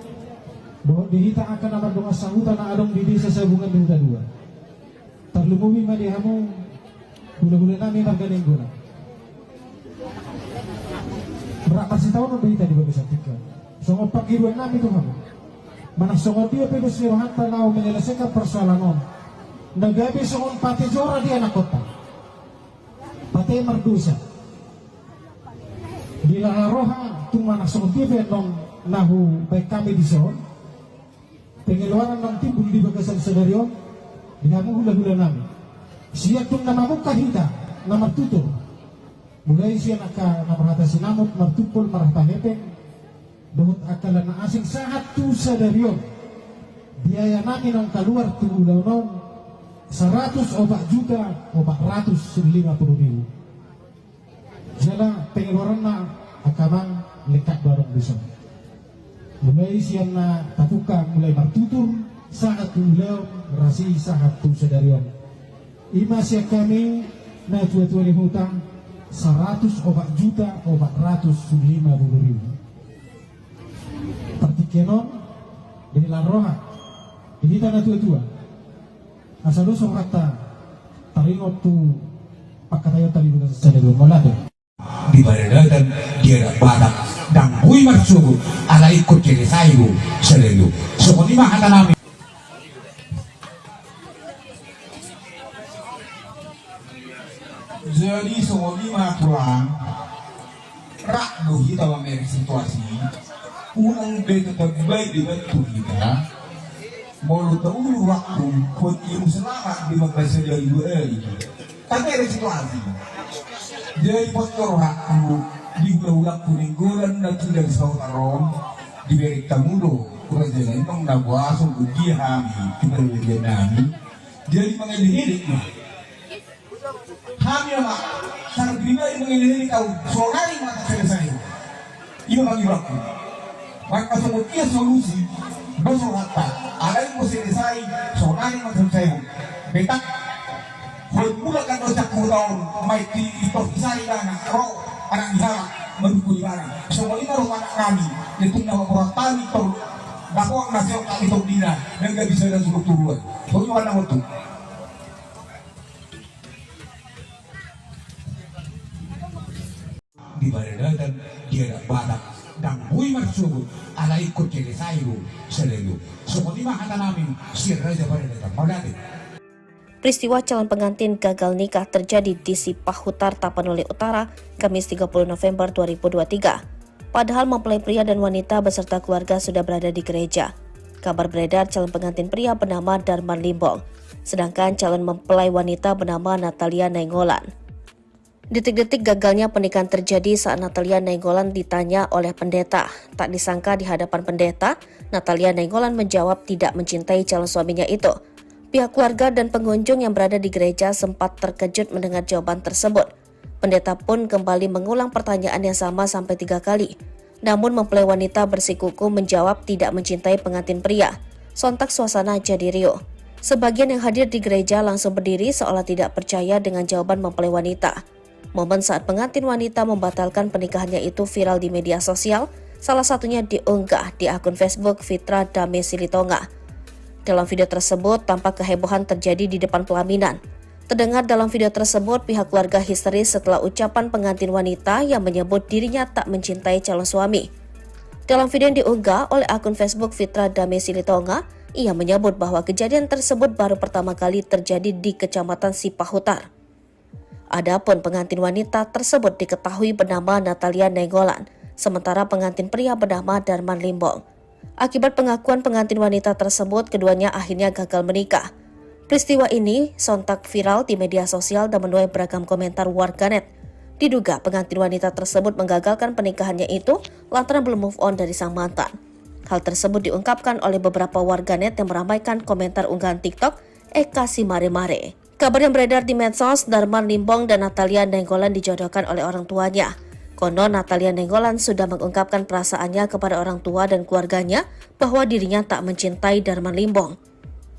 bahwa dihita akan amat doa sahutan adong di desa Sabungan di Huta 2. Terlumumi madihamu gula-gula nami Marga Nenggona. Berapa sih tahun berita di Bagus Atika. Songo pagiruan nami tuh kamu. Mana songo dia pedo sirohan tanau menyelesaikan persoalan on. Nagabi songo pati jora di anak kota. Pati merdusa. Bila roha tuh mana songo dia pedong nahu baik kami di son. Pengeluaran nang timbul di bagasan sedarion. Dinamu hula-hula nami. Siap tuh nama muka hita, nama tutup. Mulai siya naparhatasi namot martupol marahta hepeng dohot akalan na asing saat tu sa darion biaya namin ang kaluar tu ulaw non 100 o 450,000. Sila pengeluaran na akamang lekat barong bisa. Mulai siya na tapuka mulai martutur saat tu ulaw rasi saat tu sa darion. Ima siya kami na tua-tua ni hutang 104,450,000. Partikenon dari Laroha ini tanah tua-tua asal dosong kata taringot tu pakatayo tali bulan sadelo molado di badan dia badak dan kui marsugo ala ikut kiri sayu sadelo sokoni mah kata nami. Jadi semua lima pulang rak dohi dalam situasi unang beto terbaik di bentuk kita mau tahu waktu pun ilmu selamat di madrasah dari UAI tapi ada situasi jadi postor waktu di ulang kuning golan dan tidak disahutaron di beri tamudo kurang jalan memang nabuasung dia hami keberadaan nami jadi mengelih kami mak sangat pribadi mengenai kau soalnya mata selesai ini bagi waktu maka semua solusi besok kata ada yang selesai soalnya mata selesai betak formula kan dosa kurang mai di improvisasi dan roh anak dihala mendukung barang semua ini roh anak kami itu nama orang tani tol dakwah nasional kami tol dina dan gak bisa dan suruh turun soalnya mana waktu di badan dia badak dan kui marsugo ala ikut kiri sayu sadelo sokoni mah kata nami sirra ja badan molade. Peristiwa calon pengantin gagal nikah terjadi di Sipahutar, Tapanuli Utara, Kamis 30 November 2023. Padahal mempelai pria dan wanita beserta keluarga sudah berada di gereja. Kabar beredar calon pengantin pria bernama Darman Limbong, sedangkan calon mempelai wanita bernama Natalia Nainggolan. Detik-detik gagalnya pernikahan terjadi saat Natalia Nainggolan ditanya oleh pendeta. Tak disangka di hadapan pendeta, Natalia Nainggolan menjawab tidak mencintai calon suaminya itu. Pihak keluarga dan pengunjung yang berada di gereja sempat terkejut mendengar jawaban tersebut. Pendeta pun kembali mengulang pertanyaan yang sama sampai 3 kali. Namun mempelai wanita bersikukuh menjawab tidak mencintai pengantin pria. Sontak suasana jadi riuh. Sebagian yang hadir di gereja langsung berdiri seolah tidak percaya dengan jawaban mempelai wanita. Momen saat pengantin wanita membatalkan pernikahannya itu viral di media sosial, salah satunya diunggah di akun Facebook Fitra Dame Silitonga. Dalam video tersebut, tampak kehebohan terjadi di depan pelaminan. Terdengar dalam video tersebut, pihak keluarga histeris setelah ucapan pengantin wanita yang menyebut dirinya tak mencintai calon suami. Dalam video yang diunggah oleh akun Facebook Fitra Dame Silitonga, ia menyebut bahwa kejadian tersebut baru pertama kali terjadi di Kecamatan Sipahutar. Adapun pengantin wanita tersebut diketahui bernama Natalia Nainggolan, sementara pengantin pria bernama Darman Limbong. Akibat pengakuan pengantin wanita tersebut, keduanya akhirnya gagal menikah. Peristiwa ini sontak viral di media sosial dan menuai beragam komentar warganet. Diduga pengantin wanita tersebut menggagalkan pernikahannya itu lantaran belum move on dari sang mantan. Hal tersebut diungkapkan oleh beberapa warganet yang meramaikan komentar unggahan TikTok Eka Si Mare Mare. Kabar yang beredar di medsos, Darman Limbong dan Natalia Nainggolan dijodohkan oleh orang tuanya. Konon Natalia Nainggolan sudah mengungkapkan perasaannya kepada orang tua dan keluarganya bahwa dirinya tak mencintai Darman Limbong.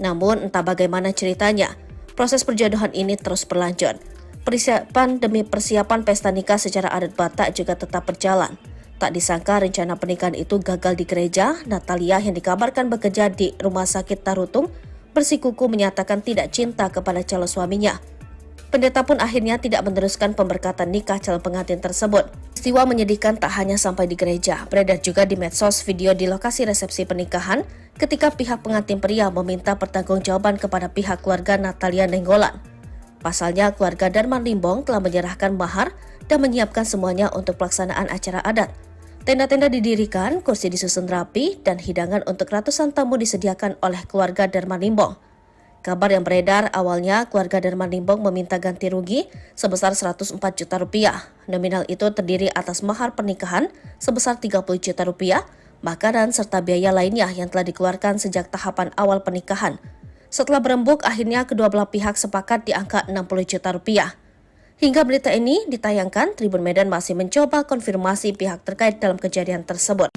Namun entah bagaimana ceritanya, proses perjodohan ini terus berlanjut. Persiapan demi persiapan pesta nikah secara adat Batak juga tetap berjalan. Tak disangka rencana pernikahan itu gagal di gereja. Natalia yang dikabarkan bekerja di Rumah Sakit Tarutung bersikukuh menyatakan tidak cinta kepada calon suaminya. Pendeta pun akhirnya tidak meneruskan pemberkatan nikah calon pengantin tersebut. Peristiwa menyedihkan tak hanya sampai di gereja, beredar juga di medsos video di lokasi resepsi pernikahan ketika pihak pengantin pria meminta pertanggungjawaban kepada pihak keluarga Natalia Nenggolan. Pasalnya, keluarga Darman Limbong telah menyerahkan mahar dan menyiapkan semuanya untuk pelaksanaan acara adat. Tenda-tenda didirikan, kursi disusun rapi, dan hidangan untuk ratusan tamu disediakan oleh keluarga Darman Limbong. Kabar yang beredar awalnya keluarga Darman Limbong meminta ganti rugi sebesar 104 juta rupiah. Nominal itu terdiri atas mahar pernikahan sebesar 30 juta rupiah, makanan serta biaya lainnya yang telah dikeluarkan sejak tahapan awal pernikahan. Setelah berembuk, akhirnya kedua belah pihak sepakat di angka 60 juta rupiah. Hingga berita ini ditayangkan, Tribun Medan masih mencoba konfirmasi pihak terkait dalam kejadian tersebut.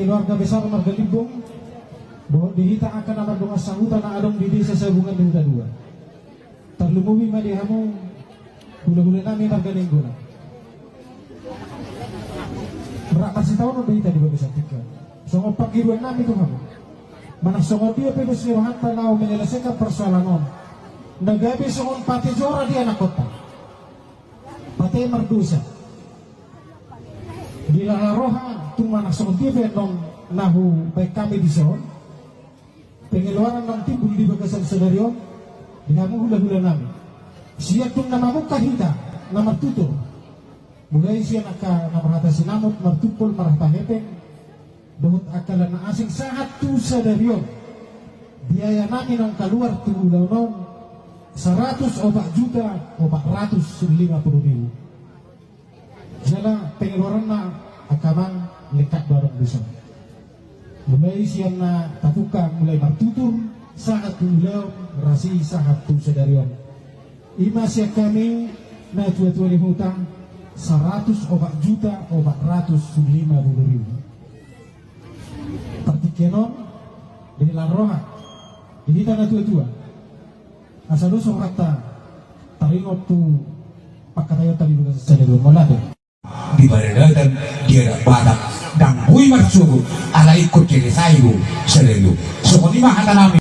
Keluarga besar Marga Limbong bahwa dihita akan amar doa sambutan adong di desa sehubungan di Huta Dua. Terlumui madihamu hula-hula nami Marga Limbong. Merak kasih tahu no dihita di bagi satika. Songo pagiruan nami tuh kamu. Mana songo dia pedus liwahan tanau menyelesaikan persoalan on. Nagabi songo pati jora di anak kota. Pati merdusa. Bila rohan tumana songo dia non nahu baik kami di son. Pengeluaran ng timbul di bagasan sedario. Dinamu hula-hula nami. Siya tung namamu kahita na martuto. Mulai siya nakamarhatasi namot martupol marahpahepeng. Dohot akalan na asing sahat tu sedario. Biaya namin ang kaluar tungulaw non 100 obat juta o 450 ribu. Jala pengeluaran na akamang lekat barang bisa. Mulai siang na tatuka mulai martutur saat tungulaw rasi saat tu sedarion. Ima siya kami na tua-tua hutang 100 obat juta o 450 ribu. Partikenon dengan roha ini tanah tua-tua. Asal usung rata taringot tu pakatayo tali bukan sedarion molado. Di baradatan dia badak dan bui marsugu ala ikut kiri sayu selalu semua lima kata nami.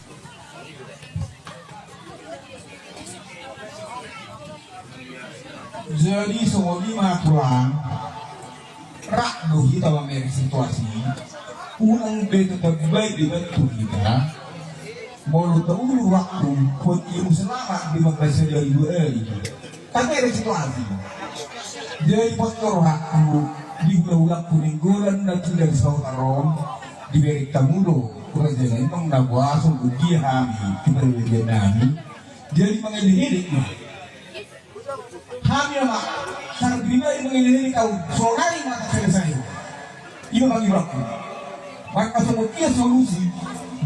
Jadi semua lima pulang rak dohi tawa meri situasi unang beto terbaik dibantu kita mau tahu waktu pun ilmu selamat di madrasah dari dua tapi ada situasi. Jadi postor aku di ulang kuninggolan na tidak disahut arom di beri tamudo kerajaan itu nabuasong uji kami keberadaan kami jadi mengelirik kami mak sangat pribadi mengelirik kau solari mata selesai ini bagi waktu maka semua solusi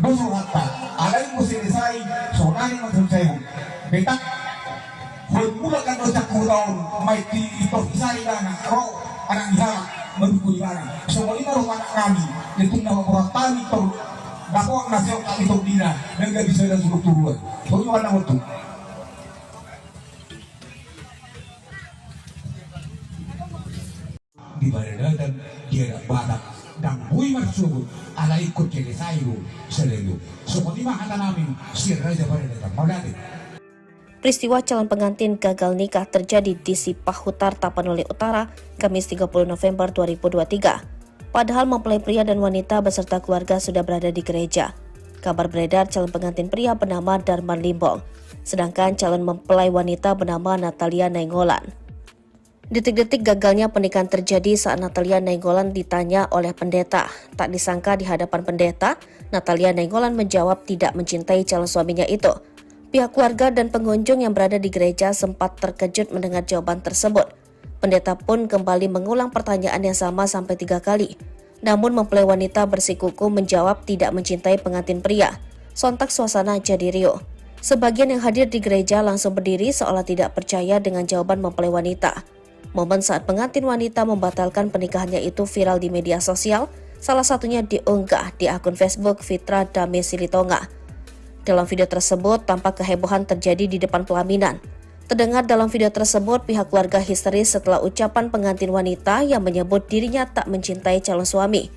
besok kata ada yang mau selesai solari mata selesai betak Bermulakan dosa kurang, mai ti isai dana, roh anak diharap mendukung ibadah. Semua ini roh anak kami, itu nama peratani tor, dakwah nasihat kami tor dina, dan gak bisa dan suruh turun. Soalnya mana waktu? Di badan dan dia ada badak dan bui marsubut ala ikut jadi sayu selalu. Semua lima kata namin sirra aja pada datang mauladi. Peristiwa calon pengantin gagal nikah terjadi di Sipahutar, Tapanuli Utara, Kamis 30 November 2023. Padahal mempelai pria dan wanita beserta keluarga sudah berada di gereja. Kabar beredar calon pengantin pria bernama Darman Limbong, sedangkan calon mempelai wanita bernama Natalia Nainggolan. Detik-detik gagalnya pernikahan terjadi saat Natalia Nainggolan ditanya oleh pendeta. Tak disangka di hadapan pendeta, Natalia Nainggolan menjawab tidak mencintai calon suaminya itu. Pihak keluarga dan pengunjung yang berada di gereja sempat terkejut mendengar jawaban tersebut. Pendeta pun kembali mengulang pertanyaan yang sama sampai 3 kali. Namun mempelai wanita bersikukuh menjawab tidak mencintai pengantin pria. Sontak suasana jadi riuh. Sebagian yang hadir di gereja langsung berdiri seolah tidak percaya dengan jawaban mempelai wanita. Momen saat pengantin wanita membatalkan pernikahannya itu viral di media sosial, salah satunya diunggah di akun Facebook Fitra Dame Silitonga. Dalam video tersebut, tampak kehebohan terjadi di depan pelaminan. Terdengar dalam video tersebut, pihak keluarga histeris setelah ucapan pengantin wanita yang menyebut dirinya tak mencintai calon suami.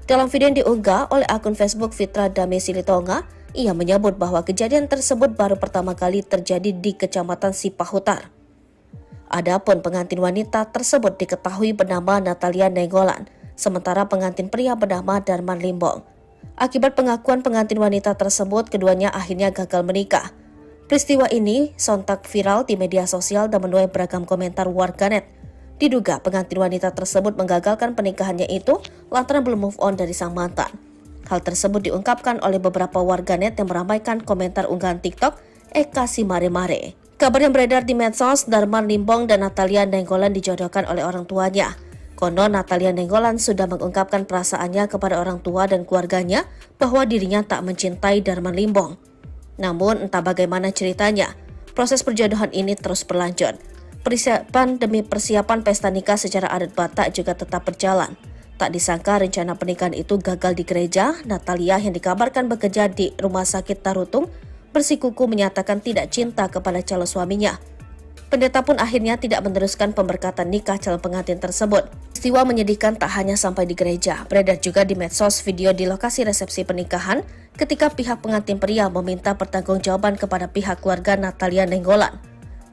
Dalam video yang diunggah oleh akun Facebook Fitra Dame Silitonga, ia menyebut bahwa kejadian tersebut baru pertama kali terjadi di Kecamatan Sipahutar. Adapun pengantin wanita tersebut diketahui bernama Natalia Nainggolan, sementara pengantin pria bernama Darman Limbong. Akibat pengakuan pengantin wanita tersebut, keduanya akhirnya gagal menikah. Peristiwa ini sontak viral di media sosial dan menuai beragam komentar warganet. Diduga pengantin wanita tersebut menggagalkan pernikahannya itu lantaran belum move on dari sang mantan. Hal tersebut diungkapkan oleh beberapa warganet yang meramaikan komentar unggahan TikTok Eka si Mare-Mare. Kabar yang beredar di medsos, Darman Limbong dan Natalia Nainggolan dijodohkan oleh orang tuanya. Konon Natalia Nainggolan sudah mengungkapkan perasaannya kepada orang tua dan keluarganya bahwa dirinya tak mencintai Darman Limbong. Namun entah bagaimana ceritanya, proses perjodohan ini terus berlanjut. Persiapan demi persiapan pesta nikah secara adat Batak juga tetap berjalan. Tak disangka rencana pernikahan itu gagal di gereja. Natalia yang dikabarkan bekerja di Rumah Sakit Tarutung bersikukuh menyatakan tidak cinta kepada calon suaminya. Pendeta pun akhirnya tidak meneruskan pemberkatan nikah calon pengantin tersebut. Peristiwa menyedihkan tak hanya sampai di gereja, beredar juga di medsos video di lokasi resepsi pernikahan ketika pihak pengantin pria meminta pertanggungjawaban kepada pihak keluarga Natalia Nainggolan.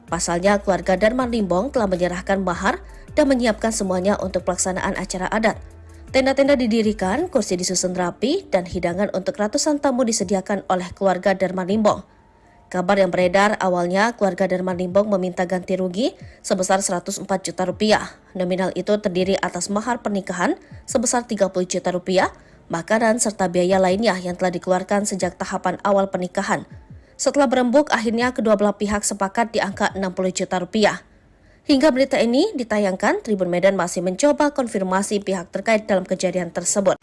Pasalnya, keluarga Darman Limbong telah menyerahkan mahar dan menyiapkan semuanya untuk pelaksanaan acara adat. Tenda-tenda didirikan, kursi disusun rapi, dan hidangan untuk ratusan tamu disediakan oleh keluarga Darman Limbong. Kabar yang beredar awalnya keluarga Darman Limbong meminta ganti rugi sebesar 104 juta rupiah. Nominal itu terdiri atas mahar pernikahan sebesar 30 juta rupiah, makanan serta biaya lainnya yang telah dikeluarkan sejak tahapan awal pernikahan. Setelah berembuk, akhirnya kedua belah pihak sepakat di angka 60 juta rupiah. Hingga berita ini ditayangkan, Tribun Medan masih mencoba konfirmasi pihak terkait dalam kejadian tersebut.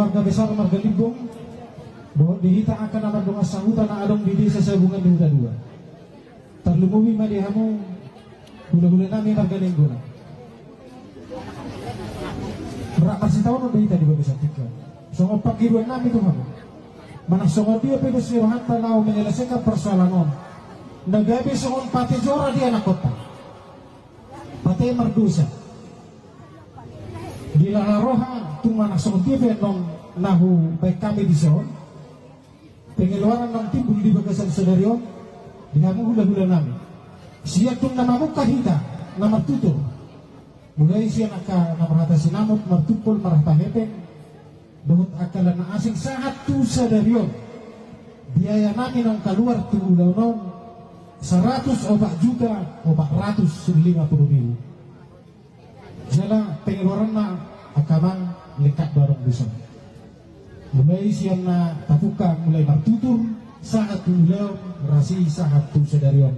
keluarga besar Marga Limbong bahwa dihita akan amat doa sahutan adong di desa Sabungan di Huta 2 terlumumi madihamu hula-hula nami Marga Limbong berak masih tahu no dihita di babesa tiga songo pakiruan nami tuh kamu mana songo dia pedes nirhanta nao menyelesaikan persoalan on nagabi songon pati jora di anak kota pati merdusa di lalaroha tumana songo dia nong nahu baik kami di son pengeluaran nong timbul di bagasan senario di namu hula-hula nami siya tung nama muka hita nama tutur mulai siya nama rata sinamut martupul marata hepeng dohut akalan na asing saat tu senario biaya nami nong keluar tu ulau nong 100 obat juta obat 150 ribu jala pengeluaran na akamang lekat barang bisa mulai siang na tapuka mulai bertutur saat ulau rasi saat tu sedarion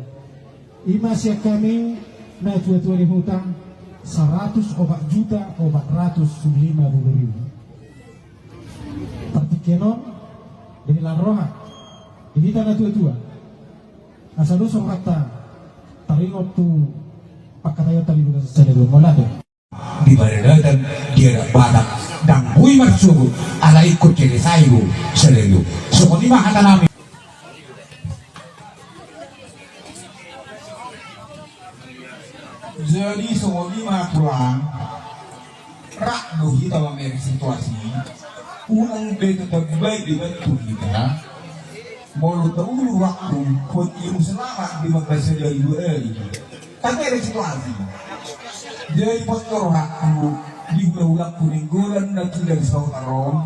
ima siap kami na tua-tua di hutang 100 obat juta obat 150 ribu partikenon dengan roha ini tanah tua-tua asal dosa kata taringot tu pakatayo tali bukan sedarion molado di badan dia ada badak dan hui marsugu ala ikut jadi sayu selalu seperti mah nami jadi semua lima pulang rak dohi dalam situasi ulang betul terbaik dibantu kita mau tahu waktu pun ilmu selamat di madrasah dari dua tapi ada situasi jadi pastor aku di ulang kuning golan na tidak disawtaron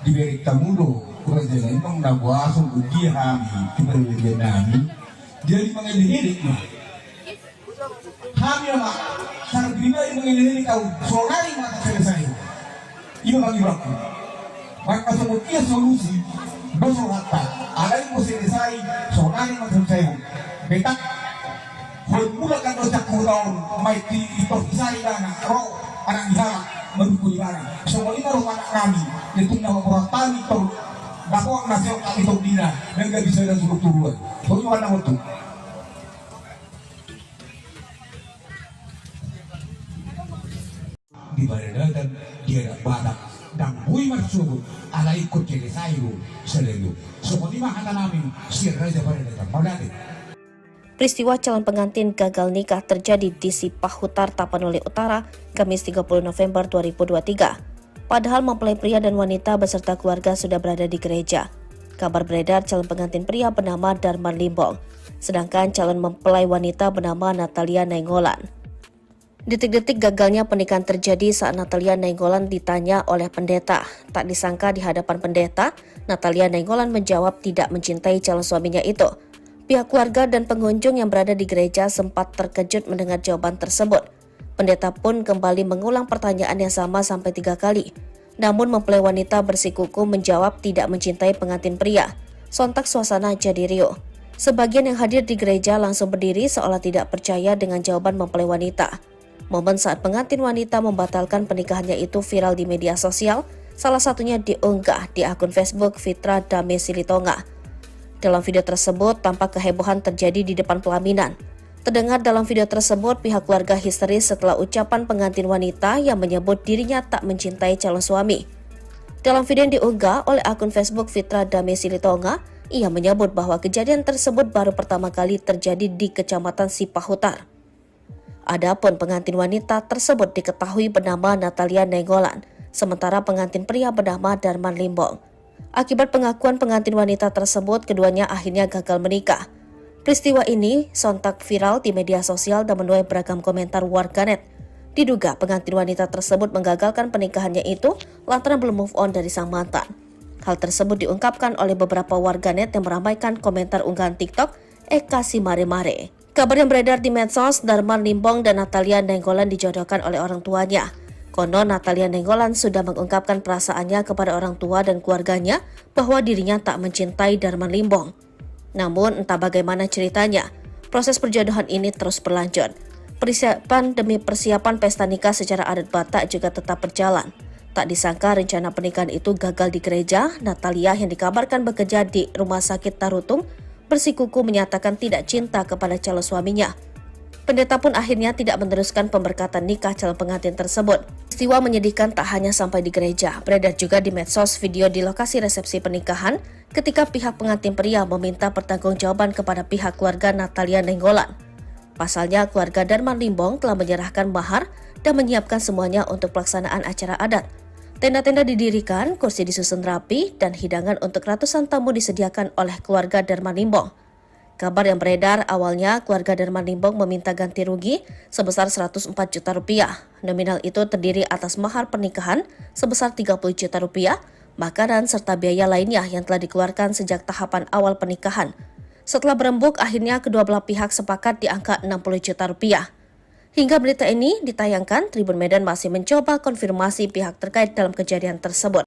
di berita mulo kurang jalan emang nabuasong dia kami keberadaan nami jadi mengelirik kami mak sangat pribadi mengelirik kau soalnya mata selesai ini bagi waktu maka semuanya solusi besok kata ada yang mau selesai soalnya mata selesai betak mula kan dosa kurang mai di isai dana roh anak dihala mendukung barang semua ini roh anak kami itu nama orang tani tau dakwah nasihat kami tau dina dan gak bisa dan suruh turuan soalnya warna waktu di badan dia ada badak dan hui marsugu ala ikut jadi sayu selalu seperti mah nami siar raja badan molade. Peristiwa calon pengantin gagal nikah terjadi di Sipahutar, Tapanuli Utara, Kamis 30 November 2023. Padahal mempelai pria dan wanita beserta keluarga sudah berada di gereja. Kabar beredar calon pengantin pria bernama Darman Limbong, sedangkan calon mempelai wanita bernama Natalia Nainggolan. Detik-detik gagalnya pernikahan terjadi saat Natalia Nainggolan ditanya oleh pendeta. Tak disangka di hadapan pendeta, Natalia Nainggolan menjawab tidak mencintai calon suaminya itu. Pihak keluarga dan pengunjung yang berada di gereja sempat terkejut mendengar jawaban tersebut. Pendeta pun kembali mengulang pertanyaan yang sama sampai 3 kali. Namun mempelai wanita bersikukuh menjawab tidak mencintai pengantin pria. Sontak suasana jadi riuh. Sebagian yang hadir di gereja langsung berdiri seolah tidak percaya dengan jawaban mempelai wanita. Momen saat pengantin wanita membatalkan pernikahannya itu viral di media sosial, salah satunya diunggah di akun Facebook Fitra Dame Silitonga. Dalam video tersebut, tampak kehebohan terjadi di depan pelaminan. Terdengar dalam video tersebut, pihak keluarga histeris setelah ucapan pengantin wanita yang menyebut dirinya tak mencintai calon suami. Dalam video yang diunggah oleh akun Facebook Fitra Dame Silitonga, ia menyebut bahwa kejadian tersebut baru pertama kali terjadi di Kecamatan Sipahutar. Adapun pengantin wanita tersebut diketahui bernama Natalia Nainggolan, sementara pengantin pria bernama Darman Limbong. Akibat pengakuan pengantin wanita tersebut, keduanya akhirnya gagal menikah. Peristiwa ini sontak viral di media sosial dan menuai beragam komentar warganet. Diduga pengantin wanita tersebut menggagalkan pernikahannya itu lantaran belum move on dari sang mantan. Hal tersebut diungkapkan oleh beberapa warganet yang meramaikan komentar unggahan TikTok Eka si Mare-Mare. Kabar yang beredar di medsos, Darman Limbong dan Natalia Nainggolan dijodohkan oleh orang tuanya. Konon Natalia Nainggolan sudah mengungkapkan perasaannya kepada orang tua dan keluarganya bahwa dirinya tak mencintai Darman Limbong. Namun entah bagaimana ceritanya, proses perjodohan ini terus berlanjut. Persiapan demi persiapan pesta nikah secara adat Batak juga tetap berjalan. Tak disangka rencana pernikahan itu gagal di gereja. Natalia yang dikabarkan bekerja di Rumah Sakit Tarutung bersikukuh menyatakan tidak cinta kepada calon suaminya. Pendeta pun akhirnya tidak meneruskan pemberkatan nikah calon pengantin tersebut. Peristiwa menyedihkan tak hanya sampai di gereja, beredar juga di medsos video di lokasi resepsi pernikahan ketika pihak pengantin pria meminta pertanggungjawaban kepada pihak keluarga Natalia Nenggolan. Pasalnya, keluarga Darman Limbong telah menyerahkan mahar dan menyiapkan semuanya untuk pelaksanaan acara adat. Tenda-tenda didirikan, kursi disusun rapi, dan hidangan untuk ratusan tamu disediakan oleh keluarga Darman Limbong. Kabar yang beredar awalnya keluarga Darman Limbong meminta ganti rugi sebesar 104 juta rupiah. Nominal itu terdiri atas mahar pernikahan sebesar 30 juta rupiah, makanan serta biaya lainnya yang telah dikeluarkan sejak tahapan awal pernikahan. Setelah berembuk, akhirnya kedua belah pihak sepakat di angka 60 juta rupiah. Hingga berita ini ditayangkan, Tribun Medan masih mencoba konfirmasi pihak terkait dalam kejadian tersebut.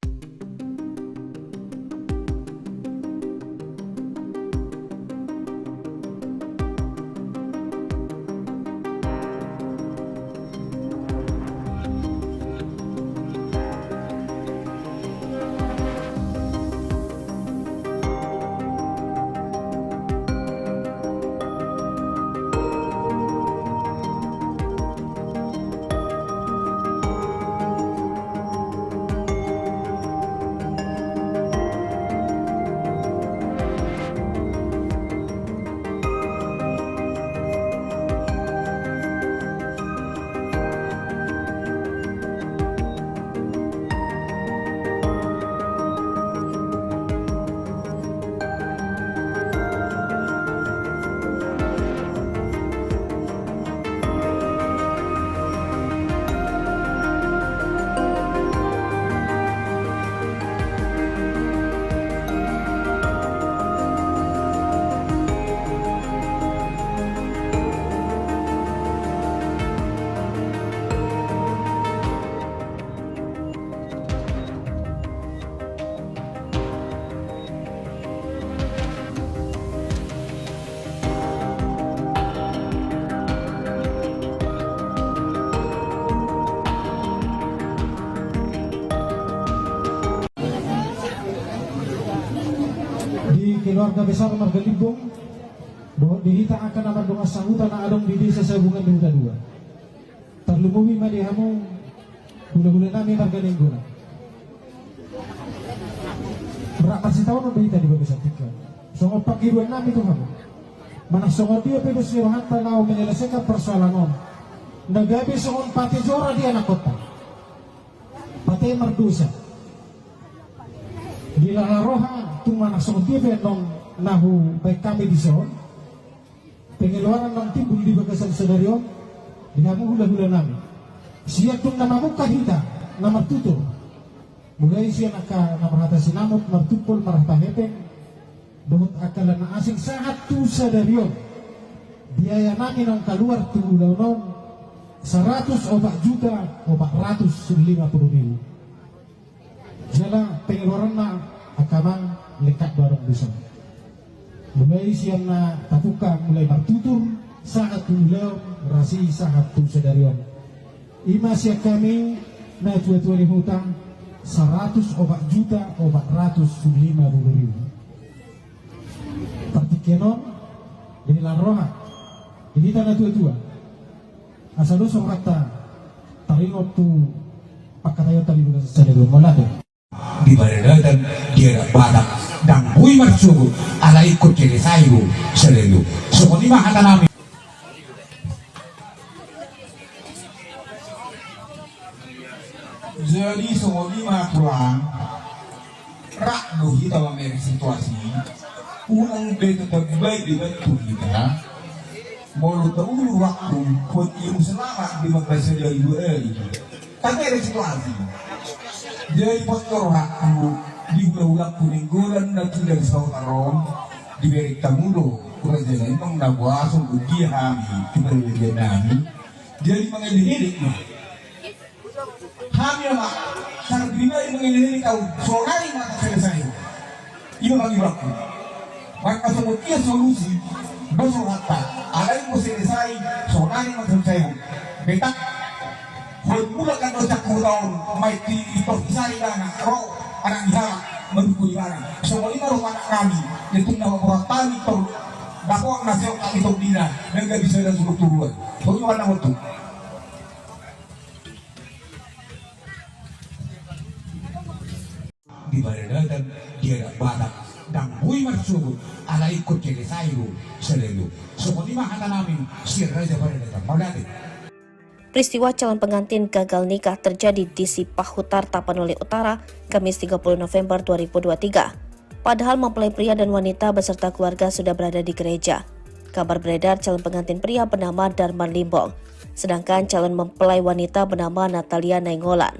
Keluarga besar Marga Limbong bahwa dihita akan amar doa sambutan adong di desa Sabungan di Huta Dua. Terlumui madihamu gula-gula nami Marga Limbong. Berapa sih tahun berita di bagi satika. Songo pagiruan nami itu kamu. Mana songo dia pedus lirohan tanau menyelesaikan persoalan on. Nagabi songo pati jora di anak kota. Pati merdusa. Di lalarohan tumana songo dia non nahu baik kami di son. Pengeluaran ng timbul di bagasan sedario. Dinamu hula-hula nami. Siya tung namamu kahita na martuto. Mulai siya namarata sinamot, martupol, marata hepeng. Dohot akalan na asing saat tu sedario. Biaya namin ang kaluar tungulaw non 100 obat juta o 450,000. Jala pengeluaran na akamang lekat barang bisa. Mulai siang na tapuka mulai martutur saat tungulaw rasi saat tu sedarion. Ima siya kami na tua-tua ni hutang 100 obat juta o 450,000. Partikenon ini laroha ini tanah tua-tua asal usong rata taringot tu pakatayo tali dulu sedarion molade. Di badan dia badak dan bui marsugu ala ikut kiri sayu selalu semua lima kata nami. Jadi semua lima pulang rak doh kita memiliki situasi ulang betul terbaik dibantu kita mau tahu waktu pun ilmu selamat di madrasah dari dua tapi ada situasi. Jadi postor aku di berulang kuninggulan dan sudah disahut arom di beri tamudo kerajaan itu nabuasung uji kami keberadaan kami jadi mengelirik kami mak sangat pribadi mengelirik kau soalnya mata selesai itu bagi waktu maka semua solusi besok kata ada yang mau selesai soalnya mata selesai betak Mula kan dosa kurang mai ti ito ang nasa ang itong dina na gabi sa nasuturuan. So, yung alam mo ito. Di ba rin dan dia batak dan buhay marsugod alay ko kaya sayo sa lelo. So, kung di makata namin, si Raja pa rin ito. Magdati. Peristiwa calon pengantin gagal nikah terjadi di Sipahutar, Tapanuli Utara, Kamis 30 November 2023. Padahal mempelai pria dan wanita beserta keluarga sudah berada di gereja. Kabar beredar calon pengantin pria bernama Darman Limbong, sedangkan calon mempelai wanita bernama Natalia Nainggolan.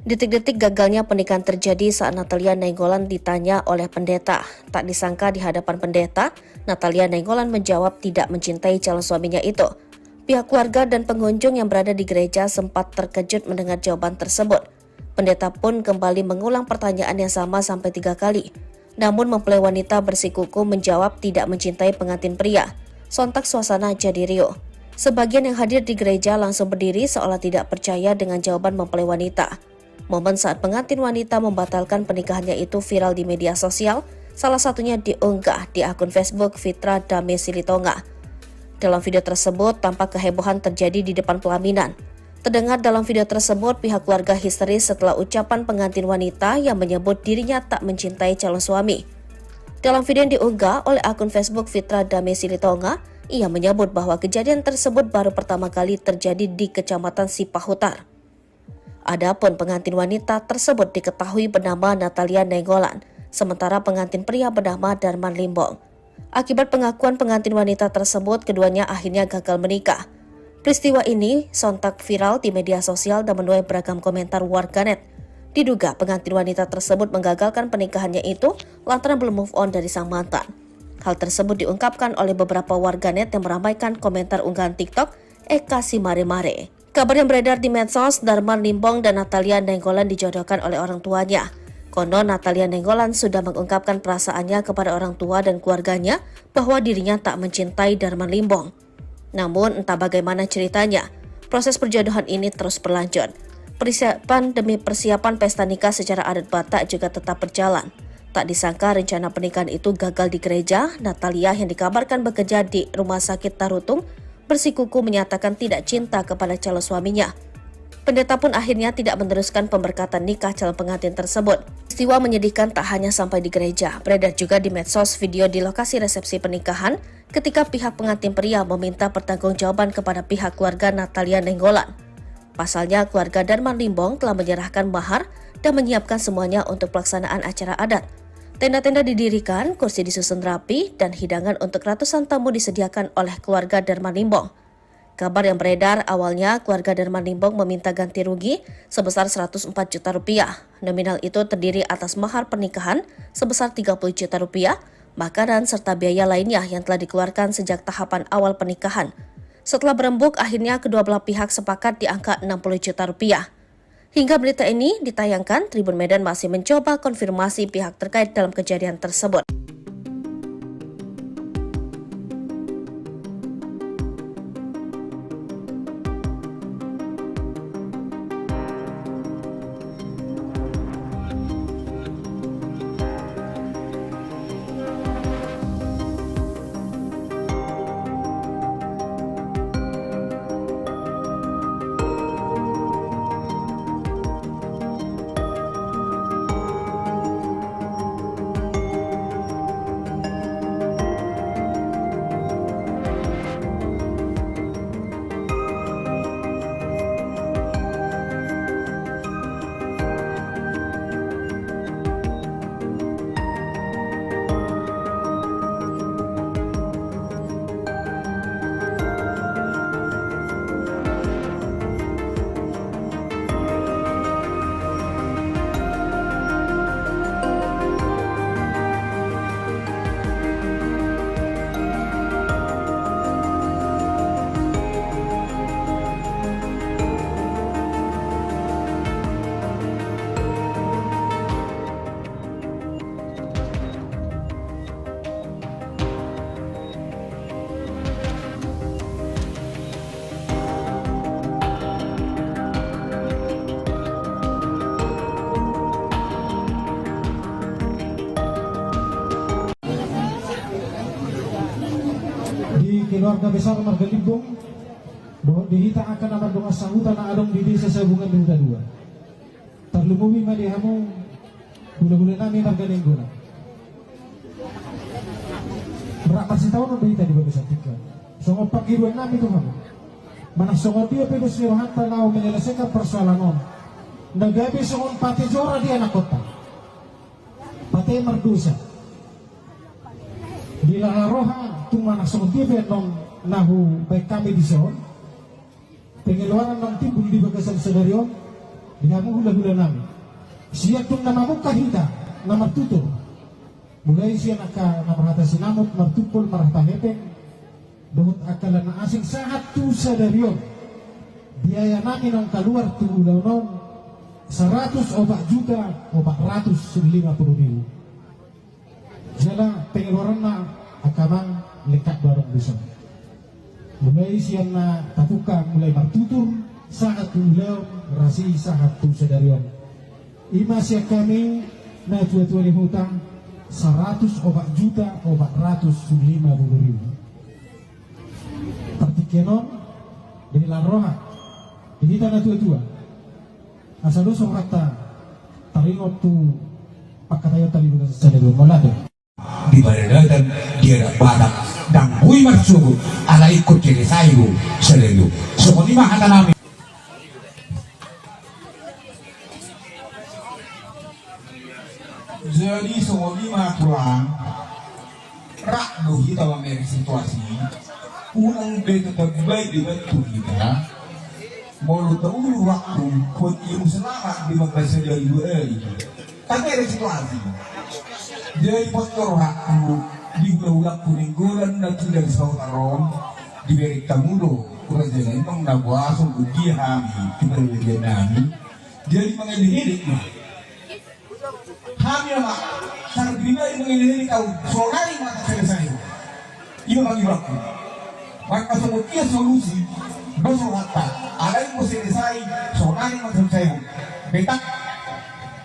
Detik-detik gagalnya pernikahan terjadi saat Natalia Nainggolan ditanya oleh pendeta. Tak disangka di hadapan pendeta, Natalia Nainggolan menjawab tidak mencintai calon suaminya itu. Pihak keluarga dan pengunjung yang berada di gereja sempat terkejut mendengar jawaban tersebut. Pendeta pun kembali mengulang pertanyaan yang sama sampai 3 kali. Namun mempelai wanita bersikukuh menjawab tidak mencintai pengantin pria. Sontak suasana jadi riuh. Sebagian yang hadir di gereja langsung berdiri seolah tidak percaya dengan jawaban mempelai wanita. Momen saat pengantin wanita membatalkan pernikahannya itu viral di media sosial, salah satunya diunggah di akun Facebook Fitra Dame Silitonga. Dalam video tersebut, tampak kehebohan terjadi di depan pelaminan. Terdengar dalam video tersebut, pihak keluarga histeris setelah ucapan pengantin wanita yang menyebut dirinya tak mencintai calon suami. Dalam video yang diunggah oleh akun Facebook Fitra Dame Silitonga, ia menyebut bahwa kejadian tersebut baru pertama kali terjadi di Kecamatan Sipahutar. Adapun pengantin wanita tersebut diketahui bernama Natalia Nainggolan, sementara pengantin pria bernama Darman Limbong. Akibat pengakuan pengantin wanita tersebut, keduanya akhirnya gagal menikah. Peristiwa ini sontak viral di media sosial dan menuai beragam komentar warganet. Diduga pengantin wanita tersebut menggagalkan pernikahannya itu lantaran belum move on dari sang mantan. Hal tersebut diungkapkan oleh beberapa warganet yang meramaikan komentar unggahan TikTok Eka Si Mare Mare. Kabar yang beredar di medsos, Darman Limbong dan Natalia Nainggolan dijodohkan oleh orang tuanya. Konon Natalia Nainggolan sudah mengungkapkan perasaannya kepada orang tua dan keluarganya bahwa dirinya tak mencintai Darman Limbong. Namun entah bagaimana ceritanya, proses perjodohan ini terus berlanjut. Persiapan demi persiapan pesta nikah secara adat Batak juga tetap berjalan. Tak disangka rencana pernikahan itu gagal di gereja. Natalia yang dikabarkan bekerja di Rumah Sakit Tarutung bersikukuh menyatakan tidak cinta kepada calon suaminya. Pendeta pun akhirnya tidak meneruskan pemberkatan nikah calon pengantin tersebut. Peristiwa menyedihkan tak hanya sampai di gereja, beredar juga di medsos video di lokasi resepsi pernikahan ketika pihak pengantin pria meminta pertanggungjawaban kepada pihak keluarga Natalia Nainggolan. Pasalnya, keluarga Darman Limbong telah menyerahkan mahar dan menyiapkan semuanya untuk pelaksanaan acara adat. Tenda-tenda didirikan, kursi disusun rapi, dan hidangan untuk ratusan tamu disediakan oleh keluarga Darman Limbong. Kabar yang beredar awalnya keluarga Darman Limbong meminta ganti rugi sebesar 104 juta rupiah. Nominal itu terdiri atas mahar pernikahan sebesar 30 juta rupiah, makanan serta biaya lainnya yang telah dikeluarkan sejak tahapan awal pernikahan. Setelah berembuk, akhirnya kedua belah pihak sepakat di angka 60 juta rupiah. Hingga berita ini ditayangkan, Tribun Medan masih mencoba konfirmasi pihak terkait dalam kejadian tersebut. keluarga besar Marga Limbong bahwa dihita akan amat doa sahutan adong di desa Sabungan Duta 2. Terlumumi madihamu gula-gula nami Marga Nenggona. Berapa sih tahun udah kita di bagian tiga. Songo pagiruan nami tuh kamu. Mana songo dia pedos lewat tanau menyelesaikan persoalan on. Nagabi songon pati jora di anak kota. Pati merdusa. Di laharoha tung mana songo dia non nahu baik kami di son. Pengeluaran non timbul di bagasan sedarion. Dinamu hula-hula nami. Siap tung nama muka hita, nama tutur. Mulai siya namarata sinamot, martupol, marata hepeng. Dohot akalan na asing sahat tu sadarion. Biaya namin ang kaluar tu ulaw non 100 o 4 juta o 450,000. Sila pengeluaran na akamang lekat barang bisa. Mulai siya na tapuka mulai martutur sahat tu ulaw rasi sahat tu sadarion. Ima siya kami na tua-tua hutang 100 o 4 juta o 450,000. Partikenon dari laroha ini tanah tua-tua asal dosa kata taringot tu pakatayo tali bukan sadero molado di badan dia badak dan kui marsugo ala ikut kiri sayu selalu seperti mah kata nami. Jadi semua lima pulang rak dohi tawa meri situasi unang beto terbaik dibantu kita mau tahu waktu pun ilmu selamat di masa dari dua tapi ada situasi jadi postor waktu di bulan kuning golan dan tidak sautaron di beri tamudo kerajaan itu nabuasung uji hami di nami jadi mengelirik hamil mak sangat bina yang mengelirik kau soalnya mata selesai ini bagi waktu maka semua solusi dosa hatta ada yang mau selesai soalnya mata selesai betak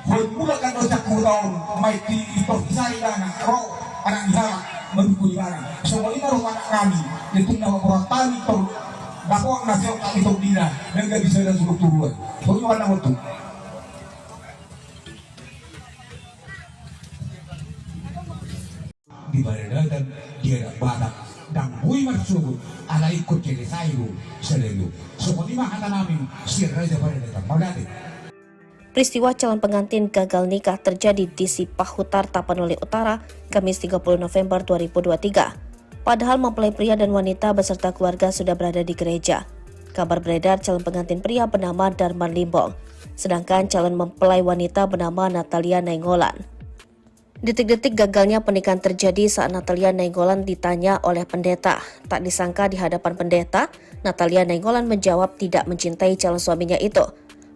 mula kan dosa kurang mai ti selesai dana roh anak dihalak mendukung barang semua ini rumah kami itu nama orang tani tur dakwah nasihat kami tur dina dan gak bisa dan suruh turun soalnya warna waktu di badan dia badak dan kui marsugo ala ikut kiri sayu selalu seperti mah kata nami sirra pada datang maulade. Peristiwa calon pengantin gagal nikah terjadi di Sipahutar, Tapanuli Utara, Kamis 30 November 2023. Padahal mempelai pria dan wanita beserta keluarga sudah berada di gereja. Kabar beredar calon pengantin pria bernama Darman Limbong, sedangkan calon mempelai wanita bernama Natalia Nainggolan. Detik-detik gagalnya pernikahan terjadi saat Natalia Nainggolan ditanya oleh pendeta. Tak disangka di hadapan pendeta, Natalia Nainggolan menjawab tidak mencintai calon suaminya itu.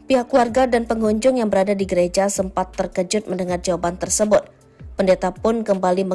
Pihak keluarga dan pengunjung yang berada di gereja sempat terkejut mendengar jawaban tersebut. Pendeta pun kembali